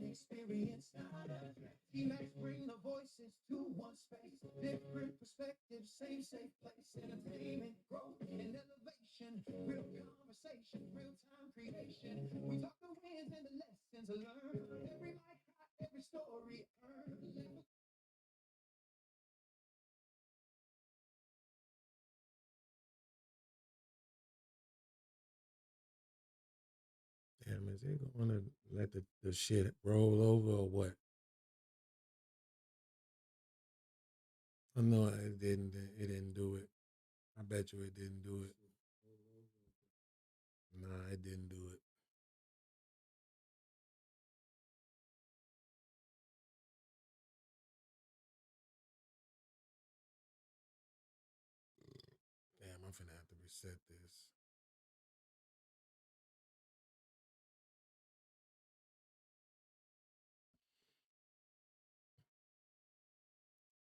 experience, not a T-Max bring the voices to one space. Different perspectives, same safe place. Entertainment, growth, and elevation. Real conversation, real time creation. We talk the wins and the lessons learned. Every mic hot, every story earned. Damn, is they gonna let the shit roll over or what? I know it didn't. It didn't do it. I bet you it didn't do it. Nah, it didn't do it. Damn, I'm finna have to reset this.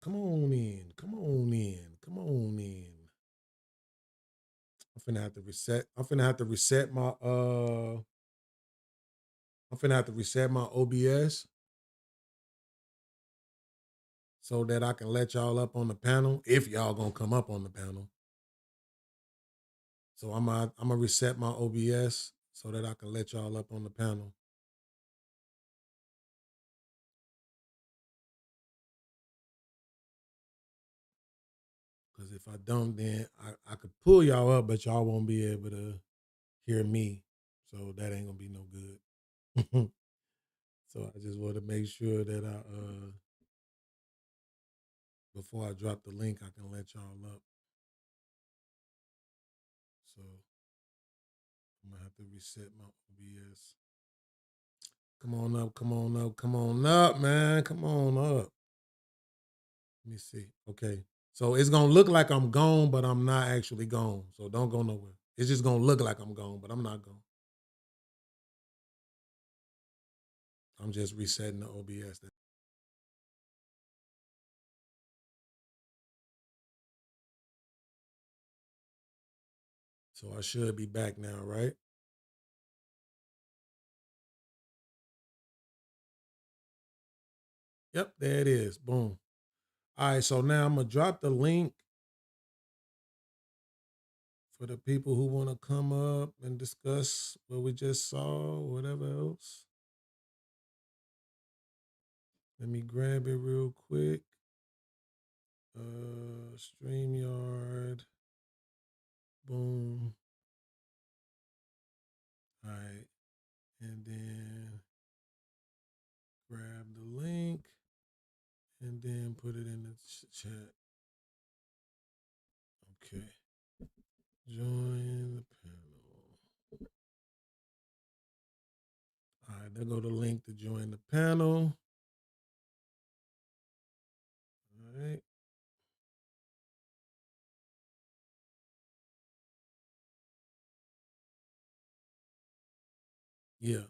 Come on in. Come on in. Come on in. I'm finna have to reset. I'm finna have to reset my I'm finna have to reset my OBS so that I can let y'all up on the panel if y'all gonna come up on the panel. So I'm gonna reset my OBS so that I can let y'all up on the panel. Cause if I don't, then I could pull y'all up, but y'all won't be able to hear me. So that ain't gonna be no good. So I just want to make sure that before I drop the link, I can let y'all up. So I'm gonna have to reset my OBS. Come on up, come on up, come on up, man. Come on up. Let me see. Okay. So it's gonna look like I'm gone, but I'm not actually gone. So don't go nowhere. It's just gonna look like I'm gone, but I'm not gone. I'm just resetting the OBS. So I should be back now, right? Yep, there it is. Boom. All right, so now I'm gonna drop the link for the people who want to come up and discuss what we just saw, or whatever else. Let me grab it real quick. StreamYard. Boom. All right. And then grab the link and then put it in the chat. Okay. Join the panel. All right, there go the link to join the panel. All right. Yeah.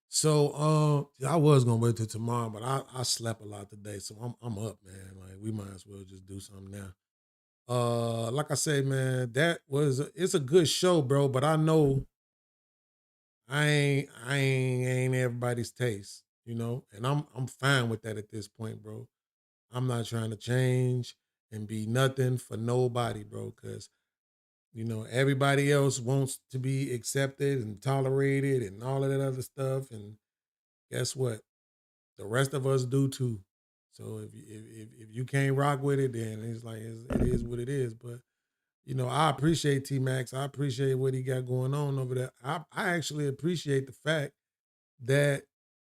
So I was gonna wait till tomorrow, but I slept a lot today, so I'm up, man. Like we might as well just do something now. Like I said, man, it's a good show, bro. But I know I ain't everybody's taste, and I'm fine with that at this point, bro. I'm not trying to change and be nothing for nobody, bro, because everybody else wants to be accepted and tolerated and all of that other stuff. And guess what? The rest of us do too. So if you can't rock with it, then it's like it is what it is. But I appreciate T Max. I appreciate what he got going on over there. I actually appreciate the fact that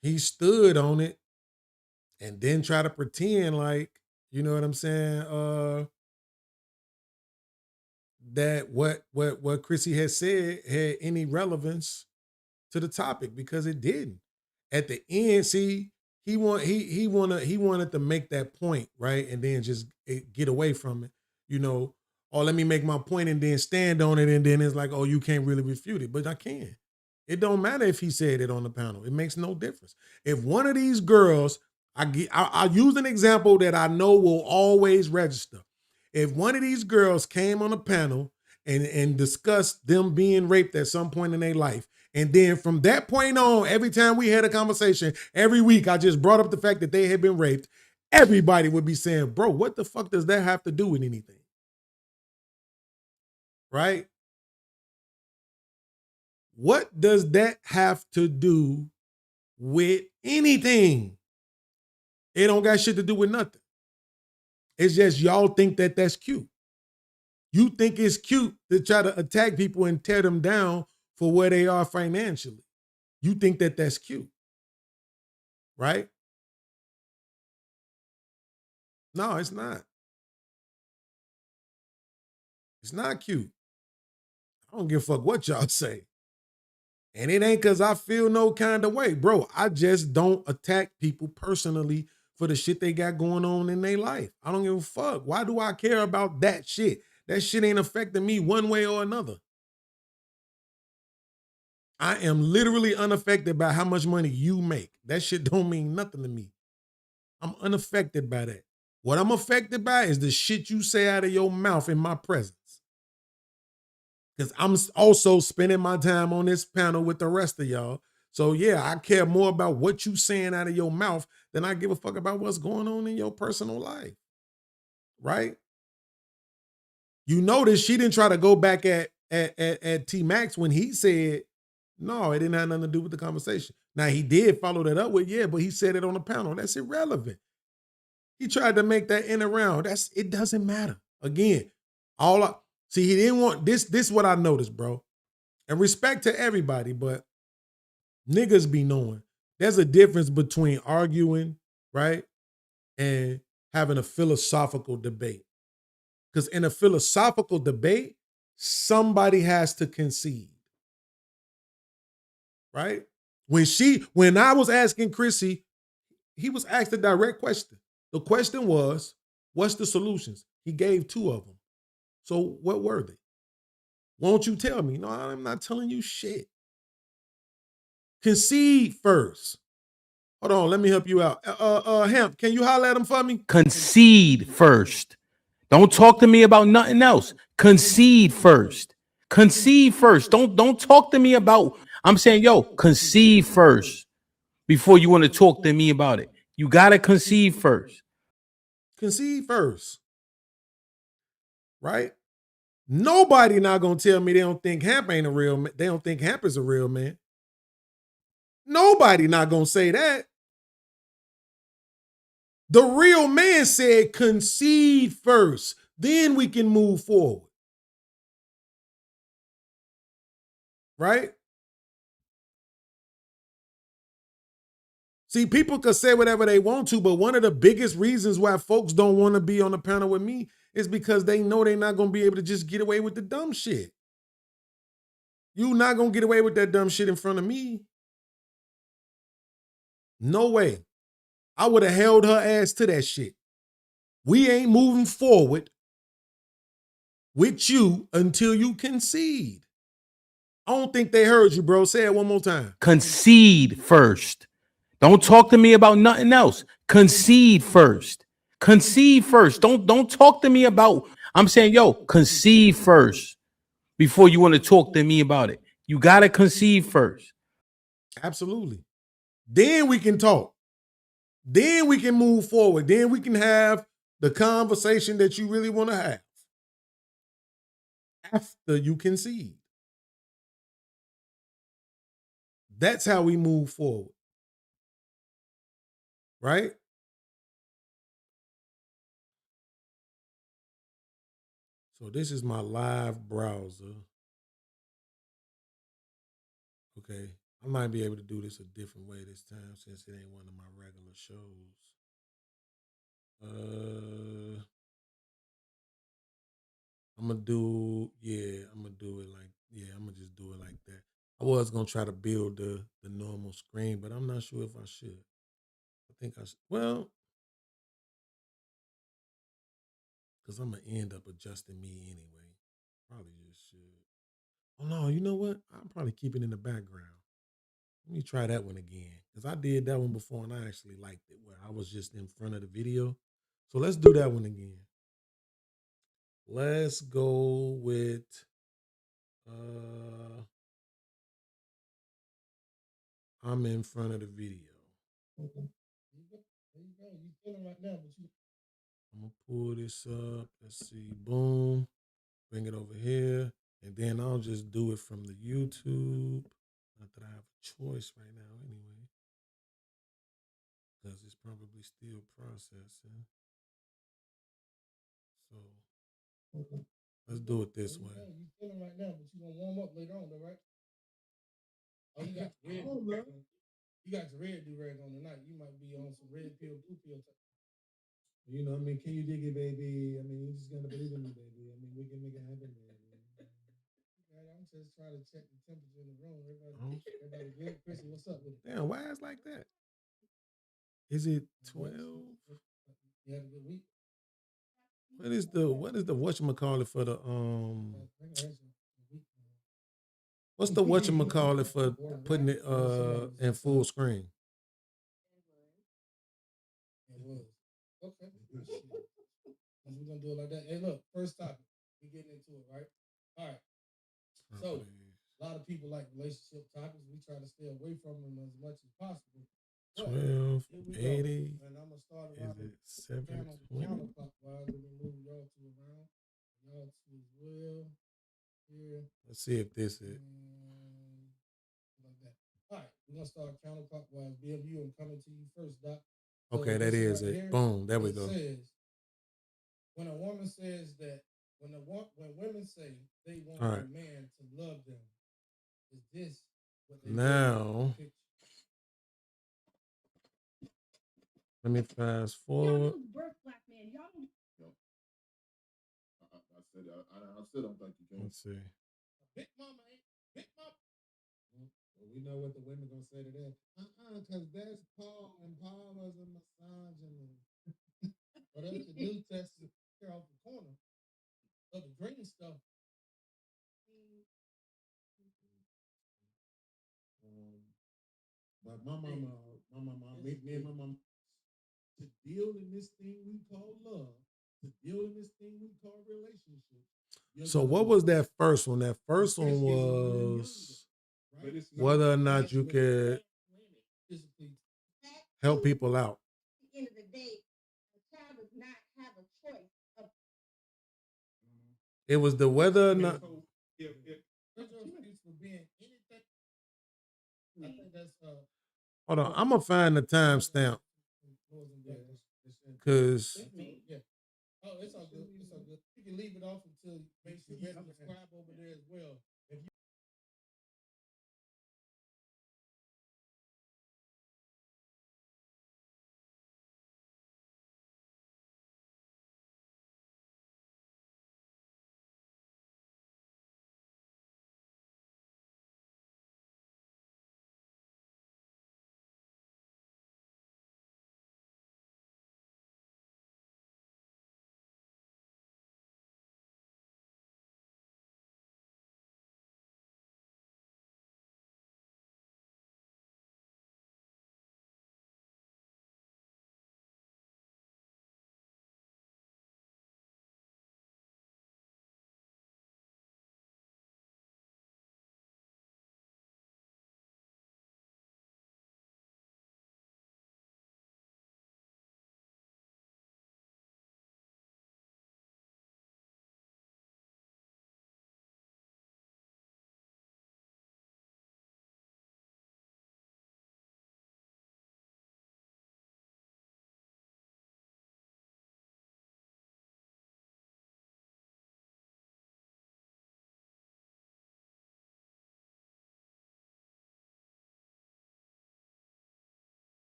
he stood on it and didn't try to pretend like, you know what I'm saying, that what Chrissy had said had any relevance to the topic, because it didn't. At the end, see, he wanted to make that point, right? And then just get away from it, or let me make my point and then stand on it, and then it's like, oh, you can't really refute it. But I can. It don't matter if he said it on the panel. It makes no difference. If one of these girls, I'll use an example that I know will always register. If one of these girls came on a panel and discussed them being raped at some point in their life, And then from that point on, every time we had a conversation, every week I just brought up the fact that they had been raped. Everybody would be saying, bro, what the fuck does that have to do with anything? Right? What does that have to do with anything? It don't got shit to do with nothing. It's just y'all think that that's cute. You think it's cute to try to attack people and tear them down for where they are financially. You think that that's cute, right? No, it's not. It's not cute. I don't give a fuck what y'all say. And it ain't because I feel no kind of way. Bro, I just don't attack people personally for the shit they got going on in their life. I don't give a fuck. Why do I care about that shit? That shit ain't affecting me one way or another. I am literally unaffected by how much money you make. That shit don't mean nothing to me. I'm unaffected by that. What I'm affected by is the shit you say out of your mouth in my presence. Because I'm also spending my time on this panel with the rest of y'all. So yeah, I care more about what you saying out of your mouth than I give a fuck about what's going on in your personal life. Right? You notice she didn't try to go back at T Max when he said, no, it didn't have nothing to do with the conversation. Now he did follow that up with, yeah, but he said it on the panel. That's irrelevant. He tried to make that in around. It doesn't matter. Again, see, he didn't want this. This is what I noticed, bro. And respect to everybody, but niggas be knowing. There's a difference between arguing, right? And having a philosophical debate. Because in a philosophical debate, somebody has to concede. Right? When I was asking Chrissy, he was asked a direct question. The question was, what's the solutions? He gave 2 of them. So what were they? Won't you tell me? No, I'm not telling you shit. Concede first. Hold on, let me help you out. Hemp, can you holler at him for me? Concede first. Don't talk to me about nothing else. Concede first. Concede first. Don't talk to me about. I'm saying, yo, concede first before you want to talk to me about it. You gotta concede first. Concede first. Right? Nobody not gonna tell me they don't think Hemp ain't a real man. They don't think Hemp is a real man. Nobody not gonna say that. The real man said concede first, then we can move forward. Right? See, people could say whatever they want to, but one of the biggest reasons why folks don't want to be on the panel with me is because they know they're not going to be able to just get away with the dumb shit. You not going to get away with that dumb shit in front of me. No way. I would have held her ass to that shit. We ain't moving forward with you until you concede. I don't think they heard you, bro. Say it one more time. Concede first. Don't talk to me about nothing else. Concede first. Concede first. Don't talk to me about. I'm saying, yo, concede first before you want to talk to me about it. You gotta concede first. Absolutely. Then we can talk. Then we can move forward. Then we can have the conversation that you really want to have after you concede. That's how we move forward. Right? So this is my live browser. Okay. I might be able to do this a different way this time since it ain't one of my regular shows. I'm gonna do I'm gonna just do it like that. I was gonna try to build the normal screen, but I'm not sure if I should. I think I should. Well, because I'm gonna end up adjusting me anyway. Probably just should. Oh no, you know what? I'll probably keep it in the background. Let me try that one again. Because I did that one before and I actually liked it where I was just in front of the video. So let's do that one again. Let's go with I'm in front of the video. There you go. You feeling right now, but you. I'm gonna pull this up. Let's see. Boom. Bring it over here. And then I'll just do it from the YouTube. Not that I have a choice right now anyway. Because it's probably still processing. So let's do it this way. You feeling right now, but you gonna warm up later on, though, right? Oh, you got red. You got your red do-rag on tonight. You might be on some red pill, blue pill. You know, I mean, can you dig it, baby? I mean, you just gotta believe in me, baby. I mean, we can make it happen, baby. I'm just trying to check the temperature in the room. Everybody good? Chrissy, what's up with it? Damn, why it's like that? Is it 12? You had a good week? What is the whatchamacallit for the what's the whatchamacallit for putting it in full screen? It was. Okay. We're gonna do it like that. Hey, look, first topic. We getting into it, right? All right. So a lot of people like relationship topics. We try to stay away from them as much as possible. 1280. And I'm gonna start around. Is it 720? Counterclockwise. Let me move y'all two around. Y'all two as well. Here. Let's see if this is. Like that. All right, we're gonna start counterclockwise. BMU, I'm coming to you first, Doc. Okay, that is it. Here, boom, there we go. Says, when a woman says that, when women say they want a man to love them, is this what they now? Let me fast forward. I still don't think you can. Let's see. Big mama ain't big mama. Well, we know what the women gonna say to that. Because that's Paul, and Paul was a misogynist. But that's the New Testament here off the corner of the green stuff. But my mama, me and my mom, to deal in this thing we call love, to deal in this thing we call relationship. So what was that first one? That first one was whether or not you could help people out. At the end of the day, a child does not have a choice of. It was the whether or not. Hold on, I'm gonna find the timestamp because. Oh, it's all good. It's all good. You can leave it off until you make sure you subscribe over there as well. If you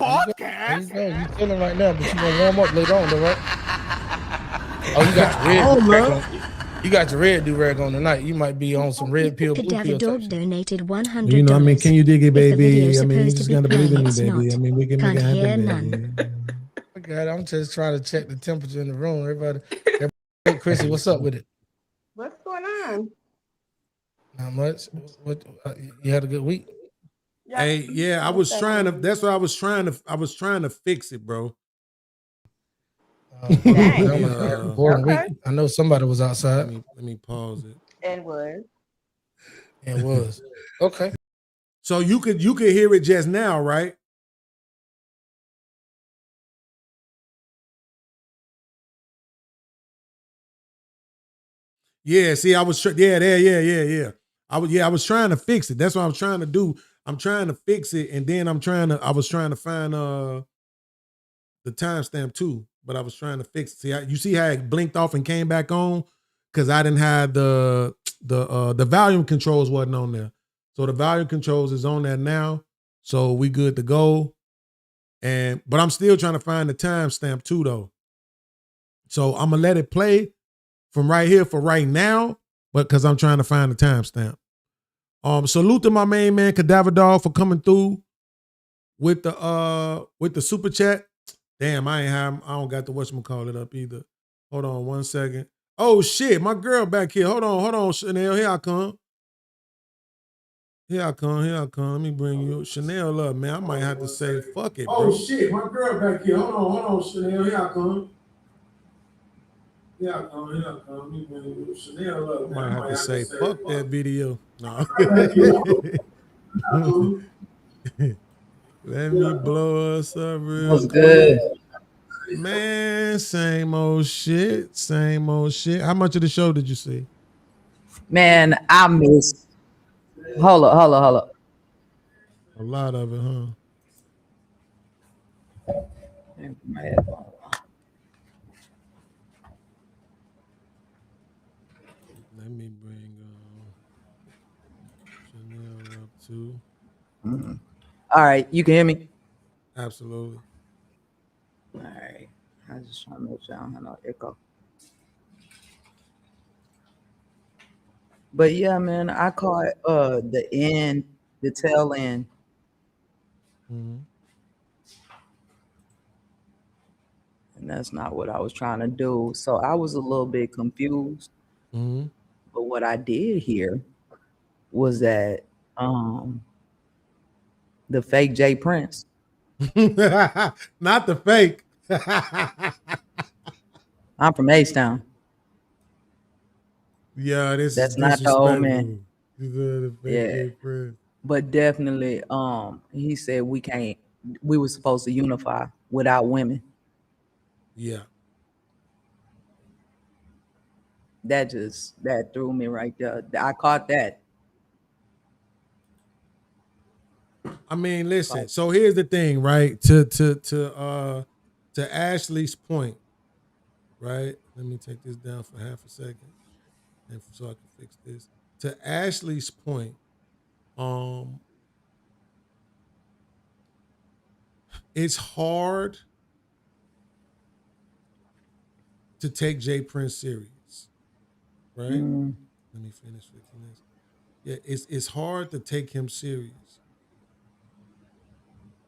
podcast. There you go. You chilling right now, but you gonna warm up later on, though, right? Oh, you got your red do-rag on. You got your red do-rag on tonight. You might be on some red pill, blue pill type shit. Donated $100. You know, I mean, can you dig it, If the baby? video's I mean, you supposed to just be gotta believe in playing, me, it's baby. not. I mean, we can make it Can't hear happen, none. baby. God, I'm just trying to check the temperature in the room. Everybody Chrissy, what's up with it? What's going on? Not much. What you had a good week? Hey, yeah, I was trying to. That's what I was trying to. I was trying to fix it, bro. Boring week. I know somebody was outside. Let me pause it. And was. And was. Okay. So you could hear it just now, right? Yeah, see, I was yeah. I was trying to fix it. That's what I was trying to do. I'm trying to fix it, and then I was trying to find the timestamp too, but I was trying to fix it. See, you see how it blinked off and came back on? Because I didn't have the volume controls wasn't on there. So the volume controls is on there now. So we good to go. But I'm still trying to find the timestamp too, though. So I'm gonna let it play from right here for right now, but because I'm trying to find the timestamp. Salute to my main man Cadaver Dog for coming through with the super chat. Damn, I don't got the whatchamacallit up either. Hold on 1 second. Oh shit, my girl back here. Hold on, Chanel. Here I come. Let me bring you Chanel up, man. I might have to say fuck it, bro. Oh shit, my girl back here. Hold on, Chanel. Here I come. Let me bring you Chanel up, man. I might have to say fuck that video. No. Let me blow us up real What's quick. good? Man, same old shit. How much of the show did you see? Man, I missed. Hold up. A lot of it, huh? Let me bring Chanel up too. All right, you can hear me? Absolutely. All right. I was just trying to make sure I don't have no echo. But yeah, man, I caught the end, the tail end. Mm-hmm. And that's not what I was trying to do. So I was a little bit confused. Mm-hmm. But what I did hear was that the fake Jay Prince. Not the fake. I'm from H-Town. Yeah, That's not the old man. Yeah. But definitely, he said we were supposed to unify without women. Yeah. That threw me right there. I caught that. I mean, listen. So here's the thing, right? To Ashley's point, right? Let me take this down for half a second, and so I can fix this. To Ashley's point, it's hard to take Jay Prince serious, right? Let me finish fixing this. Yeah, it's hard to take him serious.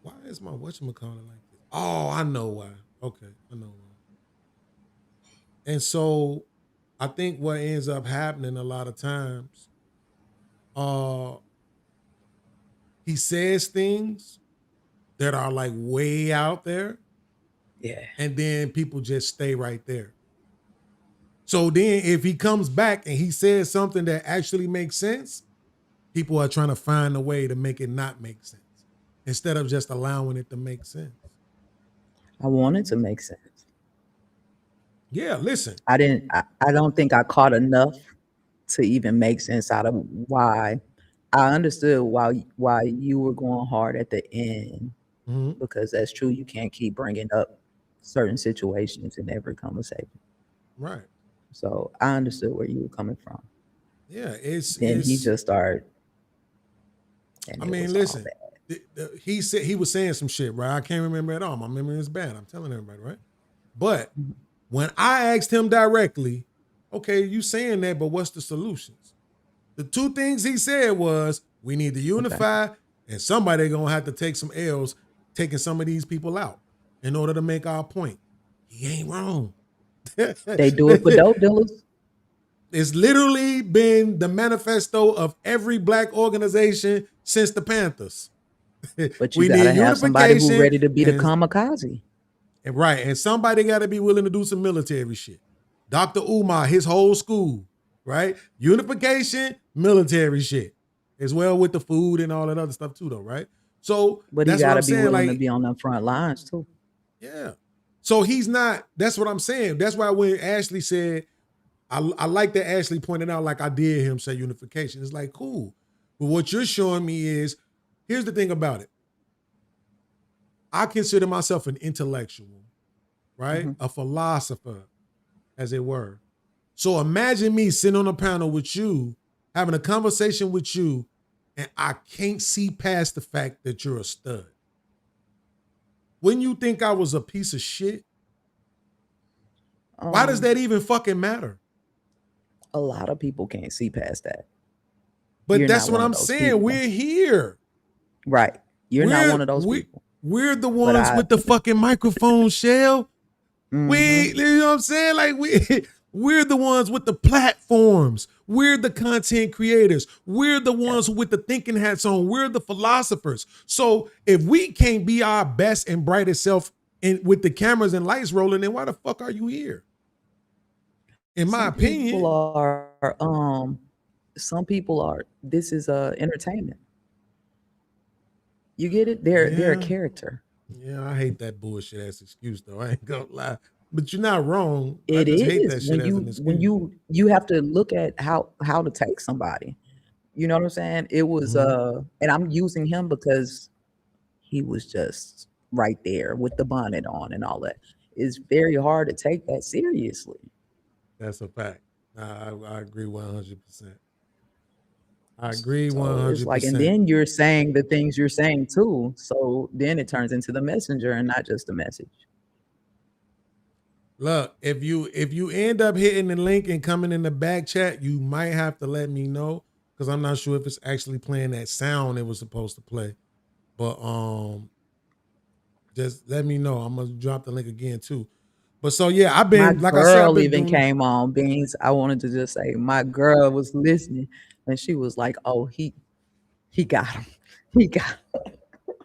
Why is my whatchamacallit like this? Oh, I know why. Okay, I know why. And so I think what ends up happening a lot of times, he says things that are like way out there. Yeah. And then people just stay right there. So then if he comes back and he says something that actually makes sense, people are trying to find a way to make it not make sense instead of just allowing it to make sense. I want it to make sense. Yeah, listen. I don't think I caught enough to even make sense out of why. I understood why you were going hard at the end, because that's true. You can't keep bringing up certain situations in every conversation. Right. So I understood where you were coming from. Yeah, Then he just started. I mean, listen. he said he was saying some shit, right? I can't remember at all. My memory is bad. I'm telling everybody, right? But when I asked him directly, okay, you saying that, but what's the solutions? The two things he said was we need to unify, and somebody gonna have to take some L's, taking some of these people out in order to make our point. He ain't wrong. They do it for dope dealers. It's literally been the manifesto of every black organization since the Panthers. But you We gotta need have somebody who unification ready to be the kamikaze. and somebody got to be willing to do some military shit. Dr. Umar, his whole school, right? Unification, military shit, as well with the food and all that other stuff too, though, right? So But he that's what gotta I'm be saying. willing Like, to be on the front lines too. yeah. So he's not. That's what I'm saying. That's why when Ashley said, I like that Ashley pointed out, like I did him say unification. It's like, cool. But what you're showing me is, here's the thing about it. I consider myself an intellectual, right? A philosopher, as it were. So imagine me sitting on a panel with you, having a conversation with you, and I can't see past the fact that you're a stud. Wouldn't you think I was a piece of shit? Why does that even fucking matter? A lot of people can't see past that. But You're that's not what one of I'm those saying. people. We're here. Right. You're not one of those people. We're the ones with the fucking microphone, Shell. We, you know what I'm saying? Like we're the ones with the platforms. We're the content creators. We're the ones with the thinking hats on. We're the philosophers. So if we can't be our best and brightest self with the cameras and lights rolling, then why the fuck are you here? In my opinion, some people are. This is entertainment. You get it? They're a character. Yeah, I hate that bullshit ass excuse though. I ain't gonna lie. But you're not wrong. I It just hate that is shit as an excuse. when you have to look at how to take somebody. You know what I'm saying? It was and I'm using him because he was just right there with the bonnet on and all that. It's very hard to take that seriously. That's a fact. I agree 100%. I agree So it's 100%. like, and then you're saying the things you're saying too. So then it turns into the messenger and not just the message. Look, if you end up hitting the link and coming in the back chat, you might have to let me know because I'm not sure if it's actually playing that sound it was supposed to play. But just let me know. I'm gonna drop the link again too. But so yeah, I've been My girl even came on Beans. I wanted to just say my girl was listening and she was like, "Oh, he got him. He got him."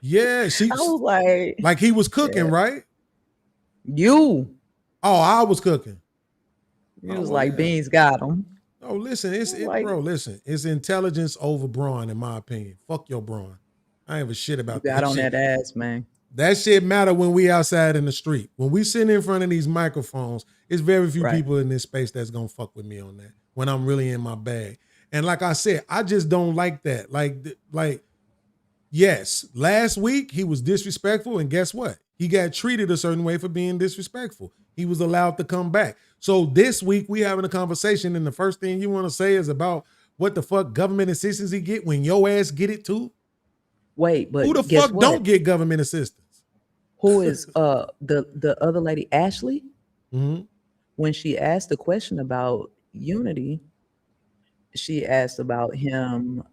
Yeah, I was like he was cooking, right? You. Oh, I was cooking. It was like Beans got him. Oh, listen, bro, listen. It's intelligence over brawn, in my opinion. Fuck your brawn. I ain't have a shit about that. You got on that ass, man. That shit matter when we outside in the street. When we sitting in front of these microphones, it's very few people in this space that's gonna fuck with me on that when I'm really in my bag. And like I said, I just don't like that. Like, yes, last week he was disrespectful, and guess what? He got treated a certain way for being disrespectful. He was allowed to come back. So this week we having a conversation, and the first thing you want to say is about what the fuck government assistance he get when your ass get it too? Wait, but who the fuck don't get government assistance? Who is the other lady, Ashley? Mm-hmm. When she asked the question about unity, she asked about him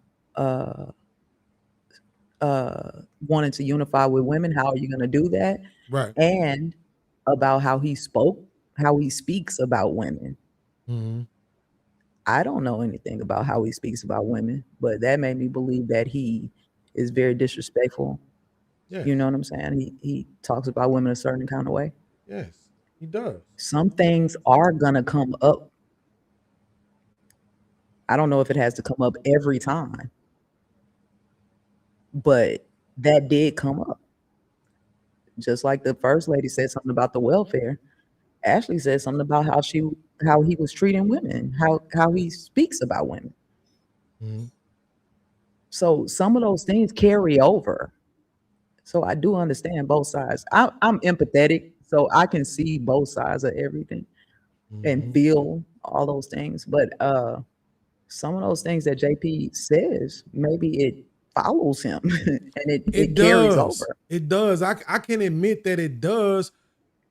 wanting to unify with women. How are you going to do that? Right. And about how he speaks about women. Mm-hmm. I don't know anything about how he speaks about women, but that made me believe that he is very disrespectful. Yeah. You know what I'm saying? He talks about women a certain kind of way. Yes, he does. Some things are gonna come up. I don't know if it has to come up every time, but that did come up. Just like the first lady said something about the welfare, Ashley said something about how he was treating women, how he speaks about women. Mm-hmm. So some of those things carry over. So I do understand both sides. I'm empathetic, so I can see both sides of everything and feel all those things. But some of those things that JP says, maybe it follows him, and it carries does. over. It does. I can admit that it does,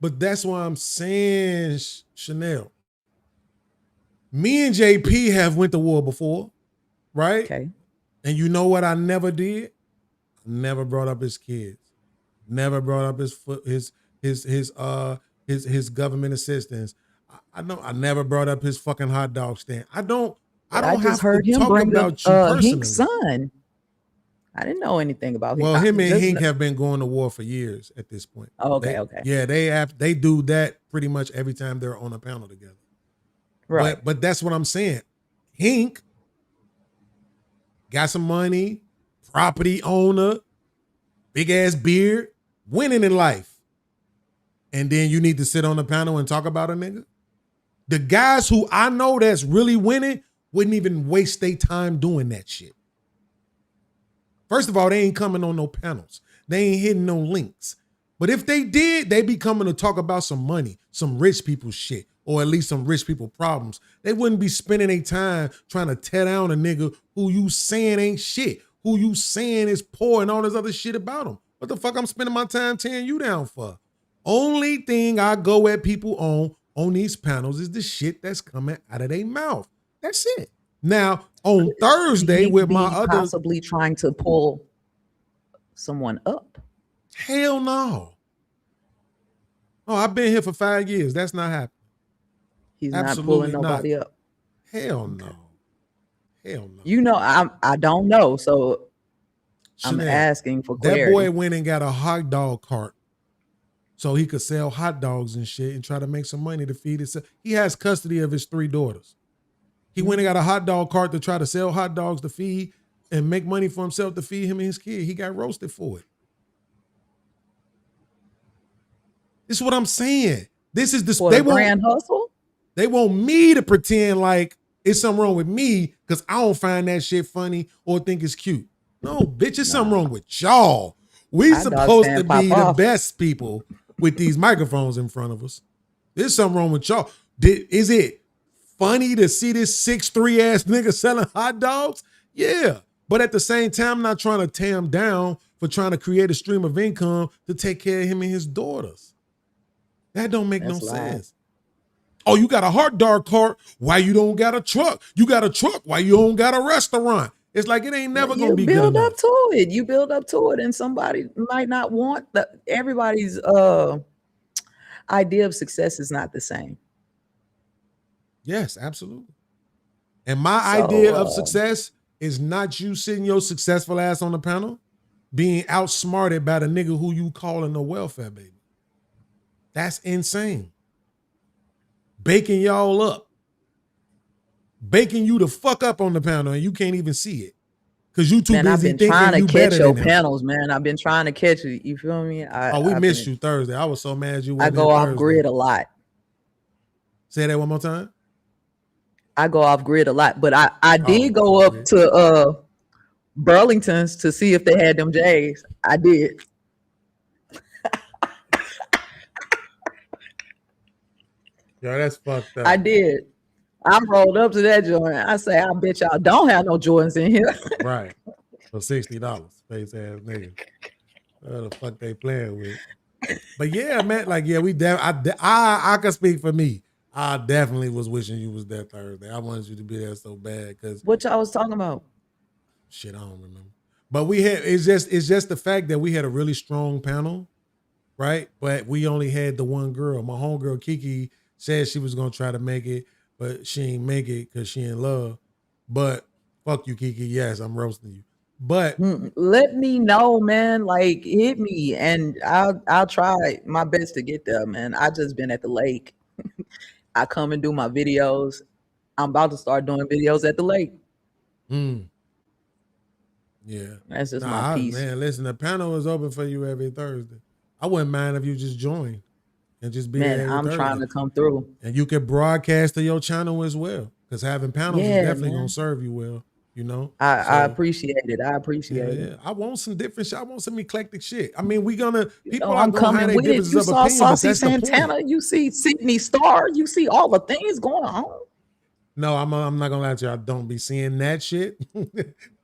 but that's why I'm saying, Chanel. Me and JP have went to war before, right? Okay. And you know what I never did? I never brought up his kids. Never brought up his government assistance. I know I never brought up his fucking hot dog stand. I don't But I just have to heard him talk bring up about you personally. Hink's son. I didn't know anything about him. Well, him and Hink have been going to war for years at this point. Oh, okay, okay. Yeah, they do that pretty much every time they're on a panel together. Right. But that's what I'm saying. Hink got some money, property owner, big ass beard, winning in life. And then you need to sit on the panel and talk about a nigga? The guys who I know that's really winning wouldn't even waste their time doing that shit. First of all, they ain't coming on no panels. They ain't hitting no links. But if they did, they be coming to talk about some money, some rich people shit, or at least some rich people problems. They wouldn't be spending their time trying to tear down a nigga who you saying ain't shit, who you saying is poor and all this other shit about him. What the fuck I'm spending my time tearing you down for? Only thing I go at people on these panels is the shit that's coming out of their mouth. That's it. Now, on Thursday with my other... possibly trying to pull someone up. Hell no. Oh, I've been here for 5 years. That's not happening. He's Absolutely not pulling nobody up. Hell no. Hell no. You know, I don't know, so Chanel, I'm asking for clarity. That boy went and got a hot dog cart so he could sell hot dogs and shit and try to make some money to feed himself. He has custody of his 3 daughters. He went and got a hot dog cart to try to sell hot dogs to feed and make money for himself to feed him and his kid. He got roasted for it. This is what I'm saying. This is the grand hustle. They want me to pretend like it's something wrong with me because I don't find that shit funny or think it's cute. No, bitch, it's something wrong with y'all. We supposed to be the best people with these microphones in front of us. There's something wrong with y'all. Is it funny to see this 6'3" ass nigga selling hot dogs? Yeah. But at the same time, I'm not trying to tear him down for trying to create a stream of income to take care of him and his daughters. That don't make no sense. Oh, you got a hot dog cart. Why you don't got a truck? You got a truck. Why you don't got a restaurant? It's like it ain't never gonna be good enough. You build up to it. You build up to it, and somebody might not want everybody's idea of success is not the same. Yes, absolutely. And my idea of success is not you sitting your successful ass on the panel being outsmarted by the nigga who you calling a welfare baby. That's insane. Baking y'all up. Baking you the fuck up on the panel and you can't even see it. Because you too busy thinking you better than him. I've been trying to catch your panels, man. I've been trying to catch you. You feel me? We missed you Thursday. I was so mad you I go off grid a lot. Say that one more time. I go off grid a lot. But I did go up to Burlington's to see if they had them J's. I did. Yo, that's fucked up. I did. I rolled up to that joint. I say, I bet y'all don't have no Jordans in here. Right. For $60. Face ass nigga. What the fuck they playing with? But yeah, man, like, yeah, I can speak for me. I definitely was wishing you was there Thursday. I wanted you to be there so bad because what y'all was talking about? Shit, I don't remember. But we had it's just the fact that we had a really strong panel, right? But we only had the one girl. My homegirl Kiki said she was gonna try to make it, but she ain't make it because she in love. But fuck you, Kiki. Yes, I'm roasting you. But let me know, man. Like, hit me, and I'll try my best to get there, man. I just been at the lake. I come and do my videos. I'm about to start doing videos at the lake. Yeah, that's just my piece. Man, listen, the panel is open for you every Thursday. I wouldn't mind if you just joined and just be there. I'm trying to come through, and you can broadcast to your channel as well, because having panels is definitely gonna serve you well. You know, I appreciate it. I appreciate it. Yeah, I want some different shit. I want some eclectic shit. I mean, people I'm coming with it. You saw Saucy Santana. You see Sydney Star. You see all the things going on. No, I'm not gonna lie to you. I don't be seeing that shit.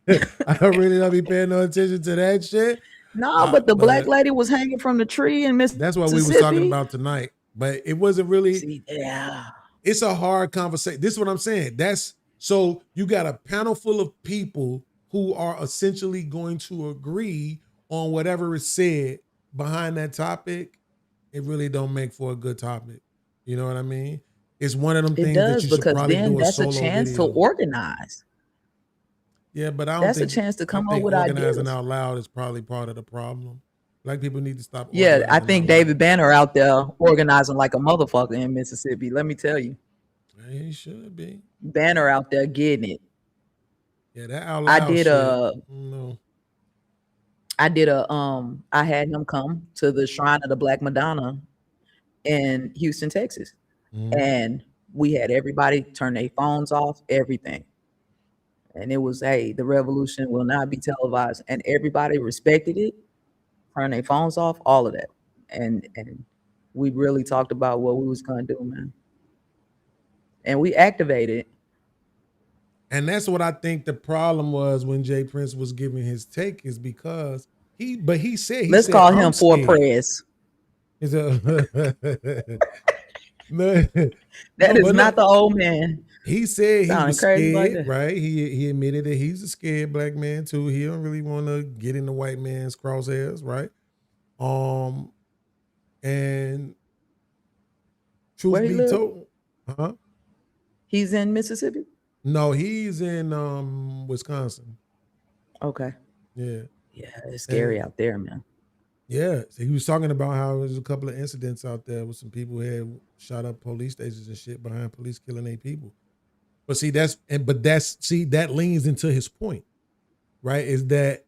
I don't really don't be paying no attention to that shit. No, but the black But lady was hanging from the tree in that's what we was talking Mississippi. about tonight. But it wasn't really. See, yeah. It's a hard conversation. This is what I'm saying. That's so you got a panel full of people who are essentially going to agree on whatever is said behind that topic. It really don't make for a good topic. You know what I mean? It's one of them It things that does, you should because probably then do a that's a solo chance to video. organize. Yeah, but I don't That's a think chance to I come up think with organizing ideas. out loud is probably part of the problem. Black people need to stop Yeah, organizing I out think loud. David Banner out there organizing like a motherfucker in Mississippi. Let me tell you, He should be. Banner out there getting it. Yeah, that out I loud did shit. a I had him come to the Shrine of the Black Madonna in Houston, Texas. Mhm. And we had everybody turn their phones off, everything. And it was, hey, the revolution will not be televised. And everybody respected it, turn their phones off, all of that. And we really talked about what we was gonna do, man. And we activated. And that's what I think the problem was when Jay Prince was giving his take, is because he Let's said call I'm him for scared. press. He's a no, That no, is but not look, the old man. he said he Sounding was crazy like scared, that. right? He admitted that he's a scared black man too. He don't really want to get in the white man's crosshairs, right? And Where truth he be live? told, huh? He's in Mississippi. No, he's in Wisconsin. Okay. Yeah. Yeah, it's scary And out there, man. yeah, so he was talking about how there's a couple of incidents out there with some people who had shot up police stations and shit behind police killing 8 people. But see, that leans into his point, right? Is that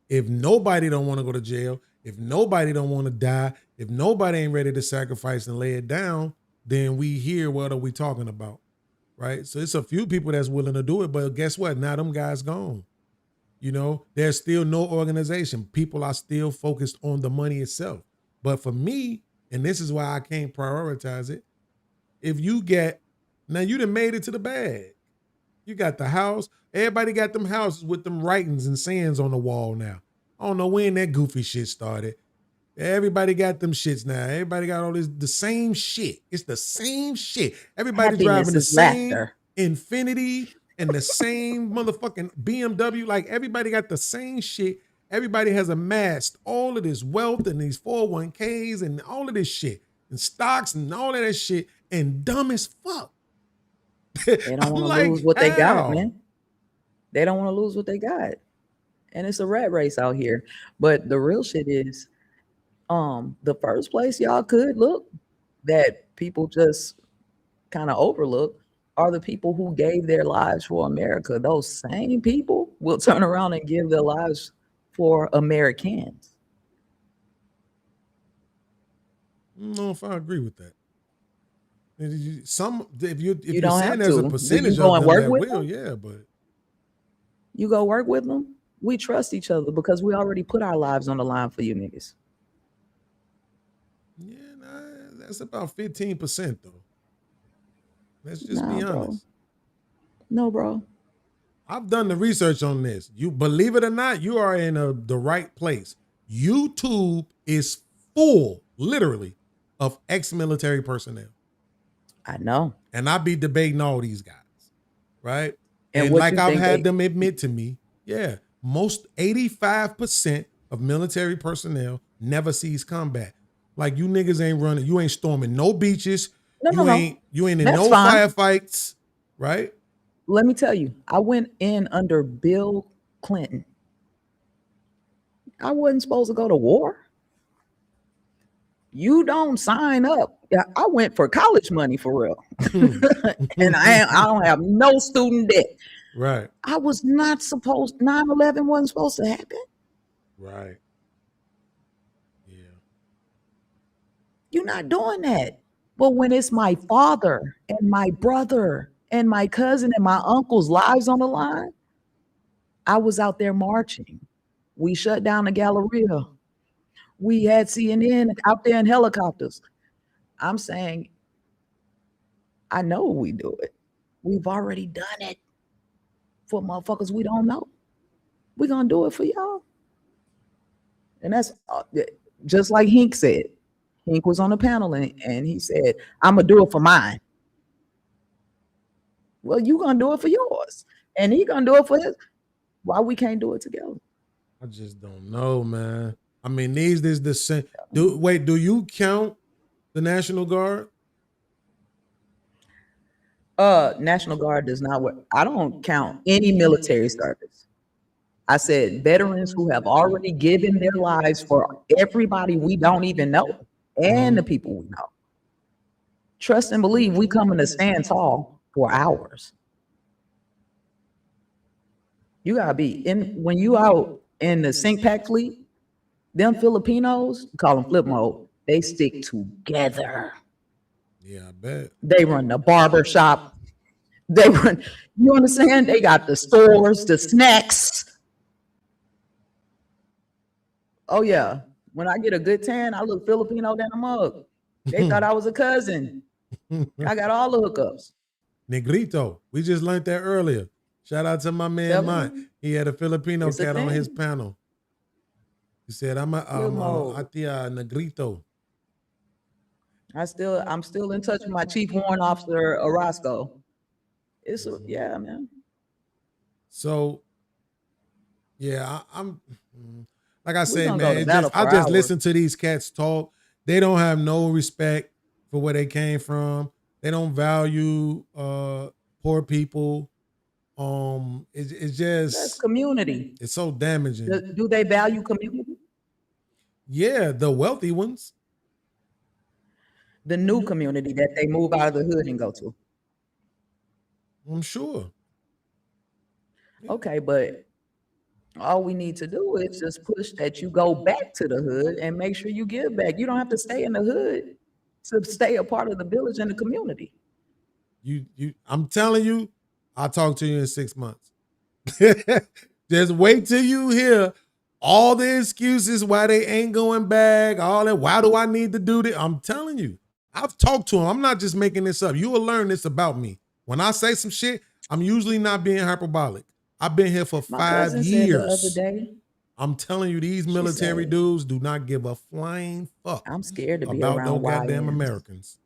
if nobody don't want to go to jail, if nobody don't want to die, if nobody ain't ready to sacrifice and lay it down, then we hear what are we talking about, right? So it's a few people that's willing to do it, but guess what? Now them guys gone. You know, there's still no organization. People are still focused on the money itself. But for me, and this is why I can't prioritize it, if you get, now you done made it to the bag. You got the house. Everybody got them houses with them writings and sayings on the wall now. I don't know when that goofy shit started. Everybody got them shits now. Everybody got all the same shit. It's the same shit. Everybody Happiness driving the is same laughter. Infinity and the same motherfucking BMW. Like everybody got the same shit. Everybody has amassed all of this wealth and these 401ks and all of this shit and stocks and all of that shit, and dumb as fuck. They don't I'm want to like, lose what they got, how? man. They don't want to lose what they got. And it's a rat race out here. But the real shit is, the first place y'all could look that people just kind of overlook are the people who gave their lives for America. Those same people will turn around and give their lives for Americans. I don't know if I agree with that. If You you're don't saying have there's a to. Do you percentage go of and them work that with will, them? yeah, but You go work with them? We trust each other because we already put our lives on the line for you niggas. yeah, nah, that's about 15% though. Let's just be Nah, bro. honest. No, bro. I've done the research on this. You believe it or not, you are in the right place. YouTube is full, literally, of ex-military personnel. I know. And I be debating all these guys, right? And And what like you I've think had they them admit to me, yeah, most 85% of military personnel never sees combat. Like you niggas ain't running, you ain't storming no beaches, no. you ain't in That's no fine. firefights, right? Let me tell you, I went in under Bill Clinton. I wasn't supposed to go to war. You don't sign up. Yeah, I went for college money for real. And I don't have no student debt. Right. I was not supposed, 9/11 wasn't supposed to happen. Right. Yeah. You're not doing that. But when it's my father and my brother and my cousin and my uncle's lives on the line, I was out there marching. We shut down the Galleria. We had CNN out there in helicopters. I'm saying, I know we do it. We've already done it for motherfuckers we don't know. We're gonna do it for y'all. And that's just like Hink said. Hink was on the panel and he said, I'm gonna do it for mine. Well, you gonna do it for yours. And he gonna do it for his. Why we can't do it together? I just don't know, man. I mean, these is the same. Do you count the National Guard? National Guard does not work. I don't count any military service. I said veterans who have already given their lives for everybody we don't even know and the people we know. Trust and believe we coming to stand tall for ours. You gotta be in when you out in the sink pack fleet, them Filipinos, call them flip mode, they stick together. Yeah, I bet. They run the barber shop. They run, you understand? They got the stores, the snacks. Oh yeah. When I get a good tan, I look Filipino than a mug. They thought I was a cousin. I got all the hookups. Negrito. We just learned that earlier. Shout out to my man Mike. He had a Filipino cat on his panel. He said, I'm Atia Negrito. I'm still in touch with my Chief Warrant Officer Orozco. Yeah, man. So yeah, I'm like I said, man, I just listen to these cats talk. They don't have no respect for where they came from. They don't value poor people. It's just that's community. It's so damaging. Do they value community? Yeah, the wealthy ones. The new community that they move out of the hood and go to. I'm sure. Okay, but all we need to do is just push that you go back to the hood and make sure you give back. You don't have to stay in the hood to stay a part of the village and the community. I'm telling you, I'll talk to you in 6 months. Just wait till you hear all the excuses why they ain't going back, all that. Why do I need to do this? I'm telling you, I've talked to them. I'm not just making this up. You will learn this about me. When I say some shit, I'm usually not being hyperbolic. I've been here for 5 years. Said the other day, I'm telling you, these military dudes do not give a flying fuck. I'm scared to be about around no goddamn YNs. Americans.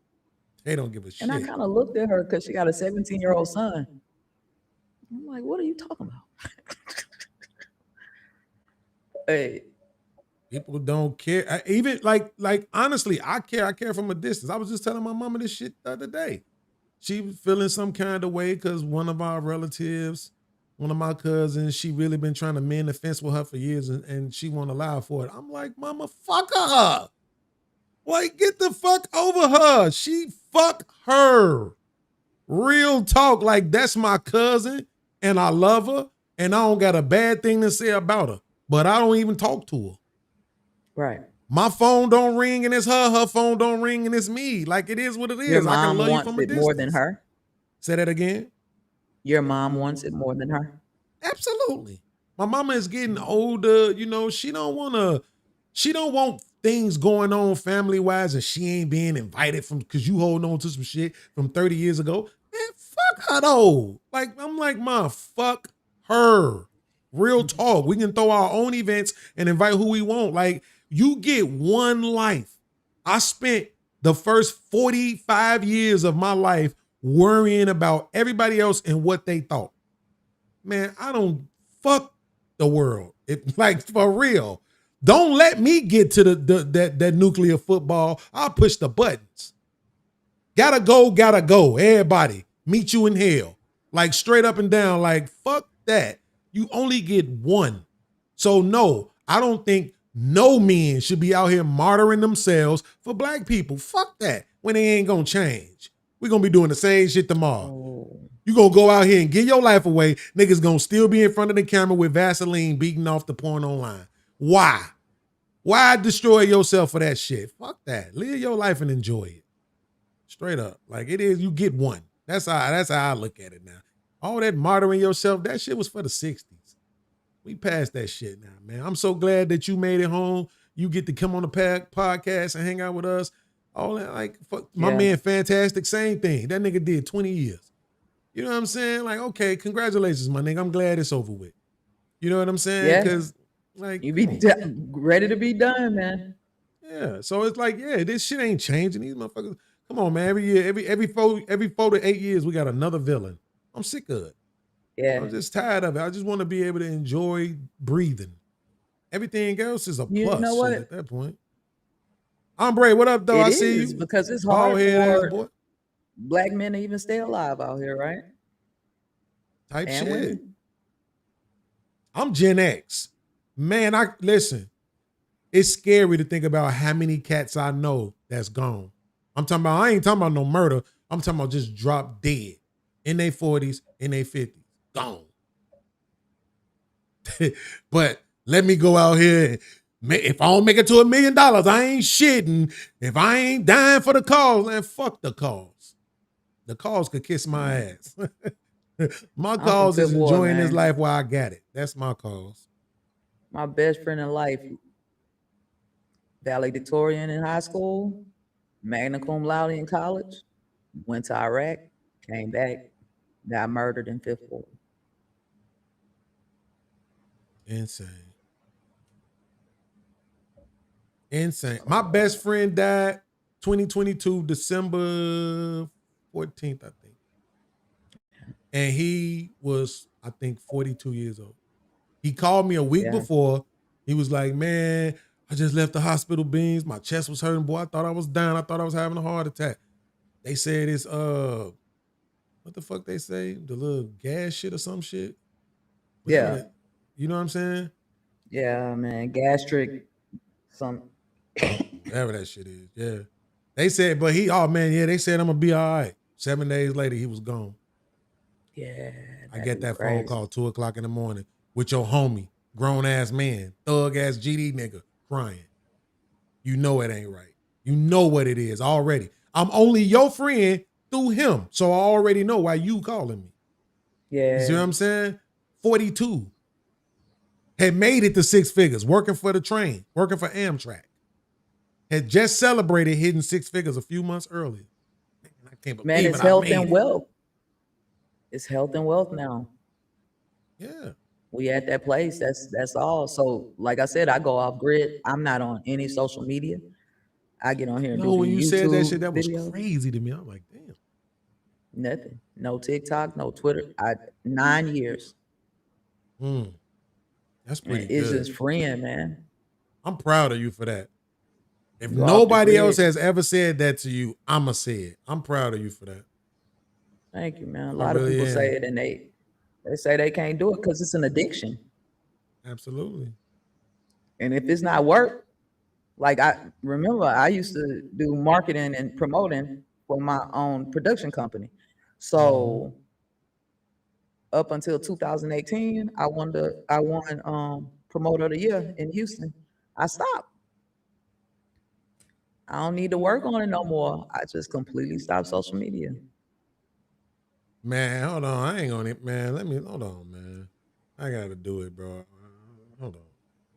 They don't give a shit. And I kind of looked at her because she got a 17-year-old son. I'm like, what are you talking about? Hey. People don't care. Even like honestly, I care. I care from a distance. I was just telling my mama this shit the other day. She was feeling some kind of way because one of our relatives, one of my cousins, she really been trying to mend the fence with her for years and she won't allow for it. I'm like, mama, fuck her. Like, get the fuck over her. She fuck her. Real talk. Like, that's my cousin and I love her and I don't got a bad thing to say about her, but I don't even talk to her. Right. My phone don't ring and it's her. Her phone don't ring and it's me. Like, it is what it is. Your mom I can love wants you from a it distance. more than her? Say that again. Your mom wants it more than her? Absolutely. My mama is getting older. You know, she don't want things going on family-wise and she ain't being invited from because you holding on to some shit from 30 years ago. Man, fuck her though. Like, I'm like, Ma, fuck her. Real talk. We can throw our own events and invite who we want. Like, you get one life. I spent the first 45 years of my life worrying about everybody else and what they thought. Man, I don't fuck the world. Like, for real. Don't let me get to that nuclear football. I'll push the buttons. Gotta go. Everybody, meet you in hell. Like, straight up and down. Like, fuck that. You only get one. So no, I don't think no men should be out here martyring themselves for black people. Fuck that. When they ain't gonna change. We're gonna be doing the same shit tomorrow. Oh. You gonna go out here and give your life away. Niggas gonna still be in front of the camera with Vaseline beating off the porn online. Why? Why destroy yourself for that shit? Fuck that. Live your life and enjoy it. Straight up. Like, it is, you get one. That's how I look at it now. All that martyring yourself, that shit was for the 60s. We passed that shit now, man. I'm so glad that you made it home. You get to come on the podcast and hang out with us. All that, like, fuck, my man Fantastic, same thing. That nigga did 20 years. You know what I'm saying? Like, okay, congratulations, my nigga. I'm glad it's over with. You know what I'm saying? Yeah, Because like, you come be on, man. ready to be done, man. Yeah. So it's like, yeah, this shit ain't changing. These motherfuckers. Come on, man. Every year, every 4 to 8 years, we got another villain. I'm sick of it. Yeah. I'm just tired of it. I just want to be able to enjoy breathing. Everything else is a You plus know shit at what? that point. Ombre, what up, though? It I see is you. because it's Bald hard head ass for boy. black men to even stay alive out here, right? Type And shit. women. I'm Gen X. Man, I listen. It's scary to think about how many cats I know that's gone. I ain't talking about no murder. I'm talking about just drop dead in their 40s, in their 50s. Gone. But let me go out here. If I don't make it to $1 million, I ain't shitting. If I ain't dying for the cause, man, fuck the cause. The cause could kiss my ass. My I'm from cause is Fifth Ward, enjoying this man. life while I got it. That's my cause. My best friend in life, valedictorian in high school, magna cum laude in college, went to Iraq, came back, got murdered in Fifth Ward. Insane. Insane. My best friend died 2022, December 14th, I think. And he was, I think, 42 years old. He called me a week Yeah. before. He was like, man, I just left the hospital, Beans. My chest was hurting, boy. I thought I was down. I thought I was having a heart attack. They said it's, what the fuck they say? The little gas shit or some shit? Whatever Yeah. that, you know what I'm saying? Yeah, man. Gastric, some. Whatever that shit is. Yeah. They said, but oh man, yeah, they said I'm gonna be all right. 7 days later, he was gone. Yeah, I that'd get be that phone crazy. call 2:00 in the morning with your homie, grown ass man, thug ass GD nigga crying. You know it ain't right. You know what it is already. I'm only your friend through him. So I already know why you calling me. You see what Yeah. I'm saying? 42. Had made it to 6 figures, working for the train, working for Amtrak. Had just celebrated hitting 6 figures a few months earlier. Man, I can't Man, believe it's it. I health made and it. wealth. It's health and wealth now. Yeah. We at that place. That's all. So, like I said, I go off grid. I'm not on any social media. I get on here and do Yo, the when you said that shit, YouTube that was videos. crazy to me. I'm like, damn. Nothing. No TikTok, no Twitter. 9 years. That's And pretty it's good. just freeing, man. I'm proud of you for that. If Go off the nobody else grid. has ever said that to you, I'ma say it. I'm proud of you for that. Thank you, man. A I lot of really people say am. it and they say they can't do it because it's an addiction. Absolutely. And if it's not work, like I remember I used to do marketing and promoting for my own production company. So up until 2018, I won promoter of the year in Houston. I stopped. I don't need to work on it no more. I just completely stopped social media. Man, hold on. I ain't gonna, man. Hold on, man. I gotta do it, bro. Hold on.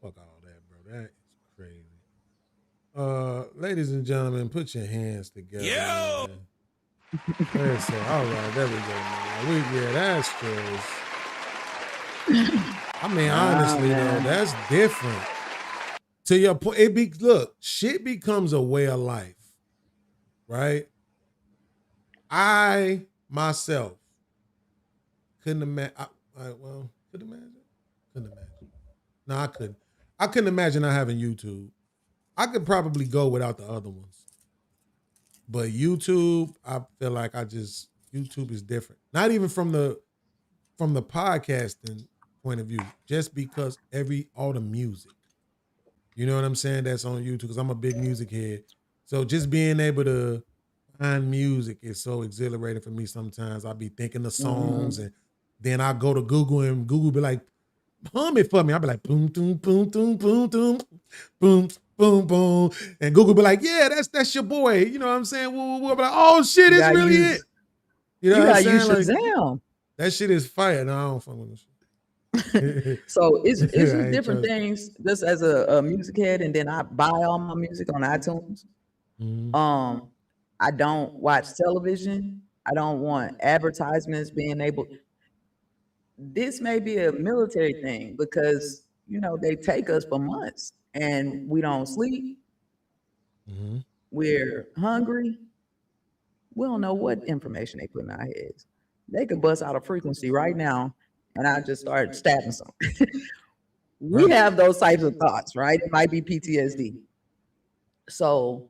Fuck all that, bro. That is crazy. Ladies and gentlemen, put your hands together. Yo! Let's say, all right, there we go, man. Yeah, that's just. I mean, honestly, though, that's different. To your point, look, shit becomes a way of life, right? I myself couldn't imagine. Couldn't imagine. Couldn't imagine. No, I couldn't. I couldn't imagine not having YouTube. I could probably go without the other ones, but YouTube, I feel like YouTube is different. Not even from the podcasting point of view, just because all the music. You know what I'm saying? That's on YouTube because I'm a big music head. So just being able to find music is so exhilarating for me sometimes. I'll be thinking of songs and then I go to Google and Google be like, hum it for me. I'll be like, boom, boom, boom, boom, boom, boom, boom, boom, boom. And Google be like, yeah, that's your boy. You know what I'm saying? We'll be like, oh shit, You it's gotta really use it. You know you what I'm gotta saying? use Like, Shazam. that shit is fire. No, I don't fuck with this shit. So it's I just ain't different trust. things. Just as a music head, and then I buy all my music on iTunes. I don't watch television. I don't want advertisements being able. this may be a military thing because they take us for months and we don't sleep, Mm-hmm. we're hungry, we don't know what information they put in our heads. They could bust out a frequency right now and I just start stabbing some. We Right. have those types of thoughts, right? It might be PTSD. So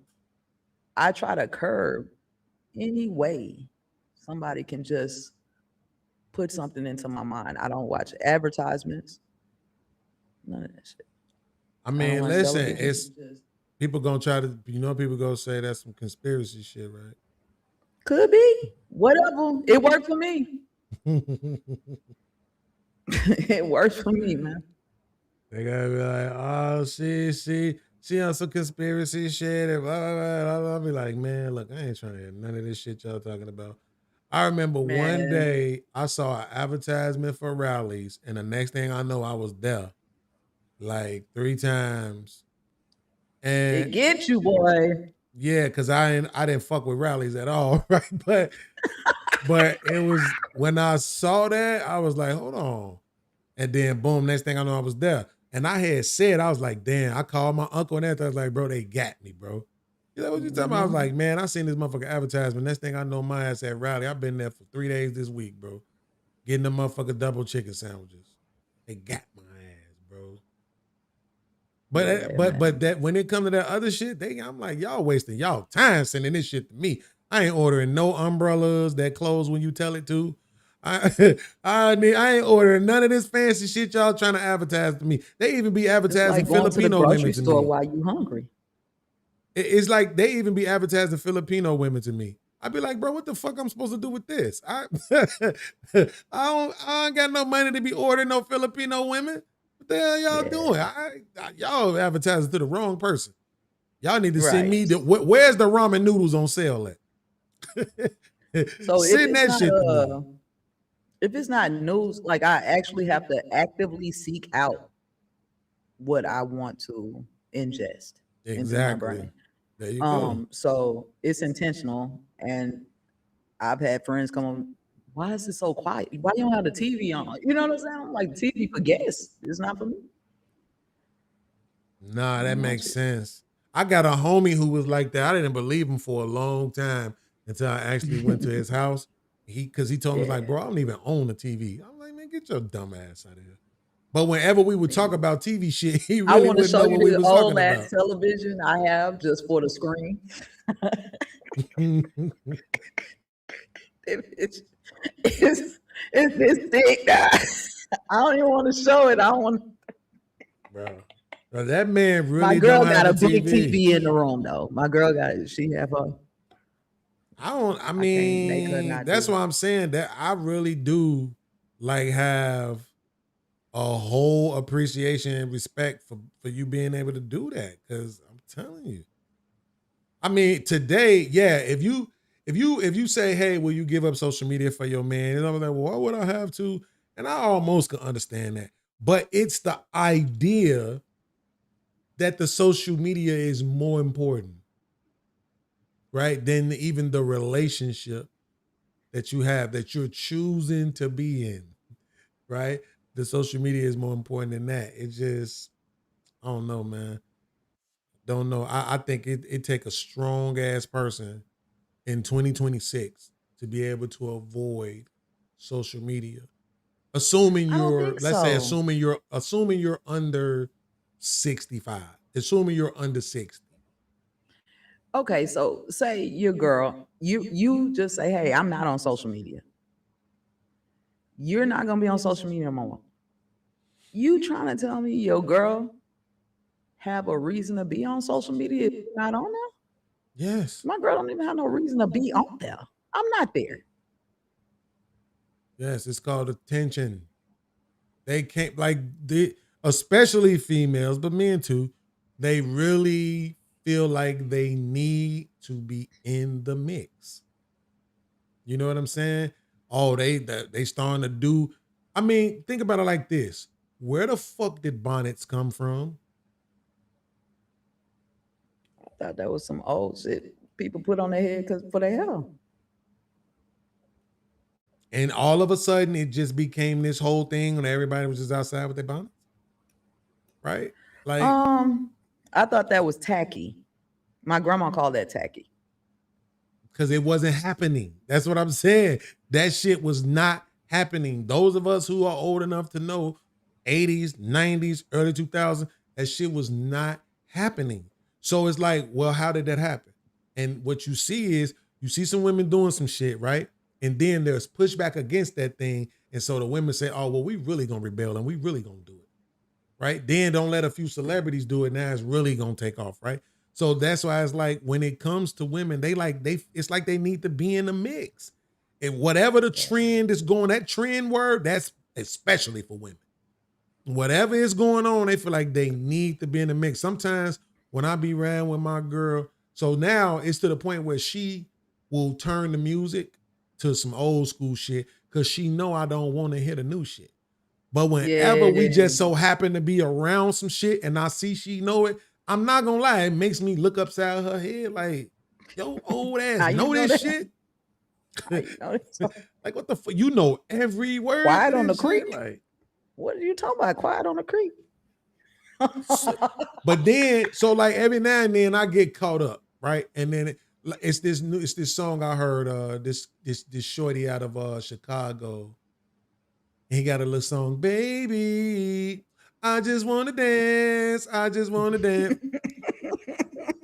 I try to curb any way somebody can just put something into my mind. I don't watch advertisements, none of that shit. I I don't mean, watch listen, television. it's people gonna try to, people gonna say that's some conspiracy shit, right? Could be. Whatever. It worked for me. It works for me, man. They gotta be like, oh, she on some conspiracy shit and blah, blah, blah, blah, blah. I'll be like, man, look, I ain't trying to hear none of this shit y'all talking about. I remember one Man, day I saw an advertisement for rallies, and the next thing I know, I was there like 3 times. it And gets you, boy. yeah, because I didn't fuck with rallies at all, right? But it was when I saw that, I was like, hold on. And then boom, next thing I know, I was there. And I had said, I was like, damn, I called my uncle and everything. I was like, bro, they got me, bro. You know what you talking about? I was like, man, I seen this motherfucker advertisement. Next thing I know, my ass at rally. I've been there for 3 days this week, bro. Getting the motherfucker double chicken sandwiches. They got my ass, bro. But Yeah, but man. that when it come to that other shit, I'm like, y'all wasting y'all time sending this shit to me. I ain't ordering no umbrellas that close when you tell it to. I ain't ordering none of this fancy shit y'all trying to advertise to me. They even be It's advertising like going to the Filipino women grocery to store me. while you hungry. It's like they even be advertising Filipino women to me. I'd be like, bro, what the fuck I'm supposed to do with this? I don't got no money to be ordering no Filipino women. What the hell y'all Yeah, doing? Y'all advertising to the wrong person. Y'all need to send right. me where's the ramen noodles on sale at? So Send that shit to me. if it's not news, like I actually have to actively seek out what I want to ingest into my Exactly. brain. There you go. So it's intentional, and I've had friends come on. Why is it so quiet? Why you don't have the TV on? You know what I'm saying? I'm like, the TV for guests. It's not for me. Nah, I that don't makes watch it. sense. I got a homie who was like that. I didn't believe him for a long time until I actually went to his house. Because he told me, like, Yeah, bro, I don't even own a TV. I'm like, man, get your dumb ass out of here. But whenever we would talk man. about TV shit, he I really want to wouldn't show know you what we the was old talking ass about. television I have just for the screen. It's it's, it's this thick now. I don't even want to show it. I don't want. Bro. Bro, that man My really girl don't got have a a big TV. TV in the room though. My girl got. She have a. I I can't make her mean, not that's do why it. I'm saying that I really do like have a whole appreciation and respect for you being able to do that. Cause I'm telling you. I mean, today, yeah, if you say, hey, will you give up social media for your man? And I'm like, well, why would I have to? And I almost can understand that. But it's the idea that the social media is more important, right? Than even the relationship that you have that you're choosing to be in, right? The social media is more important than that. It just, I don't know, man. Don't know. I think it take a strong ass person in 2026 to be able to avoid social media. Assuming I don't think let's say, so. assuming you're under 65, assuming you're under 60. Okay, so say your girl, you just say, hey, I'm not on social media. You're not gonna be on social media no more. You trying to tell me your girl have a reason to be on social media if you're not on there? Yes. My girl don't even have no reason to be on there. I'm not there. Yes, it's called attention. They can't like especially females, but men too. They really feel like they need to be in the mix. You know what I'm saying? Oh, they starting to do. I mean, think about it like this: where the fuck did bonnets come from? I thought that was some old shit people put on their head because for their hair. And all of a sudden, it just became this whole thing when everybody was just outside with their bonnets, right? Like, I thought that was tacky. My grandma called that tacky. because it wasn't happening. That's what I'm saying. That shit was not happening. Those of us who are old enough to know 80s, 90s, early 2000s, that shit was not happening. So it's like, well, how did that happen? And what you see is you see some women doing some shit, right? And then there's pushback against that thing. And so the women say, oh, well, we really gonna rebel and we really gonna do it. Right? Then don't let a few celebrities do it. Now it's really gonna take off, right? So that's why it's like when it comes to women, it's like they need to be in the mix. And whatever the trend is going, that trend word, that's especially for women. Whatever is going on, they feel like they need to be in the mix. Sometimes when I be around with my girl, so now it's to the point where she will turn the music to some old school shit because she know I don't want to hear the new shit. But whenever we just so happen to be around some shit and I see she know it, I'm not gonna lie, it makes me look upside her head like, yo, old ass, know this shit? Like, what the fuck? You know every word. Quiet on the creek. Like, what are you talking about? Quiet on the creek. But then, so like every now and then I get caught up, right? And then it's this song I heard, this shorty out of Chicago. He got a little song, baby, I just want to dance. I just want to dance.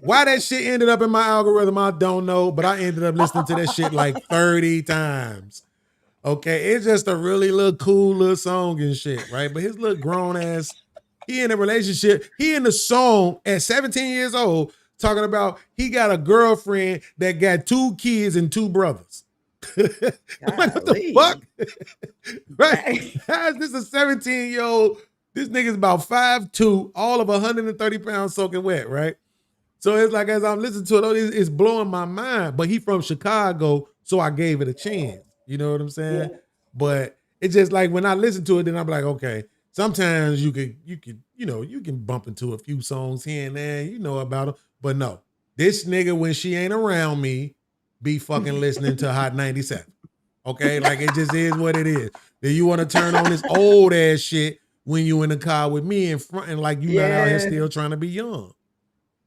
Why that shit ended up in my algorithm, I don't know, but I ended up listening to that shit like 30 times. Okay, it's just a really little cool little song and shit, right? But his little grown ass, he in a relationship, he in the song at 17 years old, talking about he got a girlfriend that got 2 kids and 2 brothers. I'm like, what the fuck? Right? How is this a 17-year-old? This nigga's about 5'2", all of 130 pounds soaking wet, right? So it's like, as I'm listening to it, it's blowing my mind. But he from Chicago, so I gave it a chance. You know what I'm saying? Yeah. But it's just like when I listen to it, then I'm like, okay, sometimes you can bump into a few songs here and there, you know about them. But no, this nigga, when she ain't around me, be fucking listening to Hot 97. Okay? Like, it just is what it is. Then you want to turn on this old ass shit when you in the car with me in front and like you not out here still trying to be young.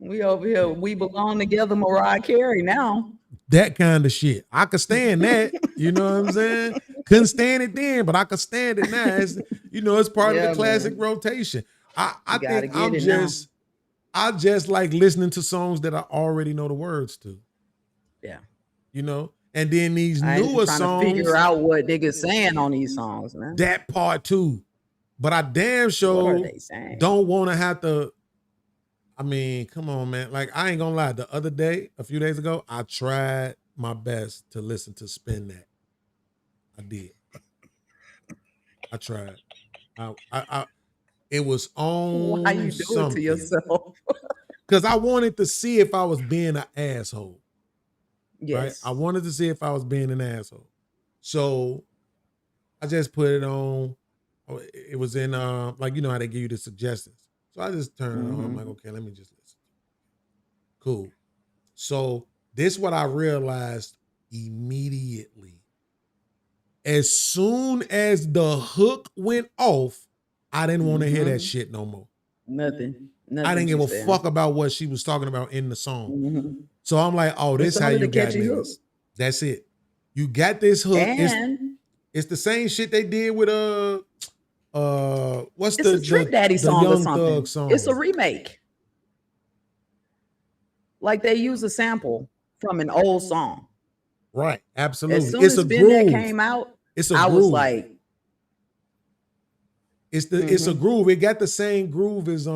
We over here, we belong together, Mariah Carey now. That kind of shit. I could stand that. You know what I'm saying? Couldn't stand it then, but I could stand it now. It's, it's part of the classic rotation. I think I just like listening to songs that I already know the words to. Yeah. And then these newer songs. To figure out what niggas saying on these songs, man. That part too. But I damn sure don't want to have to. I mean, come on, man. Like, I ain't gonna lie. The other day, a few days ago, I tried my best to listen to Spin That. I did. I tried. It was on. Why you do it to yourself? Because I wanted to see if I was being an asshole. Yes. Right? I wanted to see if I was being an asshole. So I just put it on. It was in like, you know how they give you the suggestions. So I just turned it on. I'm like, okay, let me just listen. Cool. So this is what I realized immediately. As soon as the hook went off, I didn't want to hear that shit no more. Nothing. I didn't give a fuck about what she was talking about in the song. So I'm like, oh, this how you got niggas. That's it. You got this hook. It's the same shit they did with what's it's a Trick Daddy song or something. Song. It's a remake. Like they use a sample from an old song. Right, absolutely. As soon as Spin That came out, I was like, it's a groove. It got the same groove as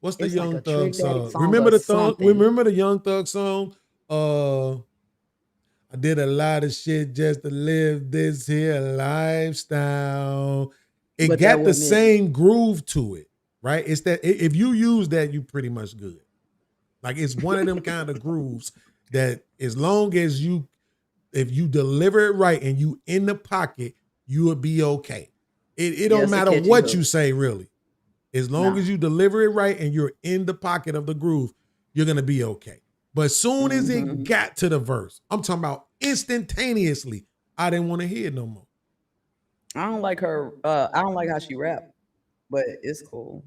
what's the Young Thug song? Remember the Young Thug song? I did a lot of shit just to live this here lifestyle. It got the same groove to it, right? It's that if you use that, you pretty much good. Like, it's one of them kind of grooves that as long as if you deliver it right and you in the pocket, you will be okay. It don't matter what you say, really. As long as you deliver it right and you're in the pocket of the groove, you're going to be okay. But as soon as it got to the verse, I'm talking about instantaneously, I didn't want to hear it no more. I don't like her. I don't like how she rap, but it's cool,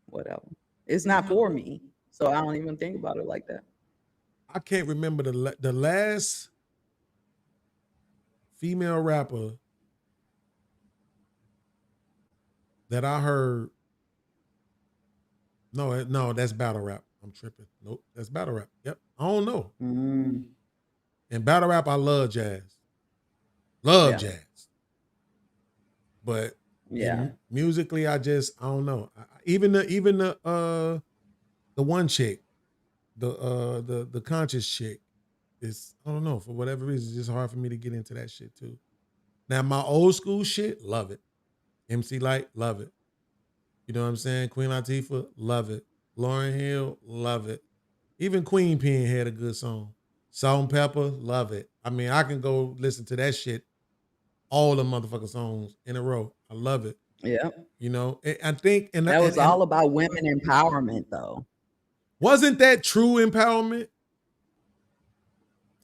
whatever. It's not for me, so I don't even think about it like that. I can't remember the last female rapper that I heard. No, that's battle rap. I'm tripping. Nope, that's battle rap. Yep, I don't know. In battle rap, I love jazz. Love jazz. But musically, I don't know. Even the one chick, the conscious chick, is, I don't know, for whatever reason, it's just hard for me to get into that shit too. Now my old school shit, love it. MC Light, love it. You know what I'm saying? Queen Latifah, love it. Lauryn Hill, love it. Even Queen Pen had a good song. Salt and Pepper, love it. I mean, I can go listen to that shit, all the motherfucking songs in a row. I love it. Yeah. You know, I think, and that was all about women empowerment, though. Wasn't that true empowerment?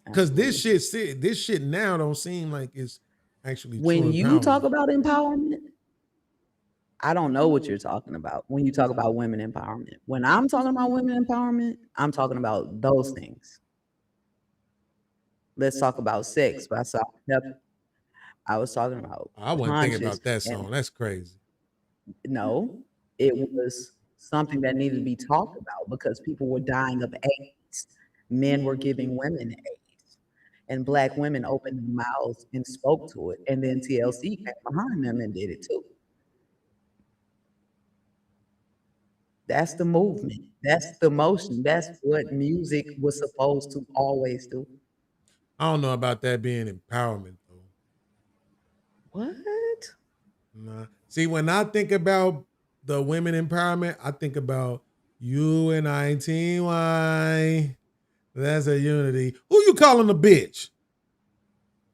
Because this shit now don't seem like it's actually true. When you talk about empowerment, I don't know what you're talking about when you talk about women empowerment. When I'm talking about women empowerment, I'm talking about those things. Let's talk about Sex by Salt and Pepper. I was talking about. I wasn't thinking about that song. That's crazy. No, it was something that needed to be talked about because people were dying of AIDS. Men were giving women AIDS. And Black women opened their mouths and spoke to it. And then TLC came behind them and did it too. That's the movement. That's the motion. That's what music was supposed to always do. I don't know about that being empowerment, though. What? Nah. See, when I think about the women empowerment, I think about UNITY. That's a unity. Who you calling a bitch?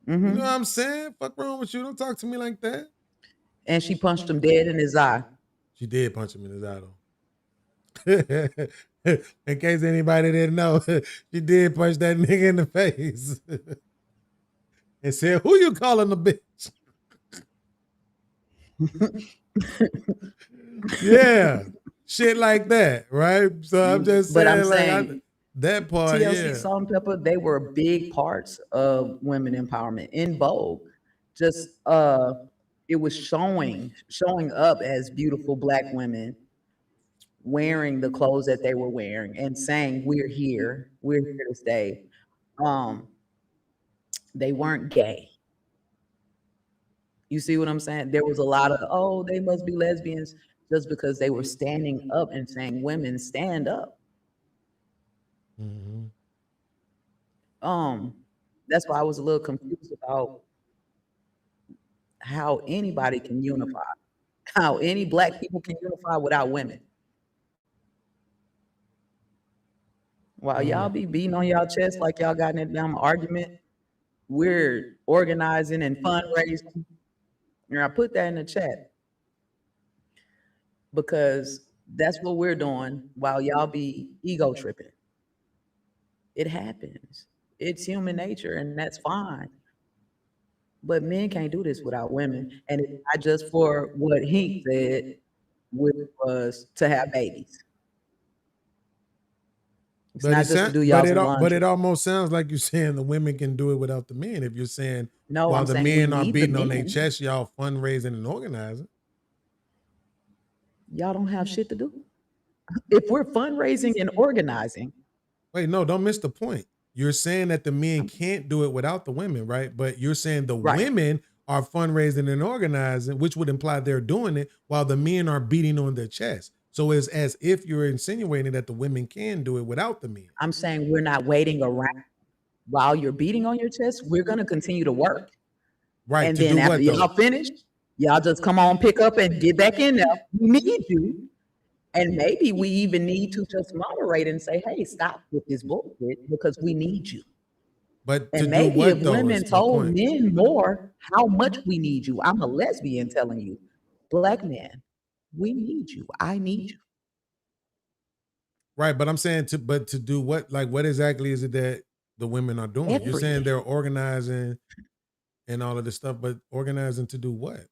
You know what I'm saying? Fuck wrong with you? Don't talk to me like that. And she punched him dead in his eye. She did punch him in his eye, though. In case anybody didn't know, she did punch that nigga in the face and said, "Who you calling a bitch?" Yeah, shit like that, right? So I'm just saying, but I'm saying that part. TLC, Salt and Pepper, they were big parts of women empowerment in Vogue. Just it was showing up as beautiful Black women wearing the clothes that they were wearing and saying, we're here to stay. They weren't gay. You see what I'm saying? There was a lot of, oh, they must be lesbians, just because they were standing up and saying, women, stand up. That's why I was a little confused about how anybody can unify, how any Black people can unify without women. While y'all be beating on y'all chest like y'all got in a damn argument, we're organizing and fundraising. And I put that in the chat because that's what we're doing while y'all be ego tripping. It happens. It's human nature, and that's fine. But men can't do this without women. And it's not just for what he said, which was to have babies. It's not just to do y'all's laundry. But it almost sounds like you're saying the women can do it without the men. If you're saying, no, while I'm the saying men are beating on their chest, y'all fundraising and organizing. Y'all don't have shit to do. If we're fundraising and organizing. Wait, no, don't miss the point. You're saying that the men can't do it without the women, right? But you're saying the women are fundraising and organizing, which would imply they're doing it while the men are beating on their chest. So it's as if you're insinuating that the women can do it without the men. I'm saying we're not waiting around while you're beating on your chest. We're going to continue to work. Right. And then after y'all finish, y'all just come on, pick up and get back in there. We need you. And maybe we even need to just moderate and say, hey, stop with this bullshit because we need you. But and maybe if women told men more how much we need you. I'm a lesbian telling you, Black men, we need you. I need you. Right, but I'm saying to do what? Like, what exactly is it that the women are doing? You're saying they're organizing and all of this stuff, but organizing to do what?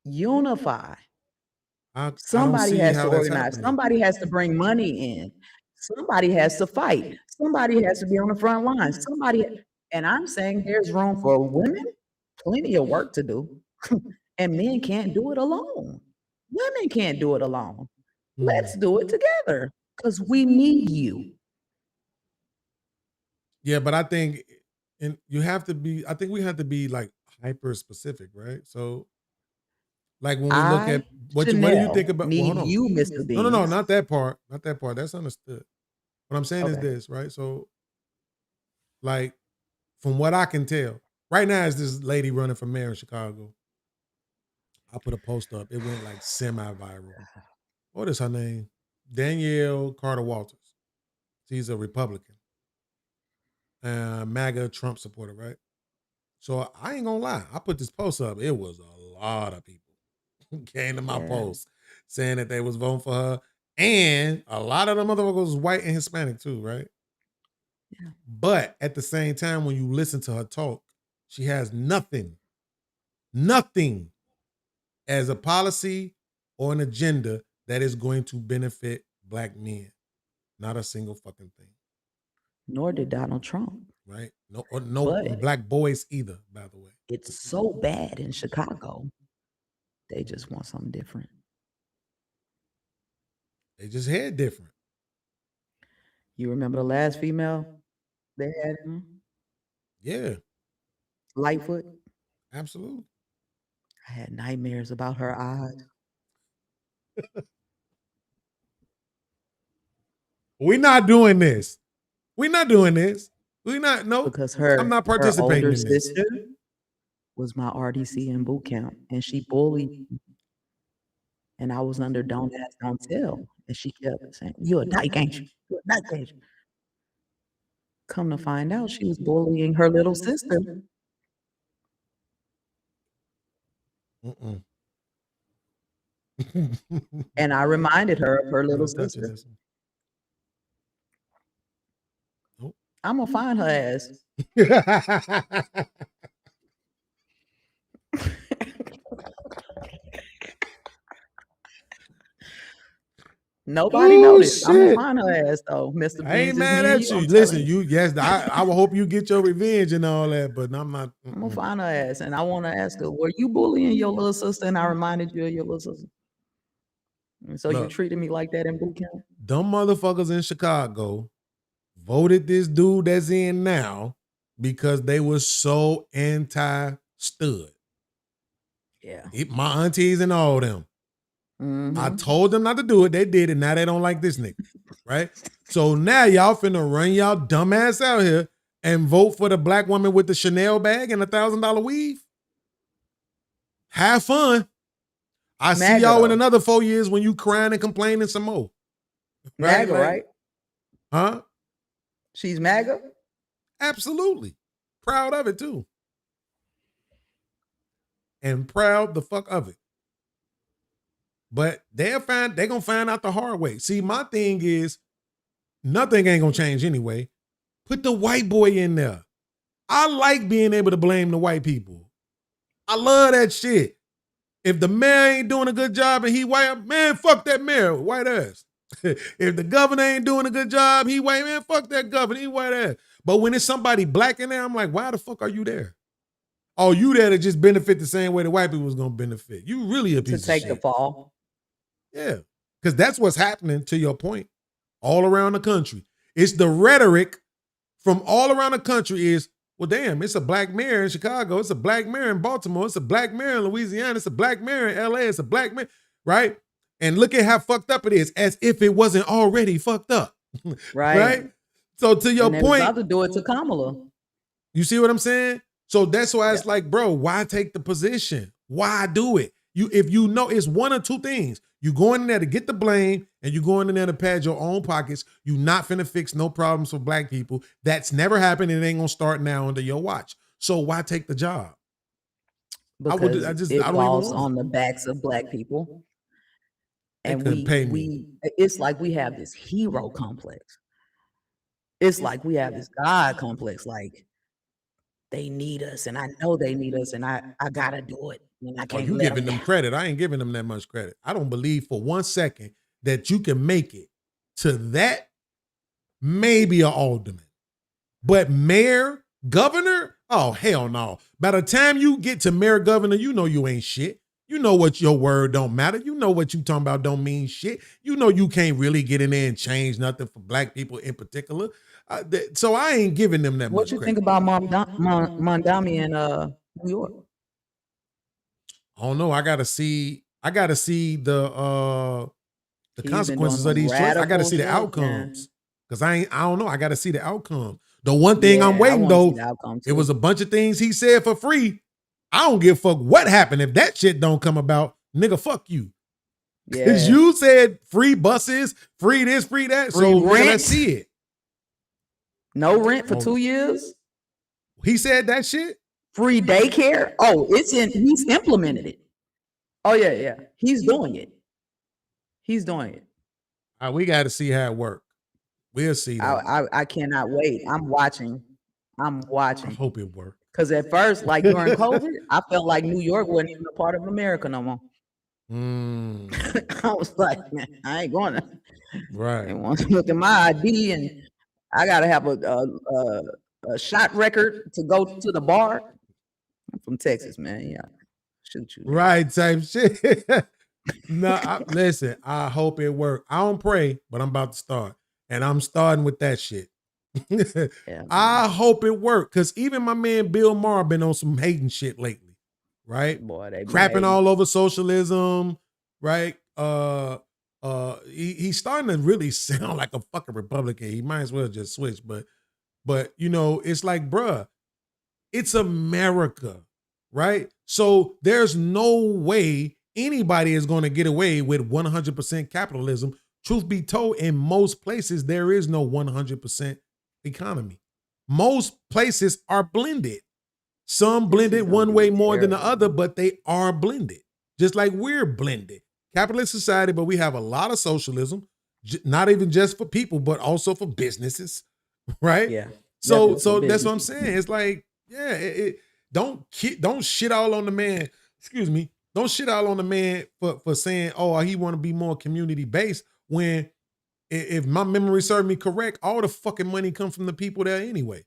Unify. I don't Somebody see has to how that's organize. happening. Somebody has to bring money in. Somebody has to fight. Somebody has to be on the front lines. And I'm saying there's room for women, plenty of work to do. And men can't do it alone. Women can't do it alone. Let's do it together because we need you. Yeah, but I think you have to be, I think we have to be like hyper specific, right? So like when we look at what do you think about, well, hold on. You, Mr. No, Beans. not that part. Not that part. That's understood. What I'm saying is this, right? So like from what I can tell, right now is this lady running for mayor in Chicago. I put a post up. It went like semi-viral. What is her name? Danielle Carter Walters. She's a Republican. MAGA Trump supporter, right? So I ain't gonna lie. I put this post up. It was a lot of people who came to my post saying that they was voting for her. And a lot of the motherfuckers was white and Hispanic too, right? Yeah. But at the same time, when you listen to her talk, she has nothing as a policy or an agenda that is going to benefit black men. Not a single fucking thing. Nor did Donald Trump. Right? No black boys either, by the way. It's so bad in Chicago. They just want something different. They just head different. You remember the last female they had? Yeah. Lightfoot? Absolutely. I had nightmares about her eyes. We're not doing this. We're not doing this. We're not, no. Because I'm not participating her older in this. sister was my RDC in boot camp, and she bullied me. And I was under don't ask, don't tell. And she kept saying, "You're a dyke, ain't you? You're a dyke, ain't you?" Come to find out, she was bullying her little sister. And I reminded her of her little sister. Nope. I'm gonna find her ass. Nobody noticed. I'm gonna find her ass though, Mr. Beans. I ain't mad at you. Listen, I will hope you get your revenge and all that, but I'm not. I'm gonna find her ass, and I want to ask her, were you bullying your little sister? And I reminded you of your little sister. And so you treated me like that in boot camp? Dumb motherfuckers in Chicago voted this dude that's in now because they were so anti-stud. Yeah. My aunties and all them. Mm-hmm. I told them not to do it. They did it. Now they don't like this nigga. Right? So now y'all finna run y'all dumb ass out here and vote for the black woman with the Chanel bag and $1,000 weave. Have fun. I see y'all in another 4 years when you crying and complaining some more. MAGA, right? Huh? She's MAGA? Absolutely. Proud of it too. And proud the fuck of it. But they're gonna find out the hard way. See, my thing is nothing ain't gonna change anyway. Put the white boy in there. I like being able to blame the white people. I love that shit. If the mayor ain't doing a good job and he white, man, fuck that mayor, white ass. If the governor ain't doing a good job, he white, man, fuck that governor, he white ass. But when it's somebody black in there, I'm like, why the fuck are you there? Oh, you there to just benefit the same way the white people was gonna benefit. You really a piece of shit. To take the fall. Yeah, because that's what's happening, to your point, all around the country. It's the rhetoric from all around the country is, well, damn, it's a black mayor in Chicago. It's a black mayor in Baltimore. It's a black mayor in Louisiana. It's a black mayor in LA. It's a black mayor, right? And look at how fucked up it is, as if it wasn't already fucked up. Right? So to your point, about to do it to Kamala. You see what I'm saying? So that's why it's like, bro, why take the position? Why do it? If you know, it's one or two things. You going in there to get the blame and you going in there to pad your own pockets. You not finna fix no problems for black people. That's never happened and it ain't gonna start now under your watch. So why take the job? Because it falls on the backs of black people. And it's like we have this hero complex. It's like we have this God complex. Like, They need us, and I know they need us, and I gotta do it, and I Oh, can't you let giving them them down. credit. I ain't giving them that much credit. I don't believe for 1 second that you can make it to that, maybe an alderman. But mayor, governor, oh, hell no. By the time you get to mayor, governor, you know you ain't shit. You know what your word don't matter. You know what you talking about don't mean shit. You know you can't really get in there and change nothing for black people in particular. So I ain't giving them that What much you think credit. about Mondami in New York? I don't know. I gotta see the He's been doing consequences of some these choices. I gotta radical see the shit, man. outcomes. Cause I don't know. I gotta see the outcome. The one thing I'm Yeah, I waiting want to see though, the outcome it was too. a bunch of things he said for free. I don't give a fuck what happened if that shit don't come about. Nigga, fuck you. Cause Yeah, you said free buses, free this, free that. free So nigga, let's rent, see it. no rent for Oh, 2 years, he said that shit? free daycare. Oh, he's implemented it. Oh yeah, he's doing it. He's doing it. We gotta see how it work. We'll see though. I cannot wait. I'm watching. I hope it work. Because at first, like during COVID, I felt like New York wasn't even a part of America no more. I was like, man, I ain't going to. Right. They want to look at my ID, and I gotta have a shot record to go to the bar. I'm from Texas, man. Yeah, shoot you. Right, type shit. No, listen, I hope it work. I don't pray, but I'm about to start. And I'm starting with that shit. Yeah, I hope it work. Cause even my man Bill Maher been on some hating shit lately. Right? boy, they be Crapping hating. all over socialism. Right? He's starting to really sound like a fucking Republican. He might as well just switch. But you know, it's like, bruh, it's America, right? So there's no way anybody is going to get away with 100% capitalism. Truth be told, in most places, there is no 100% economy. Most places are blended. Some blended one way more than the other, but they are blended. Just like we're blended. Capitalist society, but we have a lot of socialism, not even just for people, but also for businesses, right? Yeah. So definitely for that's what I'm business. saying. It's like, yeah, don't shit all on the man. Excuse me. Don't shit all on the man for saying, oh, he want to be more community based. When if my memory serves me correct, all the fucking money come from the people there anyway.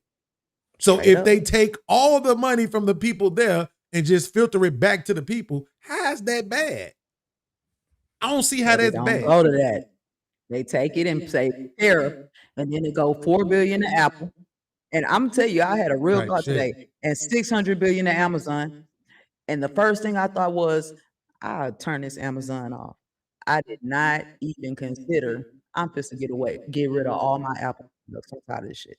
So Straight if up. they take all the money from the people there and just filter it back to the people, how's that bad? I don't see how But it that's don't bad. go to that. They take it and say tariff, and then it go 4 billion to Apple. And I'm gonna tell you, I had a real Type thought shit. today, and 600 billion to Amazon. And the first thing I thought was, I'll turn this Amazon off. I did not even consider I'm supposed to get rid of all my Apple products. I'm tired of this shit.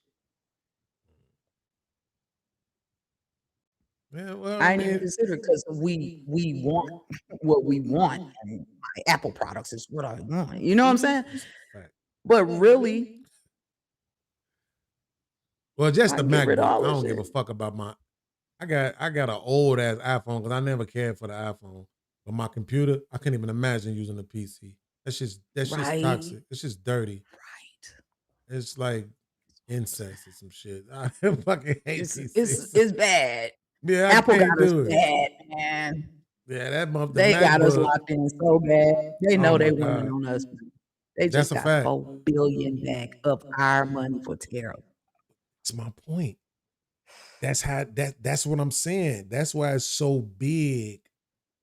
Yeah, well, I ain't even consider because we want what we want, and my Apple products is what I want. You know what I'm saying? Right. But really, Well, just I the can get rid of MacBook. all I this don't give a shit. fuck about my. I got an old ass iPhone because I never cared for the iPhone. But my computer, I couldn't even imagine using a PC. That's just Right. toxic. It's just dirty. Right. It's like incest or some shit. I fucking hate PCs. It's bad. Yeah, I Apple can't got us do it. bad, man. Yeah, the They got us MacBook. locked in so bad. They know Oh they my winning God. on us. They That's just a got fact. 4 billion back of our money for tariff. That's my point. That's what I'm saying. That's why it's so big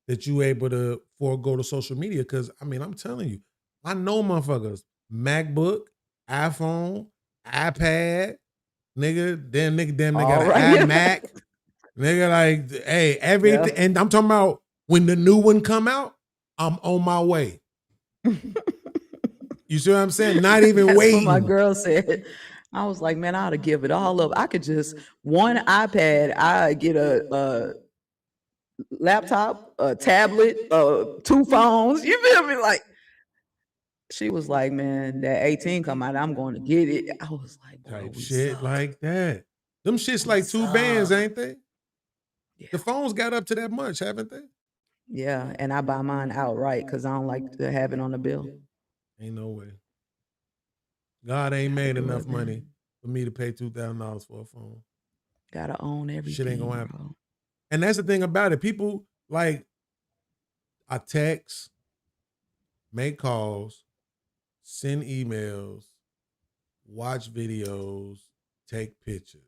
that you able to forego the social media. Cause I mean, I'm telling you, I know motherfuckers, MacBook, iPhone, iPad, damn nigga All got right. an iMac. Nigga, like, hey, everything. Yeah. And I'm talking about when the new one come out, I'm on my way. You see what I'm saying? Not even That's waiting. what my girl said. I was like, man, I ought to give it all up. I could just one iPad, I get a laptop, a tablet, 2 phones. You feel me? Like, she was like, man, that 18 come out, I'm going to get it. I was like, boy, Type we shit suck. like that. Them shits We like 2 bands, suck. ain't they? Yeah. The phones got up to that much, haven't they? Yeah, and I buy mine outright because I don't like to have it on the bill. Ain't no way. God ain't Gotta made do enough it, man. money for me to pay $2,000 for a phone. Gotta own Shit ain't everything, gonna happen. bro. And that's the thing about it. People like I text, make calls, send emails, watch videos, take pictures.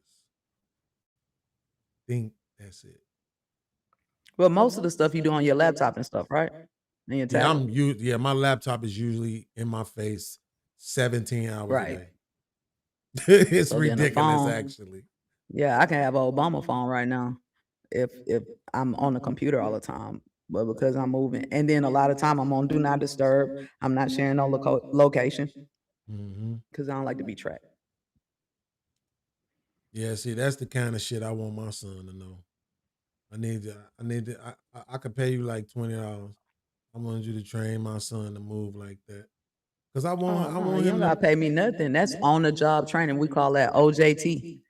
Think that's it. Well, most of the stuff you do on your laptop and stuff, right? And your Yeah, tablet. my laptop is usually in my face 17 hours a Right. day. It's So then the ridiculous, phone, actually. yeah, I can have an Obama phone right now if I'm on the computer all the time. But because I'm moving, and then a lot of time I'm on do not disturb. I'm not sharing no location Mm-hmm. because I don't like to be tracked. Yeah, see, that's the kind of shit I want my son to know. I could pay you like $20. I want you to train my son to move like that. Cause I Oh no, want you him don't to. gotta pay me nothing. That's on the job training. We call that OJT.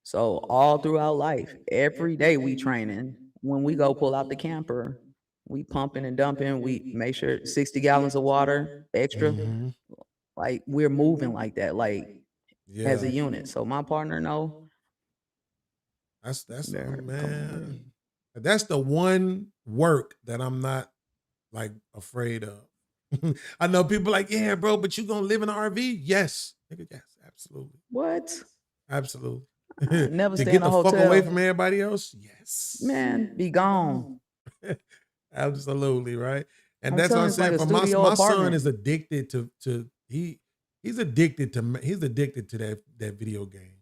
So all throughout life, every day we training. When we go pull out the camper, we pumping and dumping. We make sure 60 gallons of water extra. Mm-hmm. Like we're moving like that, like as Yeah, a unit. So my partner know that's they're coming with man. me. That's the one work that I'm not like afraid of. I know people like, yeah, bro, but you gonna live in an RV? Yes, nigga, yes, absolutely, What? absolutely. I never To stay in get a the fuck away hotel. from everybody else? Yes. Man, be gone. Absolutely, right? And I'm that's what telling I'm you, it's like saying. a For studio my son apartment. is addicted to he's addicted to that video game.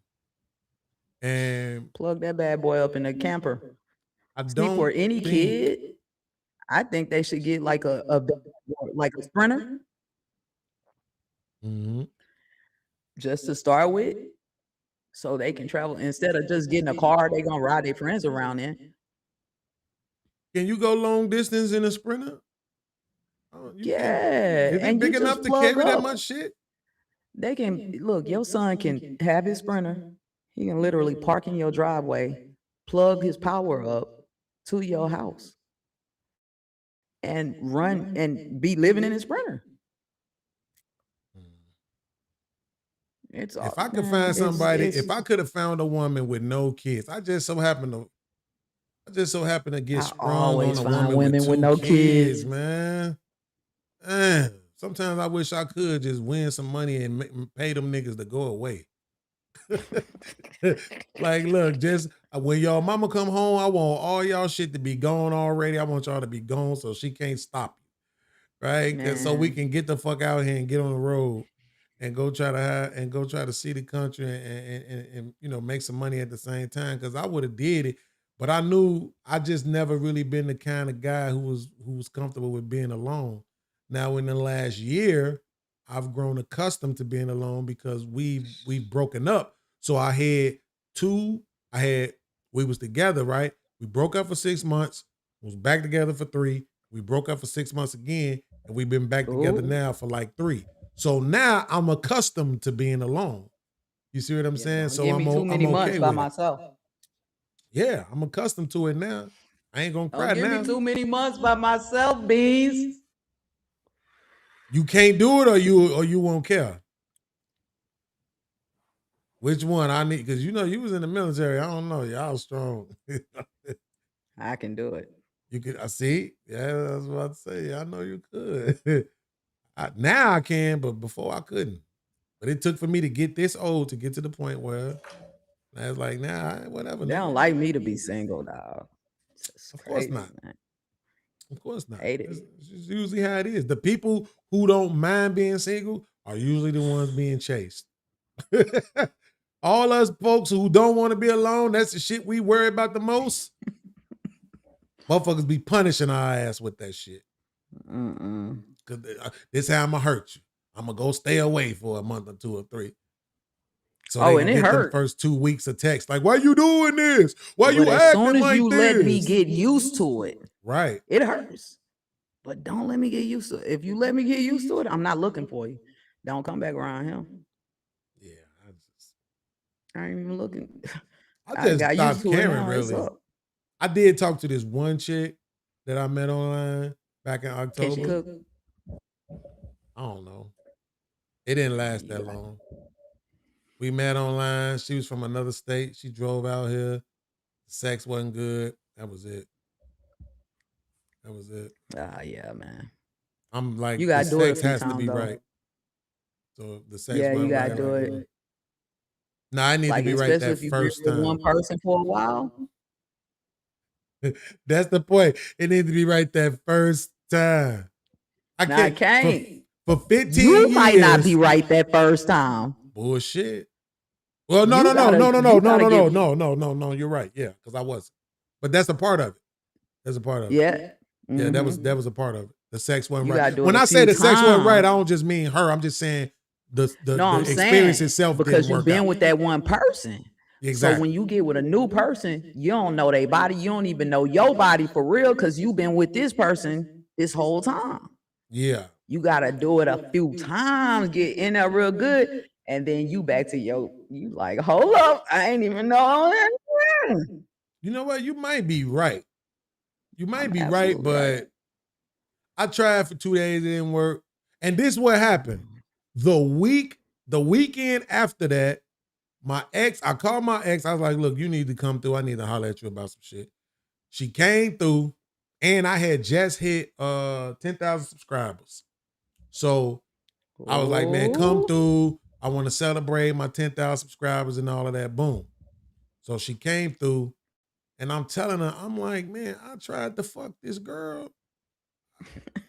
And Plug that bad boy up in the camper. I See, for don't any think kid, I think they should get like like a sprinter Mhm. just to start with, so they can travel instead of just getting a car. They gonna ride their friends around in. Can you go long distance in a Sprinter? You can. Yeah, Is it and you big enough just to plug carry that up. much shit? They can look. Your son can have his sprinter. He can literally park in your driveway, plug his power up to your house, and run and be living in his sprinter. It's all If I could man. find somebody, if It's. I could have found a woman with no kids, I just so happen to get I sprung on always a find woman with women with 2 no kids, kids. man. Man, sometimes I wish I could just win some money and pay them niggas to go away. Like, look, just when y'all mama come home, I want all y'all shit to be gone already. I want y'all to be gone so she can't stop you, right? So we Man, can get the fuck out here and get on the road and go try to go try to see the country and you know make some money at the same time. Because I would have did it, but I knew I just never really been the kind of guy who was comfortable with being alone. Now in the last year, I've grown accustomed to being alone because we've broken up. So two, I had we was together, right? We broke up for 6 months, was back together for 3. We broke up for 6 months again, and we've been back together ooh, now for like 3. So now I'm accustomed to being alone. You see what I'm yeah. saying? Don't So give me too I'm many months okay by with it. myself. Yeah, I'm accustomed to it now. I ain't gonna Don't cry give me now. too many months by myself, beans. You can't do it, or you won't care. Which one I need? Because you know you was in the military. I don't know. Y'all strong. I can do it. You could. I see. Yeah, I was about to say. I know you could. Now I can, but before I couldn't. But it took for me to get this old to get to the point where I was like, nah, whatever, They don't nigga. like me to be single, dog. It's Of course crazy, not. man. Of course not. Hate it. It's just usually how it is. The people who don't mind being single are usually the ones being chased. All us folks who don't want to be alone, that's the shit we worry about the most. Motherfuckers be punishing our ass with that shit. Cause this how I'ma hurt you. I'm gonna go stay away for a month or 2 or 3. So they Oh, can and it get them hurt. first 2 weeks of text. Like, why you doing this? Why But you as soon acting as like you let me this? get used to it, Right. it hurts. But don't let me get used to it. If you let me get used to it, I'm not looking for you. Don't come back around him. Yeah, I ain't even looking. I I just got used stopped to it caring now. It's really. up. I did talk to this one chick that I met online back in Can she October. cook? I don't know. It didn't last You that got long. We met online. She was from another state. She drove out here. Sex wasn't good. That was it. That was it. Yeah, man. I'm like, You the gotta do it a sex few has to times be though. right. So if the sex Yeah, you wasn't gotta right, do like, it. no, I need to Like, be right especially that if you've been first with one time. person for a while. That's the point. It needs to be right that first time. I Nah, I can't can't. for 15 You years. might not be right that first time. Bullshit. Well, no. You gotta give. You're right. Yeah, because I wasn't. But that's a part of it. That's a part of it. Yeah. Yeah, that was Mhm. a part of it. The sex wasn't You right. gotta do it When a I say few the sex wasn't right, I times. don't just mean her. I'm just saying the No, I'm experience saying itself didn't because you've work been out. with that one person. So Exactly. when you get with a new person, you don't know their body. You don't even know your body for real because you've been with this person this whole time. Yeah. You gotta do it a few times, get in there real good, and then you back to you like, hold up, I ain't even know. You know what? You might be right. You might I'm be right, absolutely right. but I tried for 2 days, it didn't work. And this is what happened. The weekend after that, I called my ex. I was like, look, you need to come through. I need to holler at you about some shit. She came through, and I had just hit 10,000 subscribers. So I was like, man, come through. I want to celebrate my 10,000 subscribers and all of that. Boom. So she came through, and I'm telling her, I'm like, man, I tried to fuck this girl.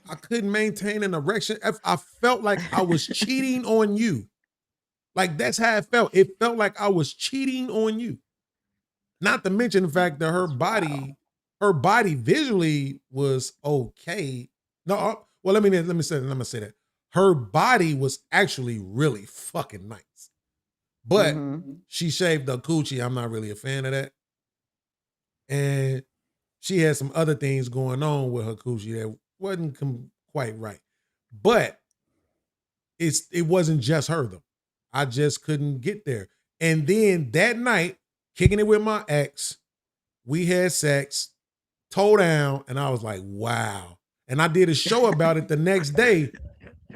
I couldn't maintain an erection. I felt like I was cheating on you. Like, that's how it felt. It felt like I was cheating on you. Not to mention the fact that her body visually was okay. No, well, let me say that. Her body was actually really fucking nice. But she shaved her coochie. I'm not really a fan of that. And she had some other things going on with her coochie that wasn't quite right. But it wasn't just her though. I just couldn't get there. And then that night, kicking it with my ex, we had sex, toe down, and I was like, wow. And I did a show about it the next day,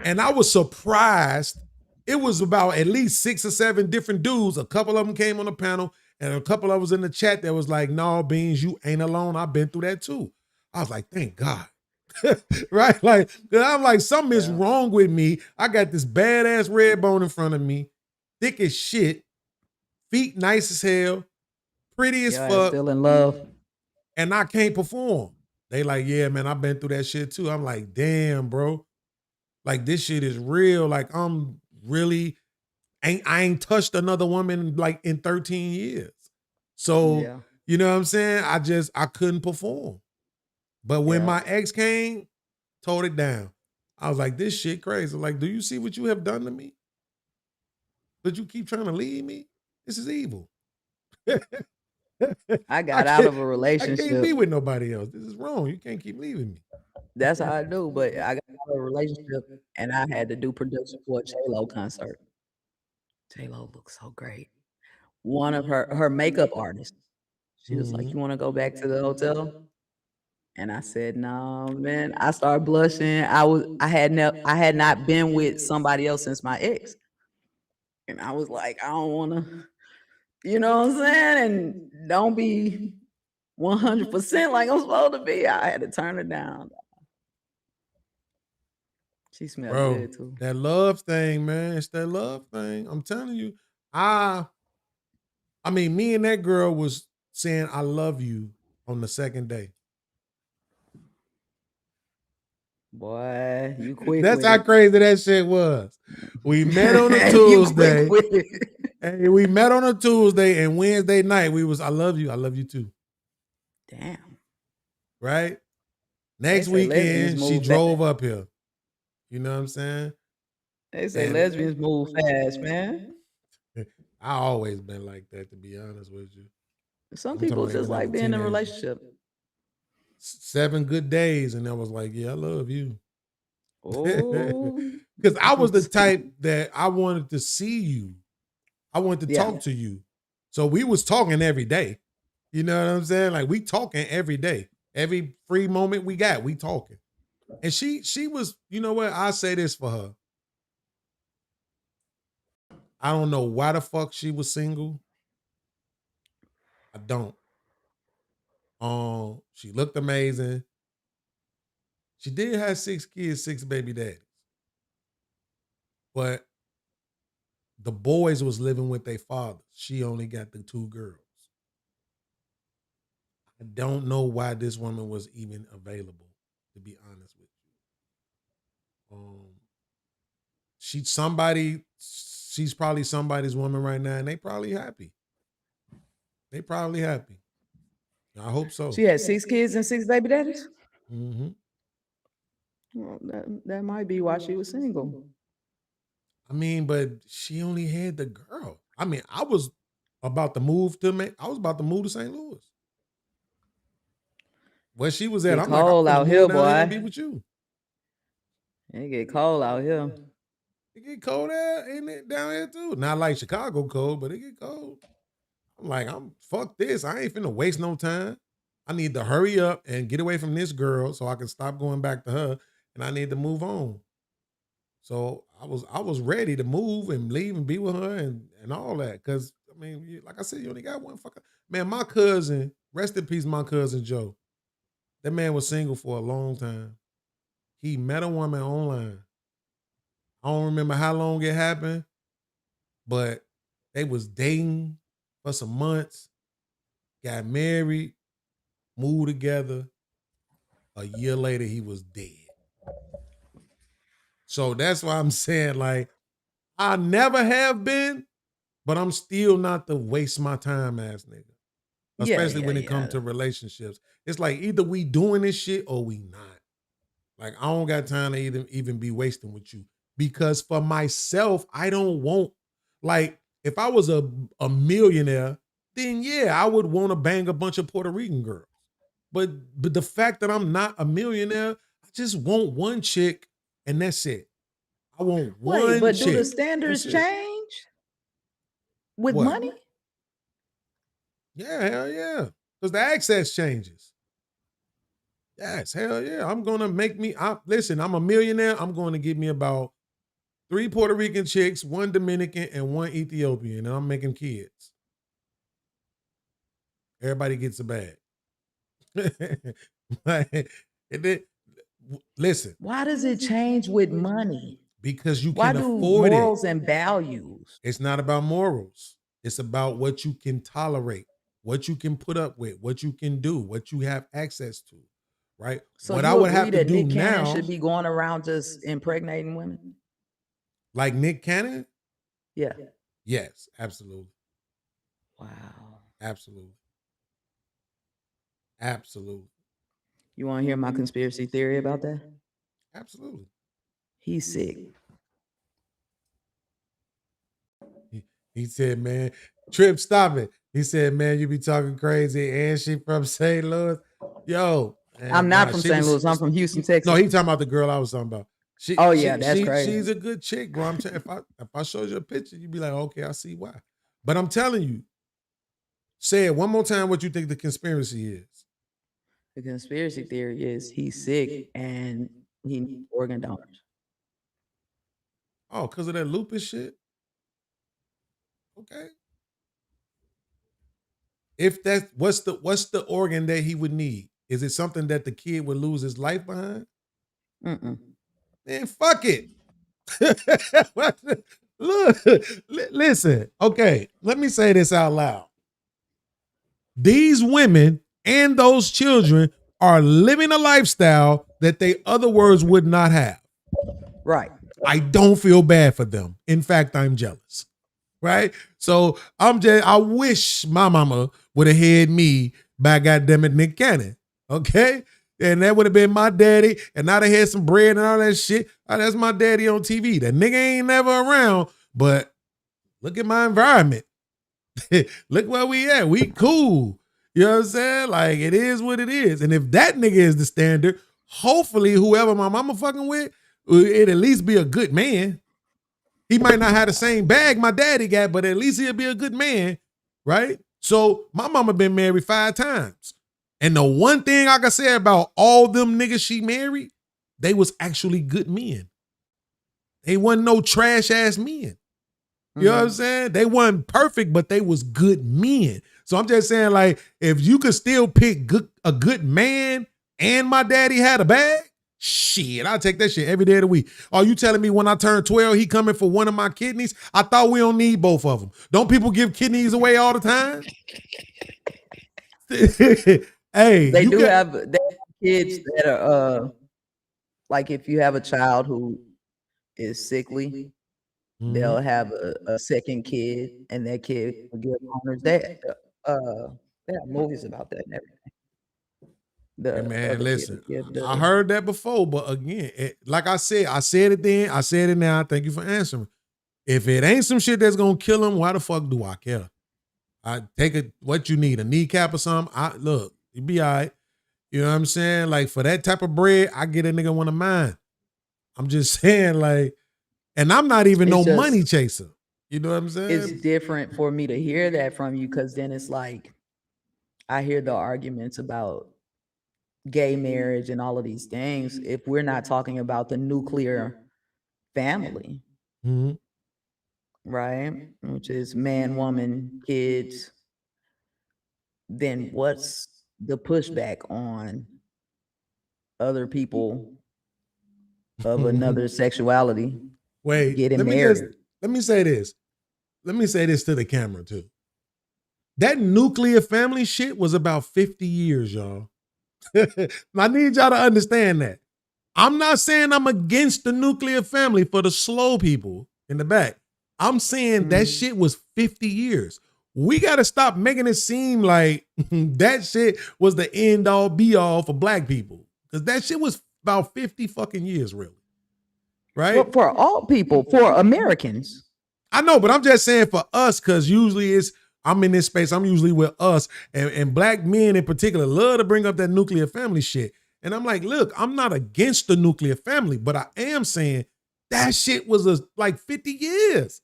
and I was surprised. It was about at least 6 or 7 different dudes. A couple of them came on the panel, and a couple of us in the chat that was like, no, Beans, you ain't alone. I've been through that too. I was like, thank God. Right? Like, I'm like, something is wrong with me. I got this badass red bone in front of me, thick as shit, feet nice as hell, pretty as fuck, Still in love. and I can't perform. They like, yeah, man, I've been through that shit too. I'm like, damn, bro. Like, this shit is real. Like, I'm really, I ain't touched another woman like in 13 years. So, you know what I'm saying? I couldn't perform. But when my ex came, tore it down. I was like, this shit crazy. Like, do you see what you have done to me? But you keep trying to leave me? This is evil. I got out of a relationship. I can't be with nobody else. This is wrong. You can't keep leaving me. That's how I do. But I got out of a relationship and I had to do production for a J-Lo concert. J-Lo looks so great. One of her makeup artists, she was like, you want to go back to the hotel? And I said, no, man. I started blushing. I had not been with somebody else since my ex. And I was like, I don't want to, you know what I'm saying? And don't be 100% like I'm supposed to be. I had to turn her down. She smelled good too. That love thing, man. It's that love thing. I'm telling you. I mean, me and that girl was saying I love you on the second day. Boy, you quick. That's how crazy that shit was. We met on a Tuesday. Hey, we met on a Tuesday, and Wednesday night I love you too. Damn. Right? Next weekend, she drove up here. You know what I'm saying? They say lesbians move fast, man. I always been like that, to be honest with you. Some people just like being in a relationship. 7 good days, and I was like, yeah, I love you. Oh. Because I was the type that I wanted to see you. I wanted to talk to you. So we was talking every day. You know what I'm saying? Like, we talking every day. Every free moment we got, we talking. And she was, you know what? I'll say this for her. I don't know why the fuck she was single. I don't. She looked amazing. She did have 6 kids, 6 baby daddies. But the boys was living with their fathers. She only got the 2 girls. I don't know why this woman was even available, to be honest with you. She's probably somebody's woman right now, and they probably happy. They probably happy. I hope so. She had 6 kids and 6 baby daddies? Mm-hmm. Well, that might be why she was single. I mean, but she only had the girl. I mean, I was about to move to St. Louis. Where she was at, Get I'm like, I'm cold gonna out move here, down here and boy. be with you. It get cold out here. It get cold there, ain't it, down here too? Not like Chicago cold, but it get cold. I'm like, fuck this. I ain't finna waste no time. I need to hurry up and get away from this girl so I can stop going back to her, and I need to move on. So I was ready to move and leave and be with her and all that. Cause I mean, like I said, you only got one fucker. Man, my cousin, rest in peace, my cousin Joe. That man was single for a long time. He met a woman online. I don't remember how long it happened, but they was dating for some months, got married, moved together. A year later, he was dead. So that's why I'm saying, like, I never have been, but I'm still not the waste my time ass nigga. Especially when it comes to relationships. It's like either we doing this shit or we not. Like, I don't got time to even be wasting with you. Because for myself, I don't want, like, if I was a millionaire, then yeah, I would want to bang a bunch of Puerto Rican girls. But the fact that I'm not a millionaire, I just want one chick and that's it. I want one chick. Wait, but do the standards change with money? Yeah, hell yeah. Because the access changes. Yes, hell yeah. I'm going to make me, listen, I'm a millionaire. I'm going to give me about 3 Puerto Rican chicks, 1 Dominican, and 1 Ethiopian, and I'm making kids. Everybody gets a bag. Listen. Why does it change with money? Because you can afford it. Morals and values? It's not about morals. It's about what you can tolerate, what you can put up with, what you can do, what you have access to, right? So what you I would agree have to that do Nick Cannon now should be going around just impregnating women? Like Nick Cannon? Yeah. Yes, absolutely. Wow. Absolutely. Absolutely. You want to hear my conspiracy theory about that? Absolutely. He's sick. He said, man, Trip, stop it. He said, man, you be talking crazy. And she from St. Louis. Yo. Man, I'm not from St. Louis. I'm from Houston, Texas. No, he talking about the girl I was talking about. That's crazy. She's a good chick, bro. I'm saying if I showed you a picture, you'd be like, okay, I see why. But I'm telling you, say it one more time what you think the conspiracy is. The conspiracy theory is he's sick and he needs organ donors. Oh, because of that lupus shit? Okay. If that's what's the organ that he would need? Is it something that the kid would lose his life behind? Mm-mm. Man, fuck it. Look, listen. Okay, let me say this out loud. These women and those children are living a lifestyle that they otherwise would not have. Right. I don't feel bad for them. In fact, I'm jealous. Right? So I wish my mama would have had me by goddamn it Nick Cannon. Okay? And that would have been my daddy, and I'd have had some bread and all that shit. Oh, that's my daddy on TV. That nigga ain't never around, but look at my environment. Look where we at. We cool. You know what I'm saying? Like, it is what it is. And if that nigga is the standard, hopefully whoever my mama fucking with, it'd at least be a good man. He might not have the same bag my daddy got, but at least he'll be a good man, right? So my mama been married 5 times. And the one thing I can say about all them niggas she married, they was actually good men. They wasn't no trash ass men. You know what I'm saying? They weren't perfect, but they was good men. So I'm just saying, like, if you could still pick a good man and my daddy had a bag, shit, I'll take that shit every day of the week. Are you telling me when I turn 12, he coming for one of my kidneys? I thought we don't need both of them. Don't people give kidneys away all the time? Hey, They you do got have kids that are like if you have a child who is sickly, they'll have a second kid, and that kid will give honors. They have movies about that and everything. Hey The man, other kid will listen, give I the heard that before, but again, like I said it then, I said it now. Thank you for answering. If it ain't some shit that's gonna kill him, why the fuck do I care? I take it what you need, a kneecap or something. I look, you be all right. You know what I'm saying? Like for that type of bread, I get a nigga one of mine. I'm just saying, like, and I'm not even no It's money just chaser. You know what I'm it's saying? different for me to hear that from you, because then it's like I hear the arguments about gay marriage and all of these things if we're not talking about the nuclear family, Mhm. right? Which is man, woman, kids. Then what's the pushback on other people of another sexuality Wait, getting married? let me say this. Let me say this to the camera too. That nuclear family shit was about 50 years, y'all. I need y'all to understand that. I'm not saying I'm against the nuclear family for the slow people in the back. I'm saying that shit was 50 years. We got to stop making it seem like that shit was the end all be all for black people. Because that shit was about 50 fucking years, really. Right? Well, for all people, for Americans. I know, but I'm just saying for us, because usually I'm in this space, I'm usually with us, and black men in particular love to bring up that nuclear family shit. And I'm like, look, I'm not against the nuclear family, but I am saying that shit was like 50 years.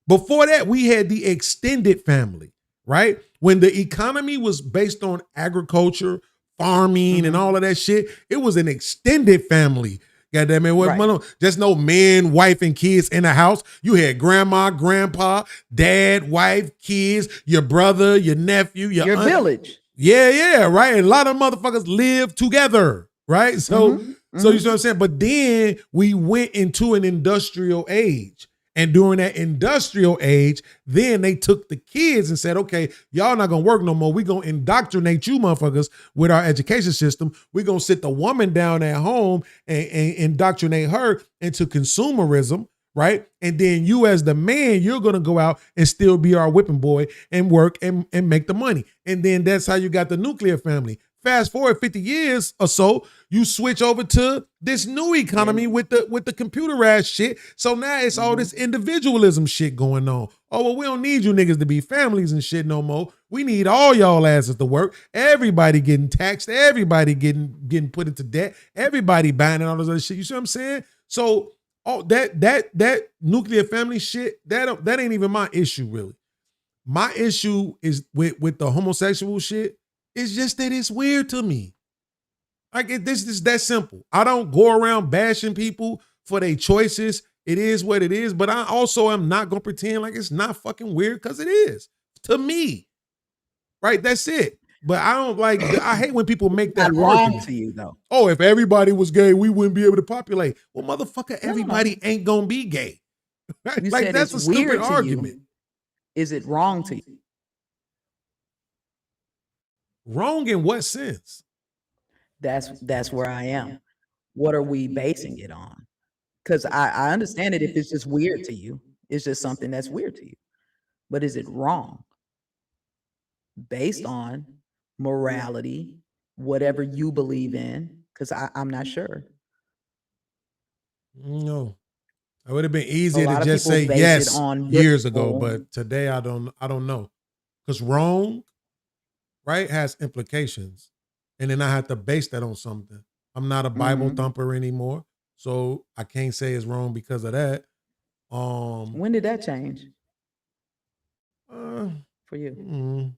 Before that, we had the extended family, right? When the economy was based on agriculture, farming, and all of that shit, it was an extended family. Goddamn it, Right. just no man, wife, and kids in the house. You had grandma, grandpa, dad, wife, kids, your brother, your nephew, your aunt. Village. Yeah, right. And a lot of motherfuckers live together, right? So you see what I'm saying? But then we went into an industrial age. And during that industrial age, then they took the kids and said, okay, y'all not gonna work no more. We're gonna indoctrinate you motherfuckers with our education system. We're gonna sit the woman down at home and indoctrinate her into consumerism, right? And then you as the man, you're gonna go out and still be our whipping boy and work and make the money. And then that's how you got the nuclear family. Fast forward 50 years or so, you switch over to this new economy with the computerized shit. So now it's all this individualism shit going on. Oh, well, we don't need you niggas to be families and shit no more. We need all y'all asses to work. Everybody getting taxed. Everybody getting put into debt. Everybody buying and all this other shit. You see what I'm saying? So that nuclear family shit, that ain't even my issue really. My issue is with the homosexual shit. It's just that it's weird to me. Like this is that simple. I don't go around bashing people for their choices. It is what it is. But I also am not gonna pretend like it's not fucking weird because it is to me. Right? That's it. But I don't like. I hate when people make that Not wrong argument. to you though. Oh, if everybody was gay, we wouldn't be able to populate. Well, motherfucker, No. everybody ain't gonna be gay. Right? You Like said that's it's a stupid weird to argument. you. Is it wrong to you? Wrong in what sense? That's where I am. What are we basing it on? Because I understand it if it's just weird to you. It's just something that's weird to you. But is it wrong? Based on morality, whatever you believe in? Because I'm not sure. No. It would have been A easier to lot of just people say base it yes on years ago, biblical. but today I don't know. Because wrong, right, has implications. And then I have to base that on something. I'm not a Bible thumper anymore. So I can't say it's wrong because of that. When did that change uh, for you?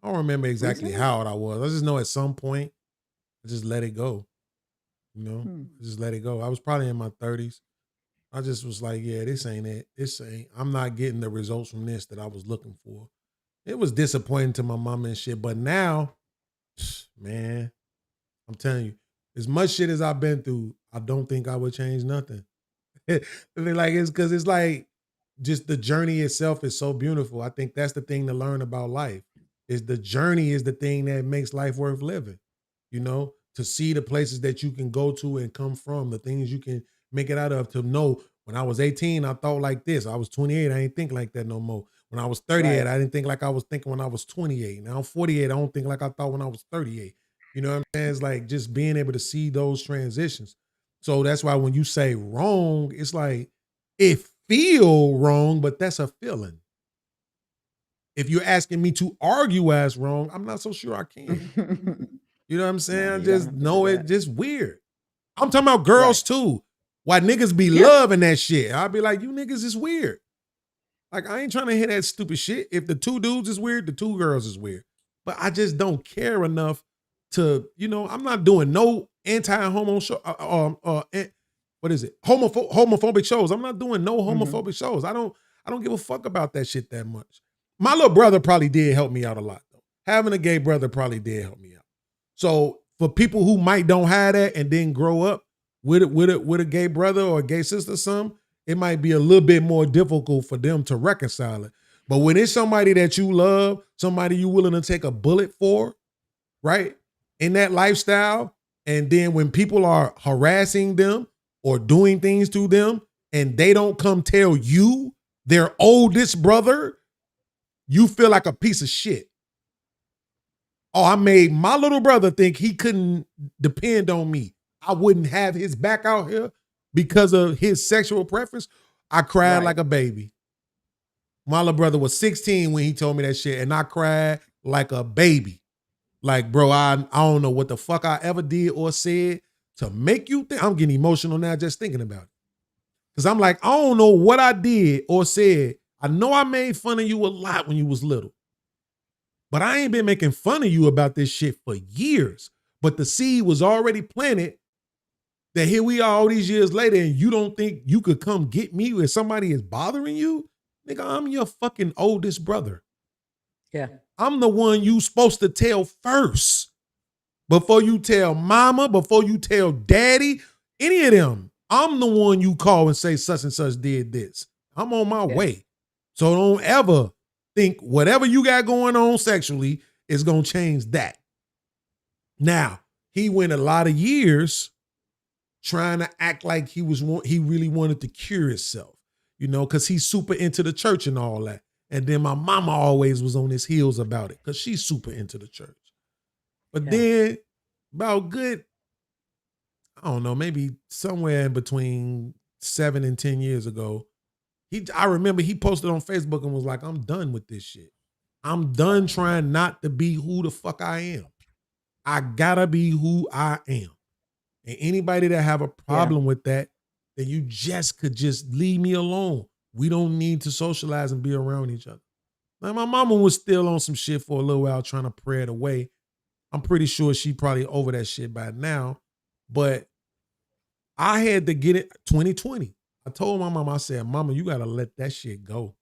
I don't remember exactly Recently? how old I was. I just know at some point I just let it go. You know, I just let it go. I was probably in my 30s. I just was like, yeah, this ain't it. This ain't. I'm not getting the results from this that I was looking for. It was disappointing to my mama and shit. But now, man, I'm telling you, as much shit as I've been through, I don't think I would change nothing. Like it's because it's like just the journey itself is so beautiful. I think that's the thing to learn about life. Is the journey is the thing that makes life worth living. You know, to see the places that you can go to and come from, the things you can make it out of. To know when I was 18, I thought like this. I was 28, I ain't think like that no more. When I was 38, Right. I didn't think like I was thinking when I was 28. Now I'm 48, I don't think like I thought when I was 38. You know what I'm saying? It's like just being able to see those transitions. So that's why when you say wrong, it's like it feel wrong, but that's a feeling. If you're asking me to argue as wrong, I'm not so sure I can. You know what I'm saying? No, I you don't just have to do know it that. just weird. I'm talking about girls Right. too. Why niggas be Yeah. loving that shit. I'll be like, you niggas is weird. Like, I ain't trying to hear that stupid shit. If the two dudes is weird, the two girls is weird. But I just don't care enough to, I'm not doing no anti-homo show. What is it? Homophobic shows. I'm not doing no homophobic shows. I don't give a fuck about that shit that much. My little brother probably did help me out a lot though. Having a gay brother probably did help me out. So for people who might don't have that and then grow up with a gay brother or a gay sister, or something, it might be a little bit more difficult for them to reconcile it. But when it's somebody that you love, somebody you willing to take a bullet for, right? In that lifestyle, and then when people are harassing them or doing things to them and they don't come tell you, their oldest brother, you feel like a piece of shit. Oh, I made my little brother think he couldn't depend on me. I wouldn't have his back out here because of his sexual preference. I cried Right. like a baby. My little brother was 16 when he told me that shit, and I cried like a baby. Like, bro, I don't know what the fuck I ever did or said to make you think. I'm getting emotional now just thinking about it. Because I'm like, I don't know what I did or said. I know I made fun of you a lot when you was little. But I ain't been making fun of you about this shit for years. But the seed was already planted that here we are all these years later and you don't think you could come get me if somebody is bothering you? Nigga, I'm your fucking oldest brother. Yeah. I'm the one you supposed to tell first. Before you tell mama, before you tell daddy, any of them. I'm the one you call and say such and such did this. I'm on my way. So don't ever think whatever you got going on sexually is going to change that. Now, he went a lot of years trying to act like he really wanted to cure himself, because he's super into the church and all that. And then my mama always was on his heels about it because she's super into the church. But then about good, I don't know, maybe somewhere in between 7 and 10 years ago, I remember he posted on Facebook and was like, I'm done with this shit. I'm done trying not to be who the fuck I am. I gotta be who I am. And anybody that have a problem with that, then you could just leave me alone. We don't need to socialize and be around each other. Now, my mama was still on some shit for a little while trying to pray it away. I'm pretty sure she probably over that shit by now. But I had to get it 2020. I told my mama, I said, Mama, you gotta let that shit go.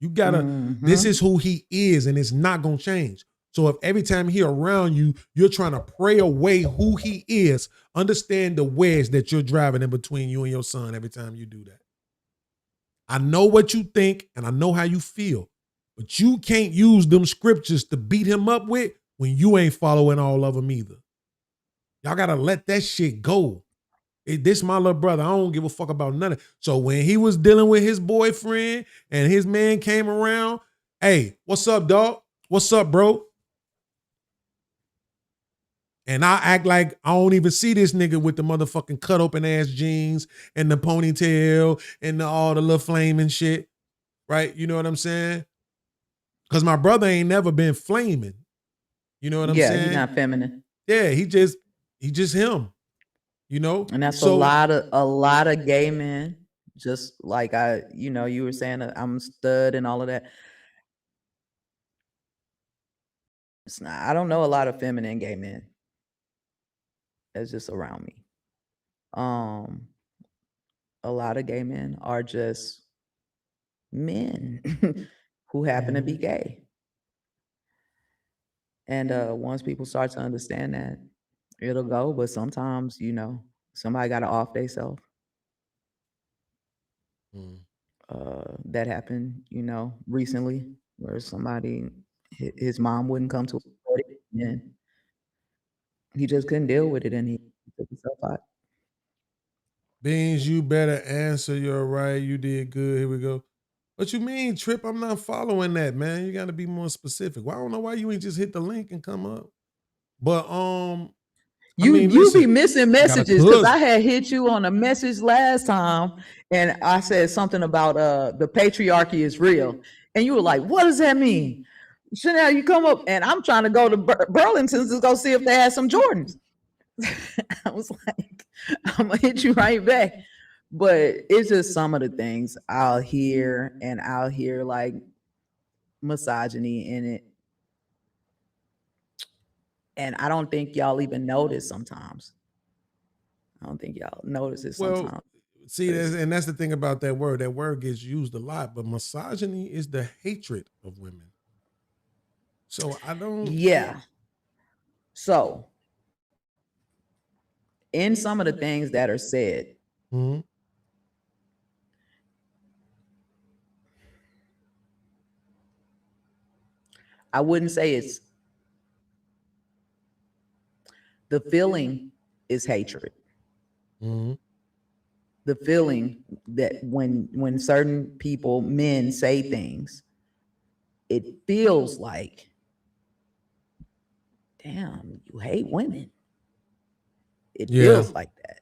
You gotta, this is who he is, and it's not gonna change. So if every time he around you, you're trying to pray away who he is, understand the wedge that you're driving in between you and your son every time you do that. I know what you think and I know how you feel, but you can't use them scriptures to beat him up with when you ain't following all of them either. Y'all gotta let that shit go. This my little brother. I don't give a fuck about none of it. So when he was dealing with his boyfriend and his man came around, hey, what's up, dog? What's up, bro? And I act like I don't even see this nigga with the motherfucking cut open ass jeans and the ponytail and all the little flaming shit. Right? You know what I'm saying? Because my brother ain't never been flaming. You know what I'm Yeah, he's saying? not feminine. Yeah, he just him. And that's So a lot of gay men, just like you were saying, I'm a stud and all of that. I don't know a lot of feminine gay men that's just around me. Um, a lot of gay men are just men who happen to be gay. And once people start to understand that, it'll go. But sometimes, you know, somebody got to off themselves. That happened, you know, recently, where somebody, his mom wouldn't come to a wedding, and he just couldn't deal with it, and he took himself out. Beans, you better answer. You're right. You did good. Here we go. What you mean, Trip? I'm not following that, man. You got to be more specific. Well, I don't know why you ain't just hit the link and come up. But I mean, You listen, be missing I got a messages because I cousin. had hit you on a message last time, and I said something about the patriarchy is real, and you were like, "What does that mean?" Chanel, you come up, and I'm trying to go to Burlington's to go see if they had some Jordans. I was like, I'm gonna hit you right back. But it's just some of the things I'll hear, and I'll hear like misogyny in it. And I don't think y'all even notice sometimes. I don't think y'all notice it Well, sometimes. see, that's the thing about that word. That word gets used a lot, but misogyny is the hatred of women. So I don't. Yeah. So, in some of the things that are said, Mhm. I wouldn't say it's the feeling is hatred. Mhm. The feeling that when certain people, men, say things, it feels like, damn, you hate women. It Yeah. feels like that.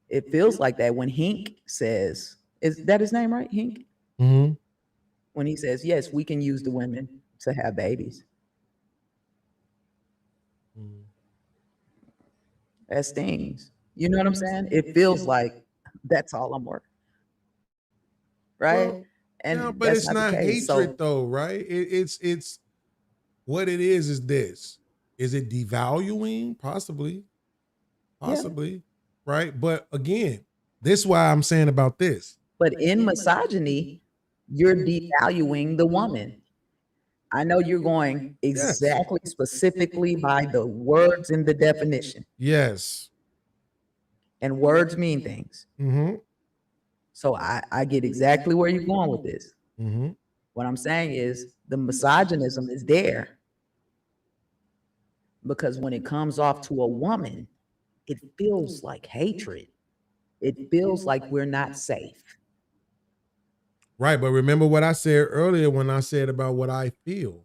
It feels like that when Hink says, is that his name, right? Hink? Mhm. When he says, yes, we can use the women to have babies. Mhm. That stings. You know what I'm saying? It feels like that's all I'm worth. Right? Well, yeah, And but that's it's not the not case. hatred So though, right? It's what it is this. Is it devaluing? Possibly. yeah. Possibly. Right? But again, this is why I'm saying about this. But in misogyny, you're devaluing the woman. I know you're going Yes. exactly specifically by the words in the definition. Yes. And words mean things. Mm-hmm. So I get exactly where you're going with this. Mm-hmm. What I'm saying is the misogynism is there because when it comes off to a woman, it feels like hatred. It feels like we're not safe. Right. But remember what I said earlier when I said about what I feel.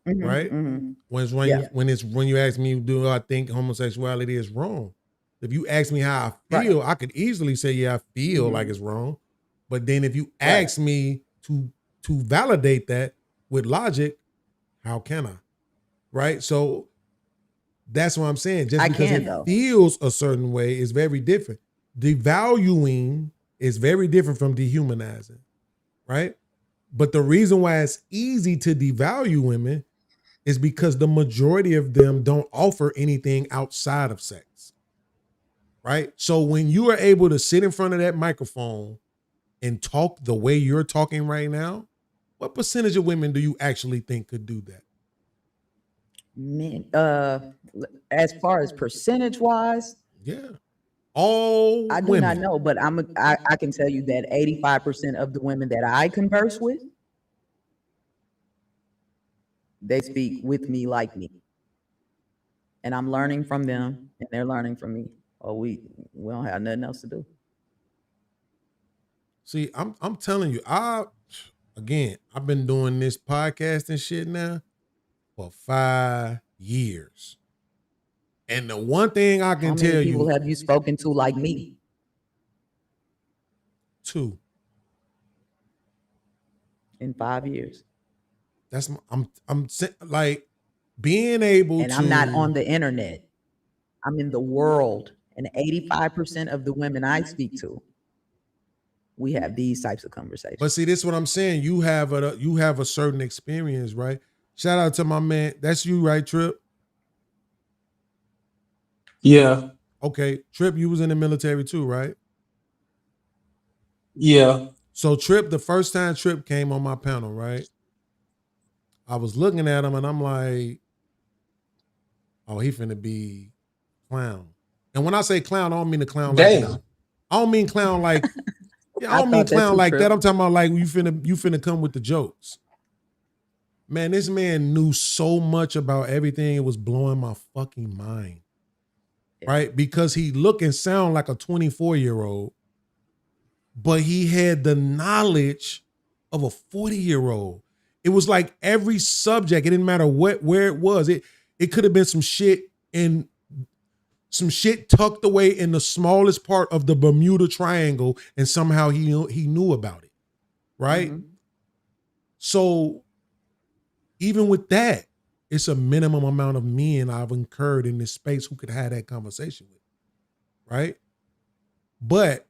Right? Yeah. When you ask me, do I think homosexuality is wrong? If you ask me how I Right. feel, I could easily say, yeah, I feel like it's wrong. But then if you Right. ask me to validate that with logic, how can I? Right? So that's what I'm saying. Just I because can it though. feels a certain way is very different. Devaluing is very different from dehumanizing, right? But the reason why it's easy to devalue women is because the majority of them don't offer anything outside of sex, right? So when you are able to sit in front of that microphone and talk the way you're talking right now, what percentage of women do you actually think could do that? Men, as far as percentage wise, Yeah. All I do not women. know, but I can tell you that 85% of the women that I converse with, they speak with me like me. And I'm learning from them and they're learning from me. Or we don't have nothing else to do. See, I'm telling you, I've been doing this podcast and shit now for 5 years. And the one thing I How can many tell people you, have you spoken to like me? 2. In 5 years? Like being able And I'm not to. on the internet. I'm in the world. And 85% of the women I speak to, we have these types of conversations. But see, this is what I'm saying. You have a certain experience, right? Shout out to my man. That's you, right, Trip? Yeah. Okay, Trip, you was in the military too, right? Yeah. So Trip, the first time Trip came on my panel, right? I was looking at him and I'm like, oh, he finna be clown. And when I say clown, I don't mean the clown like this. Damn. I don't mean clown like, yeah, I I don't mean thought that clown too, like that. Trip. I'm talking about like you finna come with the jokes. Man, this man knew so much about everything. It was blowing my fucking mind. Yeah. Right? Because he look and sound like a 24-year-old, but he had the knowledge of a 40-year-old. It was like every subject, it didn't matter where it was. It could have been some shit tucked away in the smallest part of the Bermuda Triangle, and somehow he knew about it. Right? Mhm. So even with that, it's a minimum amount of men I've incurred in this space who could have that conversation with. Right? But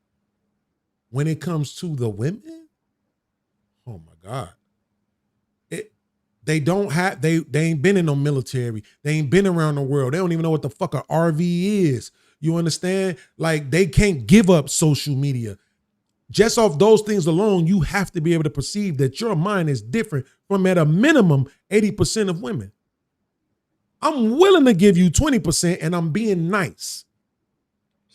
when it comes to the women, oh my God. They ain't been in no military. They ain't been around the world. They don't even know what the fuck a RV is. You understand? Like, they can't give up social media. Just off those things alone, you have to be able to perceive that your mind is different from, at a minimum, 80% of women. I'm willing to give you 20%, and I'm being nice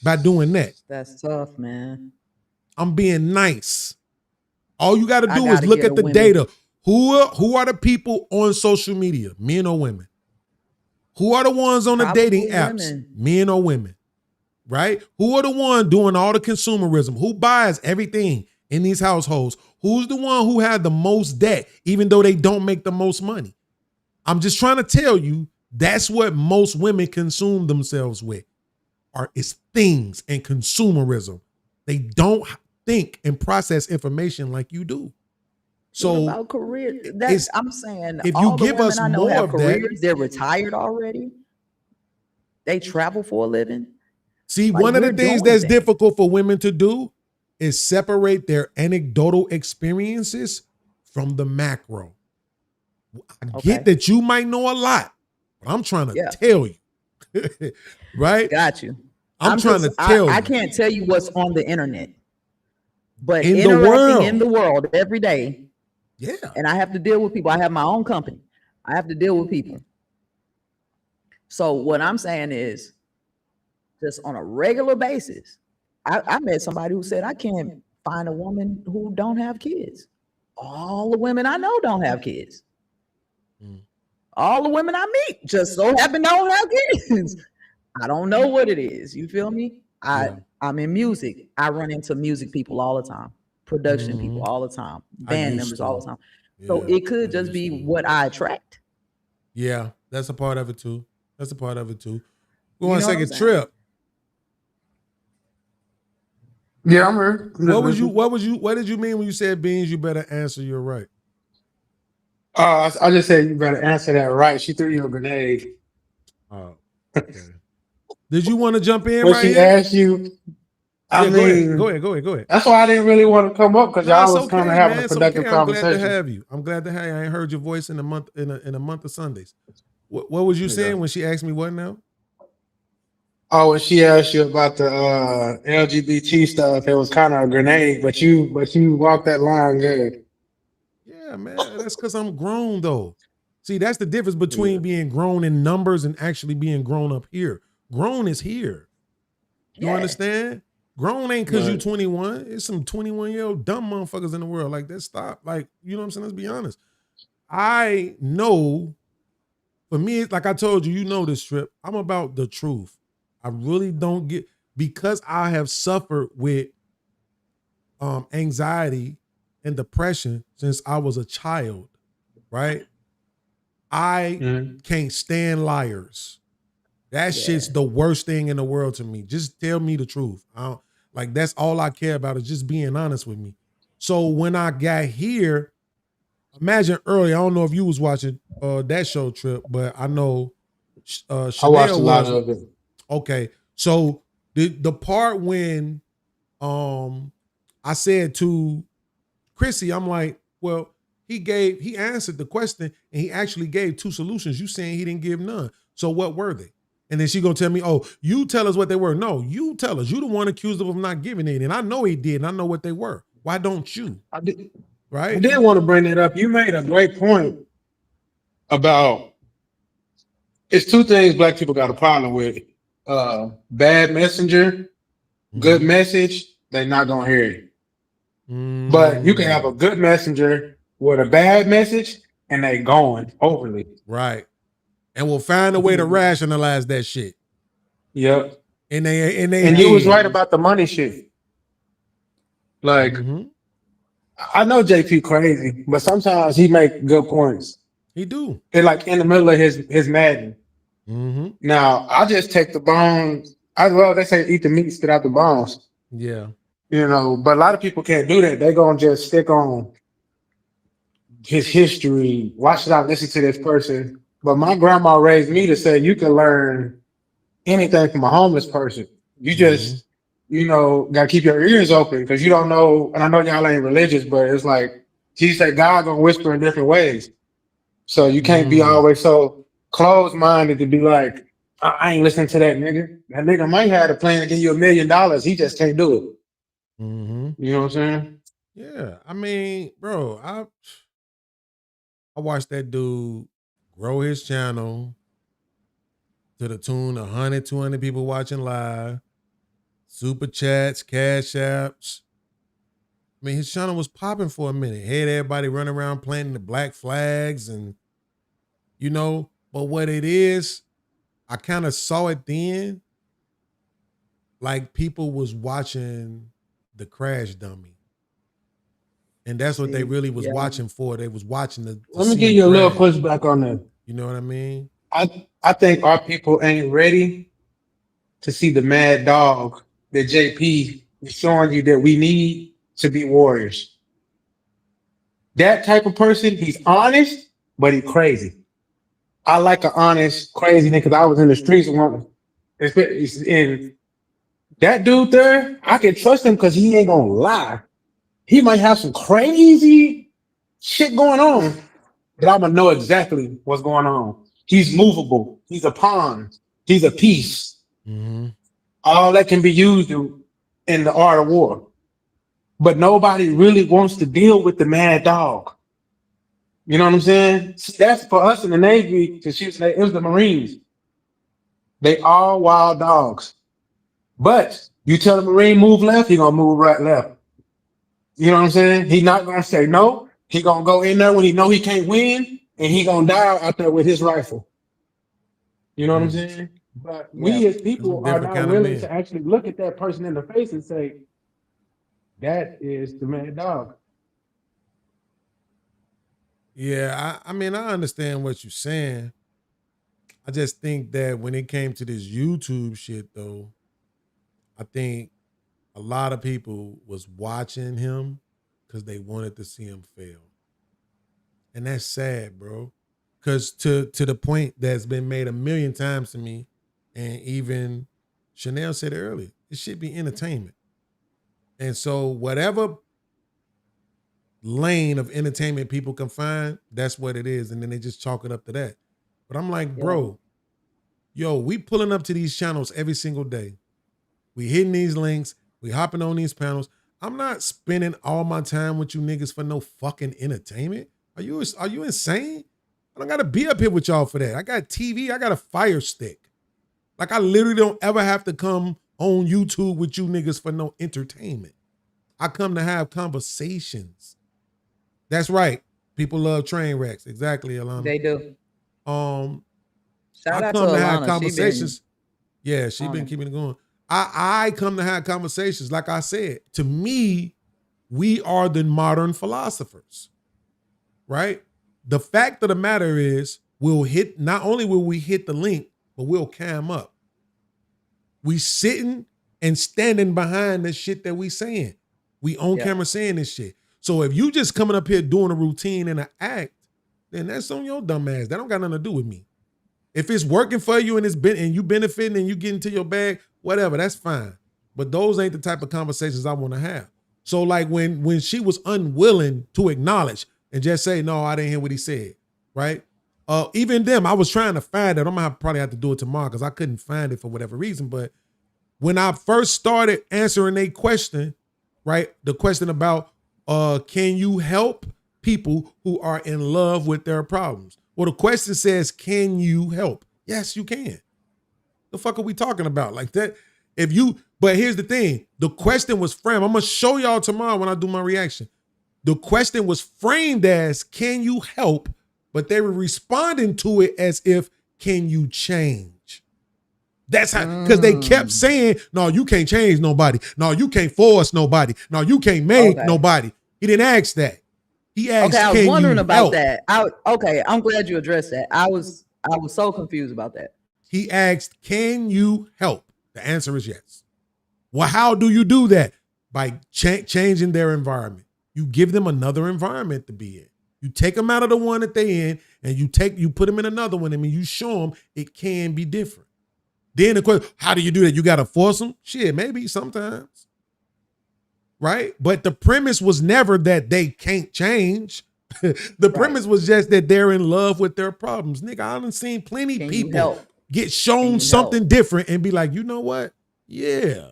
by doing that. That's tough, man. I'm being nice. All you got to I do is gotta look get at a the women. data. Who are the people on social media, men or women? Who are the ones on the Probably dating apps, women. men or women? Right? Who are the ones doing all the consumerism? Who buys everything in these households? Who's the one who had the most debt, even though they don't make the most money? I'm just trying to tell you, that's what most women consume themselves with, is things and consumerism. They don't think and process information like you do. So What about career? That's I'm saying. if you All the give women us I know more have of that, careers. They're retired already. They travel for a living. see, Like, one of the we're things doing that's things. difficult for women to do is separate their anecdotal experiences from the macro. I Okay. get that you might know a lot, but I'm trying to Yeah. tell you. Right? Got you. I'm trying to tell I you. can't tell you what's on the internet, but In the interacting in world. the world every day, Yeah. and I have to deal with people. I have my own company. I have to deal with people. So what I'm saying is, just on a regular basis, I met somebody who said, I can't find a woman who don't have kids. All the women I know don't have kids. Mm. All the women I meet just so happen don't have kids. I don't know what it is. You feel me? I'm in music. I run into music people all the time, production people all the time, band members all the time. So Yeah, it could just be what I attract. Yeah, that's a part of it too. That's a part of it too. Go You on a know what I'm second, saying? Trip. Yeah, I'm here. What did you mean when you said, Beans, you better answer your right? I just said you better answer that right. She threw you a grenade. Oh, okay. Did you want to jump in When right she here? asked you, I Yeah, mean, go ahead. that's why I didn't really want to come up, because No, y'all it's was kind of okay, having man. a It's productive okay. I'm glad to conversation. have you. I ain't heard your voice in a month in a month of Sundays. What was you saying when she asked me what now? Oh, and she asked you about the LGBT stuff. It was kind of a grenade, but you walked that line good. Yeah, man. That's because I'm grown though. See, that's the difference Yeah. between being grown in numbers and actually being grown up here. Grown is here. You Yeah. understand? Grown ain't because you Right. 21. It's some 21-year-old dumb motherfuckers in the world. Like that. Stop. Like, you know what I'm saying? Let's be honest. I know, for me, it's like I told you, you know this, Trip. I'm about the truth. I really don't get, because I have suffered with anxiety and depression since I was a child, right? I Mhm. can't stand liars. That shit's the worst thing in the world to me. Just tell me the truth. Like, that's all I care about, is just being honest with me. So when I got here, imagine earlier, I don't know if you was watching that show, Trip, but I know I watched Chanel a lot was. of it. Okay. So the part when I said to Chrissy, I'm like, well, he answered the question and he actually gave two solutions. You saying he didn't give none. So what were they? And then she gonna tell me, oh, you tell us what they were. No, you tell us. You the one accused of not giving it. And I know he did, and I know what they were. Why don't you? I did Right? want to bring that up. You made a great point about it's two things black people got a problem with. Bad messenger, good Mhm. message, they not gonna hear it. But you can have a Mm. good messenger with a bad message and they going overly. Right. And we'll find a way to rationalize that shit Yep. in they And you was right head. about the money shit. Like Mhm. I know JP crazy, but sometimes he make good points. He do. It's like in the middle of his madness. Mhm. Now I just take the bones. They say eat the meat, spit out the bones. Yeah. You know, but a lot of people can't do that. They gonna just stick on his history. Why should I listen to this person? But my grandma raised me to say you can learn anything from a homeless person. You Mhm. just, gotta keep your ears open because you don't know. And I know y'all ain't religious, but it's like he said God gonna whisper in different ways. So you can't be Mm. always so closed minded to be like, I ain't listening to that nigga. That nigga might have a plan to give you $1 million. He just can't do it. Mhm. You know what I'm saying? Yeah. I mean, bro, I watched that dude grow his channel to the tune of 100, 200 people watching live, super chats, cash apps. I mean, his channel was popping for a minute. Had everybody running around planting the black flags and, but what it is, I kind of saw it then, like people was watching the crash dummy. And that's what they See, really was yeah, watching for. They was watching to Let me see give him you a little crash. pushback on that. You know what I mean? I think our people ain't ready to see the mad dog that JP is showing you that we need to be warriors. That type of person, he's honest, but he's crazy. I like an honest, crazy nigga because I was in the streets one. And that dude there, I can trust him because he ain't gonna lie. He might have some crazy shit going on, but I'm gonna know exactly what's going on. He's movable. He's a pawn. He's a piece. Mm-hmm. All that can be used in the art of war. But nobody really wants to deal with the mad dog. You know what I'm saying? That's for us in the Navy, because it was the Marines. They all wild dogs. But you tell the Marine move left, he gonna move right left. You know what I'm saying? He not gonna say no. He gonna go in there when he know he can't win, and he gonna die out there with his rifle. You know what I'm Mm. saying? But yeah. we as That's some people are different not kind of willing to men. actually look at that person in the face and say, that is the mad dog. Yeah, I mean, I understand what you're saying. I just think that when it came to this YouTube shit, though, I think a lot of people was watching him because they wanted to see him fail. And that's sad, bro. Cause to the point that's been made a million times to me, and even Chanel said it earlier, it should be entertainment. And so whatever lane of entertainment people can find, that's what it is. And then they just chalk it up to that. But I'm like, Yeah. bro, yo, we pulling up to these channels every single day. We hitting these links, we hopping on these panels. I'm not spending all my time with you niggas for no fucking entertainment. Are you insane? I don't gotta be up here with y'all for that. I got TV, I got a fire stick. Like I literally don't ever have to come on YouTube with you niggas for no entertainment. I come to have conversations. That's right. People love train wrecks. Exactly, Alana. They do. Um, I Shout out to come to have Alana. She been conversations. Yeah, she on been it. keeping it going. I come to have conversations. Like I said, to me, we are the modern philosophers, right? The fact of the matter is, not only will we hit the link, but we'll cam up. We sitting and standing behind the shit that we saying. We on Yeah. camera saying this shit. So if you just coming up here doing a routine and an act, then that's on your dumb ass. That don't got nothing to do with me. If it's working for you and you benefiting and you get into your bag, whatever, that's fine. But those ain't the type of conversations I want to have. So like when she was unwilling to acknowledge and just say, no, I didn't hear what he said, right? Even them, I was trying to find it. I'm gonna probably have to do it tomorrow because I couldn't find it for whatever reason. But when I first started answering a question, right? The question about can you help people who are in love with their problems? Well, the question says, can you help? Yes, you can. The fuck are we talking about? Like that, but here's the thing. The question was framed. I'm gonna show y'all tomorrow when I do my reaction. The question was framed as, can you help? But they were responding to it as if, can you change? That's how, because they kept saying, no, you can't change nobody. No, you can't force nobody. No, you can't make nobody. He didn't ask that. He asked, I was can wondering you about help? that. I'm glad you addressed that. I was so confused about that. He asked, can you help? The answer is yes. Well, how do you do that? By changing their environment. You give them another environment to be in. You take them out of the one that they in, and you put them in another one, and you show them it can be different. Then the question, how do you do that? You got to force them? Shit, maybe sometimes. Right? But the premise was never that they can't change. The premise was just that they're in love with their problems. Nigga, I done seen plenty of people get shown something different and be like, you know what? Yeah.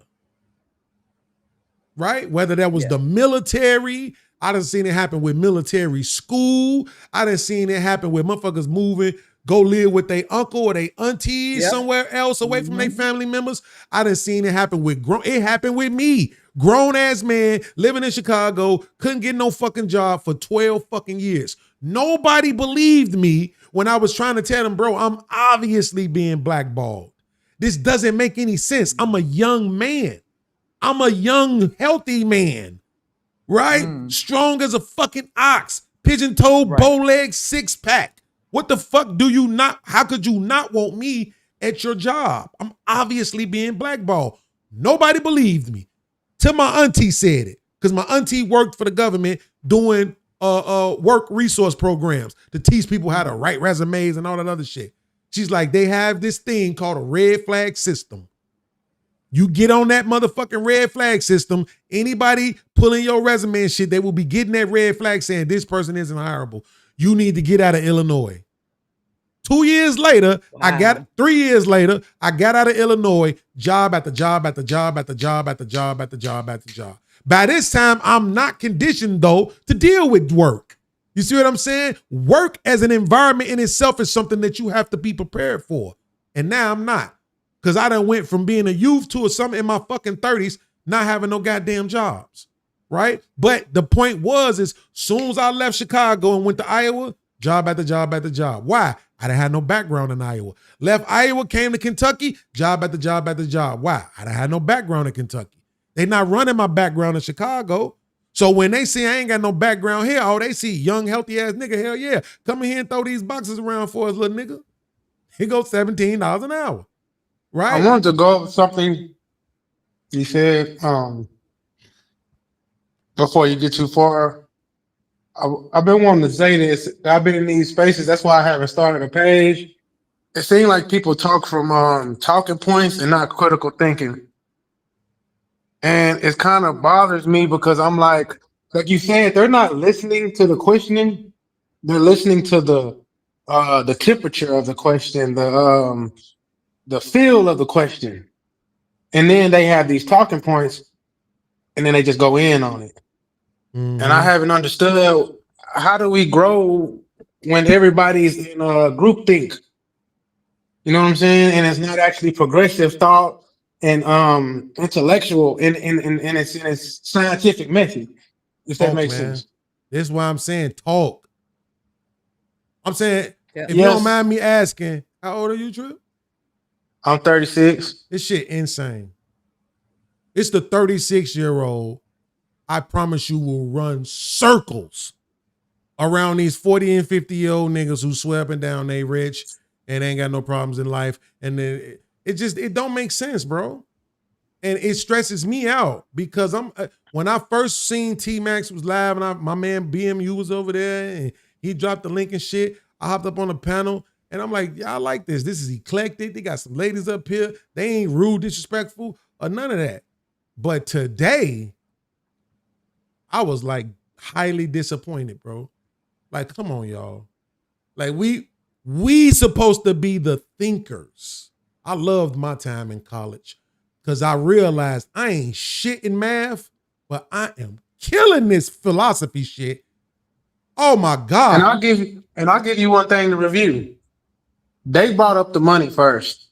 Right? Whether that was the military, I done seen it happen with military school. I done seen it happen with motherfuckers moving, go live with their uncle or their auntie somewhere else away from their family members. I done seen it happen it happened with me. Grown ass man living in Chicago, couldn't get no fucking job for 12 fucking years. Nobody believed me when I was trying to tell them, bro, I'm obviously being blackballed. This doesn't make any sense. I'm a young man. I'm a young, healthy man, right? Strong as a fucking ox, pigeon-toed, bow-leg, six-pack. What the fuck how could you not want me at your job? I'm obviously being blackballed. Nobody believed me. Till my auntie said it, because my auntie worked for the government doing work resource programs to teach people how to write resumes and all that other shit. She's like, they have this thing called a red flag system. You get on that motherfucking red flag system, anybody pulling your resume and shit, they will be getting that red flag saying this person isn't hireable. You need to get out of Illinois. 2 years later, 3 years later, I got out of Illinois, job after job after job after job after job after job after job. By this time, I'm not conditioned, though, to deal with work. You see what I'm saying? Work as an environment in itself is something that you have to be prepared for. And now I'm not. Because I done went from being a youth to something in my fucking 30s, not having no goddamn jobs, right? But the point is soon as I left Chicago and went to Iowa, job after job after job. Why? I didn't have no background in Iowa. Left Iowa, came to Kentucky, job after job after job. Why? I didn't have no background in Kentucky. They not running my background in Chicago. So when they see I ain't got no background here, they see young, healthy ass nigga, hell yeah. Come in here and throw these boxes around for us, little nigga. He goes $17 an hour. Right. I wanted to go over something you said before you get too far. I've been wanting to say this. I've been in these spaces. That's why I haven't started a page. It seems like people talk from talking points and not critical thinking. And it kind of bothers me because I'm like you said, they're not listening to the questioning. They're listening to the temperature of the question, the feel of the question. And then they have these talking points and then they just go in on it. And I haven't understood, how do we grow when everybody's in a group think? You know what I'm saying? And it's not actually progressive thought and intellectual in its scientific method, if that makes sense. This is why I'm saying talk. I'm saying, if you don't mind me asking, how old are you, Trip? I'm 36. This shit insane. It's the 36-year-old, I promise you, will run circles around these 40 and 50-year-old niggas who swear up and down they rich and ain't got no problems in life. And then it don't make sense, bro. And it stresses me out because when I first seen T-Max was live and my man BMU was over there and he dropped the link and shit, I hopped up on the panel and I'm like, yeah, I like this. This is eclectic. They got some ladies up here. They ain't rude, disrespectful, or none of that. But today, I was like highly disappointed, bro. Like, come on, y'all. Like we supposed to be the thinkers. I loved my time in college because I realized I ain't shit in math, but I am killing this philosophy shit. Oh my God. And I'll give you one thing to review. They brought up the money first.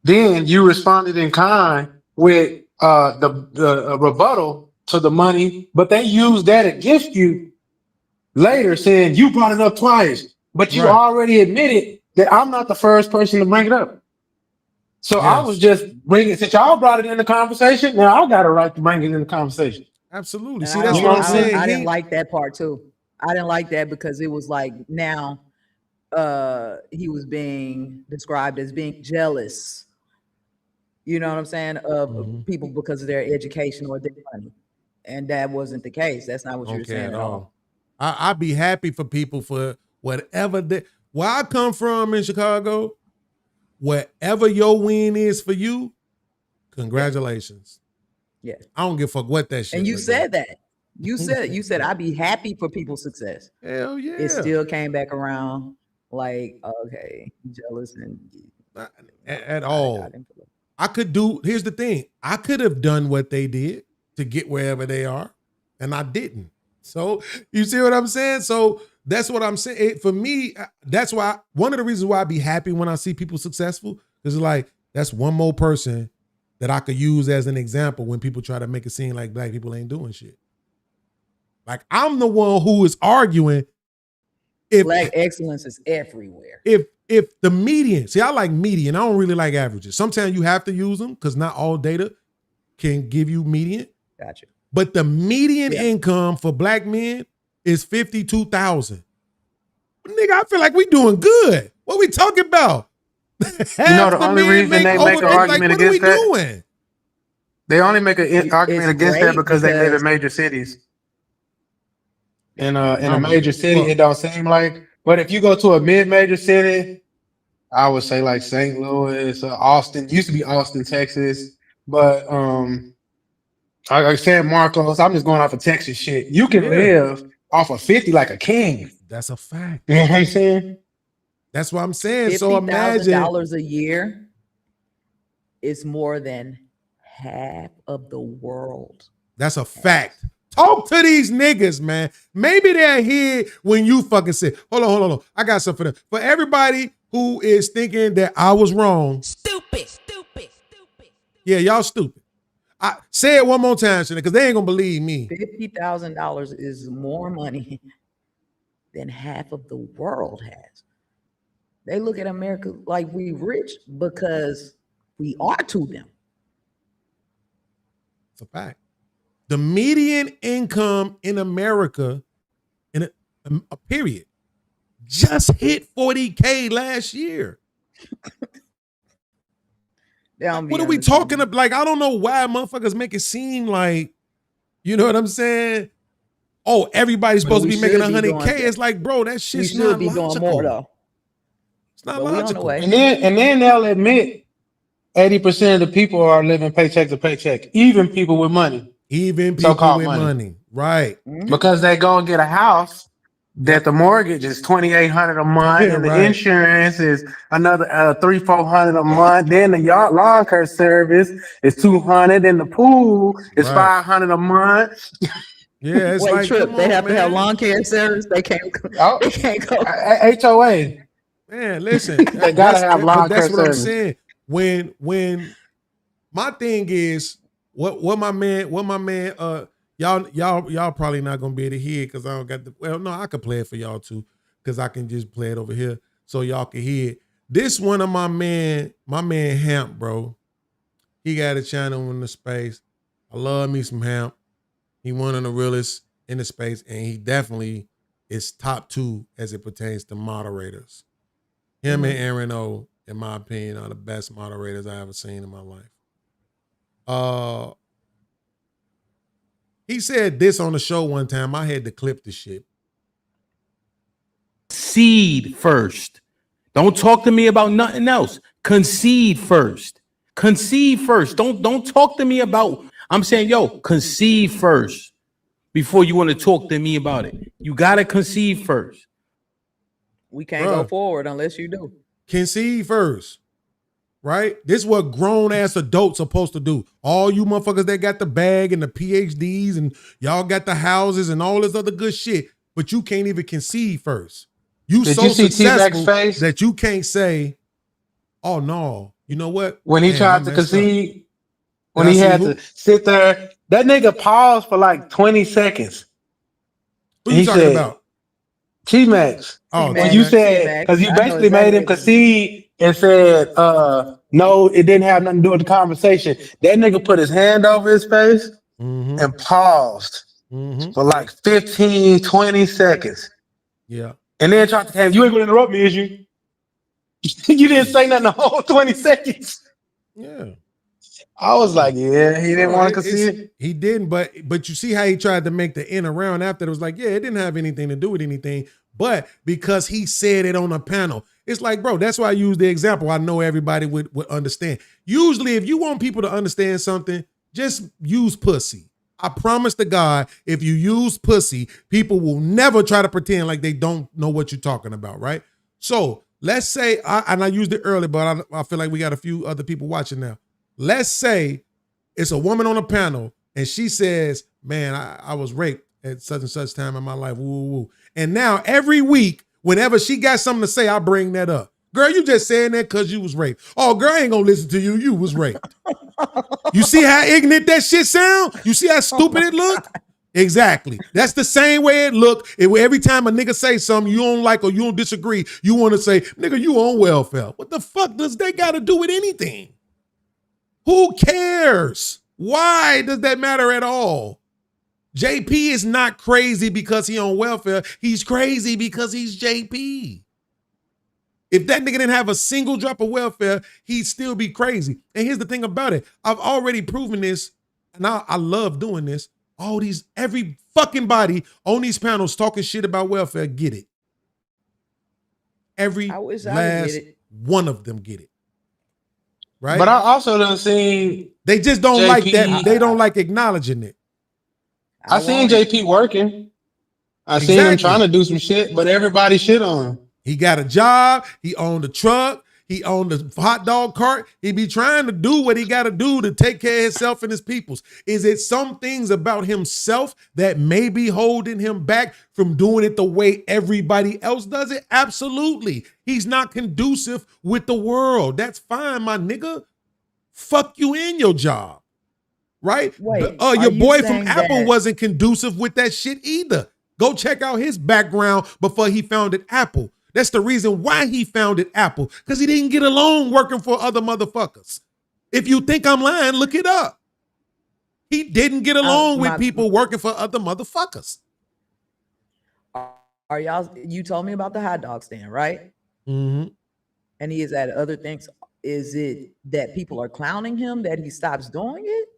Then you responded in kind with the rebuttal to the money, but they used that against you later, saying you brought it up twice, but you already admitted that I'm not the first person to bring it up. So I was just bringing, since y'all brought it in the conversation, now I got a right to bring it in the conversation. Absolutely. And See, that's what I'm saying. I didn't like that part too. I didn't like that because it was like now he was being described as being jealous. You know what I'm saying? Of people because of their education or their money. And that wasn't the case. That's not what you were saying at all. I'd be happy for people for whatever where I come from in Chicago, whatever your win is for you, congratulations. Yeah. I don't give a fuck what that shit. And you said that. You said I'd be happy for people's success. Hell yeah. It still came back around like, okay, jealous and at all. Here's the thing. I could have done what they did to get wherever they are, and I didn't. So you see what I'm saying? So that's what I'm saying. For me, that's why one of the reasons why I be happy when I see people successful is like that's one more person that I could use as an example when people try to make it seem like black people ain't doing shit. Like I'm the one who is arguing if black excellence is everywhere. If the median, see, I like median. I don't really like averages. Sometimes you have to use them because not all data can give you median. Gotcha. But the median income for black men is $52,000. Nigga, I feel like we doing good. What we talking about? You know, the only reason they make an argument against that, doing? They only make an argument against that because they live in major cities. In a major city, it don't seem like. But if you go to a mid-major city, I would say like St. Louis, Austin. Used to be Austin, Texas, but like San Marcos. I'm just going off of Texas shit. You can live off of 50 like a king. That's a fact. You know what I'm saying? That's what I'm saying. So imagine $50,000 a year is more than half of the world. That's a fact. Talk to these niggas, man. Maybe they're here when you fucking said, hold on. I got something for them. For everybody who is thinking that I was wrong. Stupid. Yeah, y'all stupid. I say it one more time, because they ain't gonna believe me. $50,000 is more money than half of the world has. They look at America like we rich because we are to them. It's a fact. The median income in America, in a period, just hit 40K last year. What are we talking about? Like, I don't know why motherfuckers make it seem like, you know what I'm saying? Oh, everybody's supposed to be making 100K. It's like, bro, that shit's not logical. Doing more, though. It's not logical. And then they'll admit 80% of the people are living paycheck to paycheck, even people with money. Even people with money. Right. Because they go and get a house that the mortgage is $2,800 a month, and the insurance is another $300-400 a month. Then the lawn care service is $200, and the pool is $500 a month. Yeah, it's like, Trip. They have to have lawn care service. They can't. They can't go. HOA. Man, listen. They gotta have lawn care service. That's what I'm saying. When my thing is what my man y'all probably not gonna be able to hear it because I don't got I could play it for y'all too because I can just play it over here so y'all can hear it. This one of my man Hamp, bro. He got a channel in the space. I love me some Hamp. He one of the realest in the space, and he definitely is top 2 as it pertains to moderators. Him and Aaron O, in my opinion, are the best moderators I ever seen in my life. He said this on the show one time. I had to clip the shit. Concede first. Don't talk to me about nothing else. Concede first. Concede first. Don't talk to me about. I'm saying, concede first before you want to talk to me about it. You gotta concede first. We can't go forward unless you do. Concede first. right? This is what grown ass adults supposed to do. All you motherfuckers that got the bag and the PhDs and y'all got the houses and all this other good shit, but you can't even conceive first. You Did so you see T-Mac's successful face that you can't say, "Oh no, you know what? when he Damn, I tried to messed up." concede? When Did I he see had who? to sit there, that nigga paused for like 20 seconds. Who And you he talking said, about? T-Max. Oh, When T you T-Max, Max. said, T-Max. because you I know basically made exactly him what you mean. concede and said, no, it didn't have nothing to do with the conversation. That nigga put his hand over his face Mm-hmm. and paused Mm-hmm. for like 15, 20 seconds. Yeah. And then tried to say, you ain't gonna interrupt me, is you? You didn't say nothing the whole 20 seconds. Yeah. I was like, yeah, he didn't Bro, want to it's concede. he didn't, but you see how he tried to make the end around after it was like, yeah, it didn't have anything to do with anything, but because he said it on a panel, it's like, bro, that's why I use the example. I know everybody would understand. Usually, if you want people to understand something, just use pussy. I promise to God, if you use pussy, people will never try to pretend like they don't know what you're talking about, right? So let's say, and I used it earlier, but I feel like we got a few other people watching now. Let's say it's a woman on a panel and she says, man, I was raped at such and such time in my life. Woo, woo, woo. And now every week, whenever she got something to say, I bring that up. Girl, you just saying that because you was raped. Oh, girl, I ain't gonna listen to you. You was raped. You see how ignorant that shit sound? You see how stupid it look? Exactly. That's the same way it look. Every time a nigga say something you don't like or you don't disagree, you want to say, nigga, you on welfare. What the fuck does that got to do with anything? Who cares? Why does that matter at all? JP is not crazy because he on welfare. He's crazy because he's JP. If that nigga didn't have a single drop of welfare, he'd still be crazy. And here's the thing about it. I've already proven this, and I love doing this. Every fucking body on these panels talking shit about welfare get it. Every I wish I would get last it. one of them get it. Right? But I also done seen They just don't like that. They JP. don't like acknowledging it. I seen want it. JP working. I seen him trying Exactly. to do some shit, but everybody shit on him. He got a job. He owned a truck. He owned a hot dog cart. He be trying to do what he got to do to take care of himself and his peoples. Is it some things about himself that may be holding him back from doing it the way everybody else does it? Absolutely. He's not conducive with the world. That's fine, my nigga. Fuck you in your job. Right? Wait, Your boy from saying Apple that- wasn't conducive with that shit either. Go check out his background before he founded Apple. That's the reason why he founded Apple, because he didn't get along working for other motherfuckers. If you think I'm lying, look it up. He didn't get along with people working for other motherfuckers. Are y'all? You told me about the hot dog stand, right? Mm-hmm. And he is at other things. Is it that people are clowning him that he stops doing it?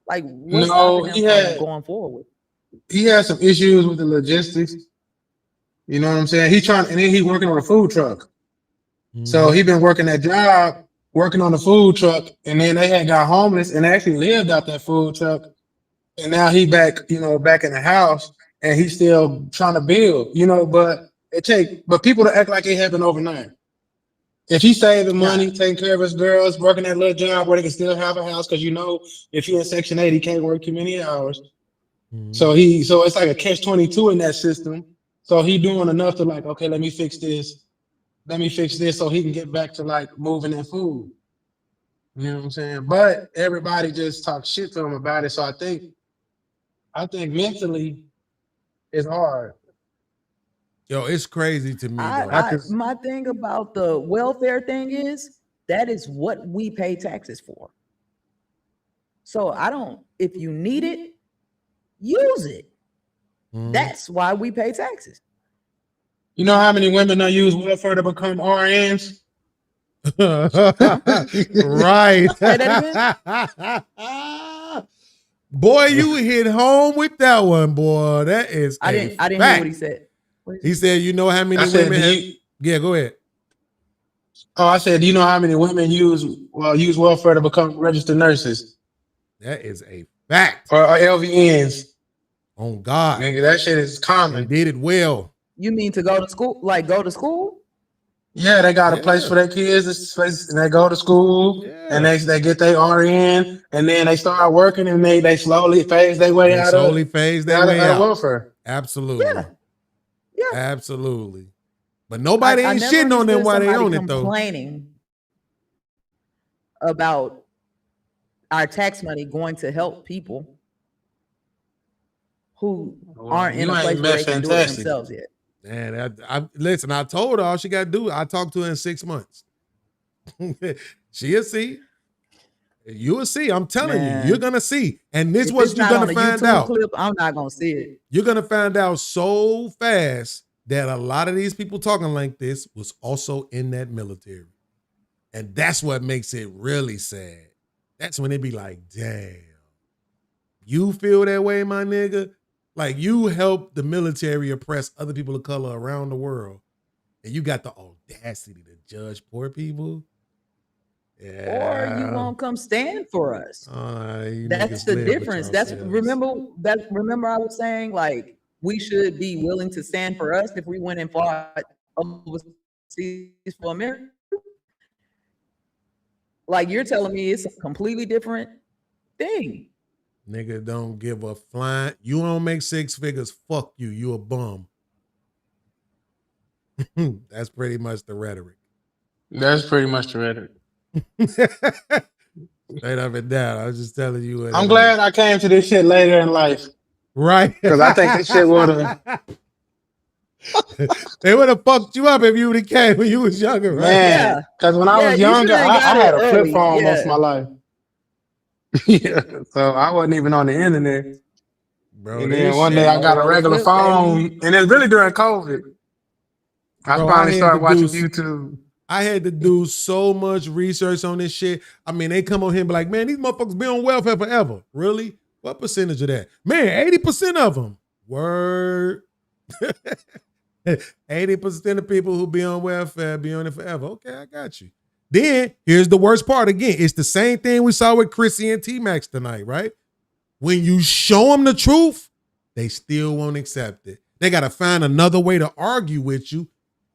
Like, what's stopping him from going forward? He had some issues with the logistics. You know what I'm saying? He trying, and then he working on a food truck. Mm-hmm. So he been working that job, working on the food truck, and then they had got homeless and actually lived out that food truck. And now he back, back in the house, and he's still trying to build, but but people to act like it happened overnight. If he's saving money, taking care of his girls, working that little job where they can still have a house, because if you're in Section 8, he can't work too many hours. Mm-hmm. So it's like a catch-22 in that system. So he doing enough to like, okay, let me fix this so he can get back to like moving that food. You know what I'm saying? But everybody just talks shit to him about it. So I think mentally it's hard. Yo, it's crazy to me though. My thing about the welfare thing is that is what we pay taxes for. So if you need it, use it. Mm-hmm. That's why we pay taxes. You know how many women don't use welfare to become RNs? Right. Say that again? Boy, you hit home with that one, boy. That is I didn't hear what he said. He said, you know how many women Yeah, go ahead. Oh, I said, do you know how many women use welfare to become registered nurses? That is a fact. Or LVNs. On God. Nigga, that shit is common. They did it well. You mean to go to school? Like go to school? Yeah, they got a place for their kids, and they go to school, and they get their RN, and then they start working, and they slowly phase their way out of out. welfare. Absolutely. Yeah. Absolutely. But nobody ain't never shitting on them understood while they somebody own it though. complaining about our tax money going to help people who aren't in a place where they can do it themselves yet. Man, listen, I told her all she got to do. I talked to her in 6 months. She'll see. You'll see. I'm telling you, you're gonna see. And this is what you're gonna find out. Clip, I'm not gonna see it. You're gonna find out so fast that a lot of these people talking like this was also in that military. And that's what makes it really sad. That's when it be like, damn, you feel that way, my nigga? Like you help the military oppress other people of color around the world. And you got the audacity to judge poor people. Yeah. Or you won't come stand for us. That's the difference. Remember I was saying like we should be willing to stand for us if we went and fought overseas for America. Like you're telling me it's a completely different thing. Nigga don't give a flying. You don't make 6 figures. Fuck you. You a bum. That's pretty much the rhetoric. Straight up and down. I was just telling you. I'm glad I came to this shit later in life. Right. Because I think this shit would have. They would have fucked you up if you would have came when you was younger, right? Man, because when I was younger, I had a flip phone most of my life. Yeah, so I wasn't even on the internet. Bro, and then one day I got a regular phone, and it's really during COVID. I finally started watching YouTube. I had to do so much research on this shit. I mean, they come on here and be like, man, these motherfuckers been on welfare forever. Really? What percentage of that? Man, 80% of them. Word. 80% of people who be on welfare be on it forever. Okay, I got you. Then, here's the worst part again. It's the same thing we saw with Chrissy and T-Max tonight, right? When you show them the truth, they still won't accept it. They got to find another way to argue with you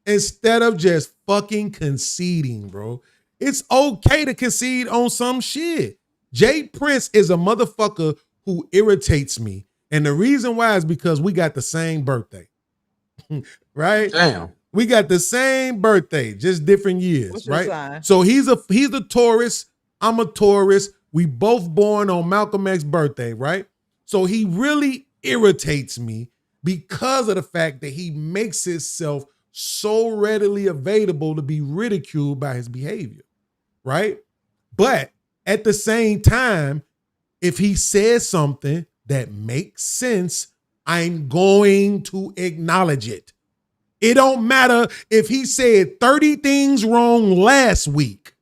instead of just fucking conceding, bro. It's okay to concede on some shit. Jay Prince is a motherfucker who irritates me. And the reason why is because we got the same birthday. Right? Damn. We got the same birthday, just different years. What's right? So he's a Taurus. I'm a Taurus. We both born on Malcolm X's birthday, right? So he really irritates me because of the fact that he makes himself so readily available to be ridiculed by his behavior, right? But at the same time, if he says something that makes sense, I'm going to acknowledge it. It don't matter if he said 30 things wrong last week.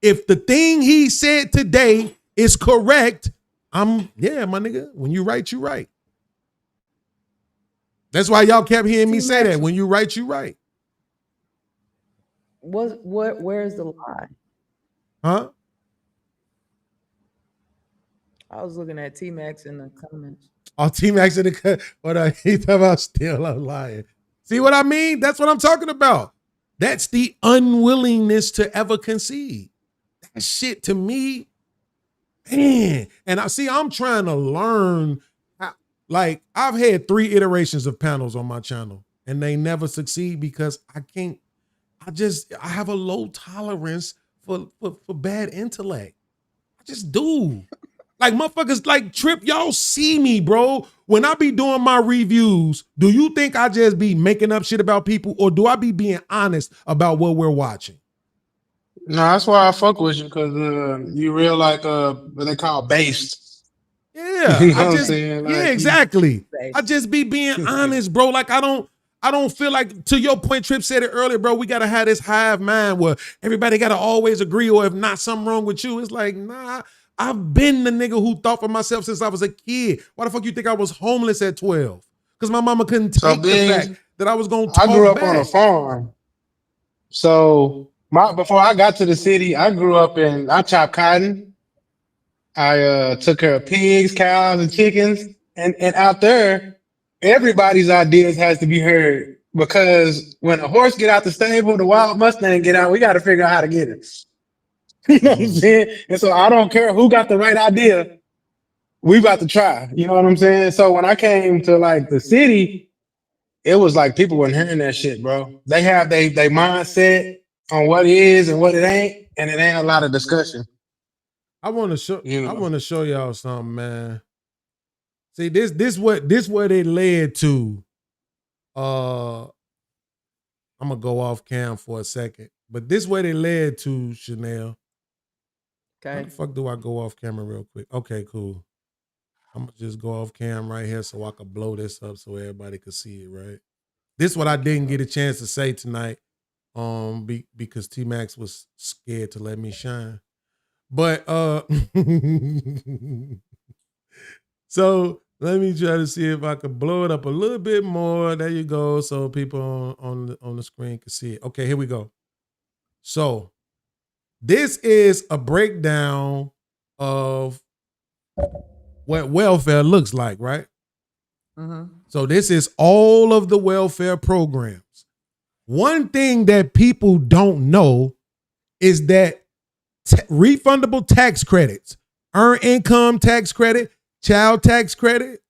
If the thing he said today is correct, my nigga, when you right, you right. That's why y'all kept hearing me say that. When you right, you right. Where's the lie? Huh? I was looking at T-Max in the comments. Oh, T-Max in the what he talking about still lying. See what I mean? That's what I'm talking about. That's the unwillingness to ever concede. That shit to me, man. And I'm trying to learn. Like, I've had 3 iterations of panels on my channel and they never succeed because I have a low tolerance for bad intellect. I just do. Like, motherfuckers like Trip, y'all see me, bro. When I be doing my reviews, do you think I just be making up shit about people or do I be being honest about what we're watching? No, that's why I fuck with you, because you real like what they call based. Yeah, you know what I'm saying? Like, exactly. I just be being honest, bro. Like, I don't feel like, to your point, Trip said it earlier, bro, we gotta have this hive mind where everybody gotta always agree, or if not, something wrong with you. It's like, nah. I've been the nigga who thought for myself since I was a kid. Why the fuck you think I was homeless at 12? Because my mama couldn't take the fact that I was going to talk I grew up back. on a farm. So before I got to the city, I chopped cotton. I took care of pigs, cows, and chickens. And out there, everybody's ideas has to be heard. because when a horse get out the stable, the wild Mustang get out. We got to figure out how to get it. You know what I'm saying? And so I don't care who got the right idea. We about to try. You know what I'm saying? So when I came to like the city, it was like people weren't hearing that shit, bro. They have they mindset on what it is and what it ain't, and it ain't a lot of discussion. I want to show. You I know. want to show y'all something, man. See this what it led to. I'm gonna go off cam for a second, but this what it led to, Chanel. How Okay. the fuck do I go off camera real quick? Okay, cool. I'm gonna just go off cam right here so I can blow this up so everybody can see it, right? This is what I didn't get a chance to say tonight, because T Max was scared to let me shine. But so let me try to see if I can blow it up a little bit more. There you go, so people on the screen can see it. Okay, here we go. So this is a breakdown of what welfare looks like, right? So this is all of the welfare programs. One thing that people don't know is that refundable tax credits, earned income tax credit, child tax credit,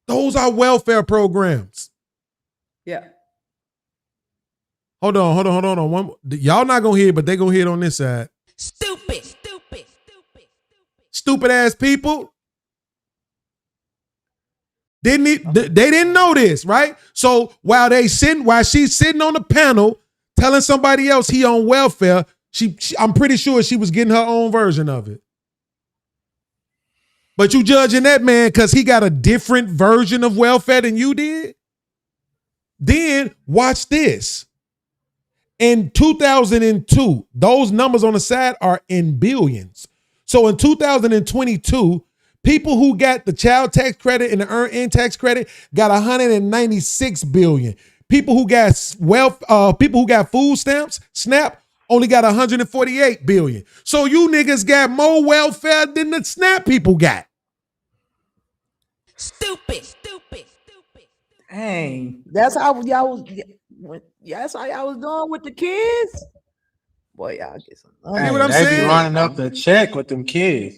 those are welfare programs. Yeah. Hold on. Y'all not gonna hear it, but they gonna hear it on this side. Stupid ass people. They didn't know this, right? So while she's sitting on the panel telling somebody else he on welfare, I'm pretty sure she was getting her own version of it. But you judging that man because he got a different version of welfare than you did? Then watch this. In 2002, those numbers on the side are in billions. So in 2022, people who got the child tax credit and the earned income tax credit got 196 billion. People who got people who got food stamps, SNAP, only got 148 billion. So you niggas got more welfare than the SNAP people got. Stupid. Dang. That's how y'all was. That's how y'all was doing with the kids. Boy, y'all get some. Hey, what I'm they saying? be running up the check with them kids.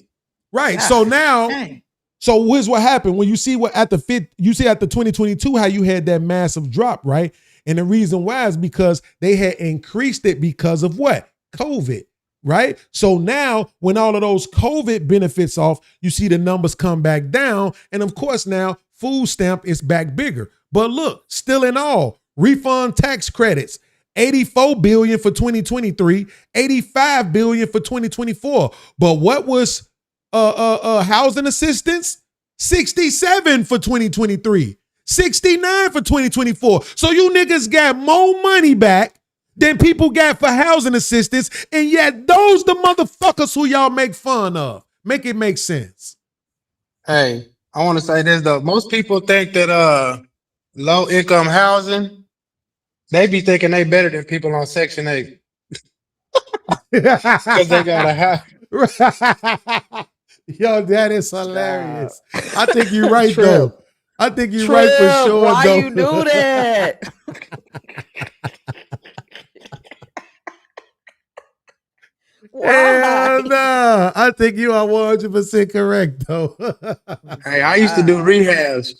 Right. So now, Dang. so here's what happened. When you see what at the 2022, how you had that massive drop, right? And the reason why is because they had increased it because of what? COVID, right? So now when all of those COVID benefits off, you see the numbers come back down. And of course now food stamp is back bigger. But look, still in all, refund tax credits, 84 billion for 2023, 85 billion for 2024. But what was housing assistance? 67 for 2023, 69 for 2024. So you niggas got more money back than people got for housing assistance, and yet those the motherfuckers who y'all make fun of. Make it make sense. Hey, I want to say this though. Most people think that low income housing, they be thinking they better than people on Section 8 because they got a house. Yo, that is hilarious. I think you're right Trip. though. I think you're right for Trip, sure. why though. you do that? Hell Why? no. I think you are 100% correct though. Hey, I used to do rehabs,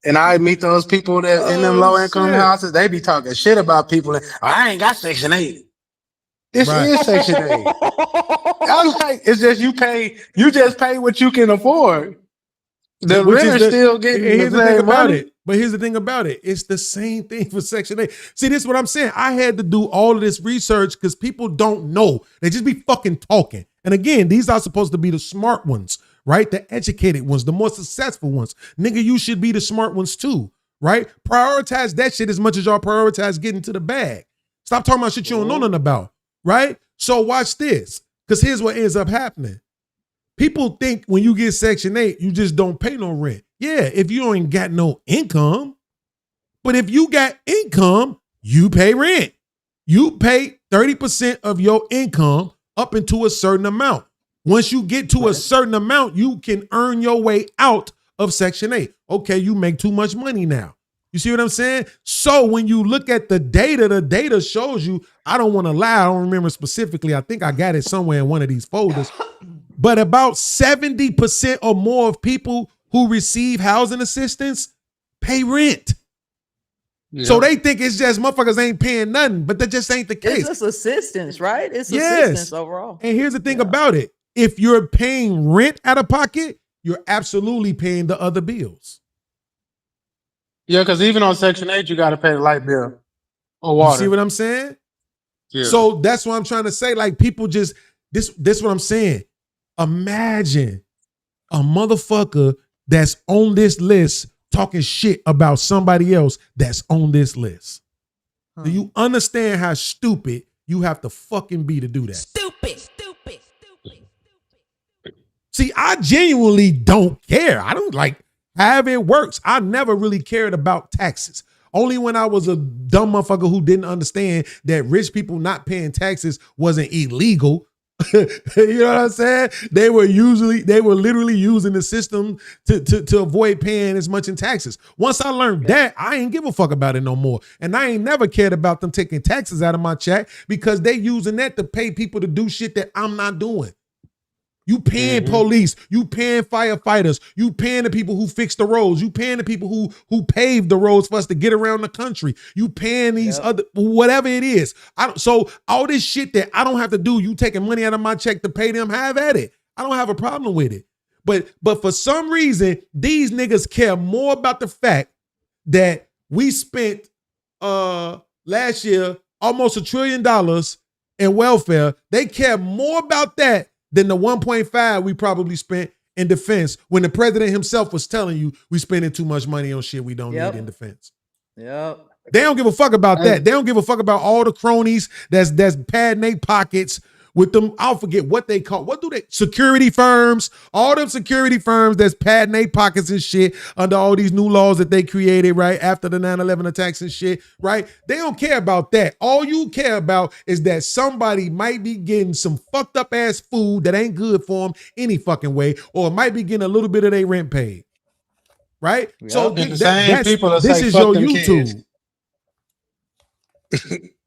and I meet those people that in them low income shit. houses. They be talking shit about people. I ain't got Section 8. This Right. is Section 8. I'm like, it's just you just pay what you can afford. The renter's still getting here's the the thing same about money. it. But here's the thing about it. It's the same thing for Section 8. See, this is what I'm saying. I had to do all of this research because people don't know. They just be fucking talking. And again, these are supposed to be the smart ones, right? The educated ones, the more successful ones. Nigga, you should be the smart ones too, right? Prioritize that shit as much as y'all prioritize getting to the bag. Stop talking about shit you don't know nothing about, right? So watch this, because here's what ends up happening. People think when you get Section 8, you just don't pay no rent. Yeah, if you ain't got no income. But if you got income, you pay rent. You pay 30% of your income up into a certain amount. Once you get to a certain amount, you can earn your way out of Section 8. Okay, you make too much money now. You see what I'm saying? So when you look at the data shows you, I don't want to lie, I don't remember specifically. I think I got it somewhere in one of these folders. But about 70% or more of people who receive housing assistance pay rent. Yeah. So they think it's just motherfuckers ain't paying nothing, but that just ain't the case. It's just assistance, right? It's assistance overall. And here's the thing about it. If you're paying rent out of pocket, you're absolutely paying the other bills. Yeah, because even on Section 8, you got to pay the light bill or water. You see what I'm saying? Yeah. So that's what I'm trying to say. Like, people just, this what I'm saying. Imagine a motherfucker that's on this list talking shit about somebody else that's on this list. Do you understand how stupid you have to fucking be to do that? Stupid. See, I genuinely don't care. I don't like however it works. I never really cared about taxes. Only when I was a dumb motherfucker who didn't understand that rich people not paying taxes wasn't illegal. You know what I'm saying? They were literally using the system to avoid paying as much in taxes. Once I learned that, I ain't give a fuck about it no more. And I ain't never cared about them taking taxes out of my check because they using that to pay people to do shit that I'm not doing. You paying police, you paying firefighters, you paying the people who fix the roads, you paying the people who paved the roads for us to get around the country. You paying these other, whatever it is. So all this shit that I don't have to do, you taking money out of my check to pay them, have at it. I don't have a problem with it. But for some reason, these niggas care more about the fact that we spent last year almost $1 trillion in welfare. They care more about that than the 1.5 we probably spent in defense when the president himself was telling you we spending too much money on shit we don't need in defense. Yep. They don't give a fuck about that. They don't give a fuck about all the cronies that's padding their pockets with them. I'll forget what they call. What do they? Security firms. All them security firms that's padding their pockets and shit under all these new laws that they created right after the 9/11 attacks and shit. Right? They don't care about that. All you care about is that somebody might be getting some fucked up ass food that ain't good for them any fucking way, or might be getting a little bit of their rent paid. Right? Yep. So this is your YouTube.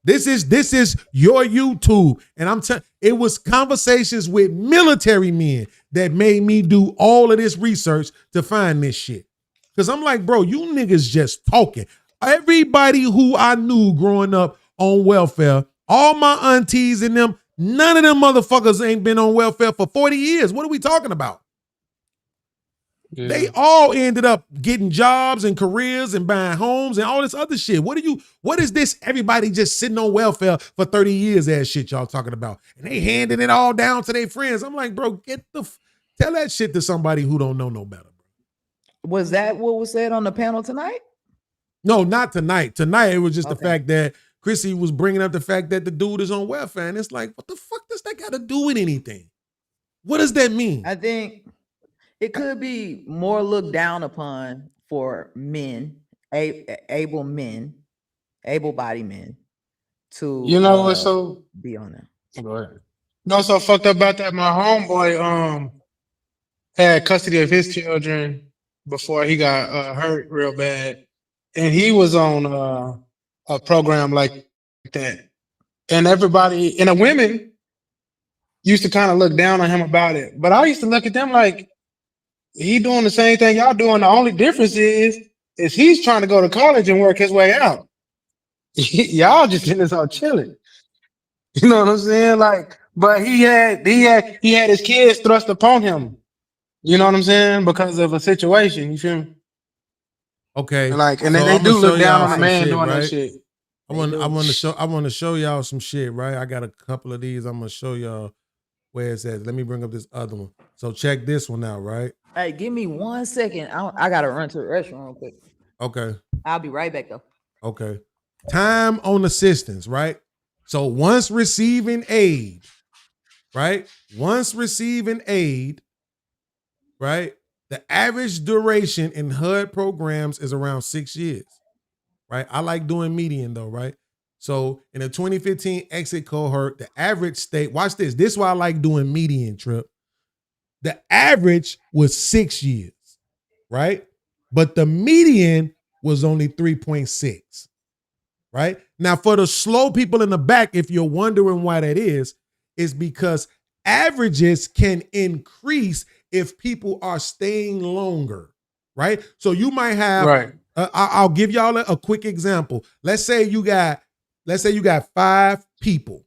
This is your YouTube. And I'm telling it was conversations with military men that made me do all of this research to find this shit. Because I'm like, bro, you niggas just talking. Everybody who I knew growing up on welfare, all my aunties and them, none of them motherfuckers ain't been on welfare for 40 years. What are we talking about? Yeah. They all ended up getting jobs and careers and buying homes and all this other shit. What is this? Everybody just sitting on welfare for 30 years ass shit y'all talking about. And they handing it all down to their friends. I'm like, bro, tell that shit to somebody who don't know no better. Bro. Was that what was said on the panel tonight? No, not tonight. Tonight, it was just the fact that Chrissy was bringing up the fact that the dude is on welfare. And it's like, what the fuck does that got to do with anything? What does that mean? I think it could be more looked down upon for men, able-bodied men, to what's so be on there. Go ahead. No, so fucked up about that. My homeboy had custody of his children before he got hurt real bad, and he was on a program like that, and everybody and the women used to kind of look down on him about it, but I used to look at them like, he doing the same thing y'all doing. The only difference is he's trying to go to college and work his way out. Y'all just in this all chilling. You know what I'm saying? Like, but he had his kids thrust upon him. You know what I'm saying? Because of a situation. You feel me? Okay. Like, and then they do look down on the man doing that shit. I want to show y'all some shit, right? I got a couple of these. I'm gonna show y'all where it's at. Let me bring up this other one. So check this one out, right? Hey, give me 1 second. I gotta run to the restroom real quick. Okay. I'll be right back though. Okay. Time on assistance, right? So once receiving aid, right? Right? The average duration in HUD programs is around 6 years, right? I like doing median though, right? So in the 2015 exit cohort, the average state, watch this. This is why I like doing median, Trip. The average was 6 years, right? But the median was only 3.6. Right? Now, for the slow people in the back, if you're wondering why that is because averages can increase if people are staying longer, right? So you might have, Right. I'll give y'all a quick example. Let's say you got 5 people.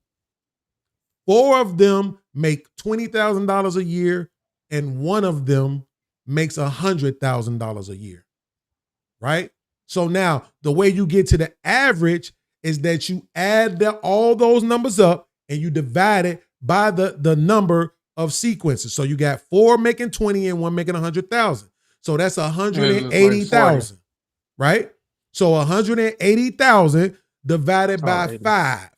4 of them make $20,000 a year, and 1 of them makes $100,000 a year, right? So now the way you get to the average is that you add all those numbers up and you divide it by the number of sequences. So you got 4 making 20 and 1 making 100,000. So that's 180,000, right? So 180,000 divided by 5,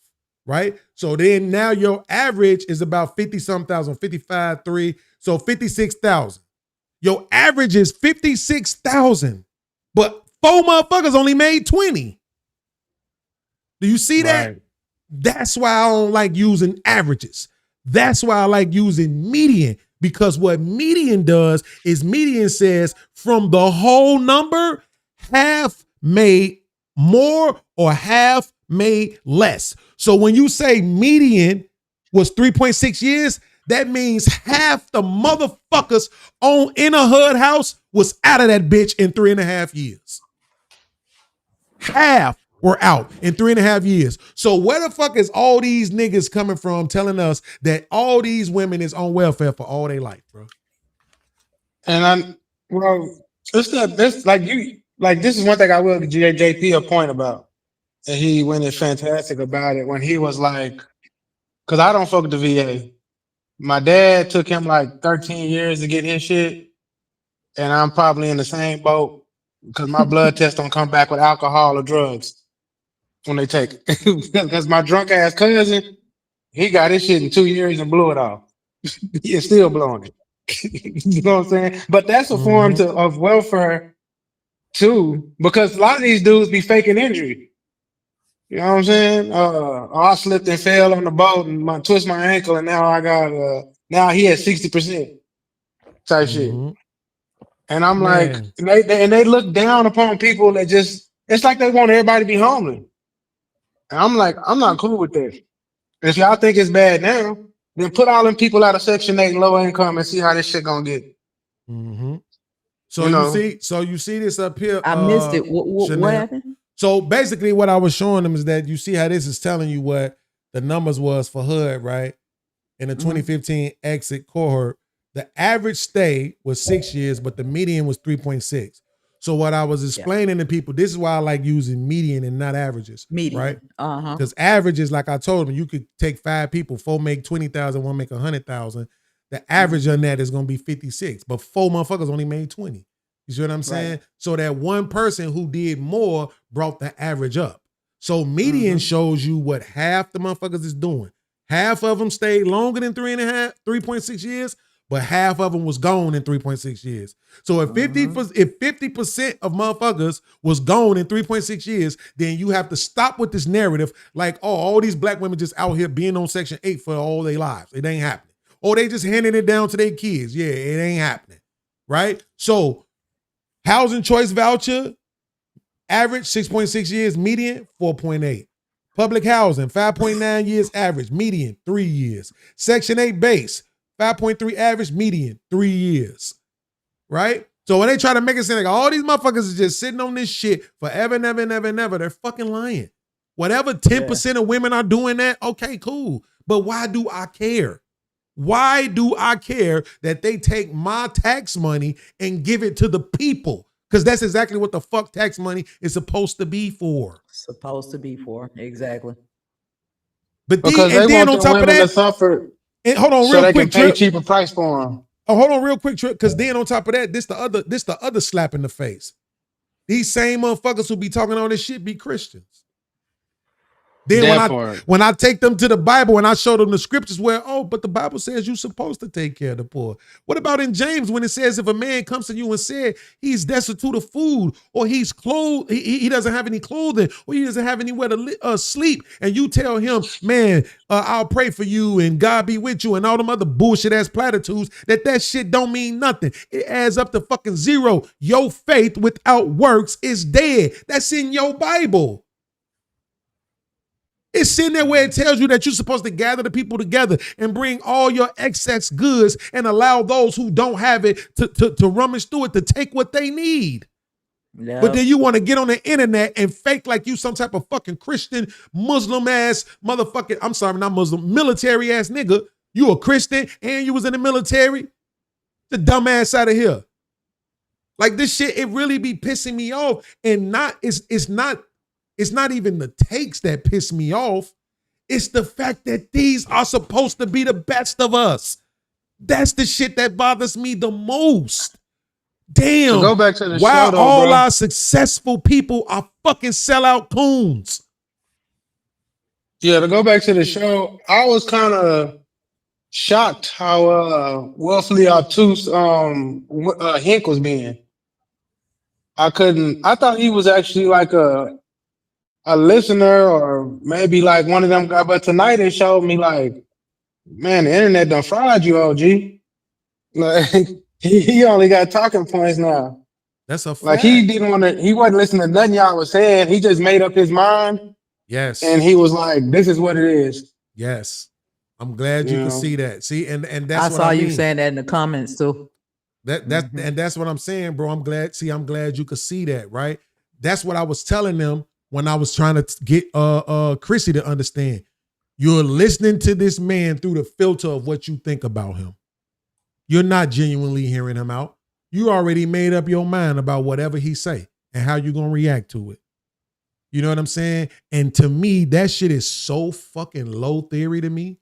right? So then now your average is about 50-something thousand, 55, 3, so 56,000. Your average is 56,000, but 4 motherfuckers only made 20. Do you see that? Right. That's why I don't like using averages. That's why I like using median, because what median does is median says from the whole number, half made more or half made less. So when you say median was 3.6 years, that means half the motherfuckers in a hood house was out of that bitch in 3.5 years. Half were out in 3.5 years. So where the fuck is all these niggas coming from telling us that all these women is on welfare for all their life, bro? And this is one thing I will give JP a point about. And he went in fantastic about it when he was like, because I don't fuck with the VA. My dad took him like 13 years to get his shit. And I'm probably in the same boat because my blood test don't come back with alcohol or drugs when they take it. Because my drunk ass cousin, he got his shit in 2 years and blew it off. He's still blowing it. You know what I'm saying? But that's a form of welfare too, because a lot of these dudes be faking injury. You know what I'm saying? I slipped and fell on the boat and twist my ankle, and now I got now he has 60% type shit. And I'm like, they look down upon people that it's like they want everybody to be homeless. And I'm like, I'm not cool with that. If y'all think it's bad now, then put all them people out of Section 8 low income and see how this shit gonna get. So you see this up here. I missed it. What happened? So basically what I was showing them is that you see how this is telling you what the numbers was for HUD, right? In the 2015 exit cohort, the average stay was 6 years, but the median was 3.6. So what I was explaining to people, this is why I like using median and not averages. Median, right? Because averages, like I told them, you could take 5 people, 4 make 20,000, 1 make 100,000. The average on that is going to be 56, but 4 motherfuckers only made 20. You see what I'm saying? Right. So that one person who did more brought the average up. So median shows you what half the motherfuckers is doing. Half of them stayed longer than 3.6 years, but half of them was gone in 3.6 years. So if 50% of motherfuckers was gone in 3.6 years, then you have to stop with this narrative like, oh, all these black women just out here being on Section 8 for all their lives. It ain't happening. Or they just handing it down to their kids. Yeah, it ain't happening. Right? So housing choice voucher, average 6.6 years, median 4.8. Public housing, 5.9 years average, median 3 years. Section 8 base, 5.3 average, median 3 years. Right? So when they try to make it seem like all these motherfuckers is just sitting on this shit forever, never, never, never, they're fucking lying. Whatever 10% of women are doing that, okay, cool. But why do I care? Why do I care that they take my tax money and give it to the people? Because that's exactly what the fuck tax money is supposed to be for. Exactly. But then on top of that, suffer. And hold on, so real they quick, can pay Trip. cheaper price for them. Oh, hold on, real quick, Trip. Because then on top of that, this the other slap in the face. These same motherfuckers who be talking all this shit be Christians. Then That when I take them to the Bible and I show them the scriptures where, oh, but the Bible says you're supposed to take care of the poor. What about in James when it says if a man comes to you and said he's destitute of food or he's clothed, he doesn't have any clothing or he doesn't have anywhere to sleep, and you tell him, man, I'll pray for you and God be with you and all them other bullshit ass platitudes, that shit don't mean nothing. It adds up to fucking zero. Your faith without works is dead. That's in your Bible. It's sitting there where it tells you that you're supposed to gather the people together and bring all your excess goods and allow those who don't have it to rummage through it to take what they need. Yep. But then you want to get on the internet and fake like you some type of fucking Christian, Muslim ass motherfucking, I'm sorry, not Muslim, military ass nigga. You a Christian and you was in the military? The dumb ass out of here. Like this shit, it really be pissing me off. And it's not even the takes that piss me off. It's the fact that these are supposed to be the best of us. That's the shit that bothers me the most. Damn. Go back to the why show, though, all bro. our successful people are fucking sellout coons. Yeah, to go back to the show, I was kind of shocked how willfully obtuse Hink was being. I thought he was actually like a listener or maybe like one of them guys, but tonight it showed me like, man, the internet done fried you, OG. Like he only got talking points now. That's a fact. Like he wasn't listening to nothing y'all was saying. He just made up his mind. Yes. And he was like, this is what it is. Yes. I'm glad you can see that. See, and that's I what saw I mean. you saying that in the comments too. And that's what I'm saying, bro. I'm glad you could see that, right? That's what I was telling them when I was trying to get Chrissy to understand. You're listening to this man through the filter of what you think about him. You're not genuinely hearing him out. You already made up your mind about whatever he say and how you're gonna react to it. You know what I'm saying? And to me, that shit is so fucking low theory to me.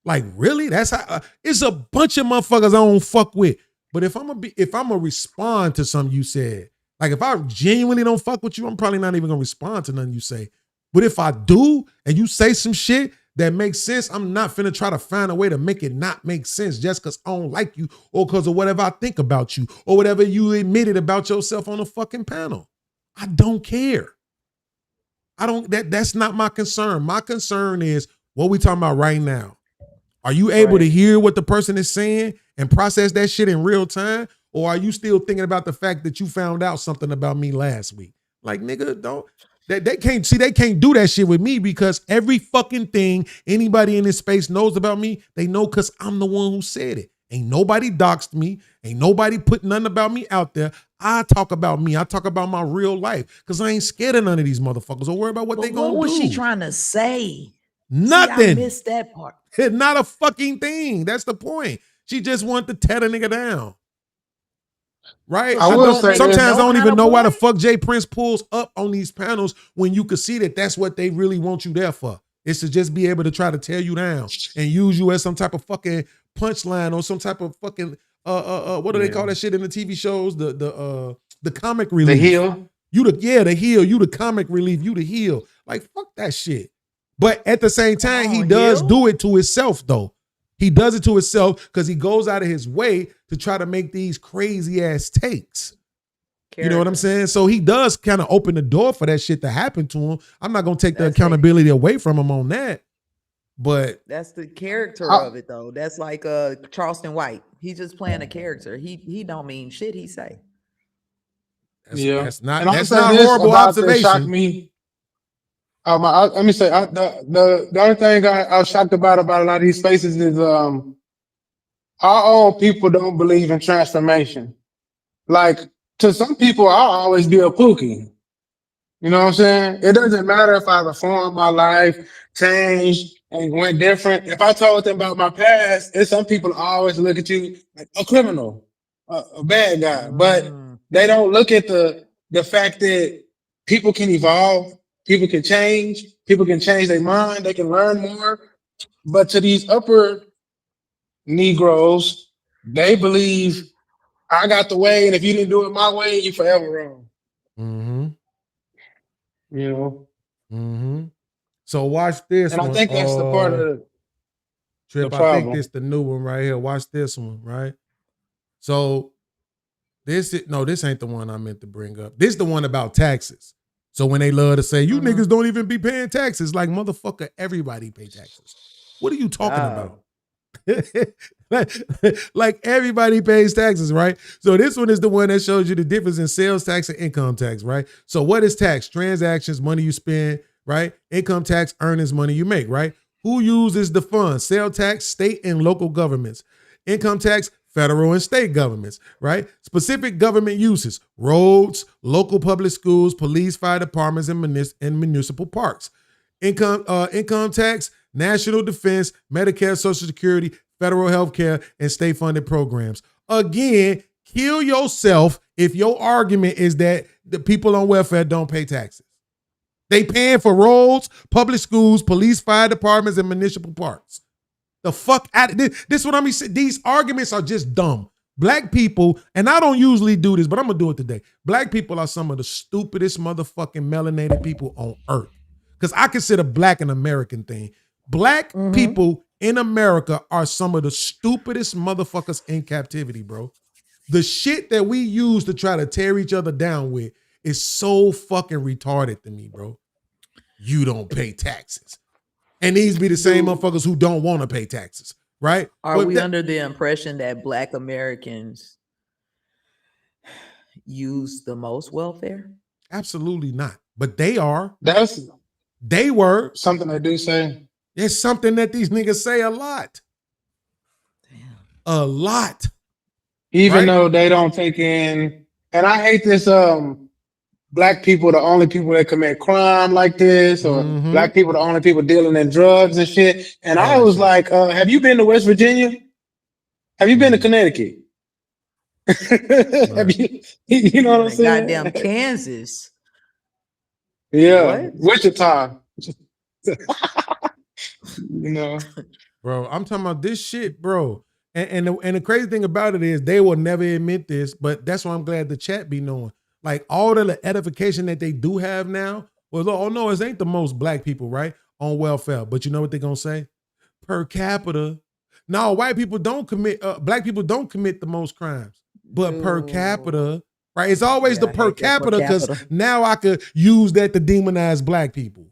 Like, really? That's how it's a bunch of motherfuckers I don't fuck with. But if I'm gonna respond to something you said, like if I genuinely don't fuck with you, I'm probably not even gonna respond to nothing you say. But if I do, and you say some shit that makes sense, I'm not finna try to find a way to make it not make sense just because I don't like you or because of whatever I think about you or whatever you admitted about yourself on the fucking panel. I don't care. That's not my concern. My concern is what we talking about right now. Are you able to hear what the person is saying and process that shit in real time? Or are you still thinking about the fact that you found out something about me last week? Like, nigga, they can't do that shit with me because every fucking thing anybody in this space knows about me, they know because I'm the one who said it. Ain't nobody doxed me. Ain't nobody put nothing about me out there. I talk about me. I talk about my real life because I ain't scared of none of these motherfuckers or worry about what they gonna do. What was she trying to say? Nothing. See, I missed that part. Not a fucking thing. That's the point. She just wanted to tear the nigga down. Right? Sometimes I don't even know why the fuck Jay Prince pulls up on these panels when you could see that that's what they really want you there for. It's to just be able to try to tear you down and use you as some type of fucking punchline or some type of fucking what do they call that shit in the TV shows? The comic relief. The heel. The heel. You the comic relief. You the heel. Like fuck that shit. But at the same time, he does do it to himself though. He does it to himself because he goes out of his way to try to make these crazy ass takes. You know what I'm saying? So he does kind of open the door for that shit to happen to him. I'm not going to take the accountability away from him on that. But that's the character of it though. That's like Charleston White. He's just playing a character. He don't mean shit he say. That's not horrible observation. Shocked me. Let me say the only thing I was shocked about a lot of these spaces is our own people don't believe in transformation. Like to some people, I'll always be a pookie. You know what I'm saying? It doesn't matter if I reformed my life, changed, and went different. If I told them about my past, some people always look at you like a criminal, a bad guy. But they don't look at the fact that people can evolve. People can change their mind, they can learn more. But to these upper Negroes, they believe I got the way, and if you didn't do it my way, you forever wrong. Mm-hmm. You know? Mm-hmm. So watch this And I one. think that's the part of the Trip, I think this problem. the new one right here. Watch this one, right? So this ain't the one I meant to bring up. This the one about taxes. So when they love to say, you niggas don't even be paying taxes, like motherfucker, everybody pay taxes. What are you talking about? like everybody pays taxes, right? So this one is the one that shows you the difference in sales tax and income tax, right? So what is tax? Transactions, money you spend, right? Income tax, earnings, money you make, right? Who uses the funds? Sales tax, state and local governments. Income tax, federal and state governments, right? Specific government uses, roads, local public schools, police, fire departments, and municipal parks. Income tax, national defense, Medicare, Social Security, federal health care, and state-funded programs. Again, kill yourself if your argument is that the people on welfare don't pay taxes. They paying for roads, public schools, police, fire departments, and municipal parks. The fuck out of this. This is what I'm saying. These arguments are just dumb. Black people, and I don't usually do this, but I'm gonna do it today. Black people are some of the stupidest motherfucking melanated people on earth. Because I consider black an American thing. Black people in America are some of the stupidest motherfuckers in captivity, bro. The shit that we use to try to tear each other down with is so fucking retarded to me, bro. You don't pay taxes. And these be the same motherfuckers who don't want to pay taxes, right? Are we under the impression that Black Americans use the most welfare? Absolutely not. But they are. They were. Something they do say. It's something that these niggas say a lot. Damn. A lot. Even though they don't take in, and I hate this, black people the only people that commit crime like this, or black people the only people dealing in drugs and shit. And I was like, have you been to West Virginia? Have you been to Connecticut? Have you know what I'm saying? Goddamn Kansas. Yeah. What? Wichita. You know. Bro, I'm talking about this shit, bro. And the crazy thing about it is they will never admit this, but that's why I'm glad the chat be knowing. Like all the edification that they do have now, well, oh no, it ain't the most black people, right? On welfare. But you know what they're gonna say? Per capita. No, white people don't commit, black people don't commit the most crimes. But per capita, right? It's always the per capita because now I could use that to demonize black people.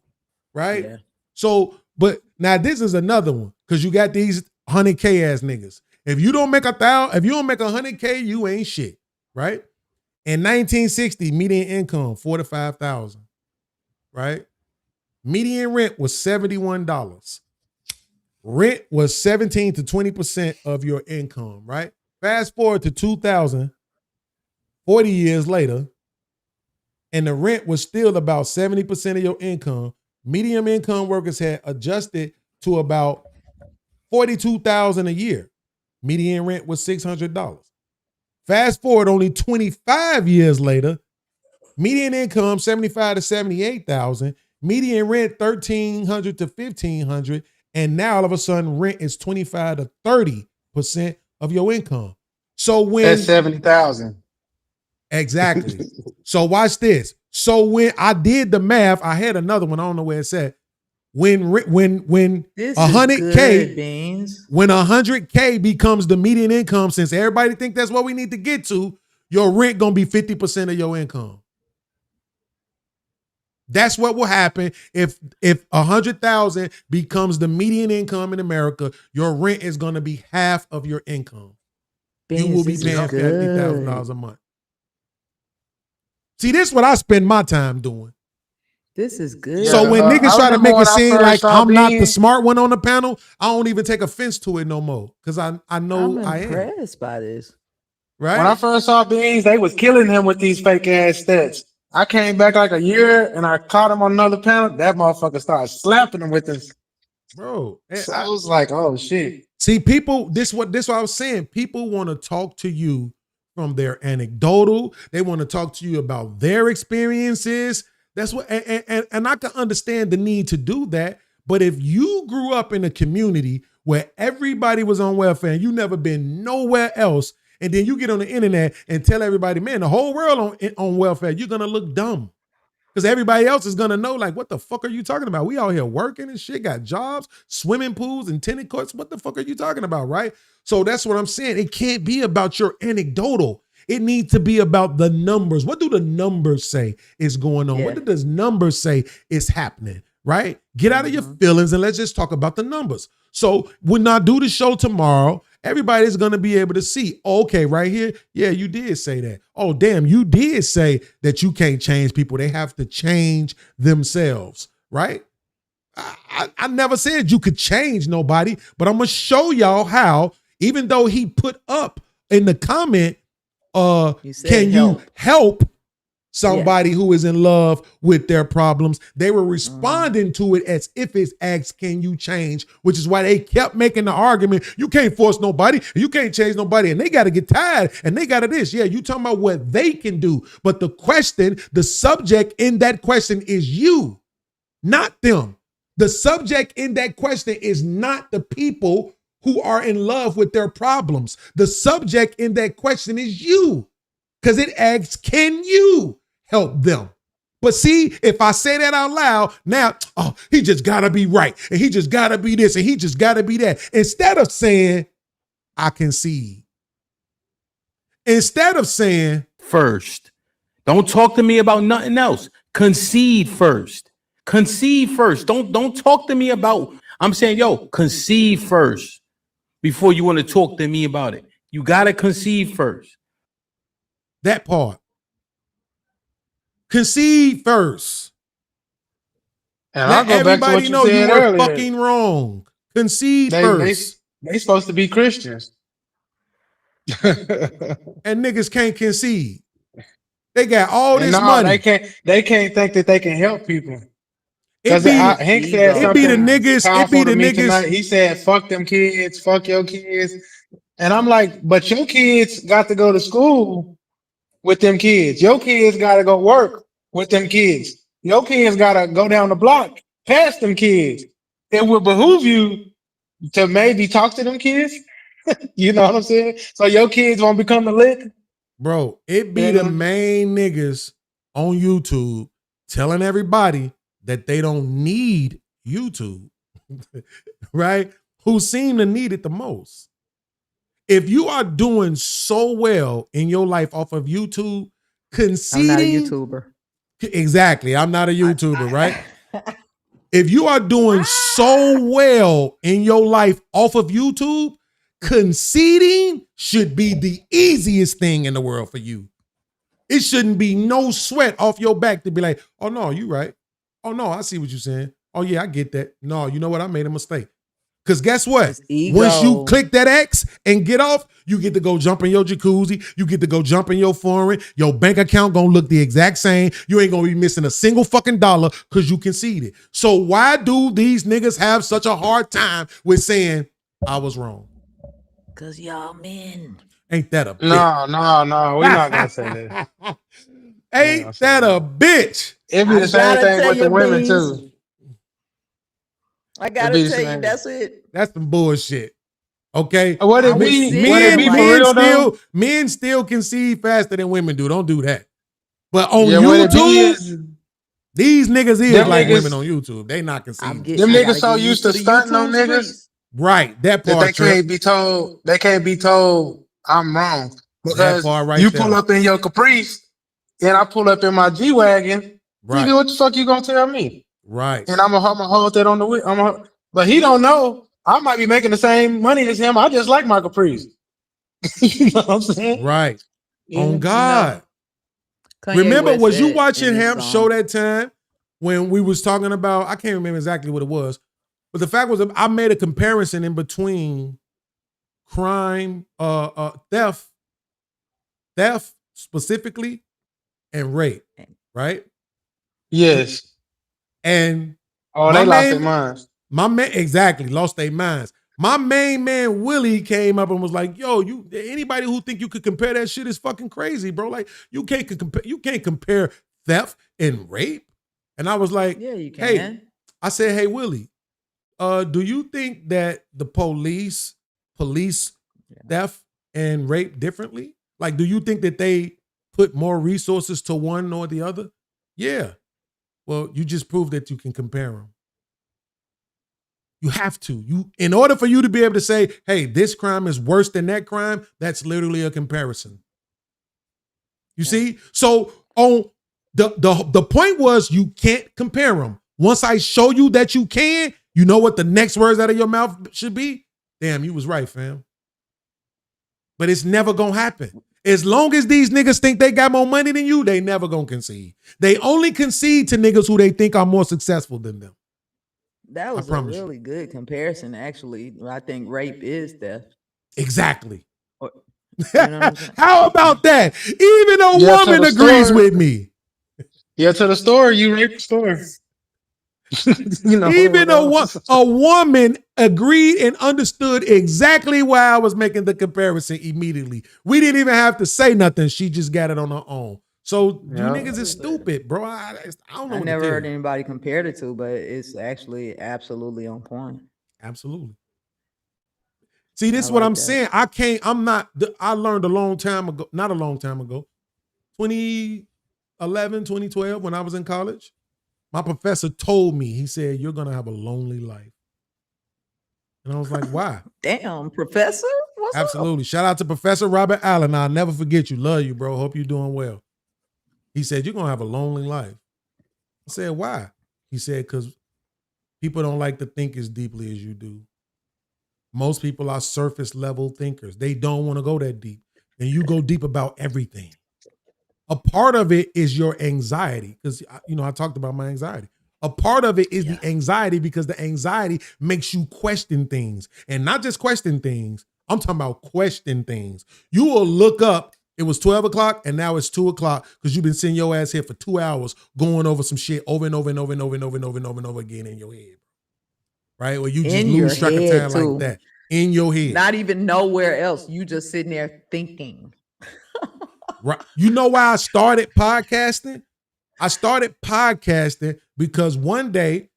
Right? Yeah. So, but now this is another one, because you got these 100K ass niggas. If you don't make if you don't make 100K, you ain't shit, right? In 1960, median income, $45,000, right? Median rent was $71. Rent was 17 to 20% of your income, right? Fast forward to 2000, 40 years later, and the rent was still about 70% of your income. Medium income workers had adjusted to about $42,000 a year. Median rent was $600. Fast forward only 25 years later, median income 75 to 78,000, median rent 1,300 to 1,500, and now all of a sudden rent is 25 to 30% of your income. So when that's 70,000. Exactly. So watch this. So when I did the math, I had another one. I don't know where it's at. When 100K, when 100K becomes the median income, since everybody think that's what we need to get to, your rent gonna be 50% of your income. That's what will happen if 100,000 becomes the median income in America. Your rent is gonna be half of your income. You will be paying $50,000 a month. See, this is what I spend my time doing. This is good. So when niggas try to make it seem like I'm not the smart one on the panel, I don't even take offense to it no more. Because I know I am. I'm impressed by this. Right? When I first saw Beans, they was killing him with these fake ass stats. I came back like a year and I caught him on another panel. That motherfucker started slapping him with this. Bro. So I was like, oh shit. See, people, this what I was saying. People want to talk to you from their anecdotal. They want to talk to you about their experiences. That's what, and I can understand the need to do that. But if you grew up in a community where everybody was on welfare and you never been nowhere else, and then you get on the internet and tell everybody, man, the whole world on welfare, you're gonna look dumb. Because everybody else is gonna know, like, what the fuck are you talking about? We out here working and shit, got jobs, swimming pools and tennis courts. What the fuck are you talking about, right? So that's what I'm saying. It can't be about your anecdotal. It needs to be about the numbers. What do the numbers say is going on? Yeah. What do those numbers say is happening, right? Get out of your feelings and let's just talk about the numbers. So when I do the show tomorrow, everybody's going to be able to see, okay, right here, yeah, you did say that. Oh, damn, you did say that you can't change people. They have to change themselves, right? I never said you could change nobody, but I'm going to show y'all how, even though he put up in the comment, can you help somebody who is in love with their problems? They were responding to it as if it's asked, can you change? Which is why they kept making the argument, you can't force nobody, you can't change nobody, and they got to get tired, and they got to this. Yeah, you talking about what they can do, but the question, the subject in that question is you, not them. The subject in that question is not the people who are in love with their problems. The subject in that question is you, because it asks, can you help them? But see, if I say that out loud, now, oh, he just gotta be right, and he just gotta be this, and he just gotta be that. Instead of saying, I concede. Instead of saying, first. Don't talk to me about nothing else. Concede first. Concede first. Don't talk to me about, I'm saying, yo, concede first before you want to talk to me about it. You got to concede first. that part. Concede first. And Let I'll go back to what everybody you know you said were earlier. fucking wrong. Concede first. They supposed to be Christians. And niggas can't concede. They got all this no, money. they can't think that they can help people. It Because be, Hank said it be the something niggas. It powerful be to the me niggas. tonight. He said, fuck them kids, fuck your kids. And I'm like, but your kids got to go to school with them kids. Your kids got to go work with them kids. Your kids got to go down the block past them kids. It would behoove you to maybe talk to them kids. You know what I'm saying? So your kids won't become the lick. Bro, it be You the know? main niggas on YouTube telling everybody that they don't need YouTube, right? Who seem to need it the most. If you are doing so well in your life off of YouTube, conceding. I'm not a YouTuber. Exactly. I'm not a YouTuber, right? If you are doing so well in your life off of YouTube, conceding should be the easiest thing in the world for you. It shouldn't be no sweat off your back to be like, oh no, you right. Oh no, I see what you're saying. Oh yeah, I get that. No, you know what? I made a mistake. Because guess what? It's ego. Once you click that X and get off, you get to go jump in your jacuzzi. You get to go jump in your foreign. Your bank account gonna look the exact same. You ain't gonna be missing a single fucking dollar because you conceded. So why do these niggas have such a hard time with saying, I was wrong? Because y'all men. Ain't that a bitch? No. We're not going to say that. Ain't that a bitch? It'd be the same thing with the women, too. I gotta tell you, that's it. That's some bullshit. Okay. Would it be for real though? Men still concede faster than women do. Don't do that. But on YouTube, these niggas is like niggas, women on YouTube. They not conceding. Them niggas so used to stunting on niggas. Right. That part. That they can't be told I'm wrong. Because you pull up in your Caprice and I pull up in my G-Wagon. Right. Nigga, what the fuck you gonna tell me? Right. And I'm gonna hold that on the way. But he don't know. I might be making the same money as him. I just like my Caprice. You know what I'm saying? Right. Yeah. On God. Remember, was you watching him show that time when we was talking about, I can't remember exactly what it was, but the fact was I made a comparison in between crime, theft specifically, and rape, right? Yes. And they lost their minds. My man, exactly, lost their minds. My main man Willie came up and was like, "Yo, anybody who think you could compare that shit is fucking crazy, bro. Like you can't compare theft and rape." And I was like, "Yeah, you can." Hey, I said, "Hey Willie, do you think that the police theft and rape differently? Like, do you think that they put more resources to one or the other?" Yeah. Well, you just proved that you can compare them. You have to. In order for you to be able to say, hey, this crime is worse than that crime, that's literally a comparison. You see? So on the point was you can't compare them. Once I show you that you can, you know what the next words out of your mouth should be? Damn, you was right, fam. But it's never gonna happen. As long as these niggas think they got more money than you, they never gonna concede. They only concede to niggas who they think are more successful than them. That was a really good comparison, actually. I think rape is theft. Exactly. Or, you know what I'm saying? How about that? Even a woman agrees with me. Yeah, to the store, you rape the store. You know, even a woman agreed and understood exactly why I was making the comparison immediately. We didn't even have to say nothing. She just got it on her own. So you niggas is stupid, bro. I don't know. I never heard anybody compared it to, but it's actually absolutely on point. Absolutely. See, this is what I'm saying. I learned a long time ago, not a long time ago, 2011, 2012, when I was in college. My professor told me, he said, you're going to have a lonely life. And I was like, why? Damn, professor? What's Absolutely. up? Shout out to Professor Robert Allen. I'll never forget you. Love you, bro. Hope you're doing well. He said, you're going to have a lonely life. I said, why? He said, because people don't like to think as deeply as you do. Most people are surface level thinkers. They don't want to go that deep. And you go deep about everything. A part of it is your anxiety, because I talked about my anxiety. A part of it is the anxiety, because the anxiety makes you question things. And not just question things. I'm talking about question things. You will look up, it was 12 o'clock and now it's 2 o'clock because you've been sitting your ass here for 2 hours going over some shit over and over and over and over and over and over and over and over again in your head. Right? Or you just lose track of time too. Like that. In your head. Not even nowhere else. You just sitting there thinking. Right. You know why I started podcasting? I started podcasting because one day,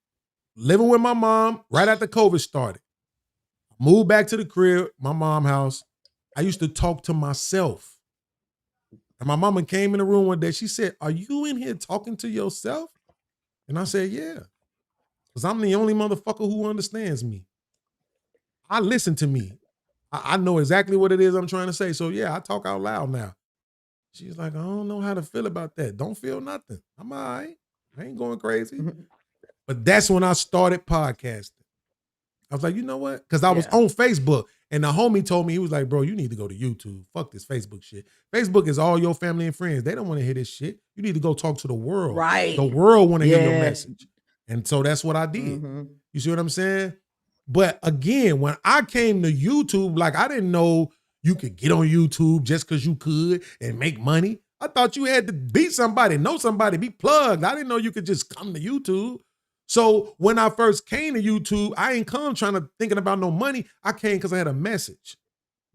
living with my mom, right after COVID started, moved back to the crib, my mom's house. I used to talk to myself. And my mama came in the room one day. She said, are you in here talking to yourself? And I said, yeah. Because I'm the only motherfucker who understands me. I listen to me. I know exactly what it is I'm trying to say. So yeah, I talk out loud now. She's like, I don't know how to feel about that. Don't feel nothing. I'm all right. I ain't going crazy. But that's when I started podcasting. I was like, you know what? Because I was on Facebook and the homie told me, he was like, bro, you need to go to YouTube. Fuck this Facebook shit. Facebook is all your family and friends. They don't want to hear this shit. You need to go talk to the world. Right. The world want to hear your message. And so that's what I did. You see what I'm saying? But again, when I came to YouTube, like I didn't know you could get on YouTube just because you could and make money. I thought you had to beat somebody, know somebody, be plugged. I didn't know you could just come to YouTube. So when I first came to YouTube, I ain't come thinking about no money. I came because I had a message,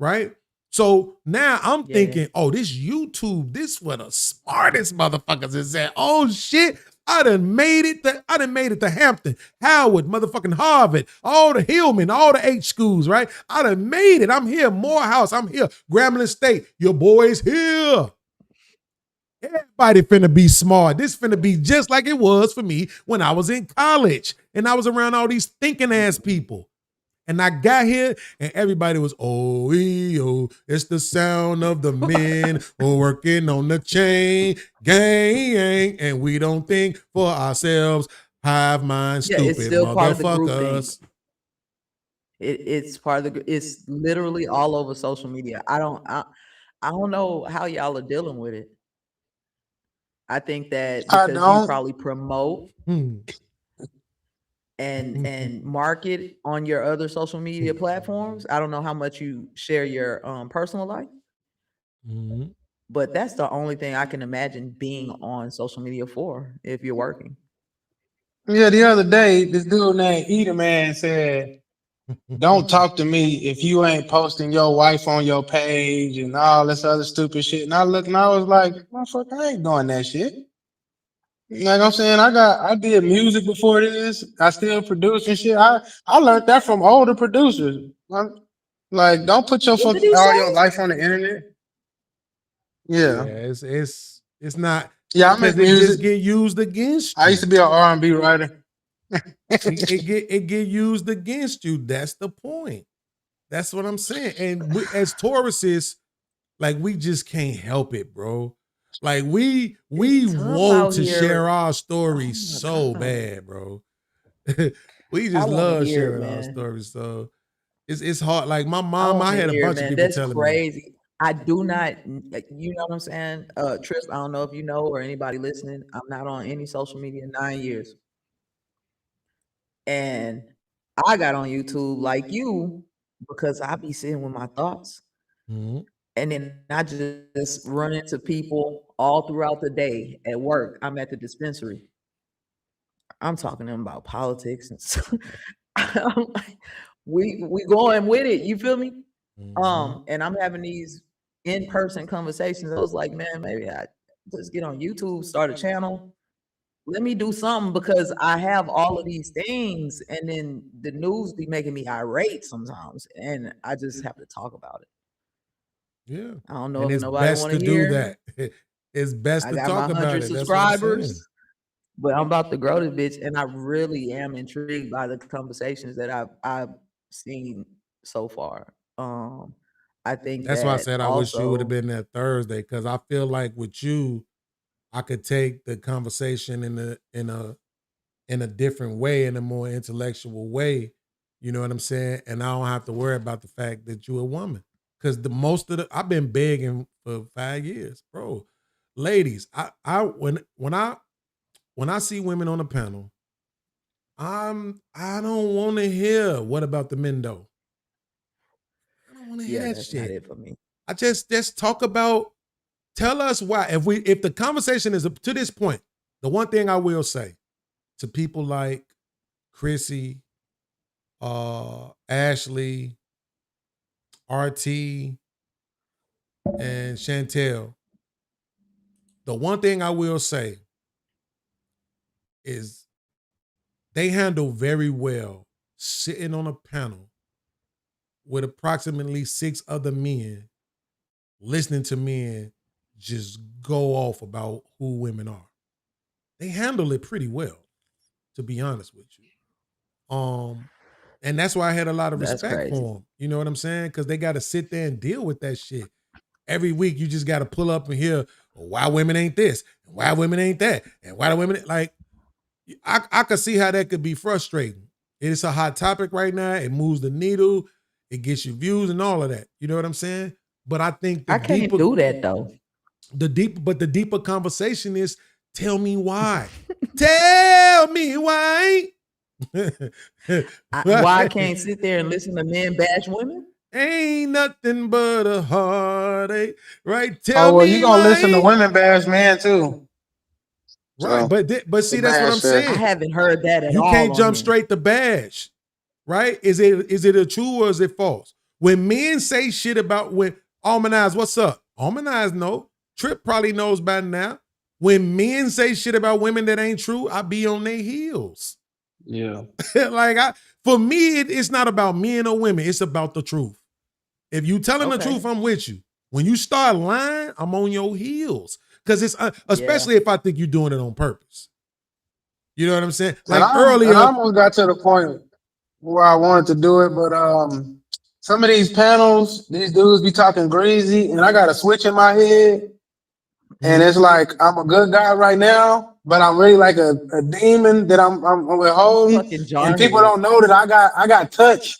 right? So now I'm thinking, oh, this YouTube, this where the smartest motherfuckers is at. Oh shit, I done made it to Hampton, Howard, motherfucking Harvard, all the Hillman, all the H schools, right? I done made it. I'm here, Morehouse, I'm here, Grambling State. Your boy's here. Everybody finna be smart. This finna be just like it was for me when I was in college and I was around all these thinking ass people. And I got here and everybody was, oh, it's the sound of the men working on the chain gang. And we don't think for ourselves, hive mind, stupid it's still part of the group motherfuckers. It's part of the, it's literally all over social media. I don't know how y'all are dealing with it. I think that because you probably promote and market on your other social media platforms. I don't know how much you share your personal life, but that's the only thing I can imagine being on social media for if you're working. Yeah, the other day, this dude named Eater Man said, don't talk to me if you ain't posting your wife on your page and all this other stupid shit. And I looked and I was like, motherfucker, I ain't doing that shit. Like I'm saying, I did music before this. I still produce and shit. I learned that from older producers. Like, don't put your all your life on the internet. Yeah. It's not. Yeah, I make because it just music. get used against I used to you. be an R&B writer. It get used against you. That's the point. That's what I'm saying. And we, as Tauruses, like we just can't help it, bro. Like we It's tough want out to here. share our Oh stories my so God. bad, bro. We I just want to love hear it, sharing our man. stories. So it's hard. Like my I mom, want I to had a hear it, bunch of man. people That's telling me. crazy. I do not, you know what I'm saying? Tris, I don't know if you know or anybody listening. I'm not on any social media in 9 years. And I got on YouTube like you because I be sitting with my thoughts. Mhm. And then I just run into people all throughout the day at work. I'm at the dispensary. I'm talking to them about politics and stuff. I'm like, we going with it. You feel me? Mhm. And I'm having these in-person conversations. I was like, man, maybe I just get on YouTube, start a channel. Let me do something because I have all of these things, and then the news be making me irate sometimes, and I just have to talk about it. Yeah. I don't know And if it's nobody best want to to do hear. that. It's best I to got talk my about 100 it. That's what I'm saying. subscribers, but I'm about to grow this bitch, and I really am intrigued by the conversations that I've seen so far. I think That's why I that said I wish you would have also, been there Thursday because I feel like with you, I could take the conversation in a different way, in a more intellectual way. You know what I'm saying? And I don't have to worry about the fact that you're a woman. Cause the most of the I've been begging for 5 years, bro. Ladies, I when I see women on the panel, I don't want to hear what about the men though. I don't want to hear yeah, that that's not shit. it for me. I just talk about tell us why. If the conversation is up to this point, the one thing I will say to people like Chrissy, Ashley, RT, and Chantel, the one thing I will say is they handle very well sitting on a panel with approximately 6 other men listening to men just go off about who women are. They handle it pretty well, to be honest with you. And that's why I had a lot of That's respect crazy. for them. You know what I'm saying? Because they got to sit there and deal with that shit. Every week you just got to pull up and hear why women ain't this, and why women ain't that, and why the women like. I could see how that could be frustrating. It's a hot topic right now. It moves the needle. It gets you views and all of that. You know what I'm saying? But I think I can't do that though. the deeper conversation is tell me why. Tell me why. Why I Right? can't sit there and listen to men bash women? Ain't nothing but a heartache. Right? Oh Tell well, you me gonna listen to why. women bash men too. Right. So But the see, that's what I'm bash I saying. haven't heard that at You all can't on jump here. straight to bash. Right? Is it a true or is it false? When men say shit about when Almanize, what's up? Almanize know. Trip probably knows by now. When men say shit about women that ain't true, I be on their heels. yeah. Like for me, it's not about men or women. It's about the truth. If you telling the Okay. truth, I'm with you. When you start lying, I'm on your heels. Because it's Yeah. especially if I think you're doing it on purpose. You know what I'm saying? And Like I earlier, almost got to the point where I wanted to do it, but some of these panels, these dudes be talking greasy, and I got a switch in my head, and mhm. it's like I'm a good guy right now, but I'm really like a demon that I'm You withholding, fucking and people jarhead. don't know that I got touch.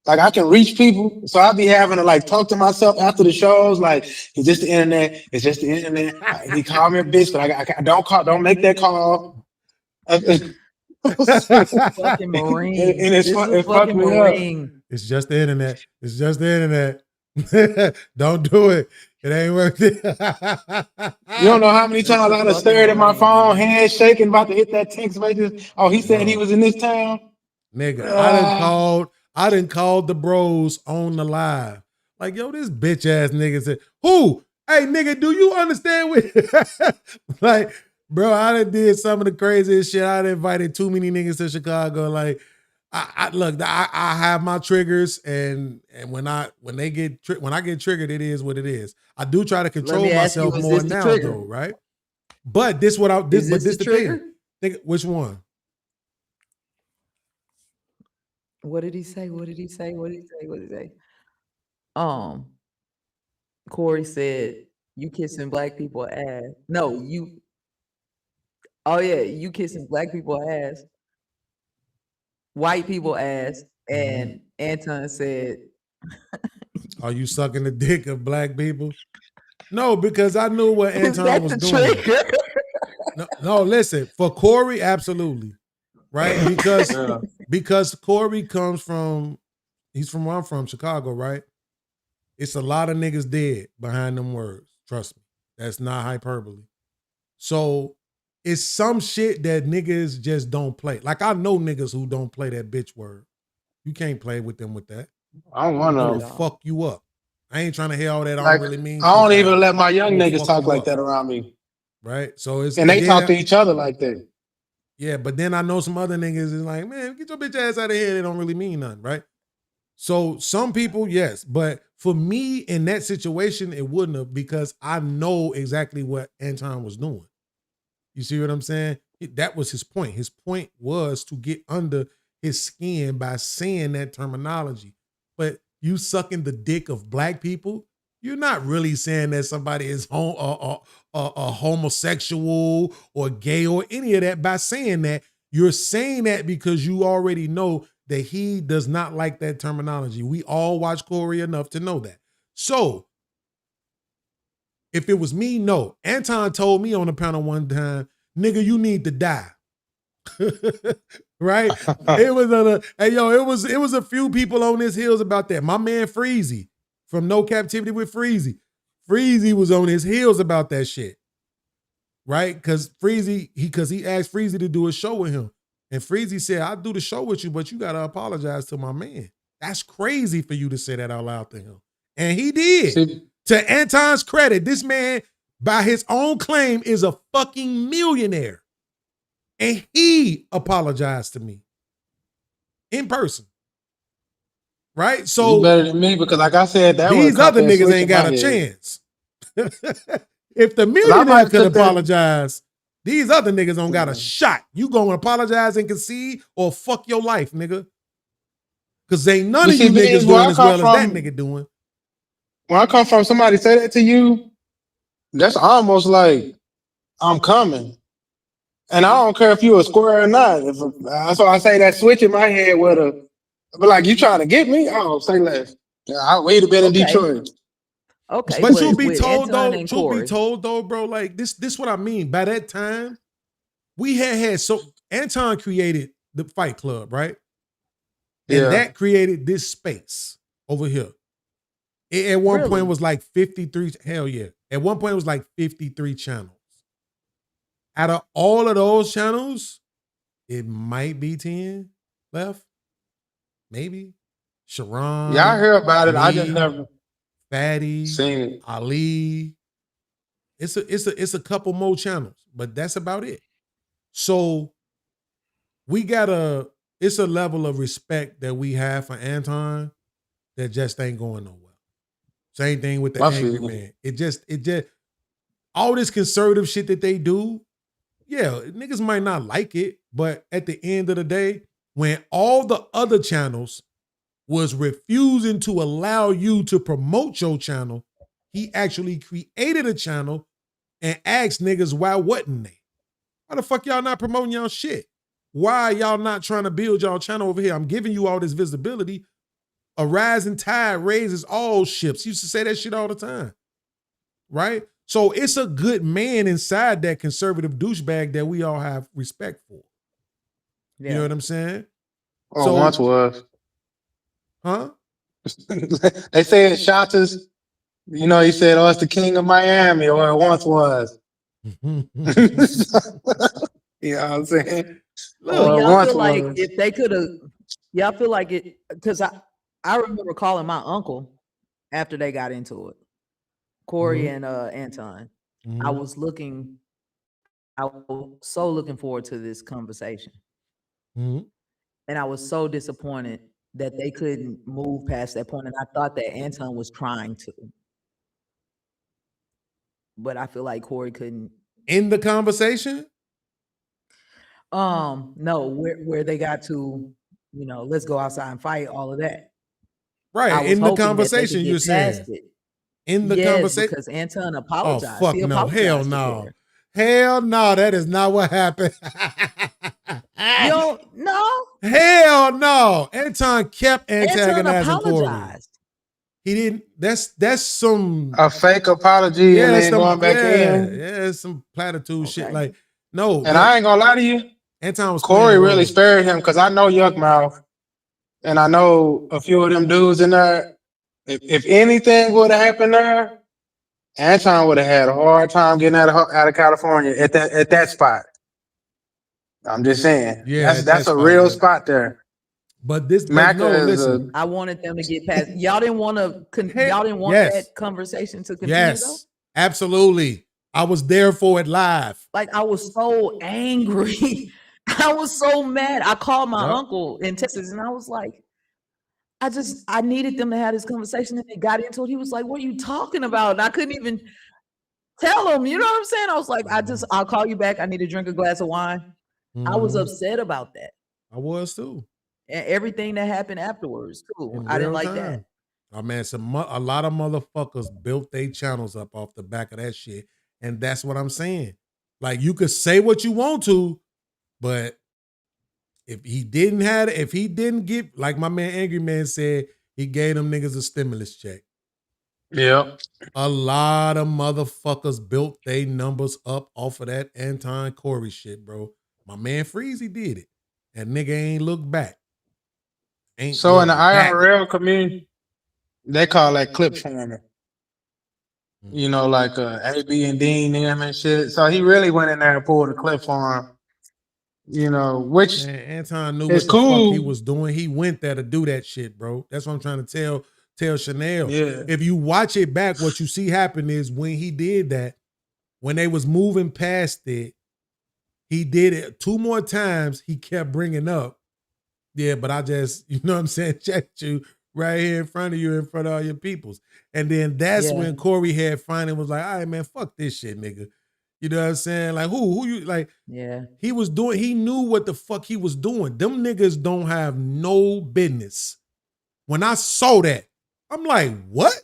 Like I can reach people, so I'll be having to like talk to myself after the shows. Like, is this the internet? It's just the internet. He called me a bitch, but don't make that call. And Fucking Marine. This is a it fucked fucking me up. Marine. It's just the internet. It's just the internet. Don't do it. It ain't worth it. You don't know how many This is times a I done fucking stared at my Marine, phone, man. hands shaking, about to hit that text message. Oh, he said he Bro, was in this town. nigga, Uh, I done called the bros on the live. Like, yo, this bitch ass nigga said, who? Hey, nigga, do you understand what? Like, bro, I done did some of the craziest shit. I done invited too many niggas to Chicago. Like, I have my triggers, and when I get triggered, it is what it is. I do try to Let control me ask you, myself is more this the now, trigger? though, right? But this what I Is but this this the the thing. trigger? Think which one? What did he say? What did he say? What did he say? What did he say? Um, Corey said, "You kissing black people ass." No, you. Oh yeah, you kissing black people ass, white people ass, and Anton said, Are you sucking the dick of black people? No, because I knew what "Is Anton that was the doing. trigger?" No, listen, for Corey, absolutely. Right? Because Corey comes from he's from where I'm from, Chicago, right? It's a lot of niggas dead behind them words. Trust me. That's not hyperbole. So it's some shit that niggas just don't play. Like I know niggas who don't play that bitch word. You can't play with them with that. I'm one It of will them. fuck you up. I ain't trying to hear all that I Like, don't really mean I shit don't back. even let my young It will niggas fuck talk you like up. that around me. Right? So it's And they then talk to each other like that. yeah, but then I know some other niggas is like, man, get your bitch ass out of here. They don't really mean nothing, right? So some people, yes. But for me in that situation, it wouldn't have because I know exactly what Anton was doing. You see what I'm saying? That was his point. His point was to get under his skin by saying that terminology. But you sucking the dick of black people, you're not really saying that somebody is a homosexual or gay or any of that by saying that. You're saying that because you already know that he does not like that terminology. We all watch Corey enough to know that. So if it was me, no. Anton told me on the panel one time, nigga, you need to die. Right? It was it was a few people on his heels about that. My man Freezy from No Captivity with Freezy. Freezy was on his heels about that shit. Right? Because Freezy, he asked Freezy to do a show with him. And Freezy said, I'll do the show with you, but you gotta apologize to my man. That's crazy for you to say that out loud to him. And he did. See, To Anton's credit, this man, by his own claim, is a fucking millionaire. And he apologized to me in person. Right? So you better than me because, like I said, that would these caught other that niggas switch ain't in my got a head. chance. If the But I millionaire might could took that. apologize, these other niggas don't got a shot. You gonna apologize and concede or fuck your life, nigga. Cause ain't none But of see, you Beans, niggas doing as well as that nigga doing. where I come from, somebody say that to you, that's almost like I'm coming. And I don't care if you a square or not. That's why I say that switch in my head with a, but like you trying to get me? Oh, say less. Yeah, I would have been in Okay, Detroit. okay, But truth but be with told Anton though, and Corey, bro, like this what I mean. By that time, we had so Anton created the Fight Club, right? And Yeah. that created this space over here. It at one point really, was like 53. Hell yeah. At one point it was like 53 channels. Out of all of those channels, it might be 10 left. Maybe. Yeah, I Sharon, hear about it. I just me, never Fatty, seen it. Ali. It's a couple more channels, but that's about it. So we it's a level of respect that we have for Anton that just ain't going nowhere. Same thing with the I angry feel man. It just all this conservative shit that they do, yeah, niggas might not like it, but at the end of the day, when all the other channels was refusing to allow you to promote your channel, he actually created a channel and asked niggas why wasn't they? Why the fuck y'all not promoting y'all shit? Why are y'all not trying to build y'all channel over here? I'm giving you all this visibility. A rising tide raises all ships. He used to say that shit all the time. Right? So it's a good man inside that conservative douchebag that we all have respect for. You know yeah. what I'm saying? Oh, once So, was. huh? They say in Shotters, you know, he said, oh, it's the king of Miami, or it once was. You know what I'm saying? So Look, Or it y'all once feel like was. if they could have, y'all feel like it, because I remember calling my uncle after they got into it, Corey and Anton. I was so looking forward to this conversation, and I was so disappointed that they couldn't move past that point, and I thought that Anton was trying to, but I feel like Corey couldn't In the conversation? No, where they got to, let's go outside and fight, all of that. I Right. was In the hoping that they could conversation, you're get past saying. it. In the Yes, conversation. because Anton Oh, apologized. fuck He no. Hell apologized to no. Corey. Hell no. That is not what happened. Yo, no. Hell no. Anton kept Anton antagonizing Corey. apologized. He didn't. That's some A fake apology and then going back in. Yeah, some platitude shit. Okay. Like, no. And I ain't gonna lie to you, Anton was Corey playing a really role. spared him because I know Yuck Mouth and I know a few of them dudes in there. If anything would have happened there, Anton would have had a hard time getting out of California at that spot. I'm just saying. Yeah, That's a real spot there. But this, Macca no, is listen. I wanted them to get past. Y'all didn't want to. Y'all didn't want Yes. that conversation to continue. Yes, though? absolutely. I was there for it live. Like, I was so angry. I was so mad. I called my Yep. uncle in Texas and I was like, I needed them to have this conversation, and they got into it. He was like, "What are you talking about?" And I couldn't even tell him. You know what I'm saying? I was like, I'll call you back. I need to drink a glass of wine. I was Mhm. upset about that. I was too. And everything that happened afterwards too. In I didn't real like time. that. Oh man, a lot of motherfuckers built their channels up off the back of that shit, and that's what I'm saying. Like, you could say what you want to, but if he didn't give, like my man Angry Man said, he gave them niggas a stimulus check. Yep. A lot of motherfuckers built their numbers up off of that Anton Corey shit, bro. My man Freezy did it, and nigga ain't look back. So in the look back. IRL community, they call that clip forming. You know, like AB and Dean them and shit. So he really went in there and pulled a clip for him. You know, which Man, Anton knew is what the fuck he cool. was doing. He went there to do that shit, bro. That's what I'm trying to tell Chanel. Yeah. If you watch it back, what you see happen is when he did that, when they was moving past it, he did it 2 more times. He kept bringing up, yeah, but I just, you know what I'm saying, checked you right here in front of you, in front of all your peoples. And then that's Yeah. when Corey had finally was like, all right, man, fuck this shit, nigga. You know what I'm saying? Like, who you, like, Yeah. he knew what the fuck he was doing. Them niggas don't have no business. When I saw that, I'm like, what?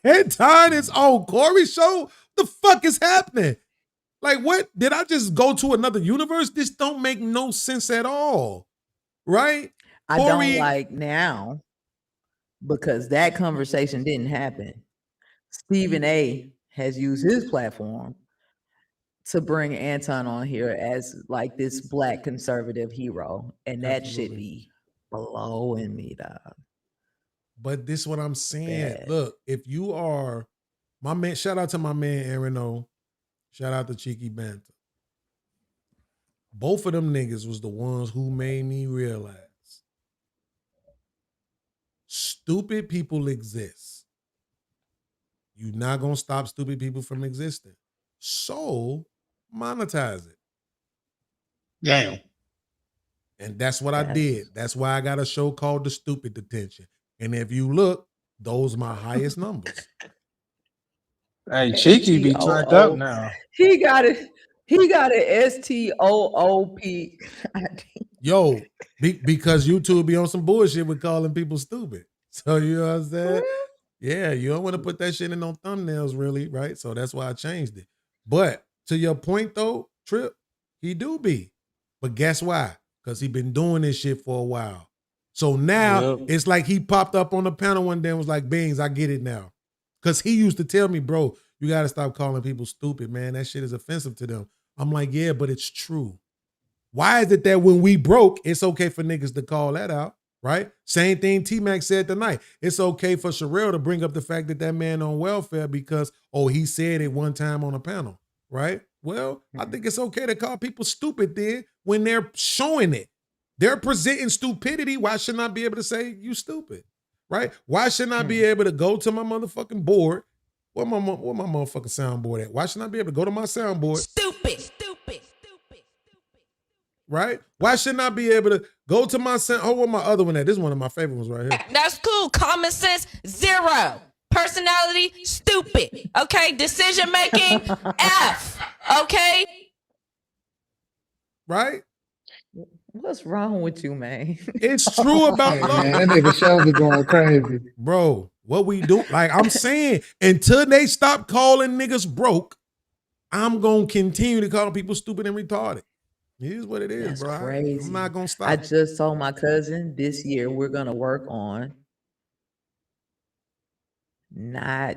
Anton is on Corey's show? The fuck is happening? Like, what? Did I just go to another universe? This don't make no sense at all. Right? I don't like now because that conversation didn't happen. Stephen A has used his platform to bring Anton on here as like this black conservative hero, and that should be blowing me, dog. But this is what I'm saying. Bad. Look, if you are my man, shout out to my man Aaron O. Shout out to Cheeky Banter. Both of them niggas was the ones who made me realize stupid people exist. You're not gonna stop stupid people from existing. So monetize it. Damn. And that's what I did. That's why I got a show called The Stupid Detention. And if you look, those are my highest numbers. Hey, Cheeky be turned up now. He got it. He got it. STOOP. Yo, because YouTube be on some bullshit with calling people stupid. So you know what I'm saying? Yeah, you don't want to put that shit in no thumbnails, really, right? So that's why I changed it. But to your point though, Trip, he do be. But guess why? Because he been doing this shit for a while. So now it's like he popped up on the panel one day and was like, Beans, I get it now. Because he used to tell me, bro, you got to stop calling people stupid, man. That shit is offensive to them. I'm like, yeah, but it's true. Why is it that when we broke, it's okay for niggas to call that out, right? Same thing T-Mac said tonight. It's okay for Sherelle to bring up the fact that that man on welfare because, he said it one time on a panel, right? Well, I think it's okay to call people stupid then when they're showing it. They're presenting stupidity. Why shouldn't I be able to say you stupid, right? Why shouldn't I be able to go to my motherfucking board? Where my motherfucking soundboard at? Why shouldn't I be able to go to my soundboard? Stupid. Right? Why shouldn't I be able to go to my sound? Oh, where my other one at? This is one of my favorite ones right here. That's cool. Common sense, 0. Personality, stupid. Okay, decision making, F. Okay. Right? What's wrong with you, man? It's true about Hey love. man, that nigga Shelby going crazy. Bro, what we do, like I'm saying, until they stop calling niggas broke, I'm gonna continue to call people stupid and retarded. It is what it is, That's bro. crazy. I'm not gonna stop. I just told my cousin this year we're gonna work on not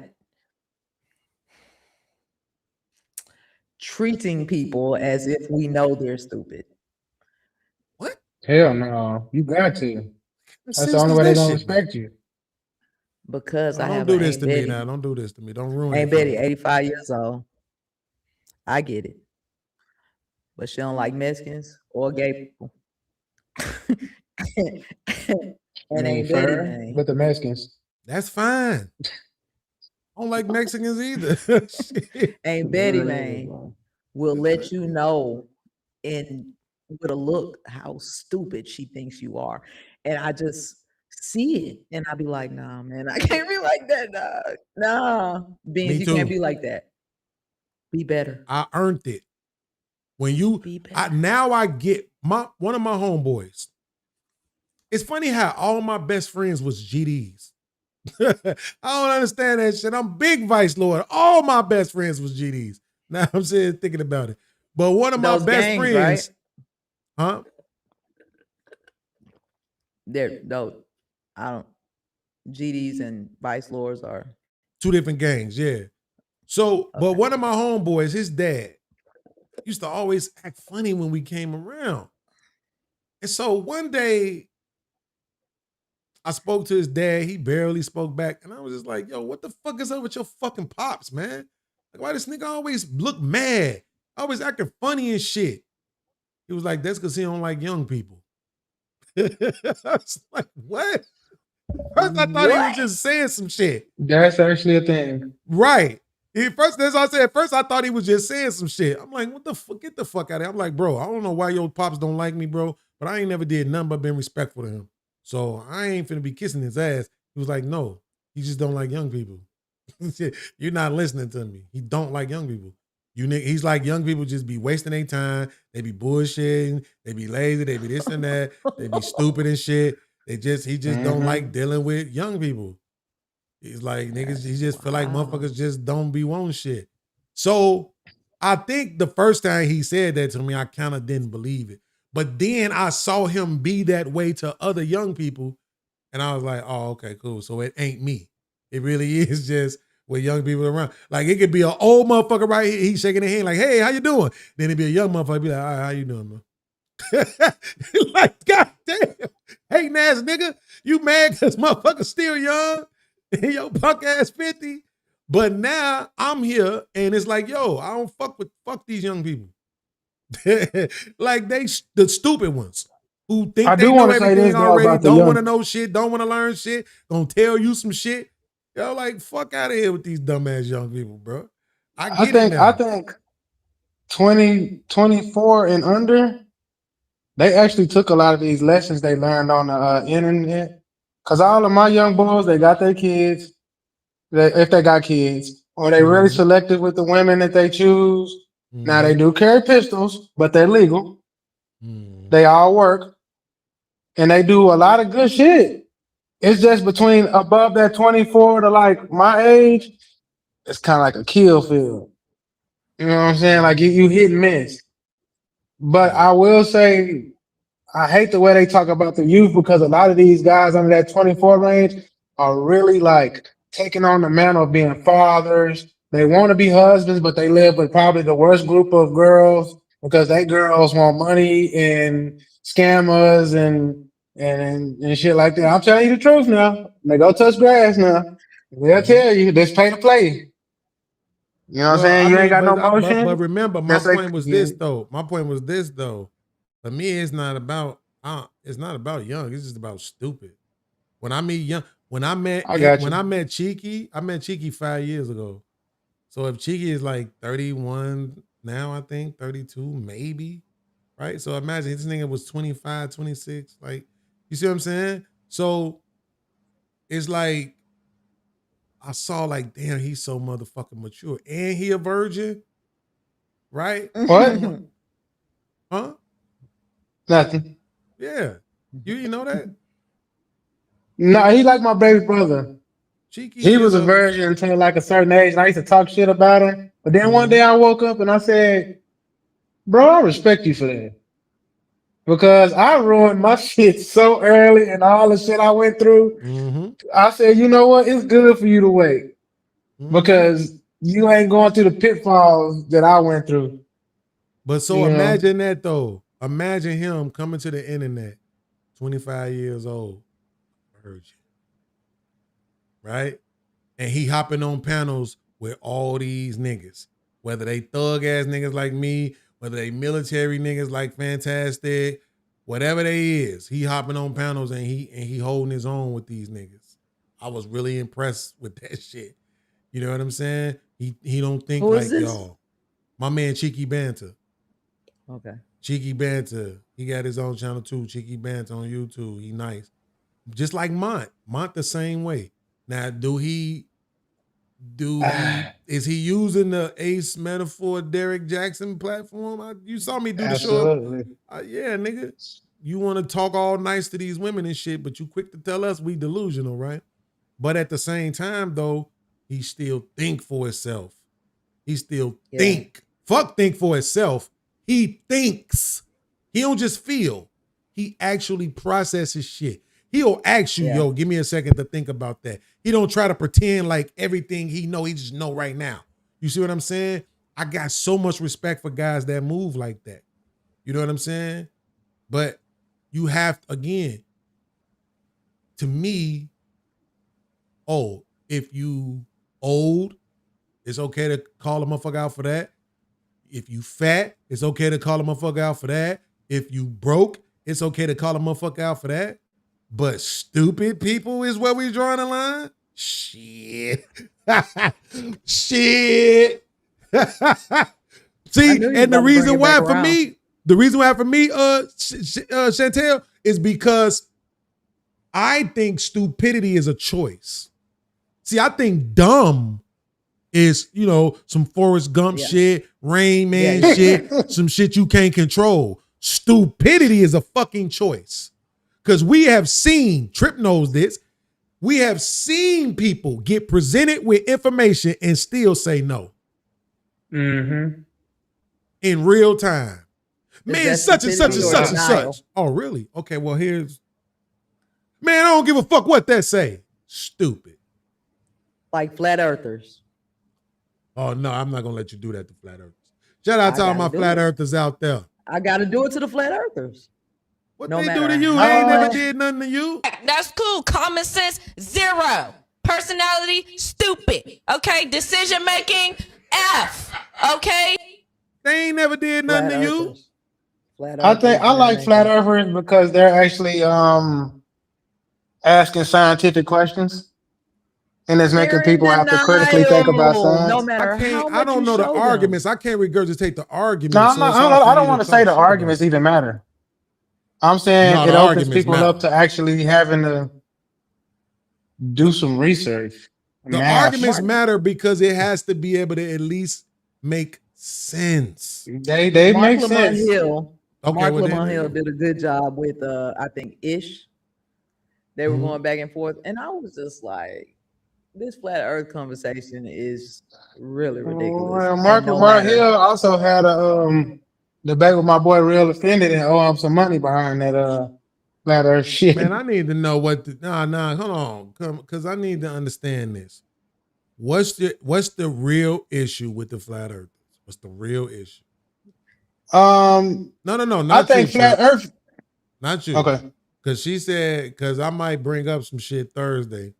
treating people as if we know they're stupid. What? Hell no, you got to. What That's the sense only does way they that gonna shit make? respect you. Because No, I don't have do an this Aunt to me Betty. now. Don't do this to me. Don't ruin Aunt it for Betty, me. 85 years old. I get it. But she don't like Mexicans or gay people. I And mean, Aunt Betty, fair, man. but the Mexicans. That's fine. I don't like Mexicans either. Shit. Aunt Betty, man, will let you know in with a look how stupid she thinks you are. And I just see it. And I be like, nah, man, I can't be like that, dog. Nah. Beans, Me you can't too. be like that. Be better. I earned it. When you, Be better. now I get one of my homeboys. It's funny how all my best friends was GDs. I don't understand that shit. I'm big Vice Lord. All my best friends was GDs. Now I'm sitting thinking about it. But one of my Those best gangs, friends, right? huh? They're though I don't GDs and Vice Lords are Two different gangs, yeah. So, but okay. one of my homeboys, his dad, used to always act funny when we came around. And so one day I spoke to his dad. He barely spoke back. And I was just like, yo, what the fuck is up with your fucking pops, man? Like, why this nigga always look mad? Always acting funny and shit. He was like, that's because he don't like young people. I was like, what? First I thought he was What? just saying some shit. That's actually a thing. Right. First, that's what I said. At first, I thought he was just saying some shit. I'm like, what the fuck? Get the fuck out of here. I'm like, bro, I don't know why your pops don't like me, bro, but I ain't never did nothing but been respectful to him. So I ain't finna be kissing his ass. He was like, no, he just don't like young people. You're not listening to me. He don't like young people. He's like, young people just be wasting their time. They be bullshitting. They be lazy. They be this and that. They be stupid and shit. He just don't like dealing with young people. He's like, niggas, he just feel like motherfuckers just don't be wanting shit. So I think the first time he said that to me, I kind of didn't believe it. But then I saw him be that way to other young people. And I was like, oh, okay, cool. So it ain't me. It really is just with young people around. Like it could be an old motherfucker right here. He's shaking their hand like, hey, how you doing? Then it'd be a young motherfucker be like, all right, how you doing, man? Like, goddamn, hating ass nigga, you mad because motherfucker's still young and your punk ass 50. But now I'm here and it's like, yo, I don't fuck these young people. Like the stupid ones who think I they do know want to say everything this though already, about the don't want to young. know shit, don't want to learn shit, gonna tell you some shit. Yo, like, fuck out of here with these dumbass young people, bro. I I get it think I now. think 2024 and under, they actually took a lot of these lessons they learned on the internet. Cause all of my young boys, they got their kids. If they got kids, or they really Mhm. selective with the women that they choose. Now they Mhm. do carry pistols, but they're legal. Mhm. They all work, and they do a lot of good shit. It's just between above that 24 to like my age, it's kind of like a kill field. You know what I'm saying? Like you hit and miss. But Yeah. I will say I hate the way they talk about the youth because a lot of these guys under that 24 range are really like taking on the mantle of being fathers. They want to be husbands, but they live with probably the worst group of girls because they girls want money and scammers and shit like that. I'm telling you the truth now. They go touch grass now. They'll Mhm. tell you this pay to play. You know what I'm Well, I saying? You ain't mean, got no but motion. remember, my That's like point was this you, though. My point was this though. For me, it's not about young. It's just about stupid. When I meet young, I got when you. I met Cheeky 5 years ago. So if Cheeky is like 31 now, I think 32, maybe, right? So imagine this nigga was 25, 26. Like, you see what I'm saying? So it's like I saw like, damn, he's so motherfucking mature. And he a virgin, right? What? Huh? Nothing. Yeah. You know that? No, he like my baby brother. Cheeky He is was a a virgin until like a certain age, and I used to talk shit about him. But then one day Mhm. I woke up and I said, "Bro, I respect you for that because I ruined my shit so early and all the shit I went through." Mhm. I said, "You know what? It's good for you to wait Mhm. because you ain't going through the pitfalls that I went through." But so You know, imagine that though. Imagine him coming to the internet, 25 years old, virgin, right? And he hopping on panels with all these niggas, whether they thug ass niggas like me, whether they military niggas like Fantastic, whatever they is, he hopping on panels and he holding his own with these niggas. I was really impressed with that shit. You know what I'm saying? He don't think Who is like this? y'all. My man Cheeky Banter. Okay. Cheeky Banter. He got his own channel too. Cheeky Banter on YouTube. He nice. Just like Mont. Mont the same way. Now, is he using the Ace Metaphor Derek Jackson platform? You saw me do the show. absolutely. Yeah, nigga. You want to talk all nice to these women and shit, but you quick to tell us we delusional, right? But at the same time, though, he still think for himself. He still think. Fuck think for himself. He thinks. He don't just feel. He actually processes shit. He'll ask you, yo, give me a second to think about that. He don't try to pretend like everything he just know right now. You see what I'm saying? I got so much respect for guys that move like that. You know what I'm saying? But you have, again, to me, if you old, it's okay to call a motherfucker out for that. If you fat, it's okay to call a motherfucker out for that. If you broke, it's okay to call a motherfucker out for that. But stupid people is where we drawing the line? Shit. Shit. See, knew you and the about to bring reason it back why for around. me, Chantel, is because I think stupidity is a choice. See, I think dumb is, some Forrest Gump shit, Rain Man shit, some shit you can't control. Stupidity is a fucking choice. Because we have seen, Trip knows this, we have seen people get presented with information and still say no Mm-hmm. in real time. Is Man, that such and such stupidity and or such and denial? such. Oh, really? Okay, well, man, I don't give a fuck what that say. Stupid. Like flat earthers. Oh, no, I'm not going to let you do that to flat earthers. Shout out I to all gotta my do flat it. earthers out there. I got to do it to the flat earthers. What No they do matter to you? how They ain't never much. did nothing to you. That's cool. Common sense, zero. Personality, stupid. Okay. Decision making, F. Okay. They ain't never did nothing Flat to you. earthers. Flat I think earthers. I like flat earthers because they're actually asking scientific questions, and it's making They're in people have to critically think about denial. No science. matter how I much don't you know the show them. arguments. I can't regurgitate the No, arguments, I'm so not, it's hard for I me don't to want to say talk the shit about arguments it. even matter. I'm saying No, it the opens arguments people up matter. to actually having to do some research, The math. arguments matter because it has to be able to at least make sense. They Mark make Lamont sense. Hill. Okay, Mark well then Lamont there you Hill go. did a good job with I think Ish. They were going back and forth, and I was just like, this flat Earth conversation is really ridiculous. Well, And Mark no Lamar matter, Hill also had a debate with my boy Real Offended and owe him some money behind that flat Earth shit. Man, I need to know what hold on. Because I need to understand this. What's the real issue with the flat earthers? What's the real issue? No, I not you, think flat Trip. Earth. Not you. Okay. Because she said, because I might bring up some shit Thursday.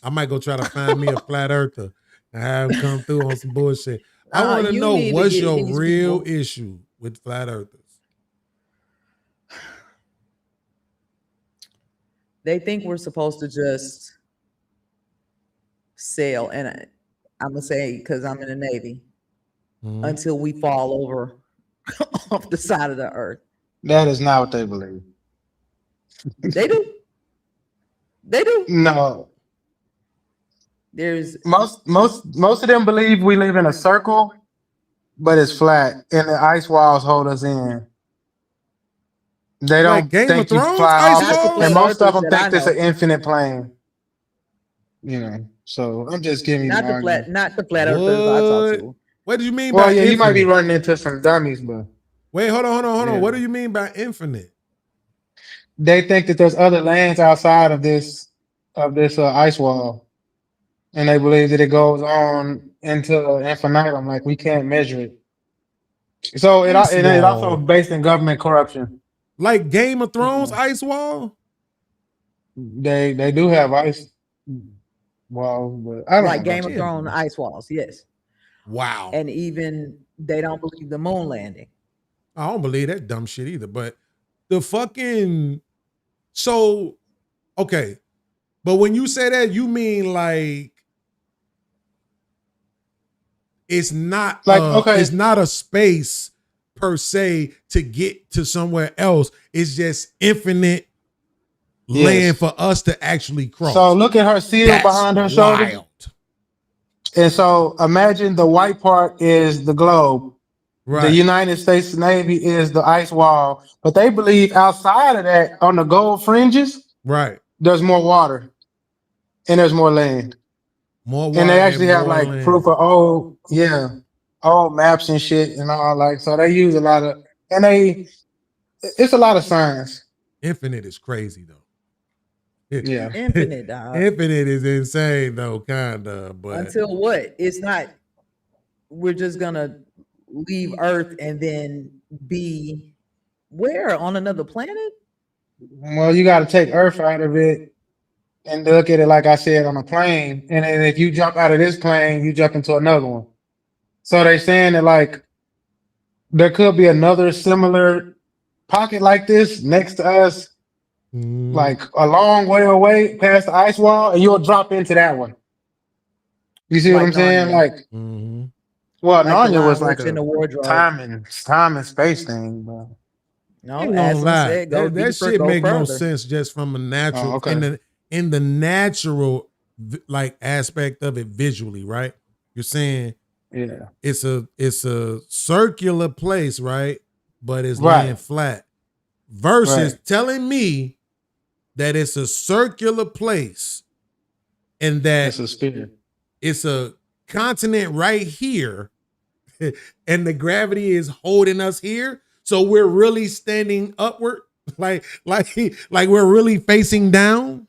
I might go try to find me a flat earther and have him come through on some bullshit. I want to you know need to what's get your these real people. issue with flat earthers. They think we're supposed to just sail, and I'm gonna say because I'm in the Navy, until we fall over off the side of the earth. That is not what they believe. They do. They do. No. There's Most of them believe we live in a circle, but it's flat, and the ice walls hold us in. They Like don't Game of think you Thrones, fly ice off, not the and flat walls. most of earthers them that I think it's know. an infinite plane. You know, so I'm just giving you the argument. Not the flat earthers I talk What? to. What do you mean Well, by yeah, you might be infinite? running into some dummies, but Wait, hold on. yeah, What do you mean by infinite? they think that there's other lands outside of this ice wall, and they believe that it goes on into infinitum. Like we can't measure it. So Ice it also wall. based in government corruption. Like Game of Thrones, Yeah. ice wall? They do have ice walls, but I don't know Like Game about of that. Thrones ice walls, yes. Wow. And even they don't believe the moon landing. I don't believe that dumb shit either. But the fucking so okay. But when you say that, you mean like it's Like, okay, not a space per se to get to somewhere else. It's just infinite land yes. for us to actually So cross. look at her seal That's behind her shoulder. wild. And so imagine the white part is the globe. The Right. United States Navy is the ice wall. But they believe outside of that, on the gold fringes, Right. there's more water and there's more land. More And water they and actually have more like proof land. of old maps and shit and all, like, so they use a lot of, and it's a lot of science. Infinite is crazy though. Yeah. Infinite, dog. Infinite is insane though, kinda. But Until what? It's not, we're just gonna leave Earth and then be where? On another planet? Well, you got to take Earth out of it and look at it like I said on a plane. And then if you jump out of this plane, you jump into another one. So they saying that like there could be another similar pocket like this next to us, like a long way away past the ice wall, and you'll drop into that one. You see what Like I'm saying? Narnia. Like, mhm. well, Like the Narnia Lion, was like Witch, in a the Wardrobe. time and space thing, but I No, ain't gonna Aslan lie. said, go That deeper, shit go make more further. sense just from a natural oh, okay. in the natural like aspect of it visually, right? You're saying Yeah. it's a circular place, right? But it's laying Right. flat. Versus Right. telling me that it's a circular place and that That's a sphere. it's a continent right here and the gravity is holding us here. So we're really standing upward, like we're really facing down.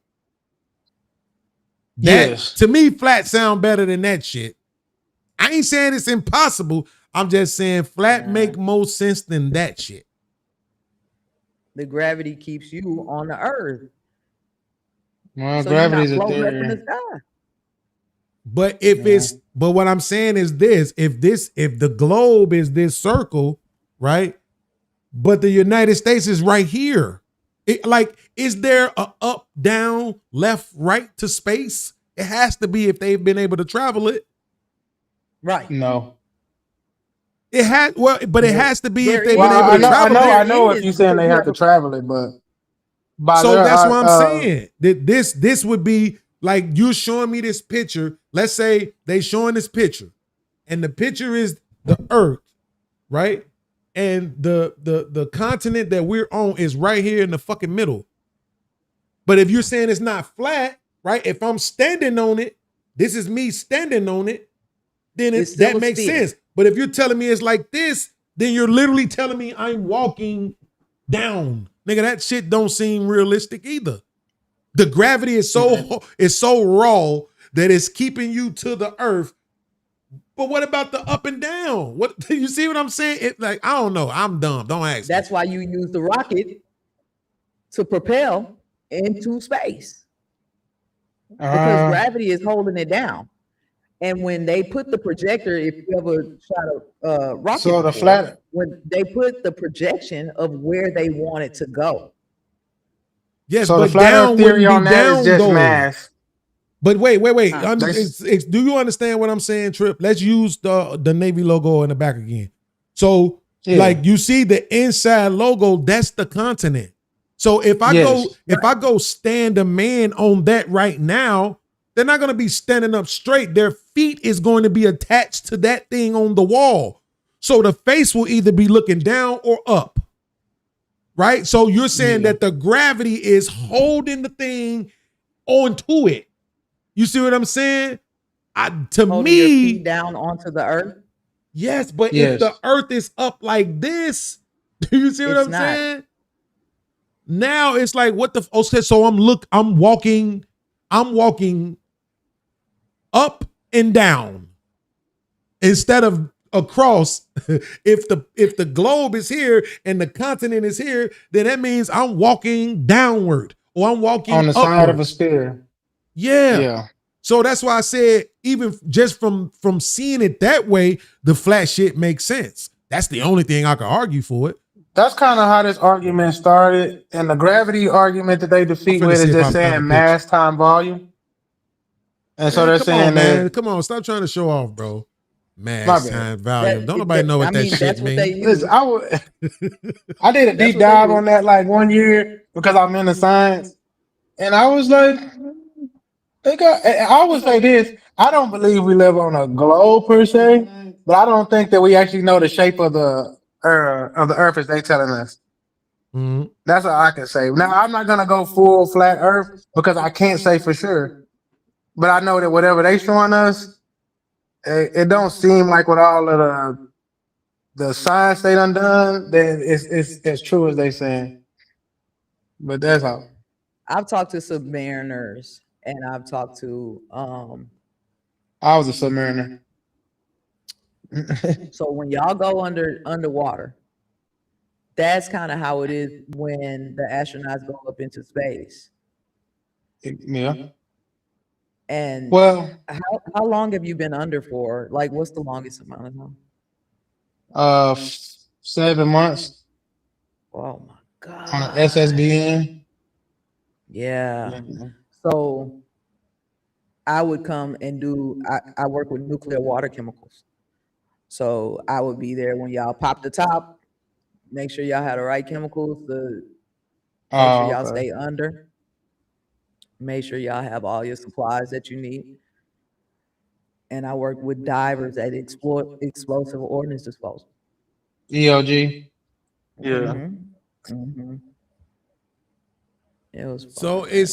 That Yes. to me, flat sound better than that shit. I ain't saying it's impossible. I'm just saying flat Nah. make more sense than that shit. The gravity keeps you on the Earth. Well, So you're not gravity's a floating up in the theory. sky. But if Yeah. but what I'm saying is this: if the globe is this circle, right? But the United States is right here. Is there a up, down, left, right to space? It has to be if they've been able to travel it. Right. No. It has to be if There they've is- been able Well, to travel I it. know There if you're is, saying they because you have to have a- travel it, but by So their, that's what I'm saying. That this would be like you showing me this picture. Let's say they showing this picture, and the picture is the Earth, right? And the continent that we're on is right here in the fucking middle. But if you're saying it's not flat, right? If I'm standing on it, this is me standing on it, then It's still that a makes sphere. sense. But if you're telling me it's like this, then you're literally telling me I'm walking down. Nigga, that shit don't seem realistic either. The gravity is so raw that it's keeping you to the earth. But what about the up and down? What you see what I'm saying? It like I don't know. I'm dumb. Don't ask me. That's why you use the rocket to propel into space, because gravity is holding it down. And when they put the projector, if you ever shot a rocket, So the before, flat- when they put the projection of where they want it to go. Yes, So the but flat down Earth theory wouldn't on be that is down just though. math. But wait. They- Do you understand what I'm saying, Trip? Let's use the Navy logo in the back again. So, Yeah. like you see the inside logo, that's the continent. So if I Yes. go stand a man on that right now, They're not going to be standing up straight. Their feet is going to be attached to that thing on the wall. So the face will either be looking down or up. Right? So you're saying that the gravity is holding the thing onto it. You see what I'm saying? To Holding me, your feet down onto the earth. yes, but if the earth is up like this, do you see what I'm saying? Now it's like what the so I'm walking up and down instead of across. If the globe is here and the continent is here, then that means I'm walking downward or I'm walking on the upward. side of a sphere. Yeah. So that's why I said, even just from seeing it that way, the flat shit makes sense. That's the only thing I could argue for it. That's kind of how this argument started. And the gravity argument that they defeat with is just saying mass time volume. And so they're saying that. Come on, stop trying to show off, bro. Mass time volume. Don't nobody know what that shit means. Listen, I did a deep dive on that like 1 year because I'm into science. And I was like, I always say this, I don't believe we live on a globe per se, but I don't think that we actually know the shape of the earth as they telling us. Mm-hmm. That's all I can say. Now, I'm not going to go full flat earth because I can't say for sure. But I know that whatever they showing us, it don't seem like with all of the science they done, that it's as true as they saying. But that's all. I've talked to submariners and I've talked to I was a submariner. So when y'all go underwater, that's kind of how it is when the astronauts go up into space. Yeah. And well, how long have you been under for? Like, what's the longest amount of time? 7 months. Oh my God. On an SSBN. Yeah. So I would come and I work with nuclear water chemicals. So I would be there when y'all pop the top, make sure y'all had the right chemicals to make sure y'all stay under. Make sure y'all have all your supplies that you need. And I work with divers at explosive ordnance disposal. ELG. Yeah. Mm-hmm. It was fun. So it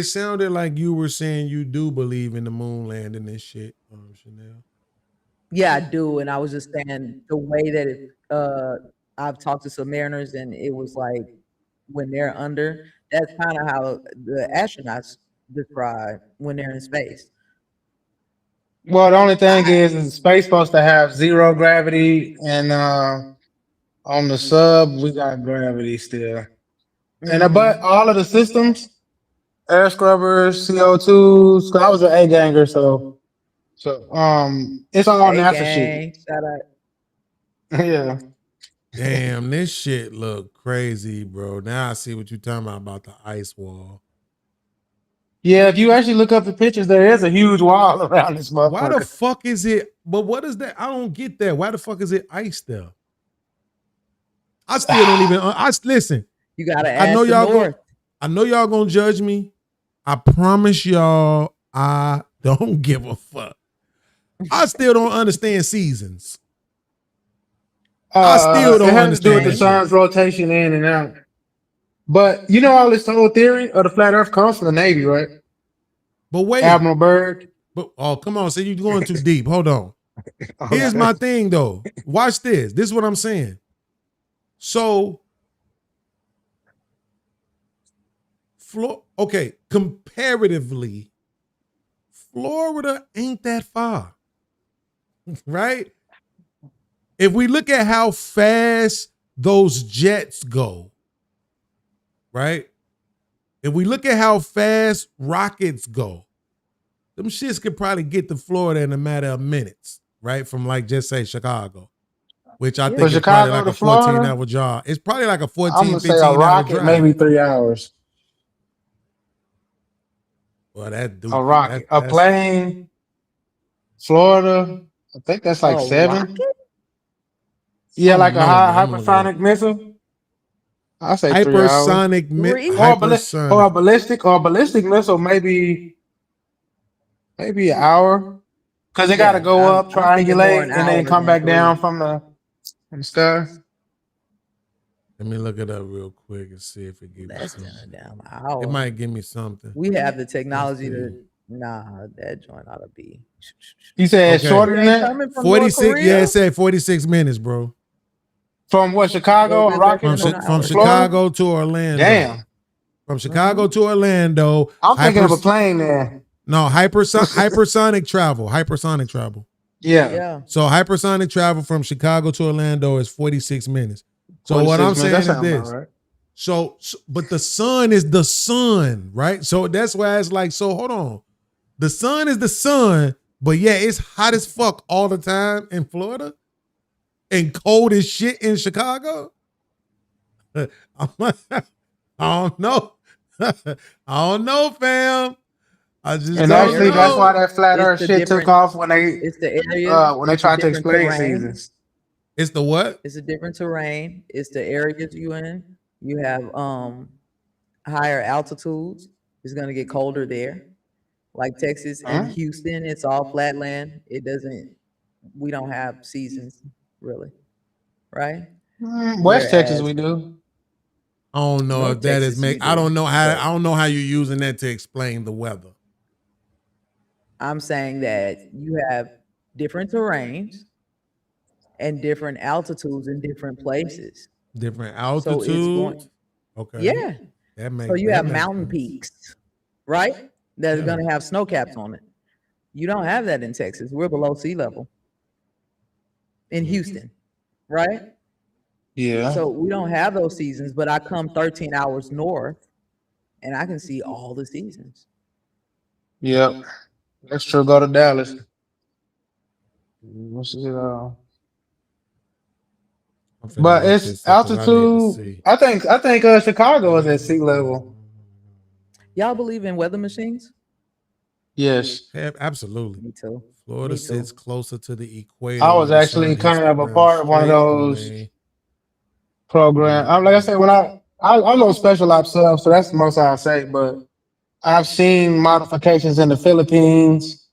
sounded like you were saying you do believe in the moon landing and shit, Chanel. Yeah, I do. And I was just saying the way that I've talked to some mariners and it was like when they're under, that's kind of how the astronauts describe when they're in space. Well, the only thing is space supposed to have zero gravity, and on the sub we got gravity still. And but all of the systems, air scrubbers, CO2. I was an A ganger, so it's all NASA shit. Shout out. Yeah. Damn, this shit look crazy, bro. Now I see what you're talking about the ice wall. Yeah, if you actually look up the pictures, there is a huge wall around this motherfucker. Why the fuck is it? But what is that? I don't get that. Why the fuck is it ice there? I still don't even. Listen. You gotta ask I know y'all gonna judge me. I promise y'all, I don't give a fuck. I still don't understand seasons. I still don't understand. It has to do with the sun's rotation in and out. But you know all this whole theory of the flat Earth comes from the Navy, right? But wait, Admiral Byrd. But come on, so you're going too deep. Hold on. Here's my thing though. Watch this. This is what I'm saying. So, comparatively, Florida ain't that far, right? If we look at how fast those jets go, right? If we look at how fast rockets go, them shits could probably get to Florida in a matter of minutes, right? From like just say Chicago, which I think is probably like a 14-hour job. It's probably like a 14, 15-hour drive. Maybe 3 hours. Well, a rocket, a plane, Florida. I think that's like 7. Rocket? Yeah, like a hypersonic missile. I say 3 hours. Hypersonic missile. Or a ballistic missile, maybe maybe an hour. Cause they gotta Yeah, go up, I'm thinking more an triangulate, and then hour come than back down 3. from the sky. Let me look it up real quick and see if it gives me Less than something. a damn It hour. might give me something. We have the Let's technology see. to. Nah, that joint ought to be. You said it's Okay. shorter It than ain't that? coming from North 46. Yeah, Korea. it said 46 minutes, bro. From what, So Chicago? it's less Rocket From than an from to hour. Florida? Chicago to Orlando. Damn. From Chicago to Orlando. I'm thinking of a plane there. No, hypersonic travel. Hypersonic travel. Yeah. Yeah. So hypersonic travel from Chicago to Orlando is 46 minutes. So what 46 I'm minutes. That saying is sounds about this. right. But the sun is the sun, right? So that's why it's like, so hold on. The sun is the sun, but yeah, it's hot as fuck all the time in Florida and cold as shit in Chicago. I don't know. I don't know, fam. I just And The don't actually, that's areas, why know. that flat it's Earth the shit took different, off it's the areas, when they it's the tried to different explain terrain. seasons. It's the what? It's a different terrain. It's the areas you in. You have higher altitudes. It's gonna get colder there. Like Texas and Huh? Houston, it's all flatland. It doesn't. We don't have seasons really, right? West Texas, Whereas we do. I don't know if North that is Texas, make. we I do. don't know how. But I don't know how you're using that to explain the weather. I'm saying that you have different terrains and different altitudes in different places. Different So it's altitudes. going, Okay, yeah. that So make you that have makes mountain sense. peaks, right? That's Yeah. going to have snow caps on it. You don't have that in Texas. We're below sea level in Houston, right? Yeah. So we don't have those seasons, but I come 13 hours north and I can see all the seasons. Yep. That's true. Go to Dallas. What's it, I'm finna but look it's this up because I need to altitude. see. I think Chicago is at sea level. Y'all believe in weather machines? Yes. Yeah, absolutely. Me too. Florida Me sits too. closer to the I equator was where the actually sun hits kind the of a ground part of one of straight those away. programs. I'm like I said, when I know special ops stuff, so that's the most I'll say. But I've seen modifications in the Philippines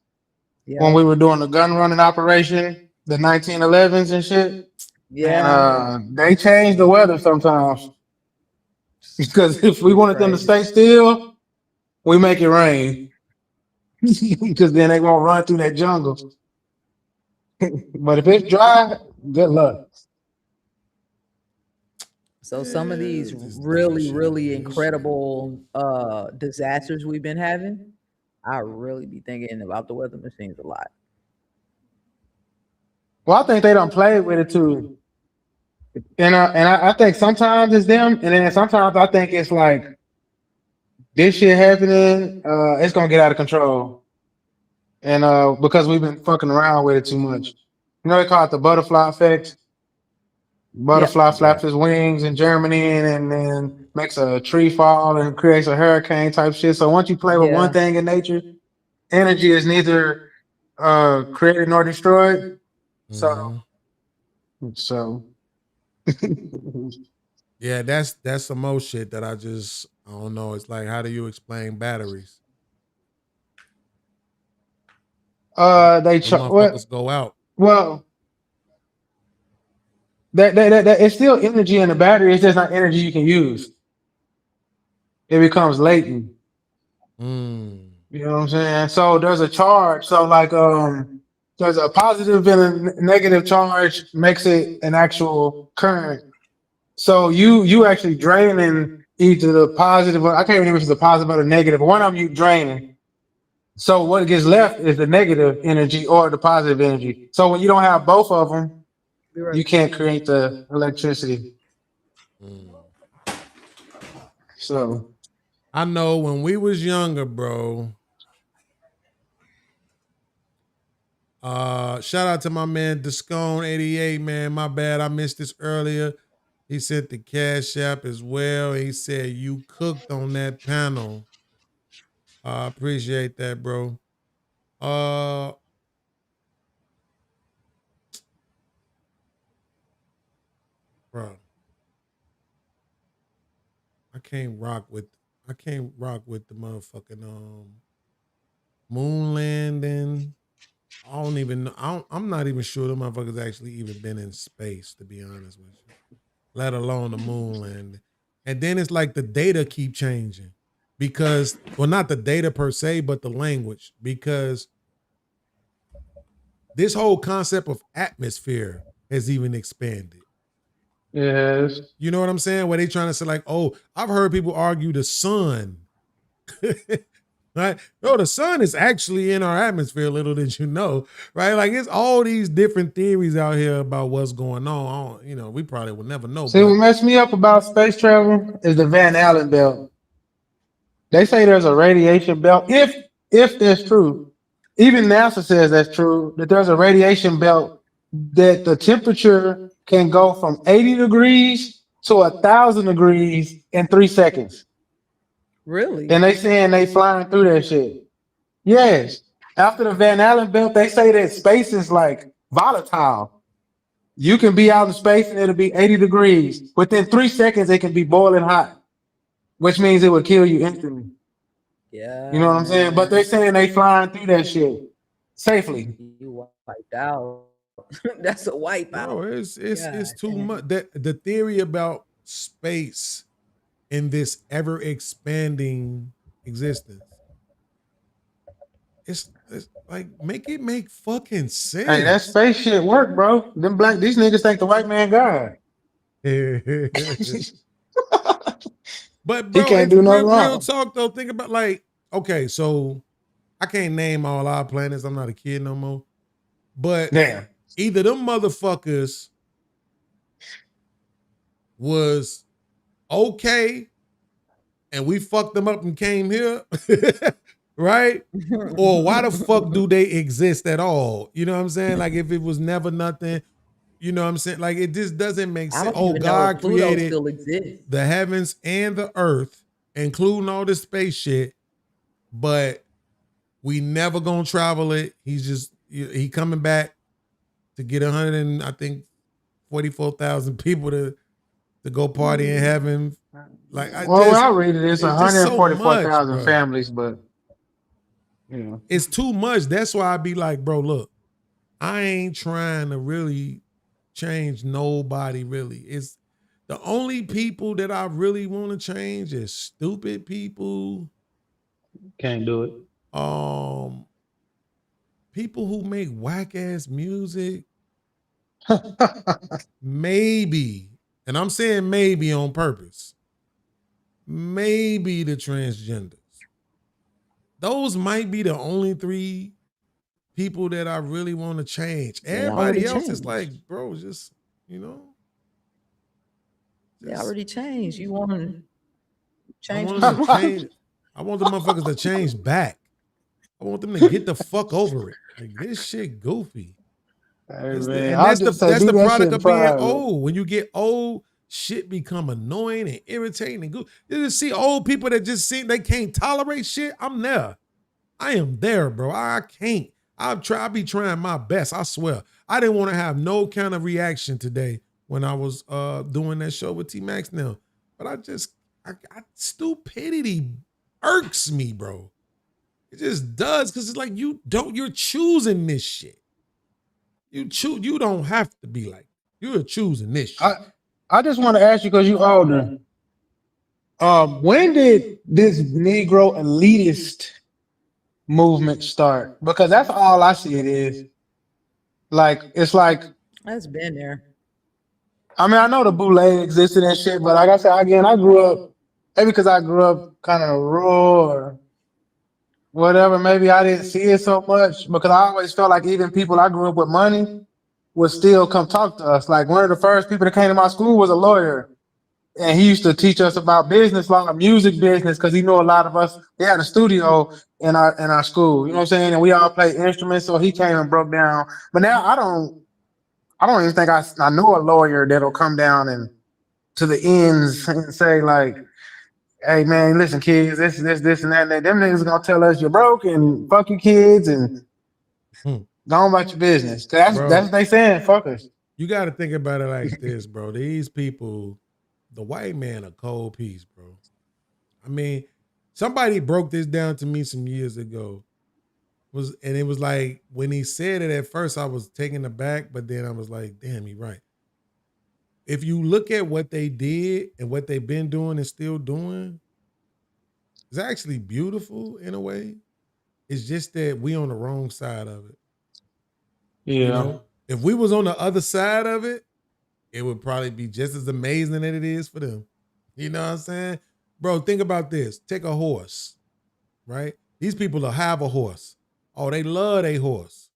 when Yeah. we were doing the gun running operation, the 1911s and shit. And Yeah. they change the weather sometimes because if we It's wanted them to crazy. stay still, we make it rain because then they won't run through that jungle. But if it's dry, good luck. So some of these This dumb really, shit, really man. This shit. incredible disasters we've been having, I really be thinking about the weather machines a lot. Well, I think they don't play with it too, and I think sometimes it's them, and then sometimes I think it's like this shit happening. It's gonna get out of control, and because we've been fucking around with it too much. You know they call it the butterfly effect. Yep. Butterfly Yeah. flaps his wings in Germany and then makes a tree fall and creates a hurricane type shit. So once you play with one Yeah. thing in nature, energy is neither created nor destroyed. So Mm-hmm. so Yeah, that's some more shit that I don't know. It's like, how do you explain batteries? they Them well, motherfuckers go out. well that it's still energy in the battery. It's just not energy you can use. It becomes latent. Mm. You know what I'm saying? So there's a charge. So like there's a positive and a negative charge makes it an actual current. So you actually draining either the positive or I can't remember if it's a positive or the negative. One of them you draining. So what gets left is the negative energy or the positive energy. So when you don't have both of them, Be right you back. can't create the electricity. Mm. So I know when we was younger, bro. Shout out to my man Discone88, man. My bad, I missed this earlier. He sent the cash app as well. He said you cooked on that panel. I appreciate that, bro. Uh, bro, I can't rock with the motherfucking moon landing. I don't even know. I'm not even sure the motherfuckers actually even been in space, to be honest with you. Let alone the moon landing. And then it's like the data keep changing. Because, well, not the data per se, but the language. Because this whole concept of atmosphere has even expanded. Yes. You know what I'm saying? Where they trying to say like, oh, I've heard people argue the sun. Right? No, the sun is actually in our atmosphere, little did you know, right? Like it's all these different theories out here about what's going on. You know, we probably will never know, See, what but messed me up about space travel is the Van Allen belt. They say there's a radiation belt. If that's true, even NASA says that's true, that there's a radiation belt that the temperature can go from 80 degrees to 1,000 degrees in 3 seconds. Really? And they saying they flying through that shit. Yes. After the Van Allen belt, they say that space is like volatile. You can be out in space and it'll be 80 degrees. Within 3 seconds, it can be boiling hot, which means it would kill you instantly. You Yeah, know what I'm saying? But man. they saying they flying through that shit safely. You wiped out. That's a wipeout. bro, it's God too much. damn. That the theory about space in this ever expanding existence. It's like make fucking Hey, that sense. space shit work, bro. These niggas think the white man God. But He bro, can't if do no real wrong. talk though, think about like, okay, so I can't name all our planets. I'm not a kid no more. But Damn. either them motherfuckers was okay and we fucked them up and came here, right? Or why the fuck do they exist at all? You know what I'm saying? Like if it was never nothing, you know what I'm saying? Like it just doesn't make I sense. don't Oh, even know God if Pluto created still exists. the heavens and the earth, including all this space shit, but we never gonna travel it. He's just he coming back to get 100 and I think 44,000 people to go party in heaven. Like Well, I read it. It's it's just so much, 144,000 bro. families, but you know, It's too much. That's why I be like, bro, look, I ain't trying to really change nobody. Really, it's the only people that I really want to change is stupid people. can't do it. Um, people who make whack ass music. Maybe, and I'm saying maybe on purpose. Maybe the transgenders. Those might be the only three people that I really want to change. They already Everybody else is like, changed. bro, just, you know, They just already changed. You want to I change want what them you to want? change. I want the motherfuckers to change back. I want them to get the fuck over it. Like this shit goofy. Hey It's man, and I'll just say that's do the that shit product in of being private. old. When you get old, shit become annoying and irritating and good. You just see old people that just seem they can't tolerate shit. I'm there. I am there, bro. I can't. I be trying my best. I swear. I didn't want to have no kind of reaction today when I was doing that show with T Max now. But stupidity irks me, bro. It just does because it's like you're choosing this shit. You don't have to be like you're choosing this I shit. I just want to ask you because you older. When did this Negro elitist movement start? Because that's all I see it is. Like it's like That's been there. I mean I know the bootleg existed and shit, but like I said again, I grew up maybe because I grew up kind of rural or whatever. Maybe I didn't see it so much because I always felt like even people I grew up with money would still come talk to us. Like one of the first people that came to my school was a lawyer. And he used to teach us about business law, music business, because he knew a lot of us. They had a studio in our school, you know what I'm saying? And we all played instruments, so he came and broke down. But now I don't even think I know a lawyer that'll come down and to the ends and say like, hey man, listen, kids, this and that. And that. Them niggas gonna tell us you're broke and fuck you kids and Hmm. go on about your business. 'Cause that's Bro, what they saying, fuck us. you got to think about it like this, bro. These people, the white man, a cold piece, bro. I mean, somebody broke this down to me some years ago. it was like when he said it at first, I was taken aback, but then I was like, damn, he right. If you look at what they did and what they've been doing and still doing, it's actually beautiful in a way. It's just that we on the wrong side of it. Yeah. You know, if we was on the other side of it, it would probably be just as amazing as it is for them. You know what I'm saying? Bro, think about this. Take a horse, right? These people will have a horse. Oh, they love their horse,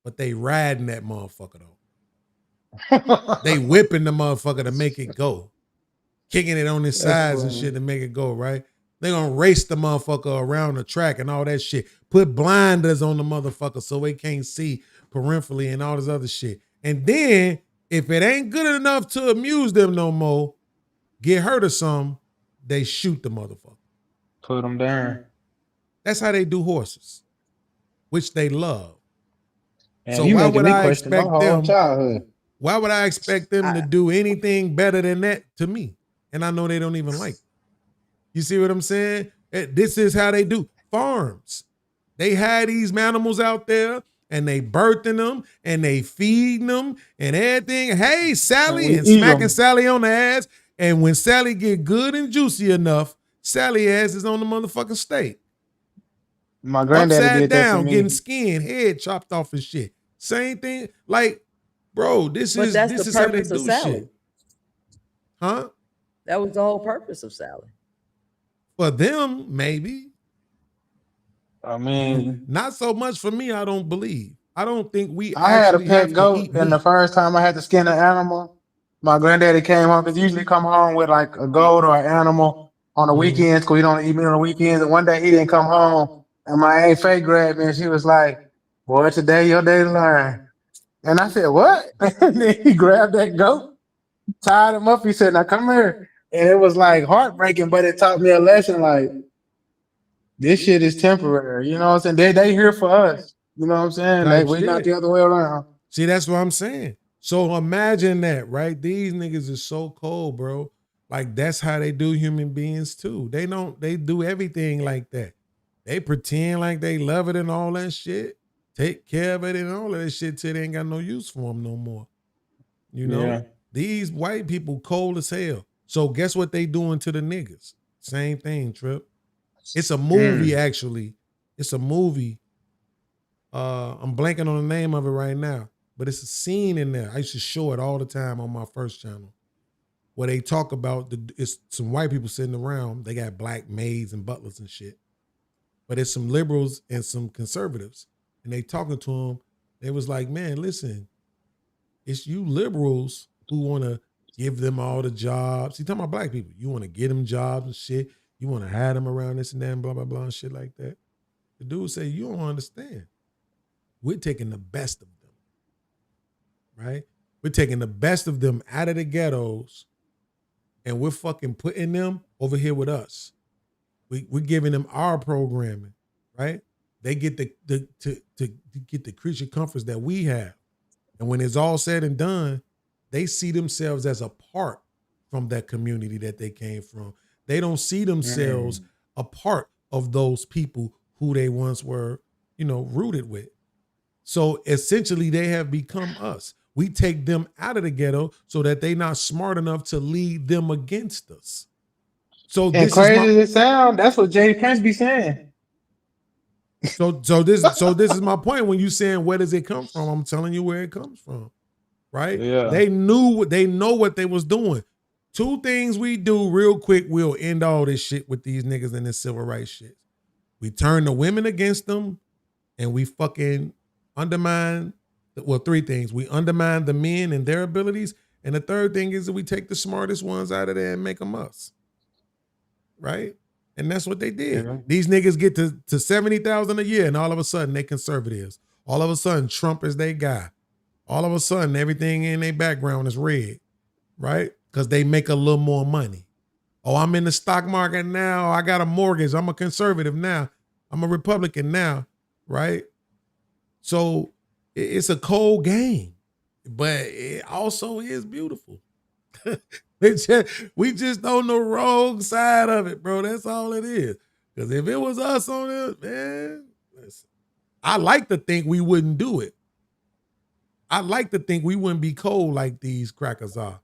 but they riding that motherfucker though. They whipping the motherfucker to make it go. Kicking it on his sides and shit to make it go, right? They gonna race the motherfucker around the track and all that shit. Put blinders on the motherfucker so they can't see peripherally and all this other shit. And then, if it ain't good enough to amuse them no more, get hurt or something, they shoot the motherfucker. Put them down. That's how they do horses, which they love. Man, so you why making would me I question my expect whole them? childhood. Why would I expect them to do anything better than that to me? And I know they don't even like it. You see what I'm saying? This is how they do farms. They had these animals out there and they birthing them and they feeding them and everything. Hey, Sally, and smacking Sally on the ass. And when Sally get good and juicy enough, Sally ass is on the motherfucking steak. My granddaddy Upside did that down, to me. getting skin, head chopped off and shit. Same thing. Like, bro, this is how they do shit. Huh? That was the whole purpose of Sally. For them, maybe. I mean, not so much for me, I don't believe. I don't think we I had a actually pet have to goat, eat and the meat. first time I had to skin an animal, my granddaddy came home because usually come home with like a goat or an animal on the weekends because we don't eat meat on the weekends. And one day he didn't come home, and my Aunt Faye grabbed me and she was like, "Boy, today your day to learn." And I said, "What?" And then he grabbed that goat, tied him up. He said, "Now come here." And it was like heartbreaking, but it taught me a lesson. Like, this shit is temporary. You know what I'm saying? They here for us. You know what I'm saying? We're not the other way around. See, that's what I'm saying. So imagine that, right? These niggas is so cold, bro. Like, that's how they do human beings too. They do everything like that. They pretend like they love it and all that shit. Take care of it and all of that shit till they ain't got no use for them no more. You know? Yeah. These white people cold as hell. So guess what they doing to the niggas? Same thing, Trip. It's a movie, actually. It's a movie. I'm blanking on the name of it right now, but it's a scene in there. I used to show it all the time on my first channel where they talk about it's some white people sitting around. They got black maids and butlers and shit, but it's some liberals and some conservatives, and they talking to them. They was like, man, listen, it's you liberals who want to give them all the jobs. You talking about black people. You want to get them jobs and shit. You want to have them around this and that and blah, blah, blah and shit like that. The dude say, you don't understand. We're taking the best of them, right? We're taking the best of them out of the ghettos and we're fucking putting them over here with us. We're giving them our programming, right? They get to get the creature comforts that we have. And when it's all said and done, they see themselves as a part from that community that they came from. They don't see themselves a part of those people who they once were, rooted with. So essentially they have become us. We take them out of the ghetto so that they're not smart enough to lead them against us. So and crazy as it sounds, that's what Jay Prince be saying. So this is my point. When you saying where does it come from, I'm telling you where it comes from. Right? Yeah. They know what they was doing. Two things we do real quick, we'll end all this shit with these niggas and this civil rights shit. We turn the women against them and we fucking undermine, three things. We undermine the men and their abilities. And the third thing is that we take the smartest ones out of there and make them us. Right? And that's what they did. Yeah. These niggas get to 70,000 a year and all of a sudden they conservatives. All of a sudden Trump is their guy. All of a sudden everything in their background is red. Right? Because they make a little more money. Oh, I'm in the stock market now. I got a mortgage. I'm a conservative now. I'm a Republican now. Right? So it's a cold game, but it also is beautiful. We just on the wrong side of it, bro. That's all it is. Because if it was us on it, man, listen, I like to think we wouldn't do it. I like to think we wouldn't be cold like these crackers are.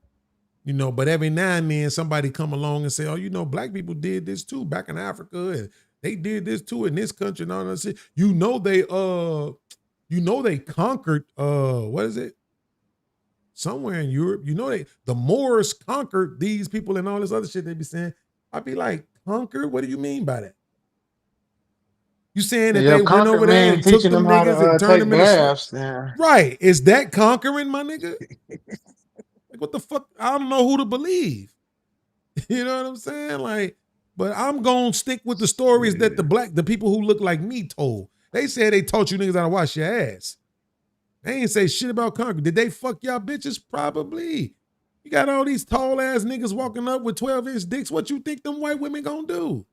You know, but every now and then somebody come along and say, oh, you know, black people did this too back in Africa, and they did this too in this country and all that shit. You know they conquered what is it? Somewhere in Europe. You know the Moors conquered these people and all this other shit they be saying. I'd be like, conquered? What do you mean by that? You saying that Yeah, they went conquer over there man and took teaching them them how niggas and to turned take them into baths. Yeah. right? Is that conquering, my nigga? Like, what the fuck? I don't know who to believe. You know what I'm saying? Like, but I'm gonna stick with the stories that the people who look like me told. They said they taught you niggas how to wash your ass. They ain't say shit about conquer. Did they fuck y'all bitches? Probably. You got all these tall ass niggas walking up with 12-inch dicks. What you think them white women gonna do?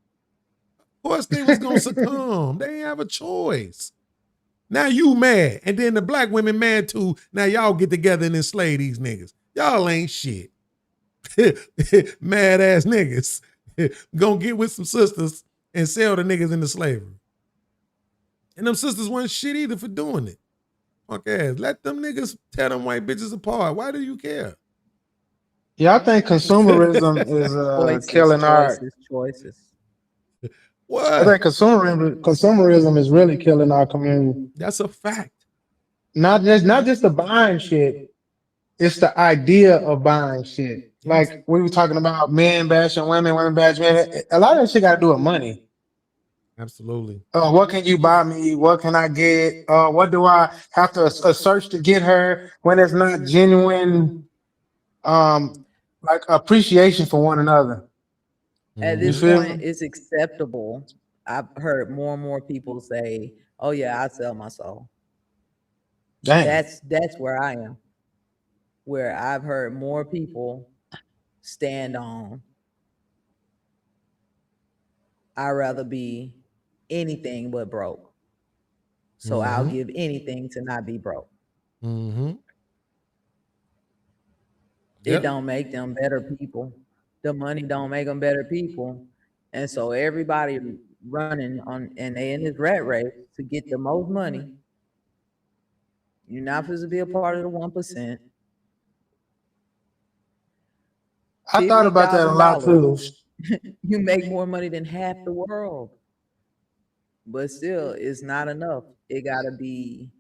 Of course they was gonna succumb. They ain't have a choice. Now you mad, and then the black women mad too. Now y'all get together and enslave these niggas. Y'all ain't shit. Mad ass niggas. Gonna get with some sisters and sell the niggas into slavery. And them sisters weren't shit either for doing it. Fuck ass. Let them niggas tear them white bitches apart. Why do you care? Yeah, I think consumerism is killing our. choices. I What? think consumerism is really killing our community. That's a fact. Not just the buying shit. It's the idea of buying shit. Yes. Like we were talking about men bashing women, women bashing men. A lot of that shit got to do with money. Absolutely. What can you buy me? What can I get? What do I have to search to get her when it's not genuine, like appreciation for one another? At You this Mhm. feel point, me? it's acceptable. I've heard more and more people say, "Oh yeah, I sell my soul." Dang. That's where I am. Where I've heard more people stand on, I'd rather be anything but broke. So I'll Mhm. give anything to not be broke. Mhm. It Yep. don't make them better people. The money don't make them better people. And so everybody running on, and they in this rat race to get the most money. You're not supposed to be a part of the 1%. I thought about that a lot too. $50,000, you make more money than half the world. But still, it's not enough. It gotta be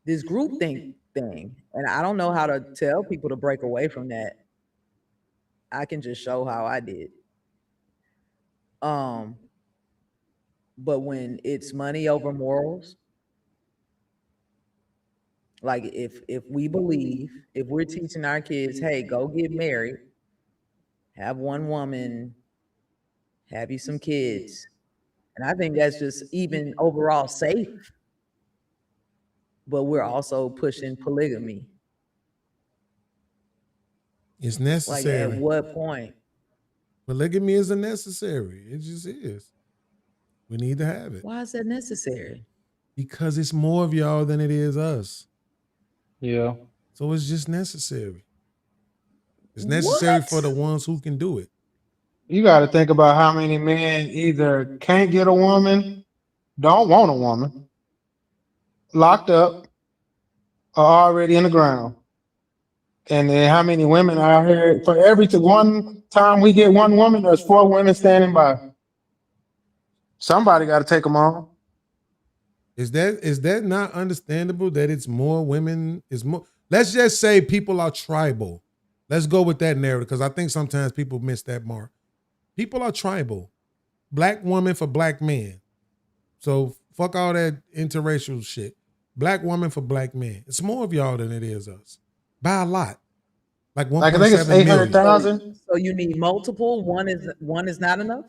this group think thing. And I don't know how to tell people to break away from that. I can just show how I did. Um, but when it's money over morals, like if we believe, if we're teaching our kids, hey, go get married, have one woman, have you some kids. And I think that's just even overall safe. But we're also pushing polygamy. It's Like at necessary. what point? Polygamy isn't necessary. It just is. We need to have it. Why is that necessary? Because it's more of y'all than it is us. Yeah. So it's just necessary. It's necessary for the What? ones who can do it. You got to think about how many men either can't get a woman, don't want a woman, locked up, or already in the ground. And then how many women out here for one time we get one woman, there's 4 women standing by. Somebody got to take them on. Is that not understandable that it's more women is more? Let's just say people are tribal. Let's go with that narrative because I think sometimes people miss that mark. People are tribal. Black woman for black man. So fuck all that interracial shit. Black woman for black man. It's more of y'all than it is us. By a lot. Like Like I think it's 1.7 million. 800,000. So you need multiple. One is not enough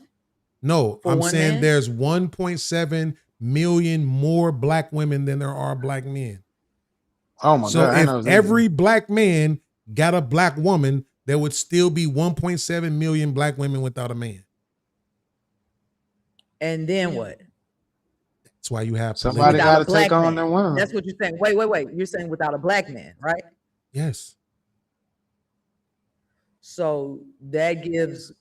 No, for I'm one saying man. there's 1.7 million more black women than there are black men. Oh my So God, I if know. every black man got a black woman, there would still be 1.7 million black women without a man. And then what? That's why you have Somebody polygamy. Without got a to take black on man. them women. That's what you're saying. Wait. You're saying without a black man, right? Yes. So that gives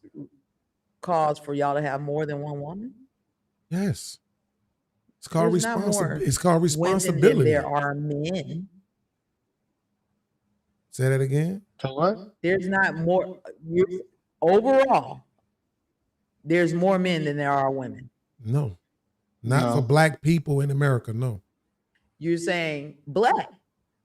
cause for y'all to have more than one woman. Yes. It's called There's not more It's called women than responsibility. there are men. Say that again. So what? There's not more overall. There's more men than there are women. No, not No. for black people in America. No, You're saying black.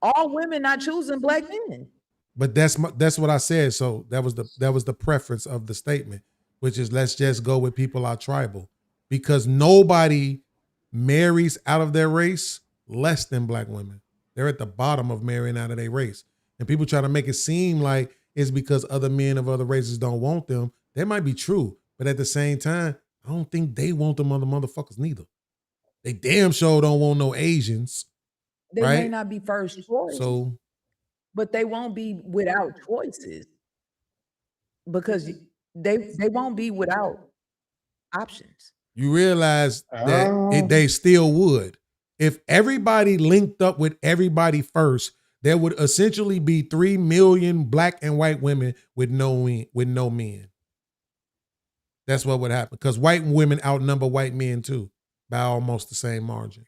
All women not choosing black men. but that's what I said. So that was the preference of the statement, which is let's just go with people are tribal, because nobody marries out of their race less than black women. They're at the bottom of marrying out of their race, and people try to make it seem like it's because other men of other races don't want them. That might be true, but at the same time, I don't think they want them other motherfuckers neither. They damn sure don't want no Asians. They may Right? not be first choice, So but they won't be without choices because they won't be without options. you realize that they still would. If everybody linked up with everybody first, there would essentially be 3 million black and white women with no men. That's what would happen, because white women outnumber white men too by almost the same margin.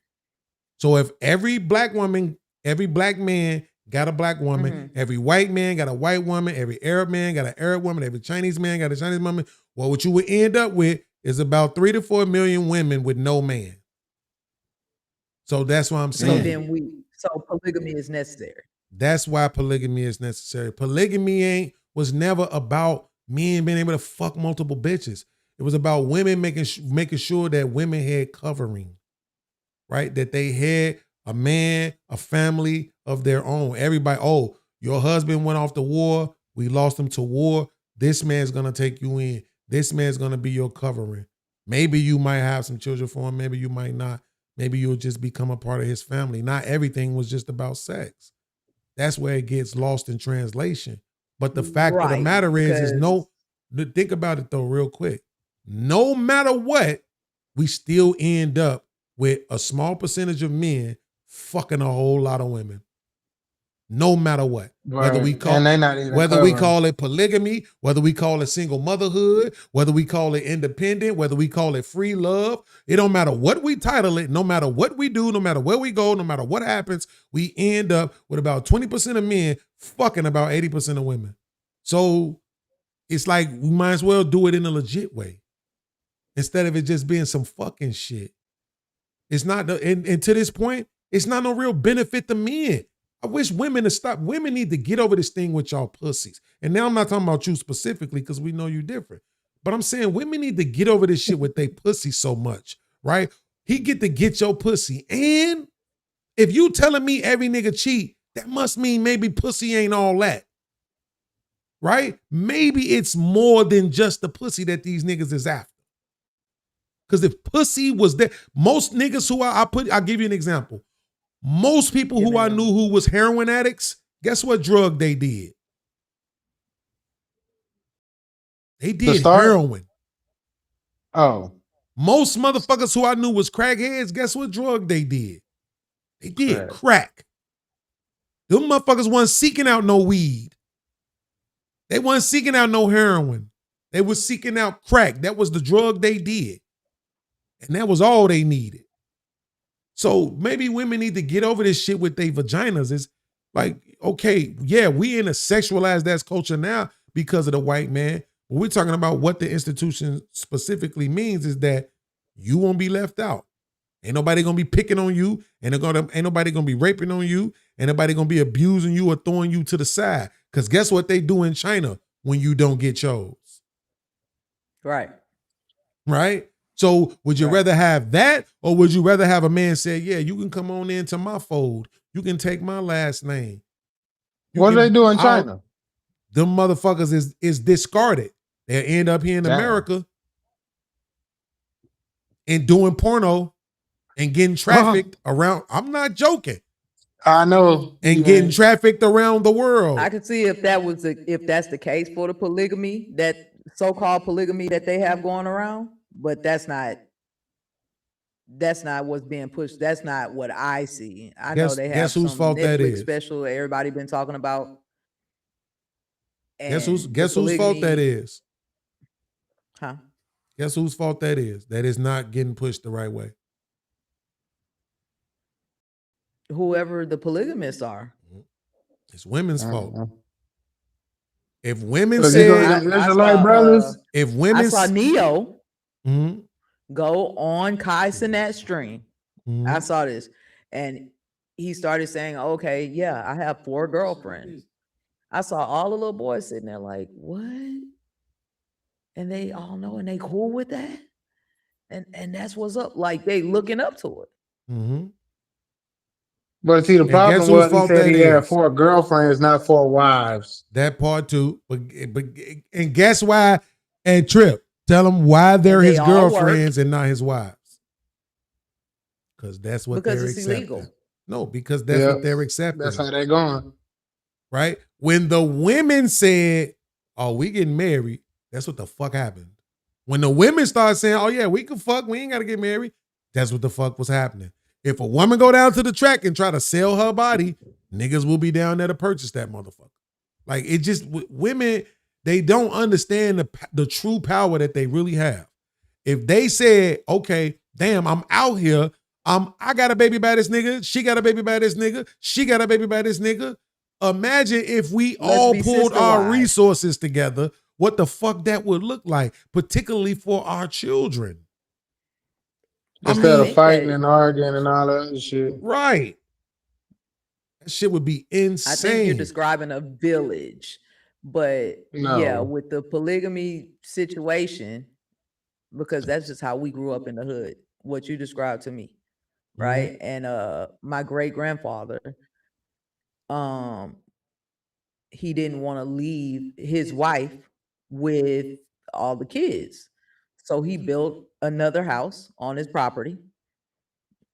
So if every black man got a black woman, every white man got a white woman, every Arab man got an Arab woman, every Chinese man got a Chinese woman, well, what you would end up with is about 3 to 4 million women with no man. So that's what I'm saying. So polygamy is necessary. That's why polygamy is necessary. Polygamy was never about men being able to fuck multiple bitches. It was about women making sure that women had covering, right? That they had a man, a family of their own. Everybody, oh, your husband went off to war. We lost him to war. This man's going to take you in. This man's going to be your covering. Maybe you might have some children for him. Maybe you might not. Maybe you'll just become a part of his family. Not everything was just about sex. That's where it gets lost in translation. But the fact of the matter is think about it though real quick. No matter what, we still end up with a small percentage of men fucking a whole lot of women. No matter what, whether we call it polygamy, whether we call it single motherhood, whether we call it independent, whether we call it free love, it don't matter what we title it, no matter what we do, no matter where we go, no matter what happens, we end up with about 20% of men fucking about 80% of women. So it's like we might as well do it in a legit way instead of it just being some fucking shit. It's not, and to this point, it's not no real benefit to men. I wish women to stop. Women need to get over this thing with y'all pussies. And now I'm not talking about you specifically because we know you different. But I'm saying women need to get over this shit with they pussy so much, right? He get to get your pussy. And if you telling me every nigga cheat, that must mean maybe pussy ain't all that. Right? Maybe it's more than just the pussy that these niggas is after. Because if pussy was there, most niggas who I'll give you an example. Most people who I knew who was heroin addicts, guess what drug they did? They did heroin. Oh. Most motherfuckers who I knew was crackheads, guess what drug they did? They did crack. Them motherfuckers wasn't seeking out no weed. They wasn't seeking out no heroin. They was seeking out crack. That was the drug they did. And that was all they needed. So maybe women need to get over this shit with their vaginas. It's like, okay, yeah, we in a sexualized ass culture now because of the white man. But we're talking about what the institution specifically means is that you won't be left out. Ain't nobody gonna be picking on you, and ain't nobody gonna be raping on you, ain't nobody gonna be abusing you or throwing you to the side. Because guess what they do in China when you don't get chose? Right. Right? So would you rather have that, or would you rather have a man say, yeah, you can come on into my fold. You can take my last name. What do they do in China? Them motherfuckers is discarded. They'll end up here in America and doing porno and getting trafficked around. I'm not joking. I know. And getting trafficked around the world. I could see if that's the case for the polygamy, that so-called polygamy that they have going around. But that's not what's being pushed. That's not what I see. I know they have guess whose some fault that Netflix is. special everybody been talking about. Guess whose fault that is? Huh? Guess whose fault that is? That is not getting pushed the right way. whoever the polygamists are. It's women's fault. Uh-huh. If women So you said, gonna them Israelite brothers? if I women, saw Neo Mhm, go on Kai Cenat stream. mhm. I saw this, and he started saying, "Okay, yeah, I have 4 girlfriends." I saw all the little boys sitting there like, "What?" And they all know, and they cool with that, and that's what's up. Like they looking up to it. Mhm. But see, the And guess problem whose was he fault said that he had is? 4 girlfriends, not 4 wives. That part too. But and guess why? And Trip, tell them why they're they his all work. girlfriends and not his wives. Because that's what Because they're it's accepting. illegal. No, because that's Yeah, what they're accepting. that's how they going. Right? When the women said, "Oh, we getting married," that's what the fuck happened. When the women start saying, "Oh yeah, we can fuck, we ain't gotta get married," that's what the fuck was happening. If a woman go down to the track and try to sell her body, niggas will be down there to purchase that motherfucker. Like it just women, they don't understand the true power that they really have. If they said, "Okay, damn, I'm out here. I got a baby by this nigga. She got a baby by this nigga. She got a baby by this nigga." Imagine if we Let's all be pulled sister our wives. resources together, what the fuck that would look like, particularly for our children. Instead of think fighting that- and arguing and all that other shit. Right. That shit would be I think you're insane. describing a village, but yeah, No. with the polygamy situation, because that's just how we grew up in the hood. What you described to me, right? And my great grandfather, he didn't want to leave his wife with all the kids, so he built another house on his property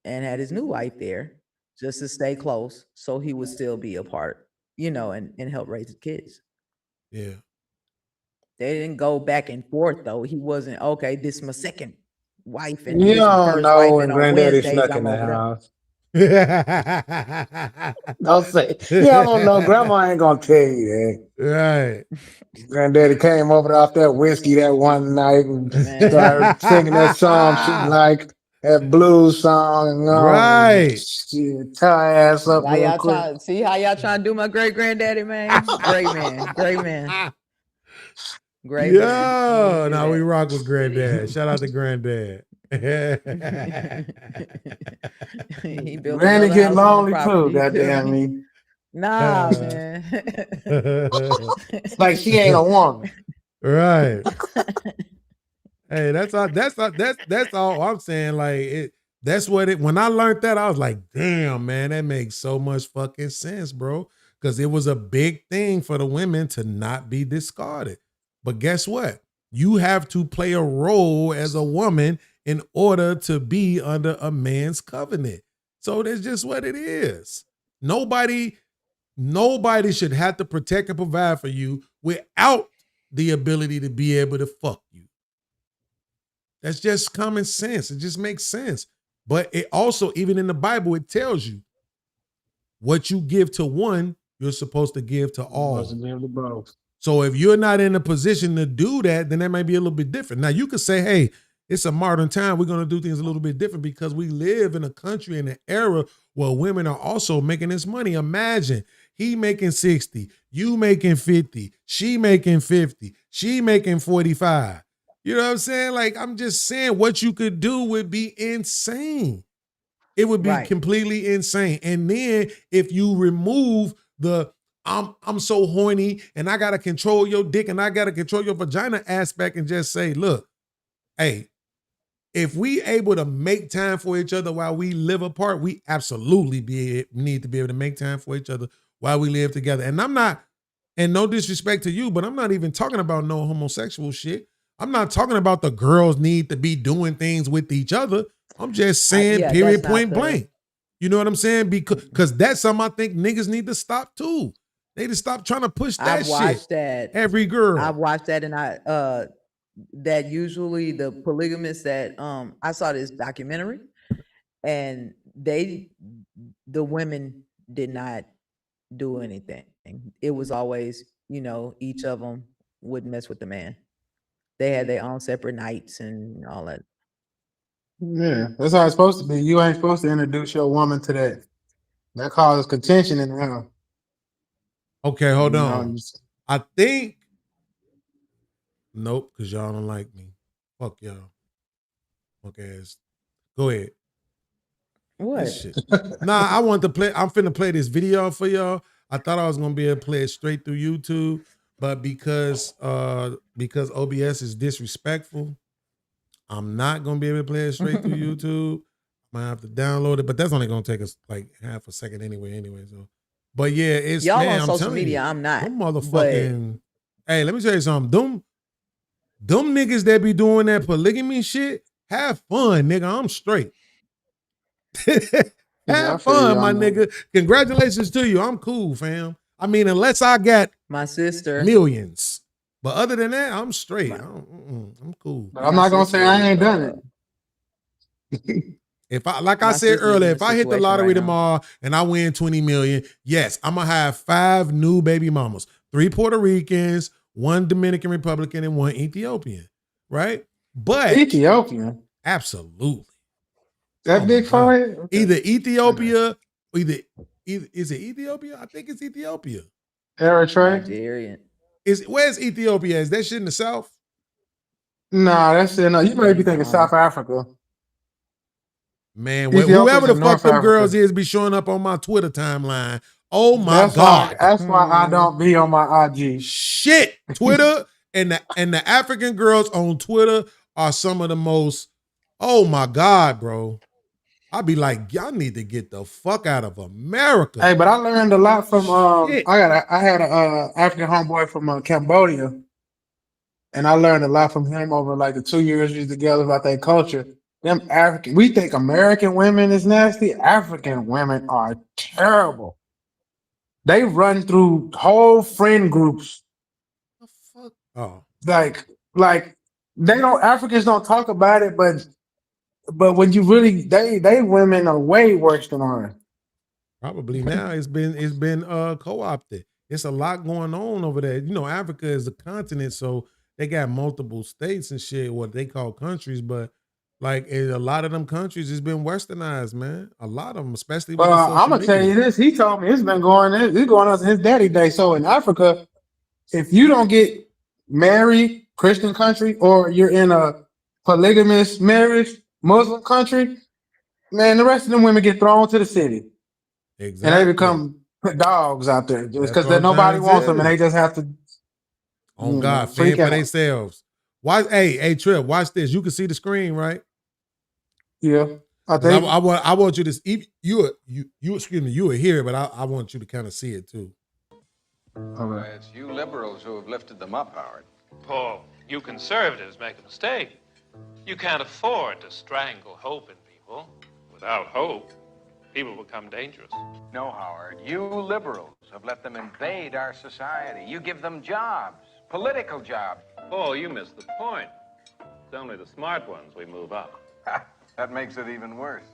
and had his new wife there just to stay close, so he would still be a part, and help raise the kids. Yeah. They didn't go back and forth though. He wasn't, okay, this is my second wife and You this is my don't first wife, know when and on granddaddy Wednesdays snuck in I'm the over there. house. Don't say, you don't know. Grandma ain't gonna tell you that. Right. Granddaddy came over off that whiskey that one night and started singing that song she like, that blues song. And Right. shit, tie her ass up How real y'all quick. trying? See how y'all trying to do my great granddaddy, man? Great man, great man, great man. Yeah. He Now we do rock with Granddad. Shout out to Granddad. that. He built Granny another get house on the lonely too, property. You feel goddamn me? me. Nah, man. It's like she ain't a woman. Right. Hey, that's all I'm saying. Like that's what it when I learned that, I was like, damn, man, that makes so much fucking sense, bro. Because it was a big thing for the women to not be discarded. But guess what? You have to play a role as a woman in order to be under a man's covenant. So that's just what it is. Nobody should have to protect and provide for you without the ability to be able to fuck you. That's just common sense. It just makes sense. But it also, even in the Bible, it tells you what you give to one, you're supposed to give to all. Must give the both. So if you're not in a position to do that, then that might be a little bit different. Now you could say, hey, it's a modern time. We're going to do things a little bit different because we live in a country in an era where women are also making this money. Imagine he making 60, you making 50, she making 50, she making 45. You know what I'm saying? Like, I'm just saying what you could do would be insane. It would be Right. completely insane. And then if you remove the I'm so horny and I gotta control your dick and I gotta control your vagina aspect and just say, look, hey, if we able to make time for each other while we live apart, we absolutely need to be able to make time for each other while we live together. And I'm not, and no disrespect to you, but I'm not even talking about no homosexual shit. I'm not talking about the girls need to be doing things with each other. I'm just saying, yeah, period, that's not point the- blank. You know what I'm saying? Because that's something I think niggas need to stop too. They need to stop trying to push that I've watched shit. that. Every girl. I've watched that, and that usually the polygamists that I saw this documentary, and the women did not do anything. It was always, each of them would mess with the man. They had their own separate nights and all that. Yeah, that's how it's supposed to be. You ain't supposed to introduce your woman to that. That causes contention in the house. Okay, hold You know, on. I think nope, because y'all don't like me. Fuck y'all. Fuck ass. Go ahead. What? This shit. Nah, I want to play. I'm finna play this video for y'all. I thought I was gonna be able to play it straight through YouTube, but because OBS is disrespectful, I'm not gonna be able to play it straight through YouTube. I might have to download it, but that's only gonna take us like half a second anyway. So, but yeah, it's Y'all man, on I'm social telling media, you, I'm not. them motherfucking. Hey, let me tell you something. Them niggas that be doing that polygamy shit, have fun, nigga. I'm straight. Have fun, my nigga. Congratulations to you. I'm cool, fam. I mean, unless I got my sister millions, but other than that, I'm straight. I'm cool. But I'm not gonna say I ain't done it. If I, like I said earlier, if I hit the lottery tomorrow and I win 20 million, yes, I'm gonna have 5 new baby mamas, 3 Puerto Ricans, 1 Dominican Republican, and 1 Ethiopian. Right? But Ethiopian, absolutely. that big forehead. Okay. Either Ethiopia, is it Ethiopia? I think it's Ethiopia. Eritrea. Nigerian. Where's Ethiopia? Is that shit in the south? Nah, that's it. No, you may be thinking South Africa. Man, whoever the fuck them girls is be showing up on my Twitter timeline. Oh my God. That's why I don't be on my IG. Shit. Twitter and the African girls on Twitter are some of the most, oh my God, bro. I'd be like, y'all need to get the fuck out of America. Hey, but I learned a lot from I had a African homeboy from Cambodia, and I learned a lot from him over like the 2 years we was together about their culture. Them African, we think American women is nasty. African women are terrible. They run through whole friend groups. The fuck? Oh, like they don't. Africans don't talk about it, but when you really, they women are way worse than ours. Probably now it's been co-opted. It's a lot going on over there. You know, Africa is a continent, so they got multiple states and shit, what they call countries, but like a lot of them countries has been westernized, man. A lot of them, especially with the social I'm gonna tell you this. He told me it's going on since his daddy day. So in Africa, if you don't get married, Christian country, or you're in a polygamous marriage, Muslim country, man, the rest of them women get thrown to the city. Exactly. And they become dogs out there just because nobody wants them and they just have to. Oh God, fend for themselves. Why? Hey, Trip, watch this. You can see the screen, right? Yeah. I want you to you excuse me, you were here, but I want you to kind of see it too. Okay. It's you liberals who have lifted them up, Howard. Paul, you conservatives make a mistake. You can't afford to strangle hope in people. Without hope, people become dangerous. No, Howard, you liberals have let them invade our society. You give them jobs, political jobs. Paul, you missed the point. It's only the smart ones we move up. That makes it even worse.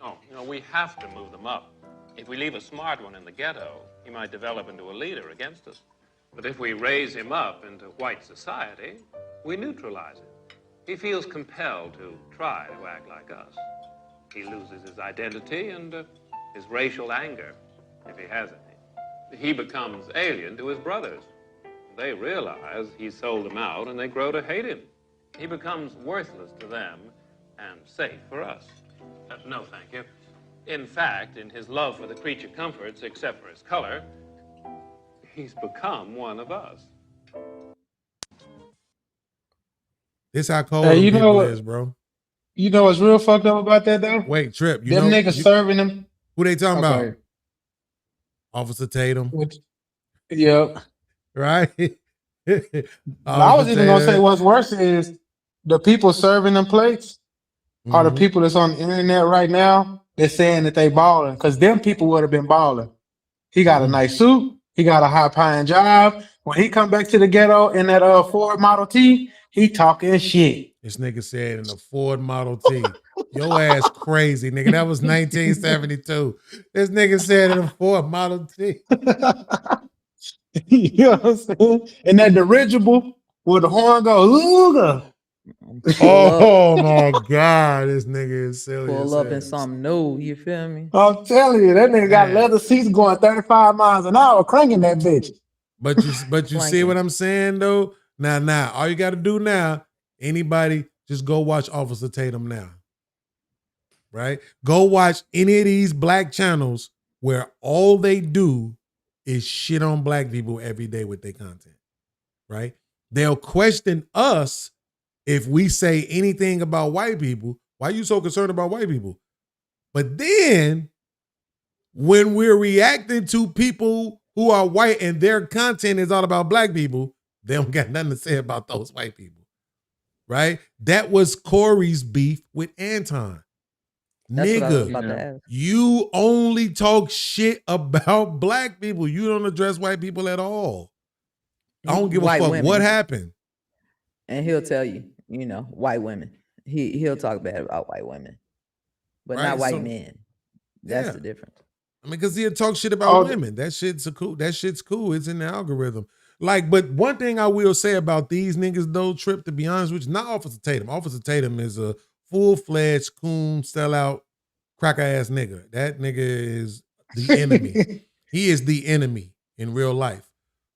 No, we have to move them up. If we leave a smart one in the ghetto, he might develop into a leader against us. But if we raise him up into white society, we neutralize him. He feels compelled to try to act like us. He loses his identity and his racial anger, if he has any. He becomes alien to his brothers. They realize he sold them out and they grow to hate him. He becomes worthless to them and safe for us. No, thank you. In fact, in his love for the creature comforts, except for his color, he's become one of us. This how cold people is, bro. You know what's real fucked up about that, though? Wait, Trip. Them niggas serving them. Who they talking about? Officer Tatum. Yep. Right? I was even going to say what's worse is the people serving them plates are the people that's on the internet right now. They're saying that they balling because them people would have been balling. He got a nice suit. He got a high-paying job. When he come back to the ghetto in that Ford Model T, he talking shit. This nigga said in a Ford Model T. Your ass crazy, nigga. That was 1972. This nigga said in a Ford Model T. You know what I'm saying? And that dirigible with the horn go, ooga. Oh my God, this nigga is silly. Pull up in something new. You feel me? I'm telling you, that nigga got leather seats going 35 miles an hour, cranking that bitch. But you see what I'm saying though? Now, all you got to do now, anybody, just go watch Officer Tatum now. Right? Go watch any of these black channels where all they do is shit on black people every day with their content. Right? They'll question us if we say anything about white people. Why are you so concerned about white people? But then when we're reacting to people who are white and their content is all about black people, they don't got nothing to say about those white people. Right? That was Corey's beef with Anton. That's what I was Nigga, about to ask. you only talk shit about black people. You don't address white people at all. I don't give a fuck women. what happened. And he'll tell you, white women. He'll talk bad about white women, but Right, not white so- men. That's Yeah. the difference. I mean, because he'll talk shit about women. That shit's cool. That shit's cool. It's in the algorithm. Like, but one thing I will say about these niggas, though, Trip, to be honest with you, not Officer Tatum. Officer Tatum is a full-fledged coon, sellout, cracker-ass nigga. That nigga is the enemy. He is the enemy in real life.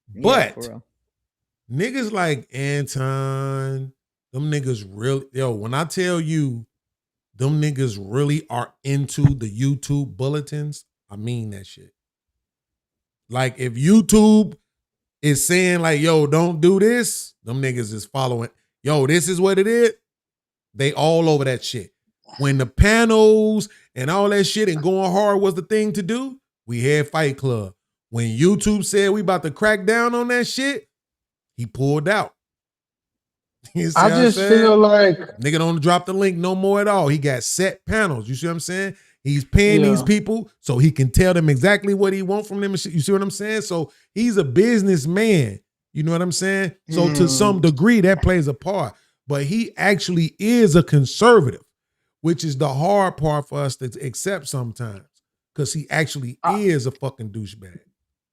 But for real. niggas like Anton, them niggas really, when I tell you them niggas really are into the YouTube bulletins, I mean that shit. Like, if YouTube is saying like, yo, don't do this, them niggas is following, yo, this is what it is. They all over that shit. When the panels and all that shit and going hard was the thing to do, we had Fight Club. When YouTube said we about to crack down on that shit, he pulled out. You see I what I'm just saying? feel like Nigga don't drop the link no more at all. He got set panels. You see what I'm saying? He's paying these people so he can tell them exactly what he wants from them. You see what I'm saying? So he's a businessman. You know what I'm saying? So to some degree, that plays a part. But he actually is a conservative, which is the hard part for us to accept sometimes. Because he actually is a fucking douchebag.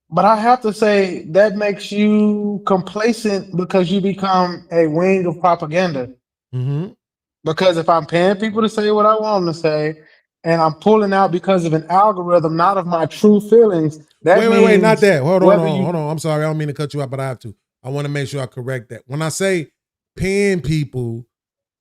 But I have to say that makes you complacent because you become a wing of propaganda. Mm-hmm. Because if I'm paying people to say what I want them to say, and I'm pulling out because of an algorithm, not of my true feelings, that Wait, not that. Hold on. I'm sorry. I don't mean to cut you out, but I have to. I want to make sure I correct that. When I say paying people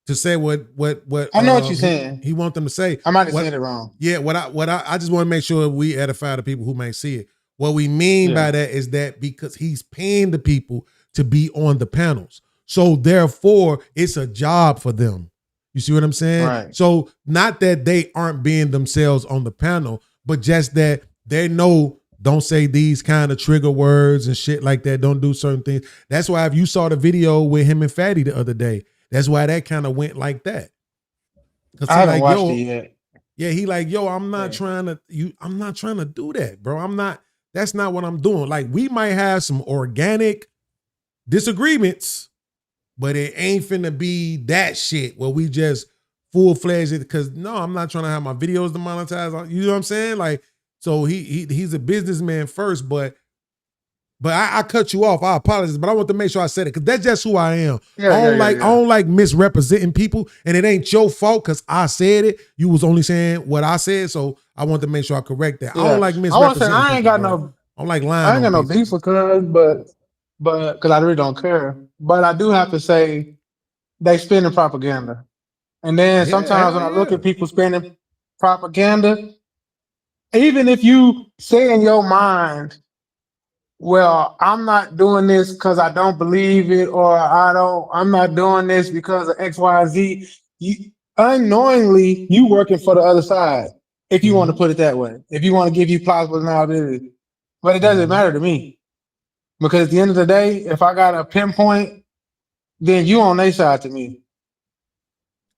to say what I know what you're saying. He want them to say. I might have said it wrong. Yeah, I just want to make sure we edify the people who may see it. What we mean by that is that because he's paying the people to be on the panels. So therefore, it's a job for them. You see what I'm saying? Right. So not that they aren't being themselves on the panel, but just that they know don't say these kind of trigger words and shit like that. Don't do certain things. That's why if you saw the video with him and Fatty the other day, that's why that kind of went like that. I haven't watched it yet. Yeah, he like, yo, I'm not trying to do that, bro. That's not what I'm doing. Like, we might have some organic disagreements, but it ain't finna be that shit where we just full-fledged, because no, I'm not trying to have my videos demonetized. You know what I'm saying? Like, so he's a businessman first, but I cut you off. I apologize, but I want to make sure I said it because that's just who I am. I don't like misrepresenting people, and it ain't your fault because I said it. You was only saying what I said, so I want to make sure I correct that. I don't like misrepresenting. I ain't got no. I don't like lying. I ain't got no beef with cuz, but because I really don't care. But I do have to say they spinning propaganda, and then sometimes when I look at people spinning propaganda, even if you say in your mind, well, I'm not doing this because I don't believe it, or I'm not doing this because of X, Y, Z. Unknowingly, you working for the other side, if you want to put it that way. If you want to give you plausible deniability. But it doesn't matter to me. Because at the end of the day, if I got a pinpoint, then you on their side to me.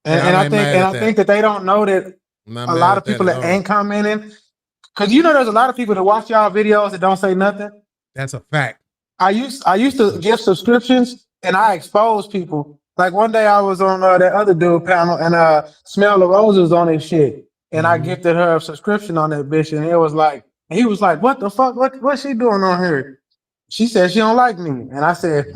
And I think that they don't know that a lot of people that ain't commenting, because there's a lot of people that watch y'all videos that don't say nothing. That's a fact. I used to give subscriptions and I expose people. Like one day I was on that other dude panel and Smell the Roses was on his shit. And I gifted her a subscription on that bitch. And he was like, what the fuck? What's she doing on here? She said she don't like me. And I said,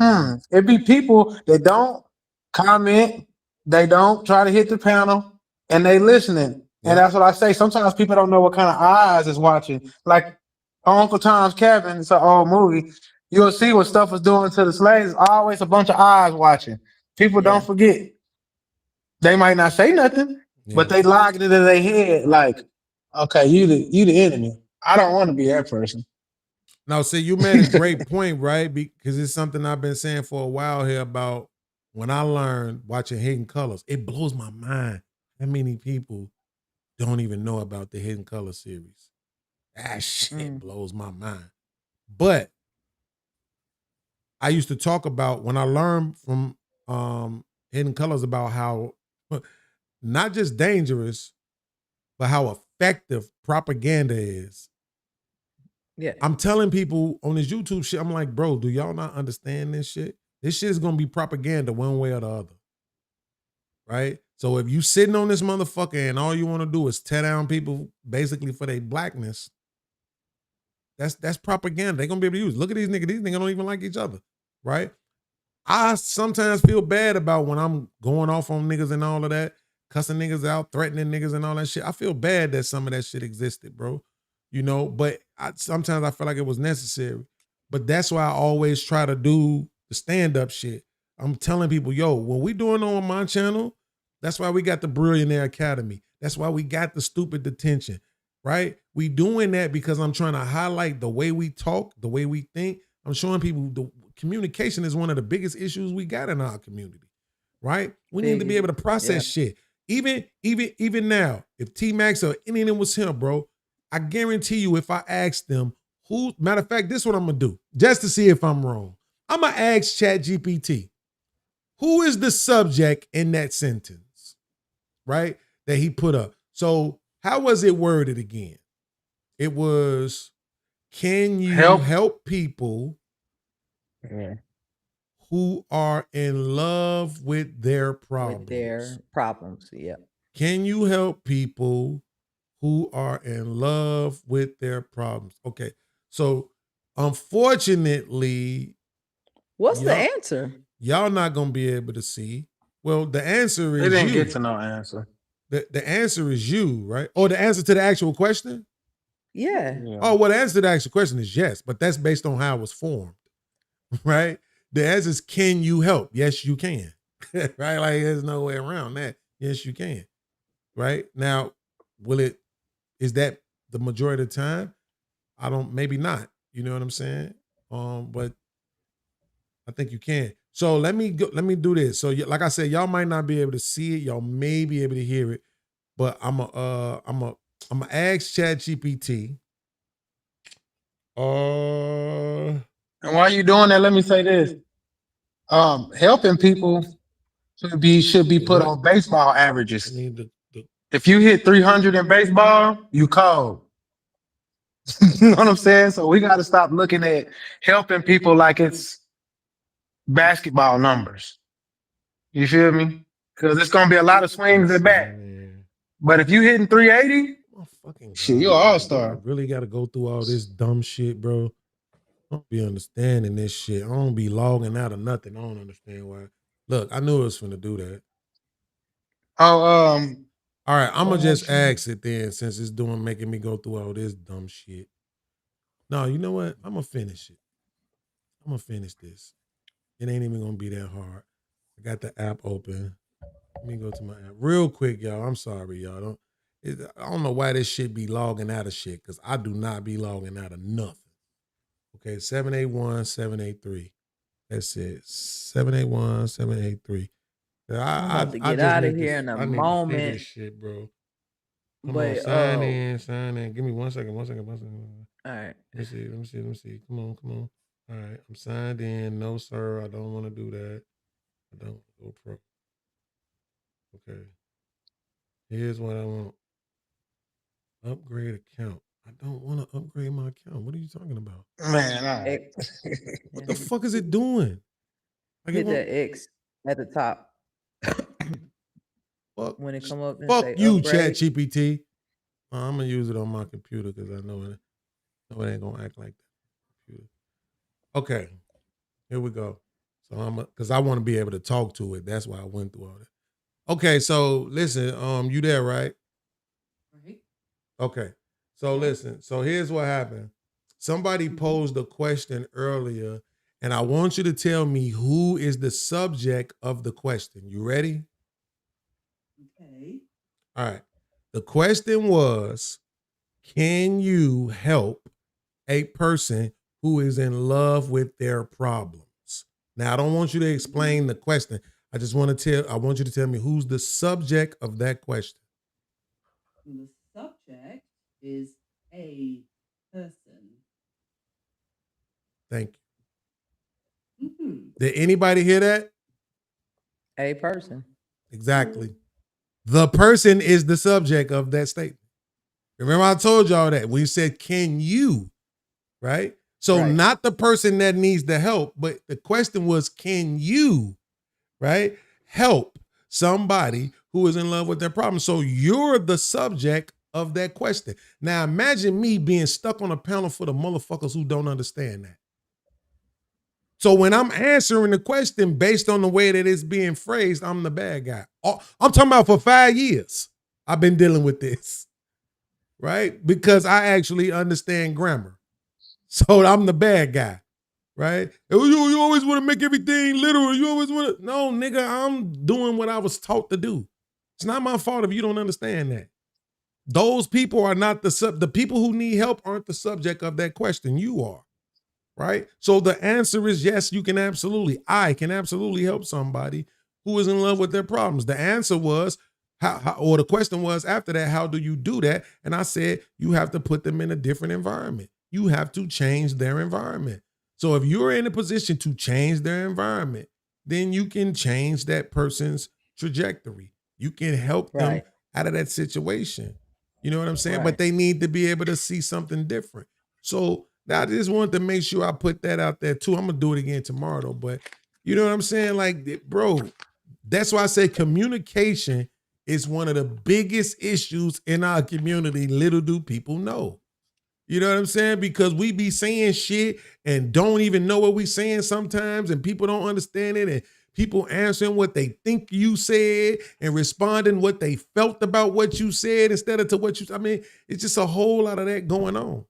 it be people that don't comment They don't try to hit the panel, and they listening. And that's what I say. Sometimes people don't know what kind of eyes is watching. Like Uncle Tom's Cabin, it's an old movie. You'll see what stuff was doing to the slaves. Always a bunch of eyes watching. People don't forget. They might not say nothing, but they logged it in their head. Like, okay, you the enemy. I don't want to be that person. Now, see, you made a great point, right? Because it's something I've been saying for a while here about when I learned watching Hidden Colors. It blows my mind how many people don't even know about the Hidden Color series. That shit blows my mind. But I used to talk about when I learned from Hidden Colors about how not just dangerous, but how effective propaganda is. Yeah. I'm telling people on this YouTube shit, I'm like, bro, do y'all not understand this shit? This shit is gonna be propaganda one way or the other. Right? So if you sitting on this motherfucker and all you want to do is tear down people basically for their blackness, that's propaganda. They're gonna be able to use. Look at these niggas. These niggas don't even like each other. Right? I sometimes feel bad about when I'm going off on niggas and all of that, cussing niggas out, threatening niggas and all that shit. I feel bad that some of that shit existed, bro. You know, but sometimes I feel like it was necessary. But that's why I always try to do the stand-up shit. I'm telling people, yo, what we doing on my channel, that's why we got the Billionaire Academy. That's why we got the Stupid Detention, right? We doing that because I'm trying to highlight the way we talk, the way we think. I'm showing people the communication is one of the biggest issues we got in our community, right? We need to be able to process shit. Even now, if T-Max or any of them was here, bro, I guarantee you if I ask them who, matter of fact, this is what I'm gonna do, just to see if I'm wrong. I'm gonna ask ChatGPT, who is the subject in that sentence, right? That he put up. So how was it worded again? It was, can you help people who are in love with their problems? With their problems, yeah. Can you help people who are in love with their problems? Okay, so unfortunately, what's the answer? Y'all not gonna be able to see. Well, the answer is They didn't you. get to no answer. The answer is you, right? Or the answer to the actual question? Yeah. Oh, well, the answer to the actual question is yes, but that's based on how it was formed, right? The answer is, can you help? Yes, you can, right? Like, there's no way around that. Yes, you can, right? Now, is that the majority of the time? Maybe not. You know what I'm saying? But I think you can. So let me do this. So like I said, y'all might not be able to see it. Y'all may be able to hear it, but I'm a ask ChatGPT. And while you doing that, let me say this. Helping people should be put on baseball averages. If you hit 300 in baseball, you cold. You know what I'm saying? So we got to stop looking at helping people like it's basketball numbers. You feel me? Because it's gonna be a lot of swings at bat. But if you hitting 380, shit, you're an all-star. Really got to go through all this dumb shit, bro. I don't be understanding this shit. I don't be logging out of nothing. I don't understand why. Look, I knew it was finna do that. Oh, all right, I'm gonna just ask it then, since it's making me go through all this dumb shit. No, you know what? I'm gonna finish it. I'm gonna finish this. It ain't even gonna be that hard. I got the app open. Let me go to my app real quick, y'all. I'm sorry, y'all. I don't know why this shit be logging out of shit, because I do not be logging out of nothing. Okay, 781-783. That's it. 781-783. I'm about to get out of here in a moment. I need to see this shit, bro. Come on, sign in. Give me 1 second. All right. Let me see. Come on. All right, I'm signed in. No, sir, I don't want to do that. I don't go pro. Okay. Here's what I want. Upgrade account. I don't want to upgrade my account. What are you talking about? Man, all right. What the fuck is it doing? Hit the X at the top. Fuck, when it come up and fuck say you, upgrade. ChatGPT. I'm gonna use it on my computer because I know it ain't gonna act like that. Okay, here we go. So because I want to be able to talk to it. That's why I went through all that. Okay, so listen, you there, right? Right. Okay. So listen, so here's what happened. Somebody posed a question earlier, and I want you to tell me who is the subject of the question. You ready? Okay. All right. The question was, can you help a person who is in love with their problems? Now, I don't want you to explain the question. I just want to I want you to tell me who's the subject of that question. The subject is a person. Thank you. Did anybody hear that? A person. Exactly. The person is the subject of that statement. Remember, I told y'all that. We said, can you, right? So Right. not the person that needs the help, but the question was, can you, right, help somebody who is in love with their problem? So you're the subject of that question. Now imagine me being stuck on a panel full of motherfuckers who don't understand that. So when I'm answering the question based on the way that it's being phrased, I'm the bad guy. I'm talking about for 5 years, I've been dealing with this, right? Because I actually understand grammar. So I'm the bad guy, right? You always want to make everything literal. You always want to. No, nigga, I'm doing what I was taught to do. It's not my fault if you don't understand that. Those people are not the people who need help aren't the subject of that question. You are. Right? So the answer is yes, I can absolutely help somebody who is in love with their problems. The answer was, or the question was after that, how do you do that? And I said, you have to put them in a different environment. You have to change their environment. So if you're in a position to change their environment, then you can change that person's trajectory. You can help them Right. out of that situation. You know what I'm saying? Right. But they need to be able to see something different. So now I just wanted to make sure I put that out there too. I'm gonna do it again tomorrow though, but you know what I'm saying? Like, bro, that's why I say communication is one of the biggest issues in our community. Little do people know. You know what I'm saying? Because we be saying shit and don't even know what we saying sometimes, and people don't understand it, and people answering what they think you said and responding what they felt about what you said instead of to what you. I mean, it's just a whole lot of that going on.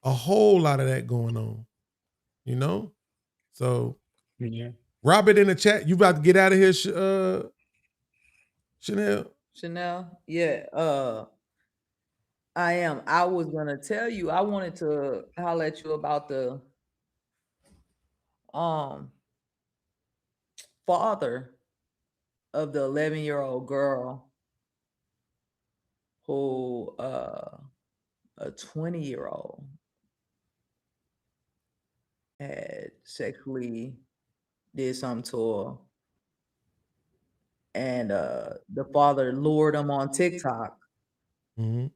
A whole lot of that going on, you know? So, Yeah. Robert in the chat, you about to get out of here, Chanel? Chanel. Yeah. I am. I was gonna tell you. I wanted to holler at you about the um father of the 11-year-old girl who a 20-year-old had sexually did something to her, and the father lured him on TikTok Mm-hmm.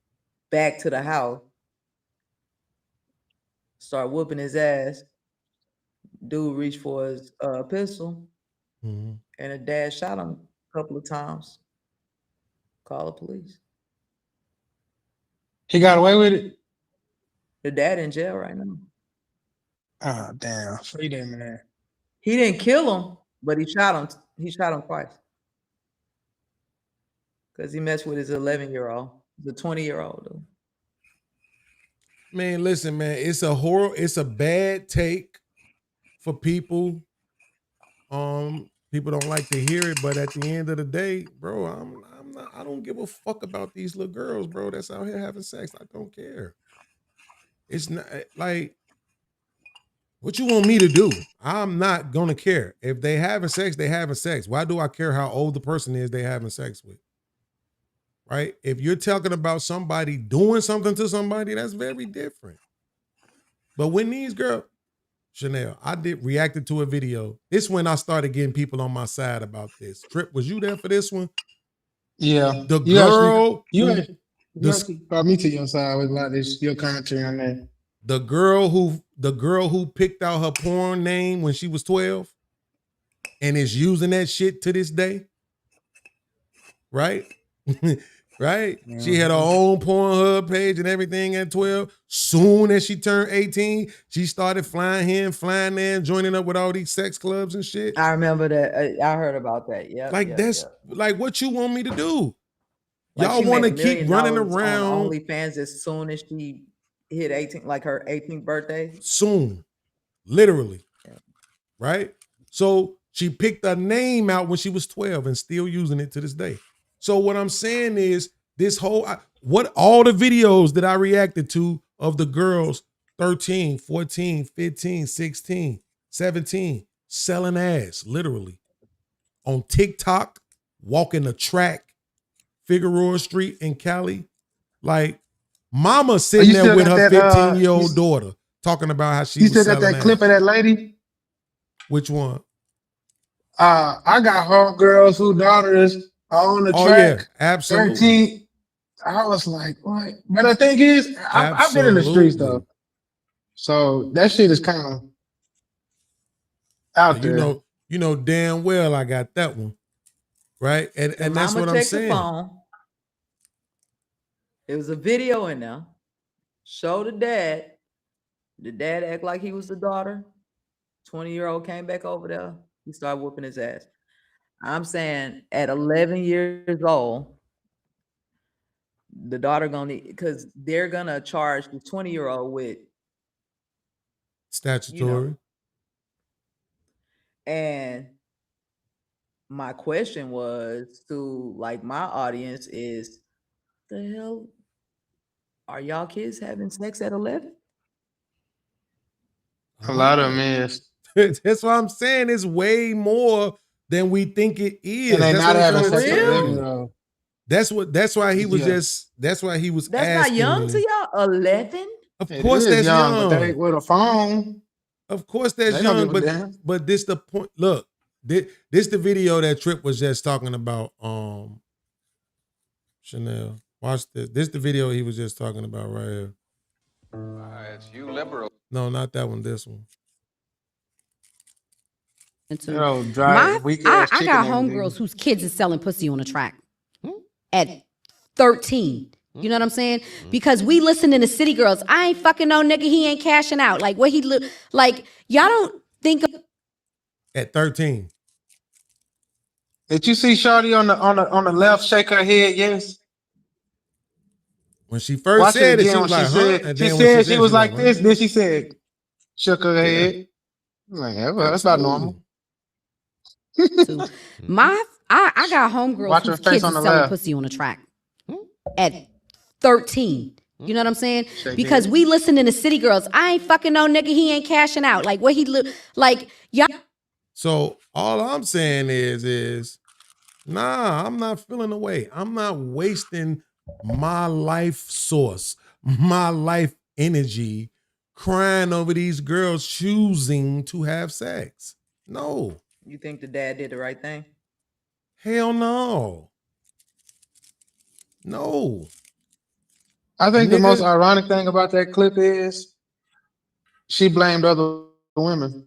back to the house, start whooping his ass. Dude reached for his pistol, Mm-hmm. and the dad shot him a couple of times. Call the police. He got away with it. The dad in jail right now. Oh damn! Free that man. He didn't kill him, but he shot him. He shot him twice because he messed with his 11-year-old, the 20-year-old. Man, listen, man, it's a bad take for people. People don't like to hear it, but at the end of the day, bro, I don't give a fuck about these little girls, bro, that's out here having sex. I don't care. It's not like what you want me to do? I'm not gonna care. If they having sex, they having sex. Why do I care how old the person is they having sex with? Right? If you're talking about somebody doing something to somebody, that's very different. But when these girls, Chanel, I did reacted to a video. This when I started getting people on my side about this. Trip, was you there for this one? Yeah, The you actually, girl who you actually brought me to your side with a lot of this, your commentary on that. the girl who picked out her porn name when she was 12 and is using that shit to this day, right? right? She had her own Pornhub page and everything at 12. Soon as she turned 18, she started flying here and flying there and joining up with all these sex clubs and shit. I remember that. I heard about that. Yeah. Like that's like what you want me to do. Like Y'all want to keep running around on OnlyFans as soon as she hit 18, like her 18th birthday. Soon, literally, right? So she picked a name out when she was 12 and still using it to this day. So what I'm saying is this whole, what all the videos that I reacted to of the girls 13, 14, 15, 16, 17, selling ass, literally, on TikTok, walking the track, Figueroa Street in Cali. Like, mama sitting there with her 15-year-old daughter talking about how she was selling ass. You said that clip of that lady? Which one? I got homegirls whose daughters are on the track. Yeah, absolutely. 13. I was like, what? But the thing is, I've been in the streets though. So that shit is kind of out there. You know damn well I got that one. Right? And that's what I'm saying. The phone. There was a video in there. Show the dad. The dad act like he was the daughter. 20-year-old came back over there. He started whooping his ass. I'm saying at 11 years old, the daughter gonna need, because they're gonna charge the 20-year-old with statutory. And my question was to like my audience is, the hell are y'all kids having sex at 11? A lot of them is. That's what I'm saying. It's way more than we think it is. And they not having sex at 11, though. That's why he was that's why he was That's asking not young me. to y'all. 11? Of course that's young. But they with a phone. Of course that's young, but this the point. Look, this the video that Trip was just talking about. Chanel. Watch this. This the video he was just talking about right here. It's you liberal. No, not that one. This one. I got homegirls whose kids is selling pussy on the track at 13. You know what I'm saying? Because we listening to City Girls. I ain't fucking no nigga. He ain't cashing out. Like what he look like. Y'all don't think of at 13. Did you see Shawty on the left shake her head? Yes. When she first said it, she was like, huh? She said she was like this. Then she said, shook her head. Like, that's about normal. I got homegirls whose kids is selling pussy on the track at 13. You know what I'm saying? Because we listening to City Girls. I ain't fucking no nigga. He ain't cashing out. Like what he look like. Y'all. So all I'm saying is, nah, I'm not feeling away. I'm not wasting my life source, my life energy, crying over these girls choosing to have sex. No. You think the dad did the right thing? Hell no. No. I think the most ironic thing about that clip is she blamed other women.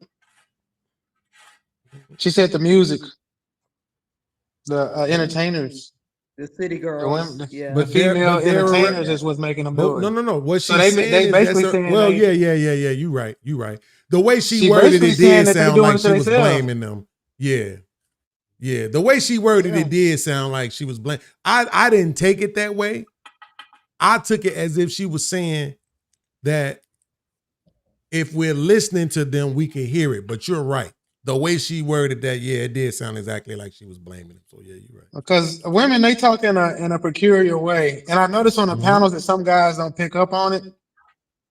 She said the music, the entertainers, the City Girls, the female entertainers is what's making them do it. No. What she they basically saying, well, yeah. You right. The way she worded it did sound like she was blaming them. Yeah. The way she worded it did sound like she was blaming. I didn't take it that way. I took it as if she was saying that if we're listening to them, we can hear it. But you're right. The way she worded that, it did sound exactly like she was blaming him. So yeah, you're right. Because women, they talk in a peculiar way. And I noticed on the panels that some guys don't pick up on it.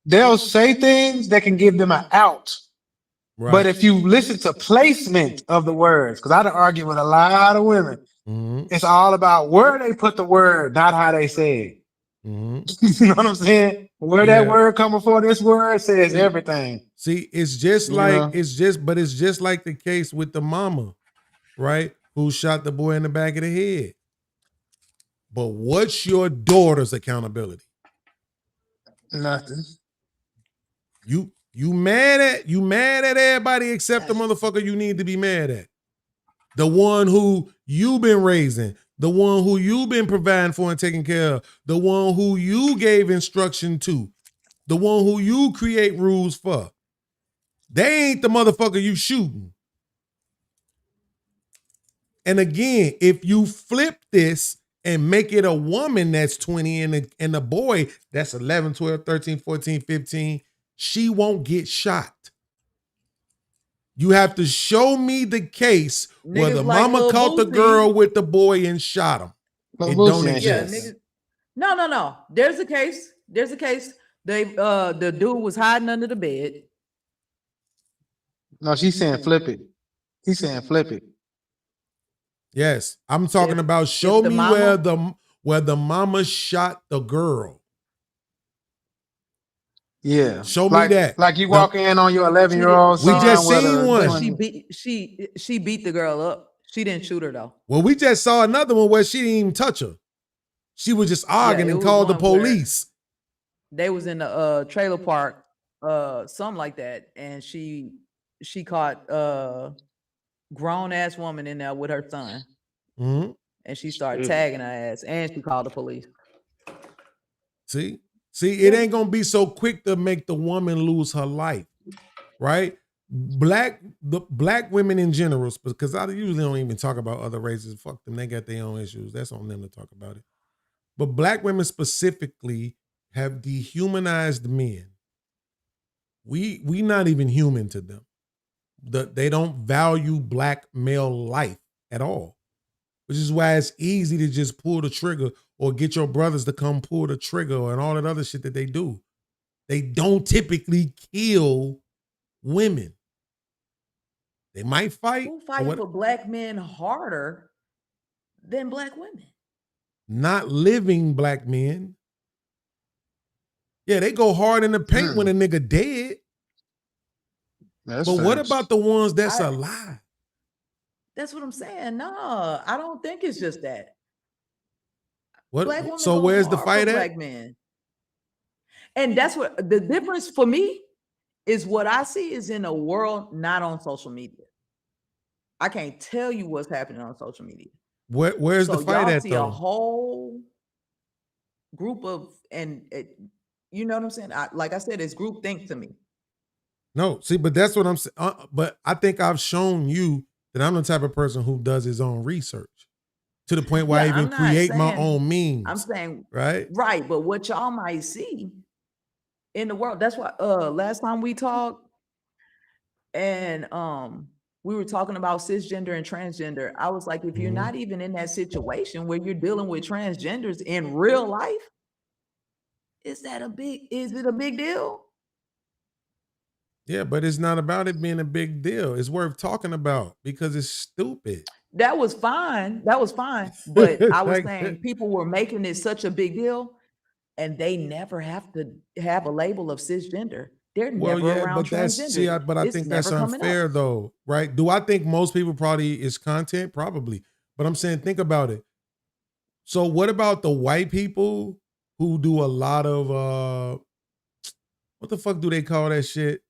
They'll say things that can give them an out. Right. But if you listen to placement of the words, because I done argue with a lot of women, it's all about where they put the word, not how they say it. You know what I'm saying? Where that word come before this word says everything. See, it's just like it's just like the case with the mama, right? Who shot the boy in the back of the head. But what's your daughter's accountability? Nothing. You mad at everybody except the motherfucker you need to be mad at. The one who you been raising, the one who you've been providing for and taking care of, the one who you gave instruction to, the one who you create rules for. They ain't the motherfucker you shooting. And again, if you flip this and make it a woman that's 20 and a boy that's 11, 12, 13, 14, 15, she won't get shot. You have to show me the case where Niggas the like mama Lil caught the Boosie. girl with the boy and shot him. Lil It Boosie don't ain't exist. Yeah, niggas. No. There's a case. The dude was hiding under the bed. No, she's saying flip it. He's saying flip it. Yes, I'm talking about show me where the mama shot the girl. Yeah. Show me that. Like you walk in on your 11-year-old We son. just seen one. But she beat the girl up. She didn't shoot her though. Well, we just saw another one where she didn't even touch her. She was just arguing and called the police. They was in the trailer park, something like that, and she caught grown ass woman in there with her son, and she started tagging her ass, and she called the police. See, it ain't gonna be so quick to make the woman lose her life, right? The black women in general, because I usually don't even talk about other races. Fuck them, they got their own issues. That's on them to talk about it. But black women specifically have dehumanized men. We not even human to them. They don't value black male life at all, which is why it's easy to just pull the trigger or get your brothers to come pull the trigger and all that other shit that they do. They don't typically kill women. They might fight. Who fight for black men harder than black women? Not living black men. Yeah, they go hard in the paint when a nigga dead. But what about the ones that's alive? That's what I'm saying. No, I don't think it's just that. What? Black women So go where's the hard fight for at? black men. And that's what the difference for me is. What I see is in a world not on social media. I can't tell you what's happening on social media. Where's the fight at see though? A whole group of you know what I'm saying? Like I said, it's group think to me. No, see, but that's what I'm saying. But I think I've shown you that I'm the type of person who does his own research to the point where I even create my own memes. I'm saying right. But what y'all might see in the world, that's why last time we talked and we were talking about cisgender and transgender. I was like, if you're not even in that situation where you're dealing with transgenders in real life, is it a big deal? Yeah, but it's not about it being a big deal. It's worth talking about because it's stupid. That was fine. But I was saying people were making it such a big deal and they never have to have a label of cisgender. They're never around transgender. But I think that's unfair though, right? Do I think most people probably is content? Probably. But I'm saying, think about it. So what about the white people who do a lot of, what the fuck do they call that shit?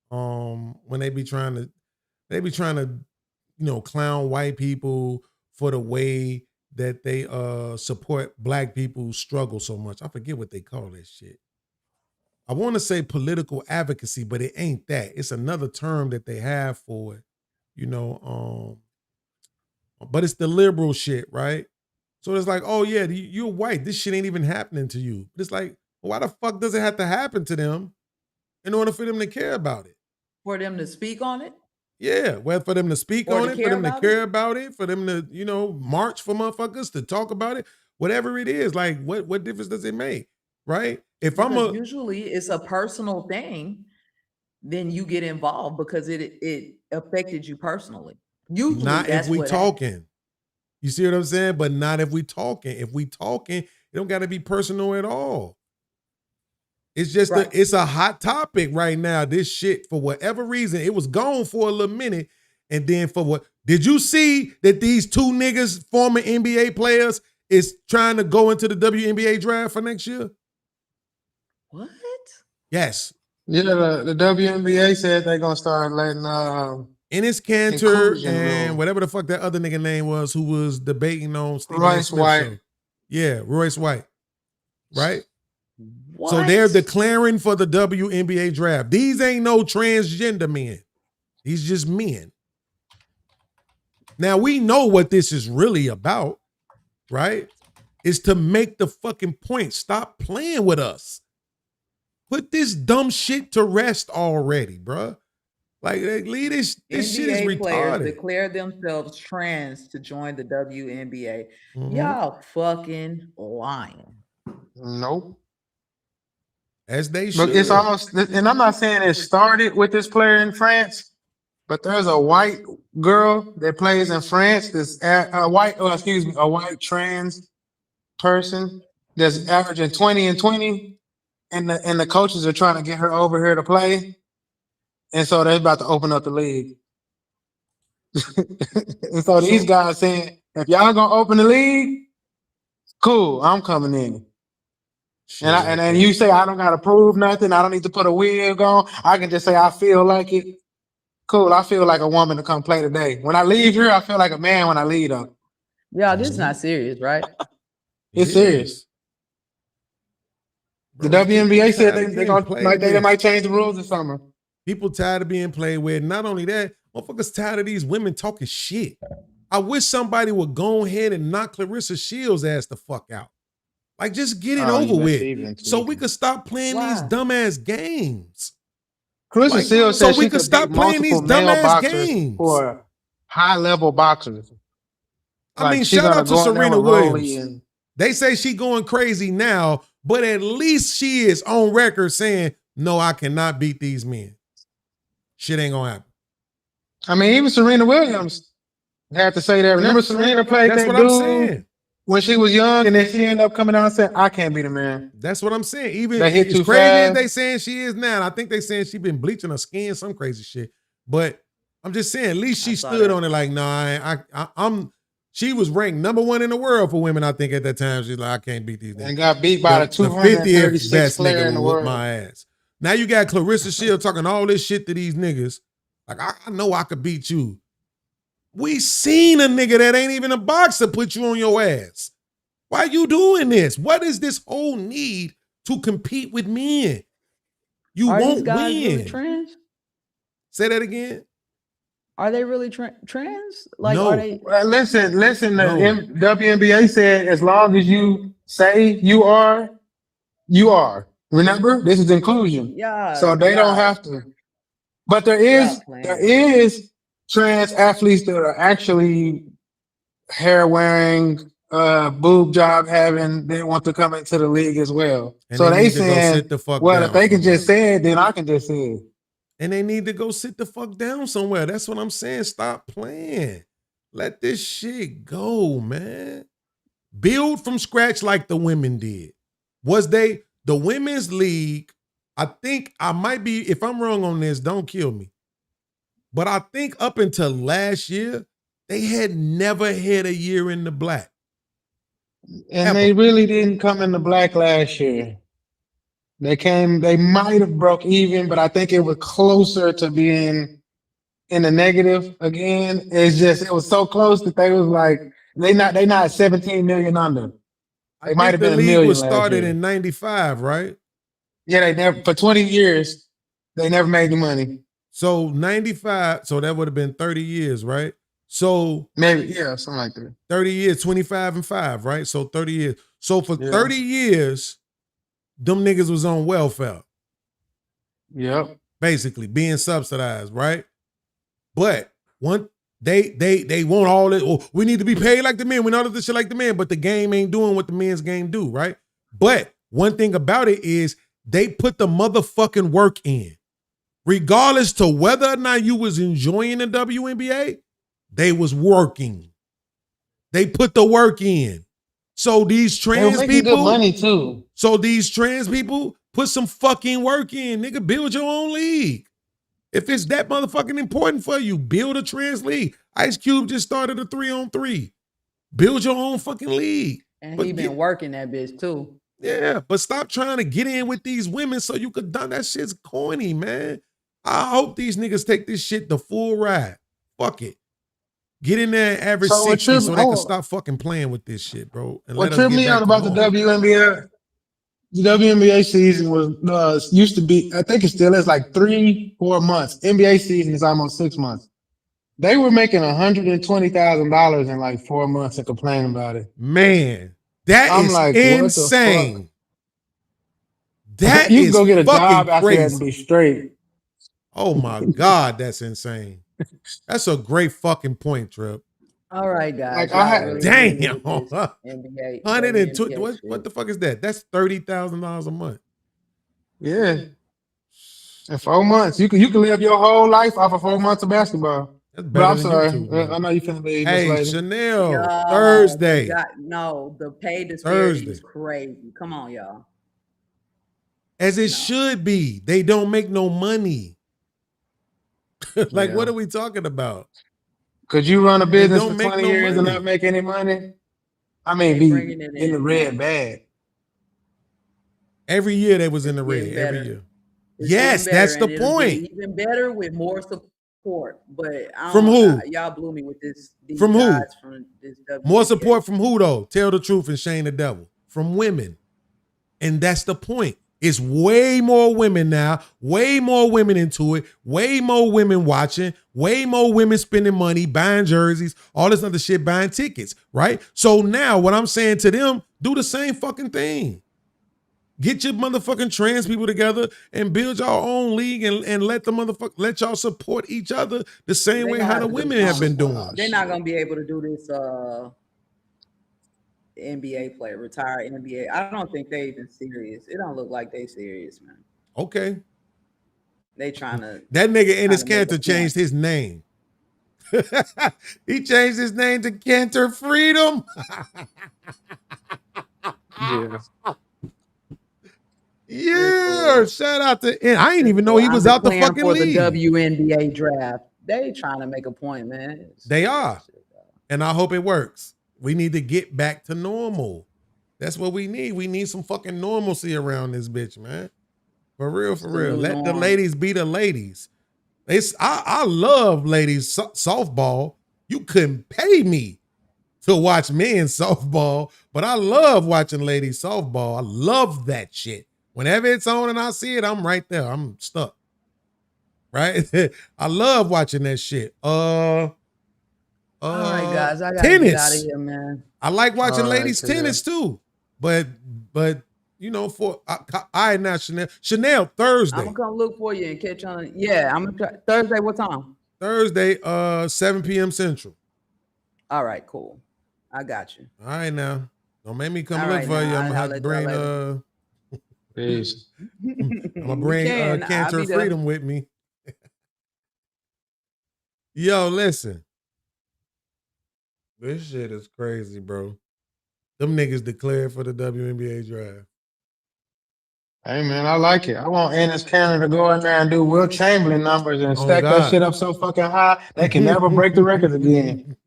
When they be trying to, clown white people for the way that they support black people's struggle so much. I forget what they call that shit. I want to say political advocacy, but it ain't that. It's another term that they have for it, but it's the liberal shit, right? So it's like, oh yeah, you're white. This shit ain't even happening to you. But it's like, why the fuck does it have to happen to them in order for them to care about it? For them to speak on it? Yeah, well, for them to speak on it, for them to care about it, for them to, march for motherfuckers, to talk about it, whatever it is. Like, what difference does it make, right? Usually it's a personal thing, then you get involved because it affected you personally. Usually not that's if we what talking. happens. You see what I'm saying? But not if we talking. If we talking, it don't got to be personal at all. It's just it's a hot topic right now. This shit, for whatever reason, it was gone for a little minute. And then for what? Did you see that these two niggas, former NBA players, is trying to go into the WNBA draft for next year? What? Yes. Yeah, the WNBA said they're gonna start letting Enes Kanter and rule. whatever the fuck that other nigga name was who was debating on Stephen A. Royce Smith's White. show. Yeah, Royce White. Right? What? So they're declaring for the WNBA draft. These ain't no transgender men. These just men. Now we know what this is really about, right? Is to make the fucking point. Stop playing with us. Put this dumb shit to rest already, bruh. Like, leave this shit is NBA players retarded. declare themselves trans to join the WNBA. Mhm. Y'all fucking lying. Nope. As they should. Look, it's almost, and I'm not saying it started with this player in France, but there's a white girl that plays in France. This a white trans person that's averaging 20 and 20, and the coaches are trying to get her over here to play, and so they're about to open up the league. And so these guys saying, if y'all gonna open the league, cool, I'm coming in. And then you say I don't gotta prove nothing. I don't need to put a wig on. I can just say I feel like it. Cool. I feel like a woman to come play today. When I leave here, I feel like a man when I leave though. Y'all, this is not serious, right? It's serious. The WNBA said they might change the rules this summer. People tired of being played with. Not only that, motherfuckers tired of these women talking shit. I wish somebody would go ahead and knock Clarissa Shields' ass the fuck out. Like, just get it over with so we could stop playing these dumbass games. Clarissa Shields said we could stop playing these dumbass games for high-level boxers. I mean, shout out to Serena Williams. They say she going crazy now, but at least she is on record saying, no, I cannot beat these men. Shit ain't gonna happen. I mean, even Serena Williams had to say that. Remember Serena played that dude when she was young, and then she ended up coming out and saying, I can't beat a man. That's what I'm saying. Even they hit as too crazy fast. as they saying she is now, and I think they saying she been bleaching her skin, some crazy shit. But I'm just saying, at least she stood on it like, nah, she was ranked #1 in the world for women, I think, at that time. She's like, I can't beat these niggas. And got beat by the 50th best player nigga in the would whoop world. my ass. Now you got Clarissa Shields talking all this shit to these niggas. Like, I know I could beat you. We seen a nigga that ain't even a boxer put you on your ass. Why you doing this? What is this whole need to compete with men? You Are won't these guys win. really trans? Say that again. Are they really trans? Like, no. are they? Well, listen. The WNBA said as long as you say you are, you are. Remember, this is inclusion. Yeah. So they don't have to. But there is trans athletes that are actually hair wearing, boob job having. They want to come into the league as well. And so they saying, well, if they can just say it, then I can just say it. And they need to go sit the fuck down somewhere. That's what I'm saying. Stop playing. Let this shit go, man. Build from scratch like the women did. The women's league, I think I might be, if I'm wrong on this, don't kill me. But I think up until last year, they had never had a year in the black. And they really didn't come in the black last year. They might have broke even, but I think it was closer to being in the negative again. It was so close that they was like, they not 17 million under. They might have been a million. The league was last started year. in 95, right? Yeah, they never, for 20 years, they never made any money. So 95, so that would have been 30 years, right? So maybe, yeah, something like that. 30 years, 25 and 5, right? So 30 years. So for 30 years, them niggas was on welfare. Yep. Basically, being subsidized, right? But they want all this, oh, we need to be paid like the men, we know all this shit like the men, but the game ain't doing what the men's game do, right? But one thing about it is they put the motherfucking work in. Regardless to whether or not you was enjoying the WNBA, they was working. They put the work in. So these trans people, good money too. So these trans people put some fucking work in. Nigga, build your own league. If it's that motherfucking important for you, build a trans league. Ice Cube just started a 3-on-3. Build your own fucking league. And he been working that bitch too. Yeah, but stop trying to get in with these women so you could done. That shit's corny, man. I hope these niggas take this shit the full ride. Fuck it. Get in there and average 60 so they can stop fucking playing with this shit, bro. And What let us tripped get me back out to about the normal. WNBA, the WNBA season was used to be, I think it still is like 3-4 months. NBA season is almost 6 months. They were making $120,000 in like 4 months and complaining about it. Man, that I'm is like, insane. That you can is go get a fucking job after that and crazy. be straight. Oh my God, that's insane. That's a great fucking point, Trip. All right, guys. Like I had, really Damn. with this NBA, 120. WNBA What the fuck is that? That's $30,000 a month. yeah. In 4 months, you can live your whole life off of 4 months of basketball. That's But better I'm than sorry, YouTube. Man. I know you finna leave, Miss Hey, Lady. Chanel, Y'all, Thursday. the pay disparity Thursday. is crazy. Come on, y'all. As it should be. They don't make no money. Like, what are we talking about? Could you run a They business don't for make 20 no years and money. not make any money? I mean, be in the red bag. Every year they was in the red. Every year. Yes, that's the point. Even better with more support. But from who? Y'all blew me with this. These from who? guys from this WNBA. More support from who though? Tell the truth and shame the devil. From women. And that's the point. It's way more women now, way more women into it, way more women watching, way more women spending money, buying jerseys, all this other shit, buying tickets, right? So now what I'm saying to them, do the same fucking thing. Get your motherfucking trans people together and build your own league and let the let y'all support each other the same way how the women have been doing. They're not gonna be able to do this NBA player, retired NBA. I don't think they even serious. It don't look like they serious, man. Okay. They trying to. That nigga Enes Kanter changed his name. He changed his name to Kanter Freedom. Yeah. Yeah. Shout out to I didn't even know he was out the fucking for league. The WNBA draft. They trying to make a point, man. They are. And I hope it works. We need to get back to normal. That's what we need. We need some fucking normalcy around this bitch, man. For real, for real. Let the ladies be the ladies. I love ladies softball. You couldn't pay me to watch men's softball, but I love watching ladies softball. I love that shit. Whenever it's on and I see it, I'm right there. I'm stuck. Right? I love watching that shit. All right, guys, I gotta tennis. get out of here, man. I like watching ladies tennis too, but you know, for I now Chanel Thursday. I'm gonna come look for you and catch on. Yeah, I'm gonna try Thursday. What time? Thursday, 7 p.m. Central. All right, cool. I got you. All right, now don't make me come All look right, for now, you. I'm gonna I'll have to bring Peace. I'm gonna bring Kanter Freedom with me. Yo, listen. This shit is crazy, bro. Them niggas declared for the WNBA draft. Hey, man, I like it. I want Enes Kanter to go in there and do Will Chamberlain numbers and stack that shit up so fucking high they can never break the records again.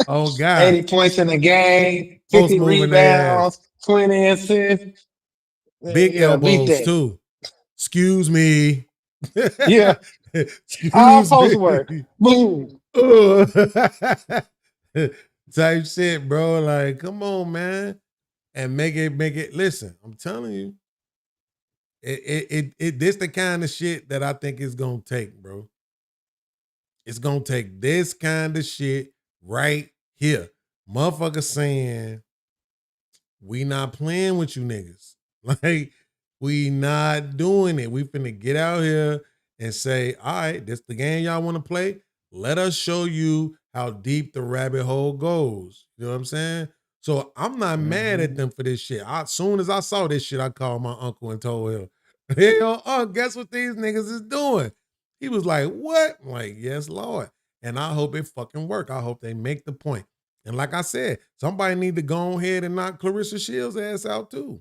Oh, God. 80 points in the game, 50 rebounds, 20 assists. Big elbows, too. Excuse me. Yeah. All post work. Boom. Type shit, bro. Like, come on, man. And make it. Listen, I'm telling you, this the kind of shit that I think it's gonna take, bro. It's gonna take this kind of shit right here. Motherfucker saying, we not playing with you niggas. Like, we not doing it. We finna get out here and say, all right, this the game y'all want to play. Let us show you how deep the rabbit hole goes. You know what I'm saying? So I'm not mad at them for this shit. As soon as I saw this shit, I called my uncle and told him, hey, yo, guess what these niggas is doing? He was like, what? I'm like, yes, Lord. And I hope it fucking work. I hope they make the point. And like I said, somebody need to go ahead and knock Clarissa Shields' ass out too.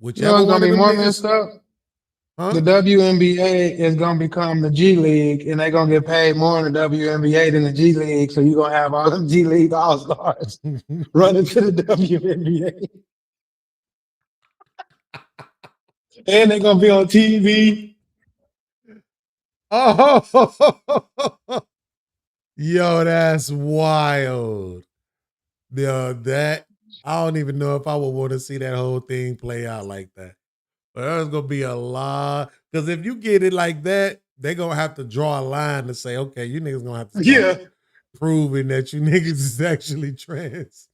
Whichever gonna be more niggas, messed up. Huh? The WNBA is gonna become the G League, and they're gonna get paid more in the WNBA than the G League. So you're gonna have all them G League All Stars running to the WNBA. And they're gonna be on TV. Oh, yo, that's wild. Yo, that I don't even know if I would want to see that whole thing play out like that. But there's gonna be a lot. Because if you get it like that, they're gonna have to draw a line to say, okay, you niggas gonna have to start proving that you niggas is actually trans.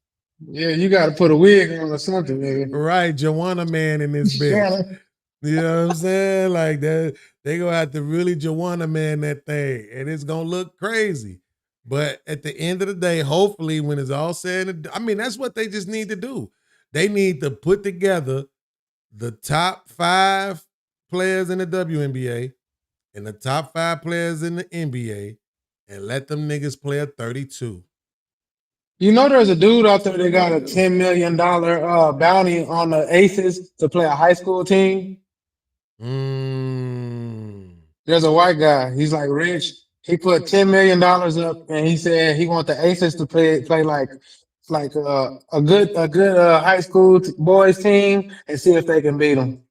Yeah, you gotta put a wig on or something, nigga. Right, Joanna man in this bitch. You know what I'm saying? Like that, they gonna have to really Joanna man that thing, and it's gonna look crazy. But at the end of the day, hopefully, when it's all said and I mean, that's what they just need to do. They need to put together the top 5 players in the WNBA and the top 5 players in the NBA, and let them niggas play a 32. You know, there's a dude out there that got a $10 million bounty on the Aces to play a high school team. There's a white guy. He's like rich. He put $10 million up, and he said he wants the Aces to play like a good high school boys team and see if they can beat them.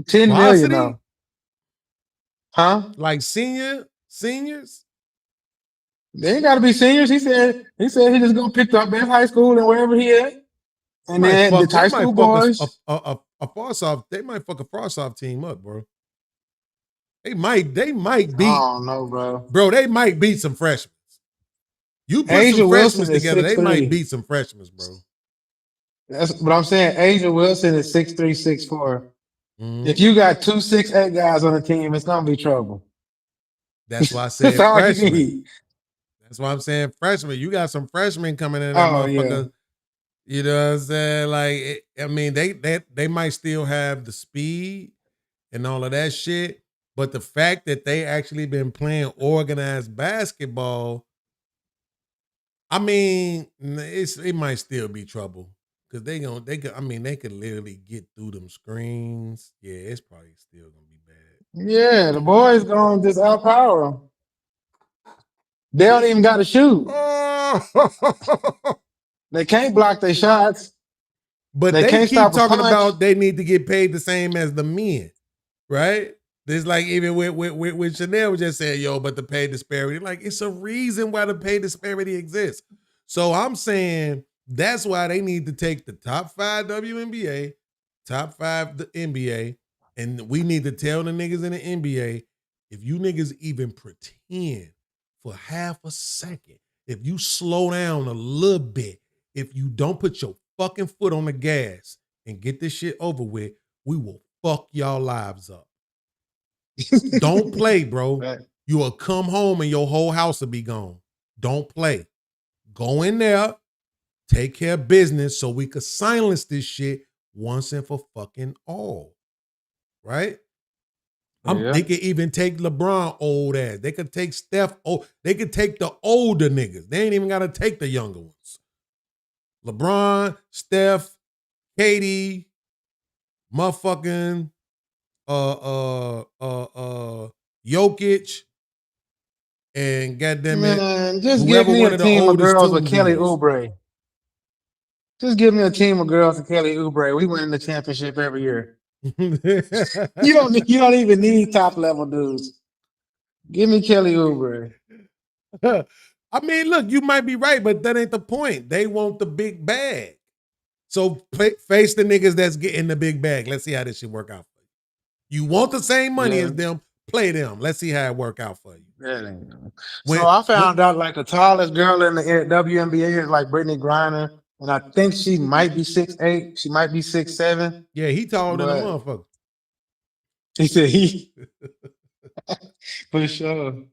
10 million though. Huh? Like seniors? They ain't gotta be seniors. He said he just gonna pick up best high school and wherever he at. And then the high school boys. A Frost-Off, they might fuck a Frost-Off team up, bro. They might beat. I don't know, bro. Bro, they might beat some freshmen. You put Asia some Wilson freshmen is together, they 6'3". might beat some freshmen, bro. That's what I'm saying. Asia Wilson is 6'3", 6'4". If you got 2 6'8" guys on the team, it's gonna be trouble. That's why I said That's all you freshmen. need. That's why I'm saying freshmen. You got some freshmen coming in that motherfucker. Yeah. You know what I'm saying? Like, I mean, they might still have the speed and all of that shit, but the fact that they actually been playing organized basketball, I mean, it might still be trouble because they could literally get through them screens. Yeah, it's probably still gonna be bad. Yeah, the boys gonna just outpower them. They don't even got to shoot. They can't block their shots. But they can't keep stop talking punch. about they need to get paid the same as the men, right? There's like even with Chanel was just saying, yo, but the pay disparity, like it's a reason why the pay disparity exists. So I'm saying that's why they need to take the top 5 WNBA, top 5 the NBA, and we need to tell the niggas in the NBA, if you niggas even pretend for half a second, if you slow down a little bit, if you don't put your fucking foot on the gas and get this shit over with, we will fuck y'all lives up. Don't play, bro. Right. You will come home and your whole house will be gone. Don't play. Go in there, take care of business so we could silence this shit once and for fucking all. Right? They could even take LeBron old ass. They could take Steph. They could take the older niggas. They ain't even got to take the younger ones. LeBron, Steph, Katie, motherfucking Jokic, and goddamn it, man, just give me a team of girls with Kelly Oubre. Just give me a team of girls with Kelly Oubre. We win the championship every year. You don't even need top level dudes. Give me Kelly Oubre. I mean, look, you might be right, but that ain't the point. They want the big bag. So face the niggas that's getting the big bag. Let's see how this shit work out for you. You want the same money as them, play them. Let's see how it work out for you. So I found out like the tallest girl in the WNBA is like Brittany Griner, and I think she might be 6'8". She might be 6'7". Yeah, he taller than a motherfucker. He said he for sure.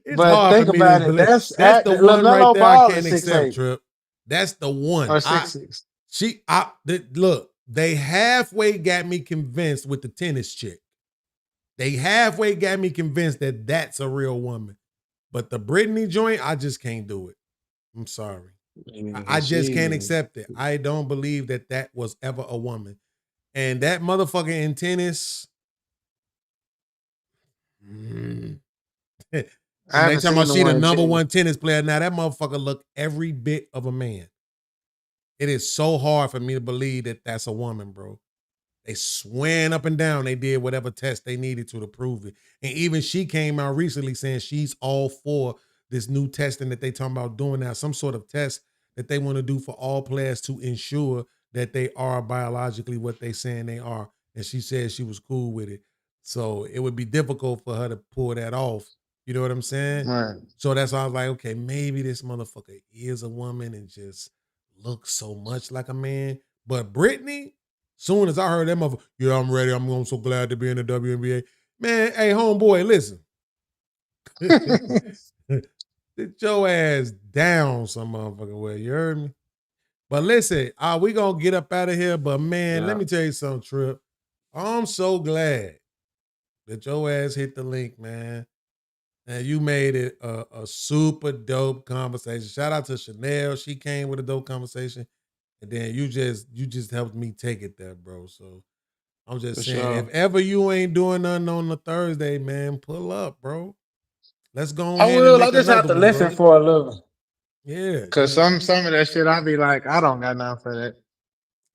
It's hard think for me about it. That's the one right there I can't accept, Trip. That's the one. Or 6'6". Look, they halfway got me convinced with the tennis chick. They halfway got me convinced that that's a real woman. But the Britney joint, I just can't do it. I'm sorry. I just can't accept it. I don't believe that was ever a woman. And that motherfucker in tennis. And they talking about she the number one tennis player. Now that motherfucker look every bit of a man. It is so hard for me to believe that that's a woman, bro. They swam up and down. They did whatever test they needed to prove it. And even she came out recently saying she's all for this new testing that they talking about doing now, some sort of test that they want to do for all players to ensure that they are biologically what they saying they are. And she said she was cool with it. So it would be difficult for her to pull that off. You know what I'm saying? Right. So that's why I was like, okay, maybe this motherfucker is a woman and just looks so much like a man. But Brittany, soon as I heard that motherfucker, yeah, I'm ready. I'm so glad to be in the WNBA. Man, hey, homeboy, listen. Sit your ass down some motherfucking way. You heard me? But listen, we gonna get up out of here. But man, let me tell you something, Trip. I'm so glad that your ass hit the link, man. And you made it a super dope conversation. Shout out to Chanel. She came with a dope conversation. And then you just helped me take it there, bro. So I'm just For saying, sure. if ever you ain't doing nothing on the Thursday, man, pull up, bro. Let's go I ahead and will. I make just have another to one, listen bro. for a little. Yeah. Cause some of that shit, I be like, I don't got nothing for that.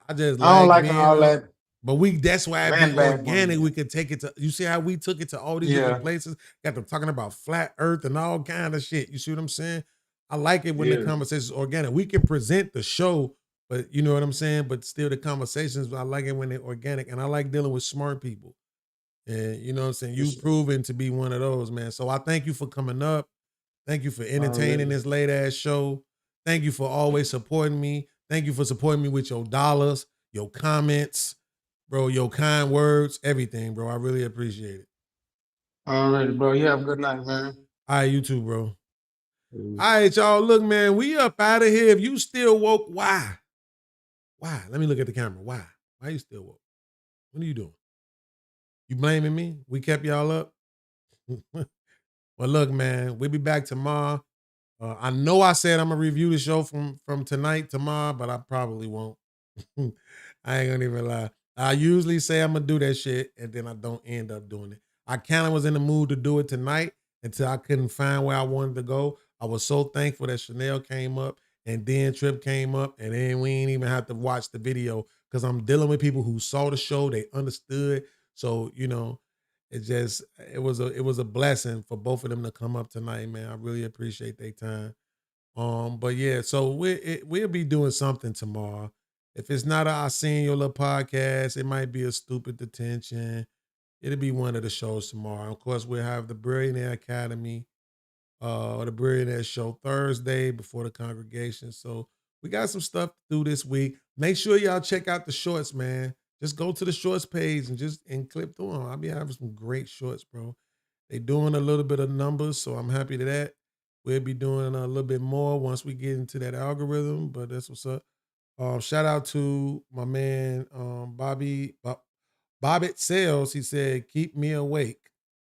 I just I don't like like being all that. but that's why it be Man, bad money. organic. We could take it to, you see how we took it to all these different places? Got them talking about flat earth and all kind of shit. You see what I'm saying? I like it when the conversation is organic. We can present the show, but you know what I'm saying? But still the conversations, I like it when they're organic. And I like dealing with smart people. And you know what I'm saying? You've proven to be one of those, man. So I thank you for coming up. Thank you for entertaining this late ass show. Thank you for always supporting me. Thank you for supporting me with your dollars, your comments, bro, your kind words, everything, bro. I really appreciate it. All right, bro. You have a good night, man. All right, you too, bro. All right, y'all. Look, man, we up out of here. If you still woke, why? Why? Let me look at the camera. Why? Why you still woke? What are you doing? You blaming me? We kept y'all up? Well, look, man, we'll be back tomorrow. I know I said I'm gonna review the show from tonight tomorrow, but I probably won't. I ain't gonna even lie. I usually say I'm gonna do that shit, and then I don't end up doing it. I kind of was in the mood to do it tonight until I couldn't find where I wanted to go. I was so thankful that Chanel came up and then Trip came up, and then we ain't even have to watch the video because I'm dealing with people who saw the show, they understood. So you know, it was a blessing for both of them to come up tonight, man. I really appreciate their time. But yeah, so we'll be doing something tomorrow. If it's not a I Seen Your Little podcast, it might be a Stupid Detention. It'll be one of the shows tomorrow. Of course, we'll have the Billionaire Academy, or the Billionaire Show Thursday before the congregation. So we got some stuff to do this week. Make sure y'all check out the shorts, man. Just go to the shorts page and clip through them. I'll be having some great shorts, bro. They doing a little bit of numbers, so I'm happy to that. We'll be doing a little bit more once we get into that algorithm, but that's what's up. Shout out to my man Bobbit Sales. He said, "Keep me awake.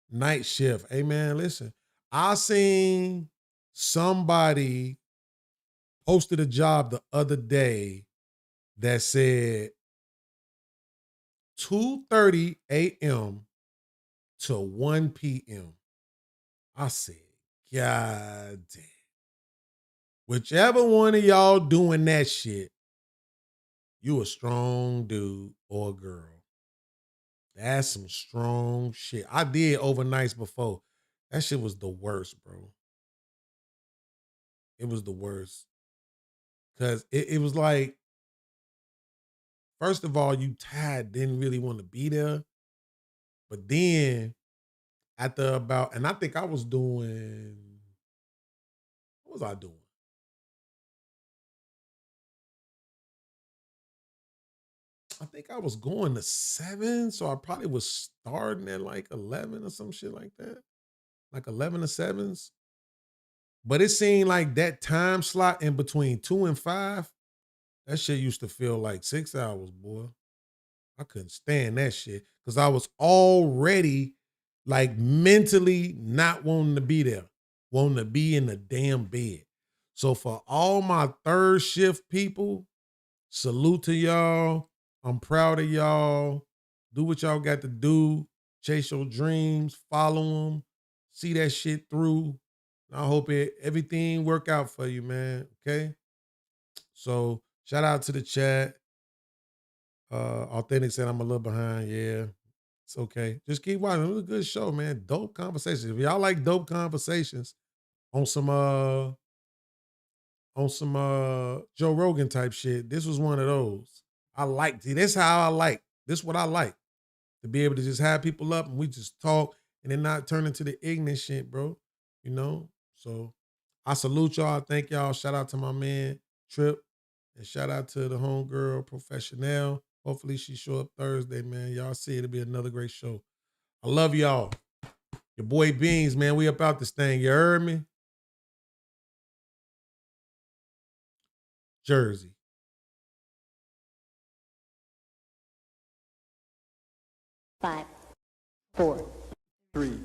Night shift." Hey man, listen. I seen somebody posted a job the other day that said 2:30 a.m. to 1 p.m. I said, God damn. Whichever one of y'all doing that shit, you a strong dude or girl. That's some strong shit. I did overnights before. That shit was the worst, bro. It was the worst. Cause it was like, first of all, you tired, didn't really want to be there. But then after about, and I think I was doing, what was I doing? I think I was going to 7, so I probably was starting at like 11 or some shit like that. Like 11 to 7s. But it seemed like that time slot in between 2 and 5, that shit used to feel like 6 hours, boy. I couldn't stand that shit because I was already like mentally not wanting to be there, wanting to be in the damn bed. So for all my third shift people, salute to y'all. I'm proud of y'all. Do what y'all got to do. Chase your dreams. Follow them. See that shit through. I hope everything work out for you, man. Okay? So shout out to the chat. Authentic said I'm a little behind. Yeah, it's okay. Just keep watching. It was a good show, man. Dope conversations. If y'all like dope conversations on some Joe Rogan type shit, this was one of those. I liked it. This how I like. This what I like. To be able to just have people up and we just talk and then not turn into the ignorant shit, bro. You know? So I salute y'all. Thank y'all. Shout out to my man, Trip. And shout out to the homegirl, Professional. Hopefully she show up Thursday, man. Y'all see it'll be another great show. I love y'all. Your boy Beans, man. We about this thing. You heard me? Jersey. 5, 4, 3,